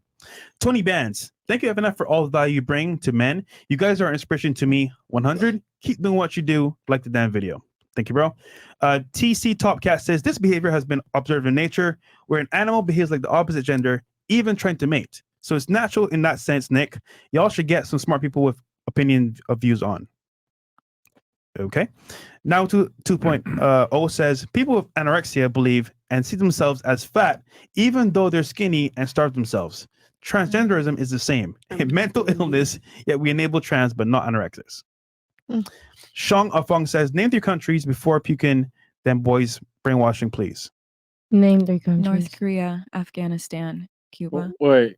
Tony Bands, thank you, FNF, for all the value you bring to men. You guys are an inspiration to me. 100. Keep doing what you do. Like the damn video. Thank you, bro. TC Topcat says this behavior has been observed in nature, where an animal behaves like the opposite gender, even trying to mate. So it's natural in that sense, Nick. Y'all should get some smart people with opinion of views on. Okay. Now to 2.0 says people with anorexia believe and see themselves as fat, even though they're skinny and starve themselves. Transgenderism is the same. A mental illness, yet we enable trans but not anorexics. Shang Afong says, name 3 countries before puking, then boys brainwashing, please. Name 3 countries. North Korea, Afghanistan, Cuba. Wait,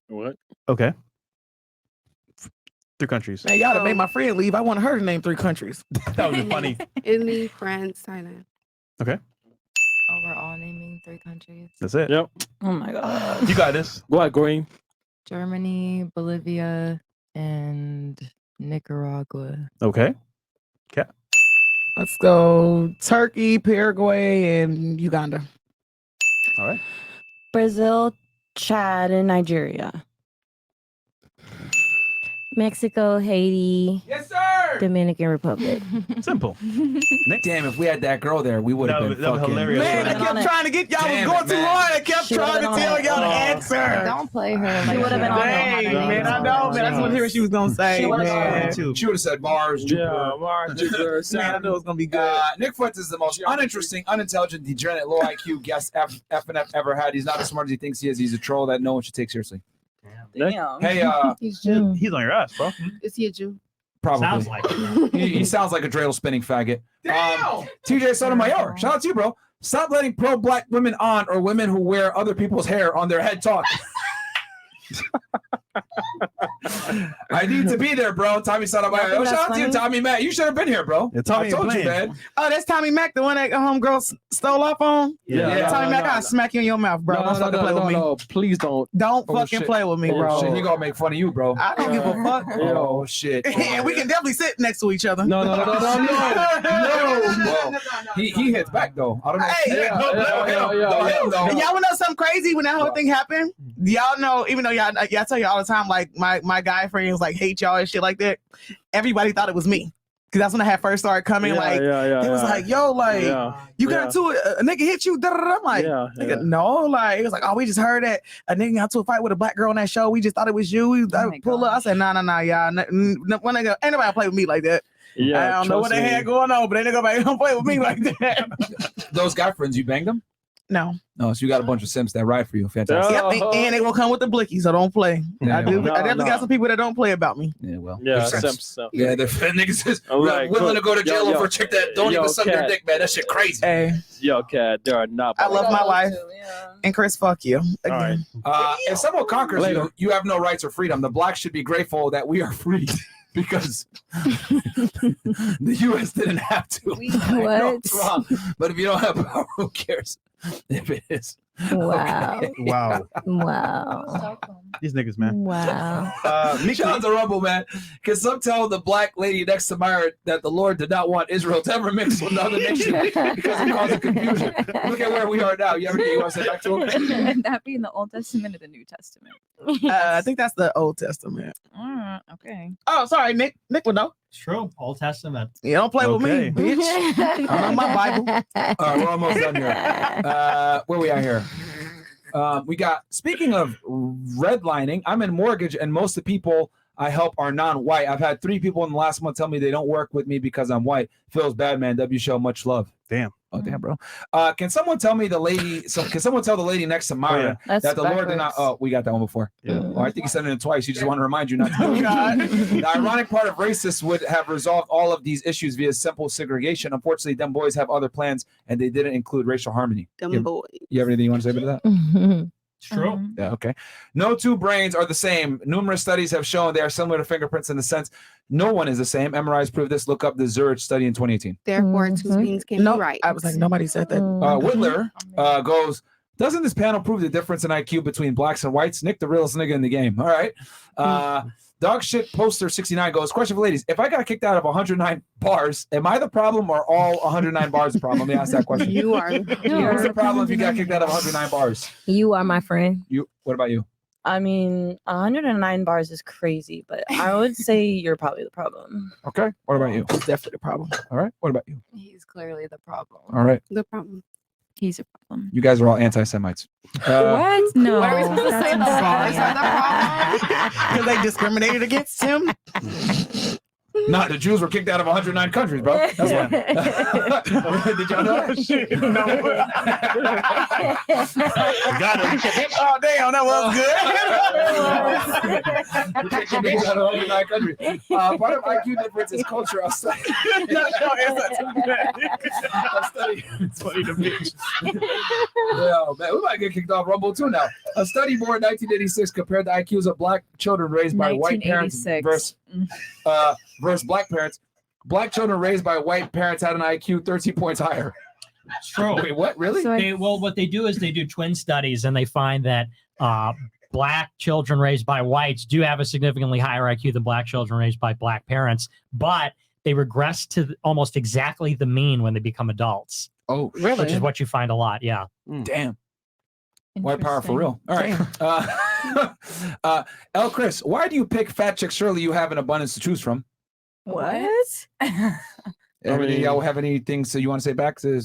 what? Okay. 3 countries. Hey, y'all to make my friend leave. I want her to name 3 countries. That would be funny. Italy, France, Thailand. Okay. Oh, we're all naming 3 countries. That's it. Yep. Oh my god. You got this. Go ahead, Green. Germany, Bolivia, and Nicaragua. Okay. Okay. Let's go Turkey, Paraguay, and Uganda. All right. Brazil, Chad, and Nigeria. Mexico, Haiti, Yes, sir. Dominican Republic. Simple. Damn, if we had that girl there, we would have been that was fucking hilarious. Man, I kept trying to get y'all Damn was it, going too man. long. I kept She trying to would've been tell on y'all the that. answer. Don't play her. Like would've been that. on Dang, there. man, I know, man. That's what I hear she was gonna say, She would've man. She would have said Mars, Jupiter. Yeah, Mars, Jupiter, Man, I know it's gonna be good. Nick Fuentes is the most uninteresting, unintelligent, degenerate, low IQ guest FNF ever had. He's not as smart as he thinks he is. He's a troll that no one should take seriously. Damn. Hey, He's Jew. He's on your ass, bro. Is he a Jew? probably. Sounds like it. He sounds like a dreidel spinning faggot. TJ Sotomayor, shout out to you, bro. Stop letting pro-black women on or women who wear other people's hair on their head talk. I need to be there, bro. Tommy Sotomayor. Oh, shout out to you, Tommy Mac. You should have been here, bro. Yeah, Tommy I told you, playing. man. Oh, that's Tommy Mac, the one that homegirl stole off on? Yeah. Tommy Mac, I'll smack you in your mouth, bro. Don't fucking play with me. No, please don't. Don't Oh, fucking shit. play with me, Oh, bro. shit. He gonna make fun of you, bro. I don't give a fuck. Oh, shit. And we can definitely sit next to each other. No. Well, he hits back, though. I don't know. Hey, and y'all wanna know something crazy when that whole thing happened? Y'all know, even though y'all tell you all the time, like my guy friends like hate y'all and shit like that. Everybody thought it was me. Cause that's when I had first started coming. It was like, yo, like you got into it, a nigga hit you. I'm like, nigga, no, like it was like, oh, we just heard that a nigga got into a fight with a black girl on that show. We just thought it was you. We pull up. I said, nah, y'all. One nigga, ain't nobody play with me like that. I don't know what they had going on, but they nigga don't play with me like that. Those guy friends, you banged them? No. No, so you got a bunch of simps that ride for you. Fantastic. Yep, and they will come with the blickies, so don't play. Yeah, I do. well, I definitely got some people that don't play about me. Yeah, well. Yeah, they're simps. Yeah, the niggas is Right, willing to go to jail yo, over a chick that don't even suck their Cat. dick, man. That shit crazy. Hey, Yo, Cat, there are not. I love my life. And Chris, fuck you. Again. If someone conquers you, you have no rights or freedom. The blacks should be grateful that we are free because the U.S. didn't have to. I know it's wrong, but if you don't have power, who cares if it is? Wow. Okay. Wow. These niggas, man. Wow. Shout out to Rumble, man. Can some tell the black lady next to Myra that the Lord did not want Israel to ever mix with another nation because it caused confusion? Look at where we are now. You want to say back to him? Would that be in the Old Testament or the New Testament? I think that's the Old Testament. Okay. Oh, sorry, Nick. Nick would know. It's true. Old Testament. You don't play with me, bitch. I'm on my Bible. All right, we're almost done here. Where we at here? We got, speaking of redlining, I'm in mortgage and most of the people I help are non-white. I've had 3 people in the last month tell me they don't work with me because I'm white. Feels bad, man. W show, much love. Damn. Oh, damn, bro. Can someone tell me the lady, can someone tell the lady next to Myra that the Lord did not, we got that one before. Yeah. Oh, I think he said it twice. You just want to remind you not to. The ironic part of racists would have resolved all of these issues via simple segregation. Unfortunately, them boys have other plans and they didn't include racial harmony. Boys. You have anything you want to say about that? It's true. Yeah, okay. No two brains are the same. Numerous studies have shown they are similar to fingerprints in the sense no one is the same. MRIs prove this. Look up the Zurich study in 2018. Therefore, two beings can be right. I was like, nobody said that. Whittler goes, doesn't this panel prove the difference in IQ between blacks and whites? Nick, the realest nigga in the game. All right. Dog shit poster 69 goes, question for ladies. If I got kicked out of 109 bars, am I the problem or all 109 bars the problem? Let me ask that question. You are. What's the problem if you got kicked out of 109 bars? You are my friend. What about you? I mean, 109 bars is crazy, but I would say you're probably the problem. Okay. What about you? It's definitely the problem. All right. What about you? He's clearly the problem. All right. The problem. He's a problem. You guys are all anti-Semites. What? No. What are we supposed to say? The bars are the problem. Because they discriminated against him. Not the Jews were kicked out of 109 countries, bro. That's why. Did y'all know? No. Got him. Oh, damn, that was good. We kicked the niggas out of 109 countries. Part of IQ difference is culture. I'll study. It's funny to me. Yeah, man, we might get kicked off Rumble too now. A study board in 1986 compared the IQs of black children raised by white parents versus black parents. Black children raised by white parents had an IQ 13 points higher. It's true. Wait, what? Really? What they do is they do twin studies and they find that black children raised by whites do have a significantly higher IQ than black children raised by black parents, but they regress to almost exactly the mean when they become adults. Oh, really? Which is what you find a lot. Yeah. Damn. White power for real. All right. El Chris, why do you pick fat chicks? Surely you have an abundance to choose from. What? Y'all have any things that you want to say back to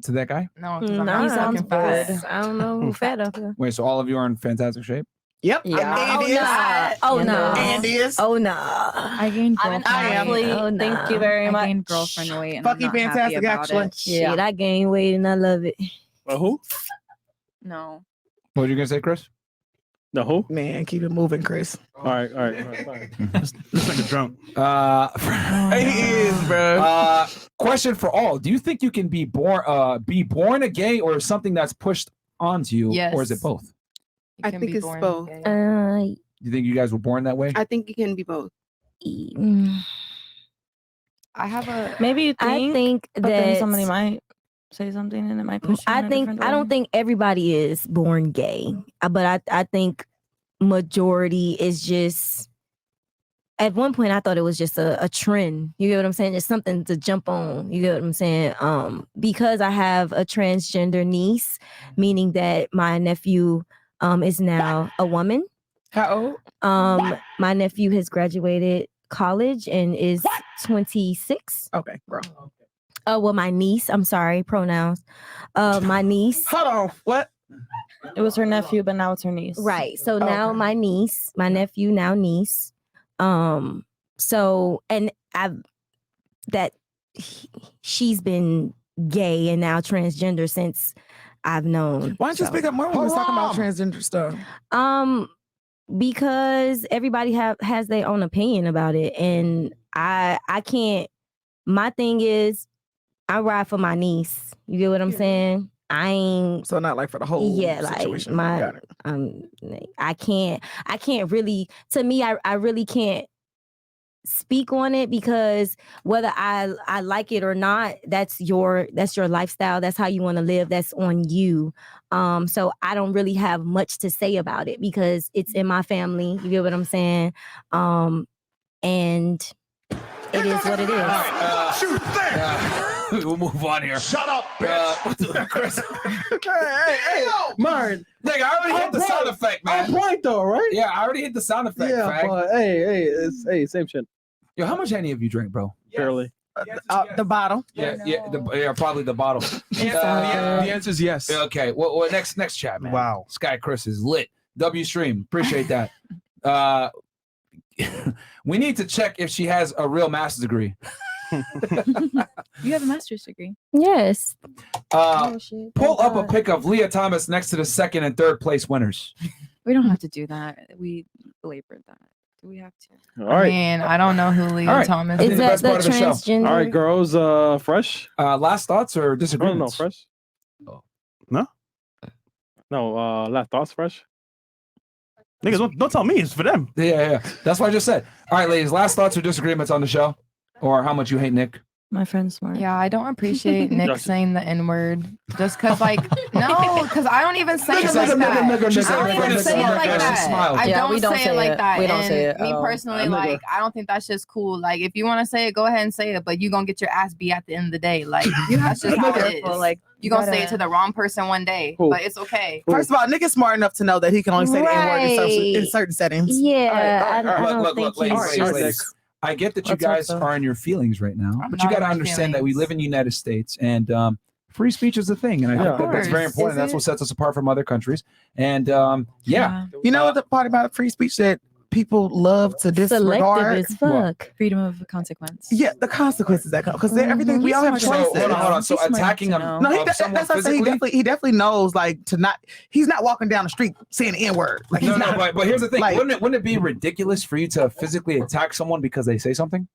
that guy? No, No, he's I'm looking fat. good. I don't know who fat up here. Wait, so all of you are in fantastic shape? Yep. Yeah. Andy is. Oh no. Andy is. Oh no. I gained girlfriend. I am. weight. Oh, no. Thank you very much. I gained girlfriend weight. And Fucking I'm not fantastic, happy about actually. It. Shit, I gained weight and I love it. Who? No. What were you gonna say, Chris? No, who? Man, keep it moving, Chris. All right. This nigga drunk. He is, bro. Question for all: do you think you can be born a gay, or something that's pushed onto you, or is it Yes. both? I think it's both. You think you guys were born that way? I think it can be both. I have a Maybe you think, I think but then that somebody might say something and it might push you in a different I don't way. think everybody is born gay, but I think majority is just. At one point, I thought it was just a trend. You get what I'm saying? It's something to jump on. You get what I'm saying? Because I have a transgender niece, meaning that my nephew is now a woman. How old? My nephew has graduated college and is 26. Okay, bro. Well, my niece. I'm sorry, pronouns. My niece. Hold on. What? It was her nephew, but now it's her niece. Right. So now my niece, my nephew, now niece. So and she's been gay and now transgender since I've known. Why don't you speak up more when we're talking about transgender stuff? Because everybody has their own opinion about it, and I can't. My thing is, I ride for my niece. You get what I'm saying? I ain't so not like for the whole situation. Like I can't really. To me, I really can't speak on it because whether I like it or not, that's your lifestyle. That's how you want to live. That's on you. So I don't really have much to say about it because it's in my family. You get what I'm saying? And it is what it is. We'll move on here. Shut up, bitch. Chris. Hey, Martin. Nigga, I already hit the sound effect, man. On point though, right? Yeah, I already hit the sound effect. Yeah, fag. but hey, same shit. Yo, how much Henny have you drank, bro? Barely. The bottle. Yeah, probably the bottle. The answer is yes. Okay. Well, next chat, man. Wow. Sky Chris is lit. W Stream, appreciate that. We need to check if she has a real master's degree. You have a master's degree. Yes. Pull up a pic of Leah Thomas next to the second and third place winners. We don't have to do that. We belabored that. Do we have to? All right. Man, I don't know who Leah All right. Thomas Is is. that the transgender? All right, girls. Fresh. Last thoughts or disagreements? No, fresh. No. Last thoughts, fresh. Niggas, don't tell me. It's for them. Yeah. That's what I just said. All right, ladies. Last thoughts or disagreements on the show, or how much you hate Nick? My friend's smart. Yeah, I don't appreciate Nick Justin. saying the N word just because, like, no, because I don't even say it like that. I don't even say it like that. I don't say it like that. We don't And say it. me personally, like, I don't think that's just cool. Like, if you want to say it, go ahead and say it, but you're going to get your ass beat at the end of the day. Like, that's just how it is. Like, you're going to say it to the wrong person one day, but it's okay. First of all, Nick is smart enough to know that he can only say the N-word in Right. certain settings. Yeah, I don't Look, think he's just. ladies. I get that you Let's hope guys so. are in your feelings right now, but not you got in to my understand that we live in the United States and free speech is a thing. And I think that's very course. important. That's what sets us apart from other countries. And yeah. You know the part about free speech that people love to disregard? Freedom of consequence. Yeah, the consequences that come because everything we all have smart choices. enough. Hold on. So He's smart attacking to him, know. No, someone that's what I'm saying. physically? He definitely knows like to not. He's not walking down the street saying the N word. Like he's No, not. but here's the thing. Like- Wouldn't it be ridiculous for you to physically attack someone because they say something?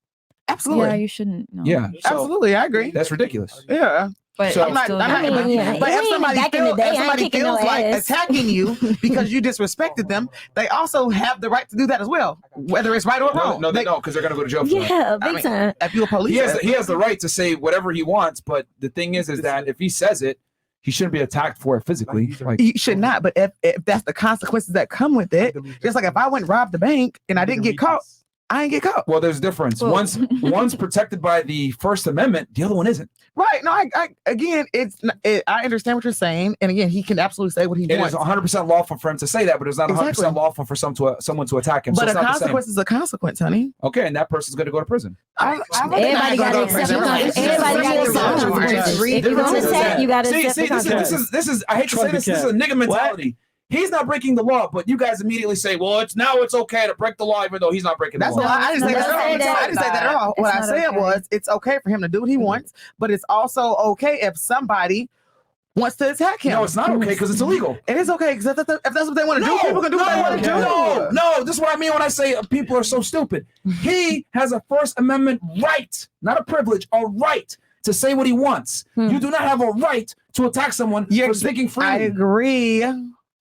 Absolutely. Yeah, you shouldn't. No. Yeah. So Absolutely, I agree. that's ridiculous. Yeah. But So- I'm not, still I'm not, doing it. but It if ain't somebody, back in the day, I ain't kicking no feels like ass. attacking you because you disrespected them, they also have the right to do that as well, whether it's right or wrong. No, they don't because they're going to go to jail for that. Yeah, I big mean, time. if you're a police, He has the right to say whatever he wants, but the thing is that if he says it, he shouldn't be attacked for it physically. Like, you should not. But if that's the consequences that come with it, just like if I went and robbed the bank and I didn't get caught, I ain't get caught. well, there's a difference. One's protected by the First Amendment, the other one isn't. Right. No, I again, I understand what you're saying. And again, he can absolutely say what he It wants. is 100% lawful for him to say that, but it's not 100% Exactly. lawful for someone to attack him. But so a it's not the same. consequence is a consequence, honey. Okay, and that person's going to go to prison. Everybody got to accept the consequences. Everybody got to accept the consequences. If you're going to attack, you got to accept the consequences. This is I hate to say this is a nigga mentality. He's not breaking the law, but you guys immediately say, well, it's okay to break the law, even though he's not breaking the That's law. what I didn't say No, that at all. don't say that. I didn't say that at all. What I not said okay. was it's okay for him to do what he wants, but it's also okay if somebody wants to attack him. No, it's not okay because it's illegal. It is okay because if that's what they want to do, people can do what they want to do. No, this is what I mean when I say people are so stupid. He has a First Amendment right, not a privilege, a right to say what he wants. You do not have a right to attack someone for speaking freely.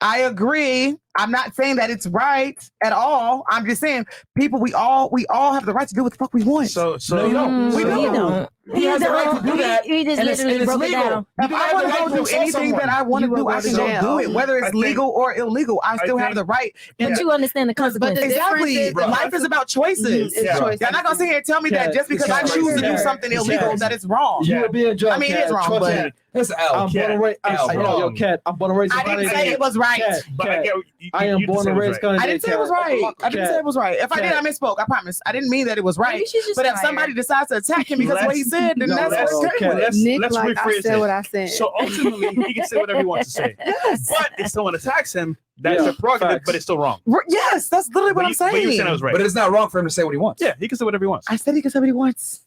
I agree. I'm not saying that it's right at all. I'm just saying we all have the right to do what the fuck we want. So no, you don't. We don't. He has the right to do that. He just and it's legal. If I want to go do anything that I want to do, I can go do it, whether it's legal or illegal. I still have the right. But you understand the consequences. Exactly. Life is about choices. You're not gonna sit here and tell me that just because I choose to do something illegal that it's wrong. You would be a judge. I mean, it is wrong, but it's L. I'm born and raised. Yo, Cat, I'm born and raised. I didn't say it was right. I am born and raised. I didn't say it was right. I didn't say it was right. If I did, I misspoke. I promise. I didn't mean that it was right. But if somebody decides to attack him because of what he said, then that's okay. Let's rephrase I said it. what I said. So ultimately, he can say whatever he wants to say. Yes. But if someone attacks him, that's a prerogative, but it's still wrong. Yes, that's literally what I'm saying. But you said it was right. But it's not wrong for him to say what he wants. Yeah, he can say whatever he wants. I said he can say what he wants.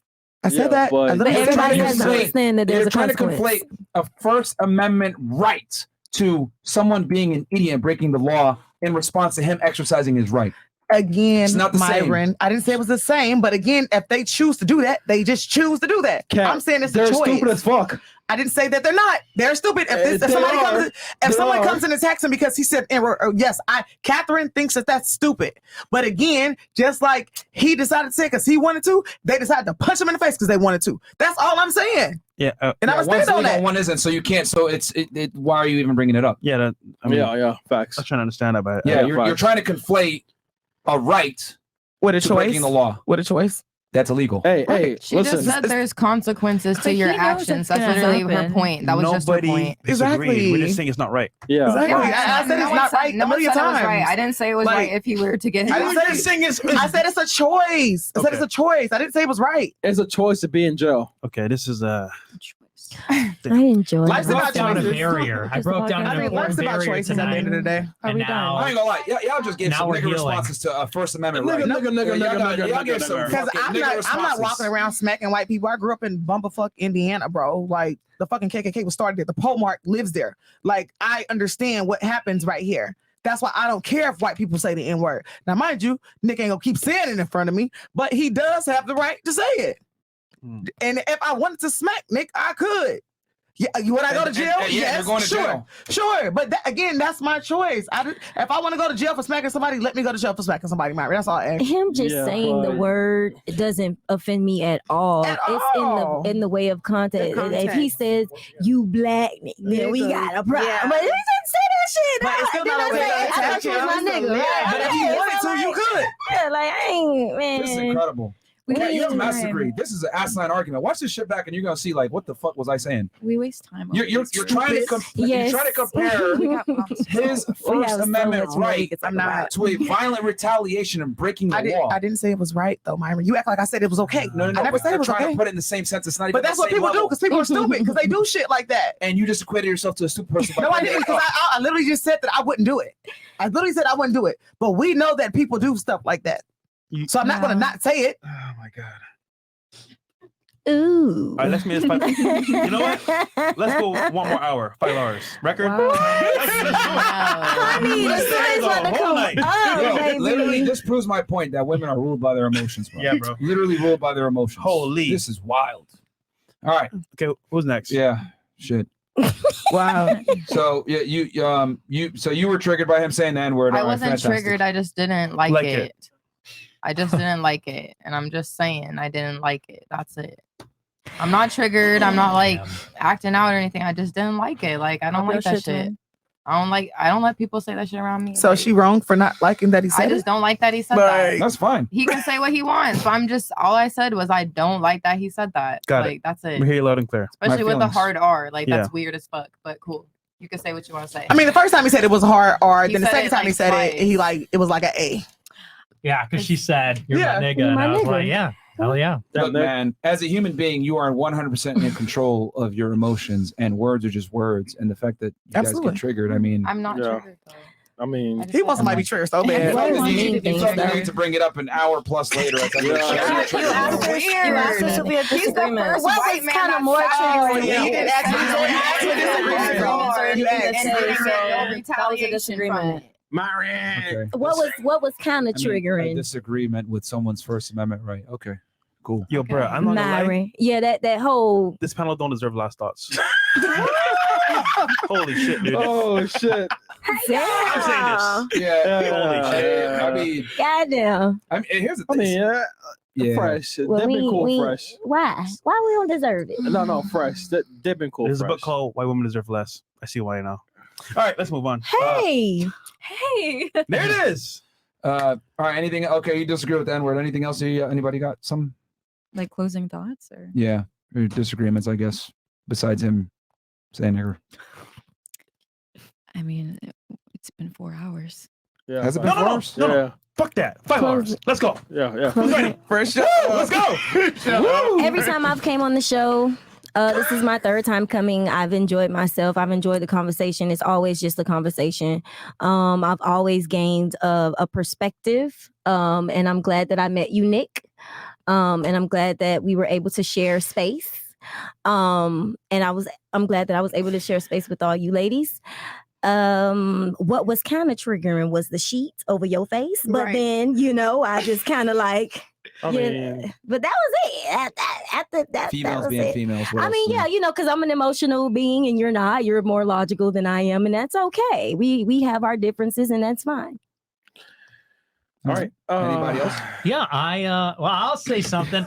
I said that. but- I literally But said everybody that. has to understand that there's You're a trying to consequence. conflate a First Amendment right to someone being an idiot and breaking the law in response to him exercising his right. Again, It's not the same. Myron, I didn't say it was the same, but again, if they choose to do that, they just choose to do that. Cat, I'm saying it's a they're choice. stupid as fuck. I didn't say that they're not. They're stupid. If someone comes and attacks him because he said, yes, Catherine thinks that that's stupid. But again, just like he decided to say because he wanted to, they decided to punch him in the face because they wanted to. That's all I'm saying. Yeah, and I was one's stand on legal, that. one isn't, so you can't. So why are you even bringing it up? Yeah, I mean, yeah, facts. I was trying to understand that, but Yeah, you're trying to conflate a right with a to choice. breaking the law. With a choice. That's illegal. Hey, She just said there's consequences to But your he knows actions. it's That's gonna literally her happen. point. That was just her point. Exactly. We're just saying it's not right. Yeah. Exactly. I said it's not right a million times. Right. I didn't say it was Like, right if he were to get his I said it's a choice. I said it's a choice. I didn't say it was right. It's a choice to be in jail. Okay, this is I enjoy Life's it. about down a choices. barrier. I broke down an important Life's about barrier choices at the end of the day. And now, I ain't gonna lie. Y'all just gave Now some we're nigga healing. responses to First Amendment Nigga, right. Y'all gave some Because fucking I'm nigga not responses. walking around smacking white people. I grew up in Bumblefuck, Indiana, bro. Like the fucking KKK was started there. The Pole Mark lives there. Like I understand what happens right here. That's why I don't care if white people say the N-word. Now, mind you, Nick ain't gonna keep saying it in front of me, but he does have the right to say it. And if I wanted to smack Nick, I could. Yeah, would I go to jail? Yes, you're going to sure, jail. sure. But again, that's my choice. If I want to go to jail for smacking somebody, let me go to jail for smacking somebody. Myra. That's all I ask. Him just saying the word doesn't offend me at all. It's in the way of context. If he says you black, then we got a problem. Yeah. But he didn't say that shit. But it's still Then not I a way say, to I thought attack you was my him. nigga. Right? But if you wanted to, you could. Yeah, like I ain't, man. This is incredible. Cat, you have mass degree. This is an asinine argument. Watch this shit back, and you're gonna see like, what the fuck was I saying? We waste time. You're trying to you're trying to compare his First Amendment right to a violent retaliation and breaking the law. I didn't say it was right though, Myra. You act like I said it was okay. No, I never said it was trying okay. to put it in the same sense. It's not even. But that's the what same people do level. because people are stupid because they do shit like that. And you just equated yourself to a stupid person. No, I didn't because I literally just said that I wouldn't do it. I literally said I wouldn't do it. But we know that people do stuff like that. So I'm not going to not say it. Oh my God. Ooh. All right, let's make this 5. You know what? Let's go one more hour. 5 hours. Record? I mean, the sun's about to come up, baby. Literally, this proves my point that women are ruled by their emotions, bro. Yeah, bro. Literally ruled by their emotions. Holy. This is wild. All right. Okay, who's next? Yeah. Shit. Wow. So yeah, you were triggered by him saying the N-word. I All right, wasn't fantastic. triggered. I just didn't like it. I just didn't like it. And I'm just saying I didn't like it. That's it. I'm not triggered. I'm not like acting out or anything. I just didn't like it. Like I don't like that shit. I don't let people say that shit around me. So like, is she wrong for not liking that he said I just it? don't like that he said that. That's fine. He can say what he wants. But all I said was I don't like that he said that. Got like it. that's it. We hear you loud and clear. Especially with the hard R. Like Yeah. that's weird as fuck. But cool. You can say what you want to say. I mean, the first time he said it was hard R. He Then the said second it, time like, he said twice. it, it was like an A. Yeah, because she said, you're Yeah. my nigga. And My I was nigga. like, yeah, hell yeah. Look, man, as a human being, you are 100% in control of your emotions, and words are just words. And the fact that you guys Absolutely. get triggered, I mean, I'm not triggered though. I mean, he wants somebody to be triggered so bad. You felt the anything. need to bring it up an hour plus later. At the You asked us if we had disagreements. What was kind of more triggering? Yeah, you didn't ask me. You asked. That was a Retaliation disagreement. Marianne. Okay. What was kind of I mean, a triggering? disagreement with someone's First Amendment right. Okay, cool. Yo, bro, I'm not gonna lie. Myron. Yeah, that whole This panel don't deserve last thoughts. Holy shit, dude. Oh shit. I'm saying this. Yeah. Holy shit. I mean, goddamn. I mean, here's the I thing. mean, Yeah. fresh. Well, They've been cool, fresh. Why? Why we don't deserve it? No, fresh. They've been cool. There's a fresh. book called White Women Deserve Less. I see why now. All right, let's move on. Hey. Hey. There it is. All right. Anything? Okay, you disagree with the N-word. Anything else? Anybody got some? Like closing thoughts or Yeah, or disagreements, I guess. Besides him saying nigger. I mean, it's been 4 hours. Yeah. Has it been 4 hours? No. Fuck that. 5 hours. Let's go. Yeah. Who's ready? Fresh. Let's go. Every time I've came on the show, this is my third time coming. I've enjoyed myself. I've enjoyed the conversation. It's always just a conversation. I've always gained a perspective, and I'm glad that I met you, Nick. And I'm glad that we were able to share space. And I'm glad that I was able to share space with all you ladies. What was kind of triggering was the sheet over your face, but Right. then I just kind of like. I mean, But that was it. That Females was being it. females. what I else? mean, yeah, because I'm an emotional being and you're not. You're more logical than I am, and that's okay. We have our differences, and that's fine. all right. Anybody else? Yeah, I'll say something.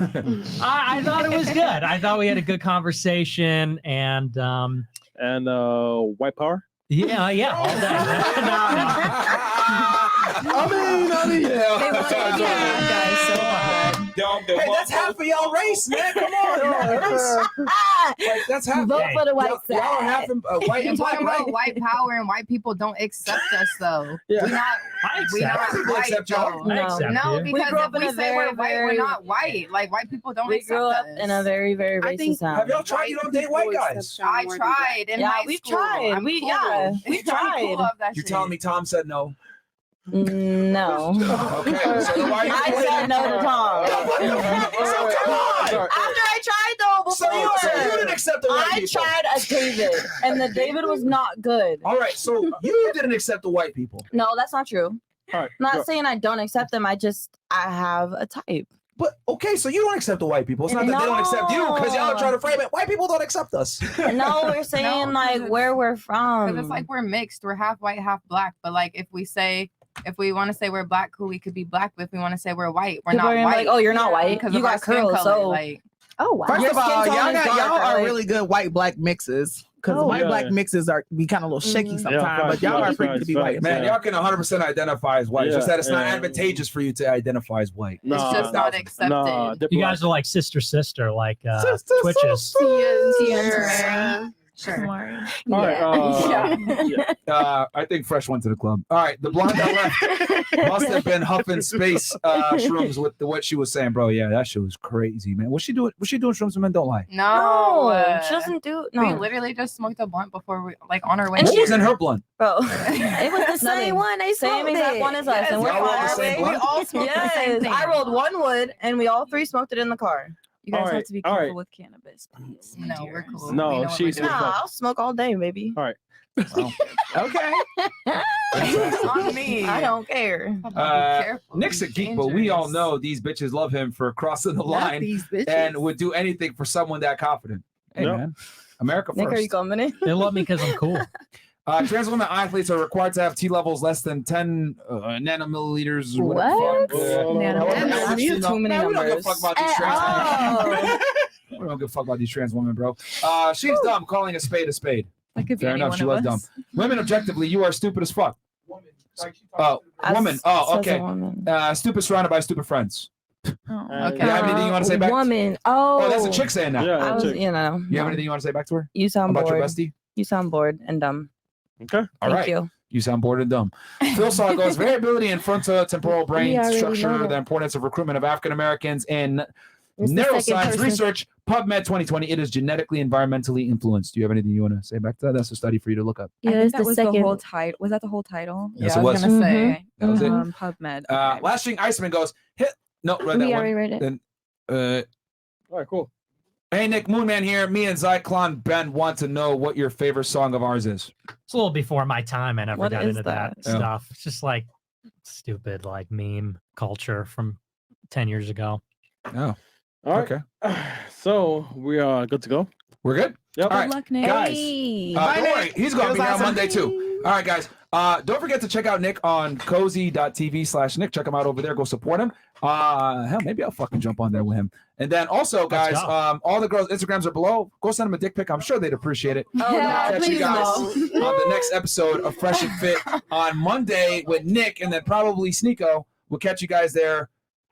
I thought it was good. I thought we had a good conversation, and And white power. yeah, all day. I mean, Hey, that's half of y'all race, man. Come on, race. Like, that's half. Vote for the white Y'all are side. half white You're and black, talking right? about white power and white people don't accept us though. Yeah. We not People white accept y'all. though. I accept No, you. because grew if up in we a say we're very, white, we're very- not white. Like white people don't We accept grew up us. in a very, very I think- racist town. Have y'all tried? You don't date white guys. I tried in Yeah, high we've school. tried. I'm We- cool. yeah, we I'm tried. cool of that You're shit. telling me Tom said no? No. Okay, so then why are you I said no to Tom. So come on. Sorry. After I tried though So before. you didn't accept the white I people. tried a David, and the David was not good. All right, so you didn't accept the white people. No, that's not true. All right. I'm go. not saying I don't accept them. I have a type. But okay, so you don't accept the white people. It's not that they don't accept you because y'all are trying to frame it. White people don't accept us. No, we're saying like where we're from. Because it's like we're mixed. We're half white, half black. But like if we want to say we're black, cool, we could be black. But if we want to say we're white, we're People not are gonna be white. like, oh, you're not white. Because You of our got skin curls, color. so- Like, Oh wow. First Your of all, skin tone y'all is are darker, like- really good white black mixes. Because Oh. white black mixes be kind of a little shaky sometimes, but y'all are freaking to be white. Man, y'all can 100% identify as white. It's just Yeah, that it's not yeah. advantageous for you to identify as white. Nah, it's just not accepted. Nah, You guys are like sister, like Sister, Twitches. Sure. All right. I think Fresh went to the club. All right, the blonde that left must have been huffing space shrooms with what she was saying, bro. Yeah, that shit was crazy, man. What's she doing? Was she doing shrooms? Men don't lie. No, she doesn't do. We No, literally just smoked a blunt before we, like, on our way. What was in her blunt? bro. It was the same one. They Same smoked exact it. one as us, and we're Y'all rolled the far same away. blunt? We all smoked the same Yes, thing. I rolled one wood, and we all three smoked it in the car. You guys All have right, to be all careful right. with cannabis, please. No, we're cool. No, We know what she's- we're doing. Nah, I'll smoke all day, baby. All right. Okay. It's on me. I don't care. Nick's a geek, but we all know these bitches love him for crossing the line these bitches. and would do anything for someone that confident. Hey, Yep. man. America Nick, are you first. coming in? They love me because I'm cool. Trans women athletes are required to have T levels less than 10 nanomilliliters. or whatever What? the fuck. Nanomilliliters. You know, Too many man, we don't give a numbers. fuck about these trans women. We don't give a fuck about these trans women, bro. She's dumb, calling a spade a spade. That could be Fair enough, any she one was of dumb. us. Women, objectively, you are stupid as fuck. Woman. Oh, okay. Stupid surrounded by stupid friends. Okay. You have anything you want to say back? Woman. Oh, that's a chick saying that. Yeah, I was, chick. you know. You have anything you want to say back to her You sound about bored. your bestie? You sound bored and dumb. Okay. All Thank right. you. You sound bored and dumb. Phil Saw goes variability in frontotemporal brain We already know structure, that. the importance of recruitment of African Americans in It's the second Neuroscience person. research, PubMed 2020. It is genetically, environmentally influenced. Do you have anything you want to say back to that? That's a study for you to look up. I Yeah, think it's that the was second. the whole title. Was that the whole title? Yes, yeah, it I was. was gonna say. That was it. PubMed. Last thing, Iceman goes, hit. No, read that We one. already read it. Then, All right, cool. hey, Nick, Moonman here. Me and Zyklon Ben want to know what your favorite song of ours is. It's a little before my time. I never What got is into that that? Oh. stuff. It's just like stupid, like meme culture from 10 years ago. Oh, All right. okay. So we are good to go. We're good? Yep. All right, luck, Nick. guys. Hey. Don't worry, he's going to It be was here on awesome. Monday too. All right, guys. Don't forget to check out Nick on cozy.tv/Nick. Check him out over there. Go support him. Hell, maybe I'll fucking jump on there with him. And then also, guys, go. all the girls' Instagrams are below. Go send them a dick pic. I'm sure they'd appreciate it. Oh, Yeah, Catch you please guys no. on the next episode of Fresh and Fit on Monday with Nick, and then probably Sneeko. We'll catch you guys there.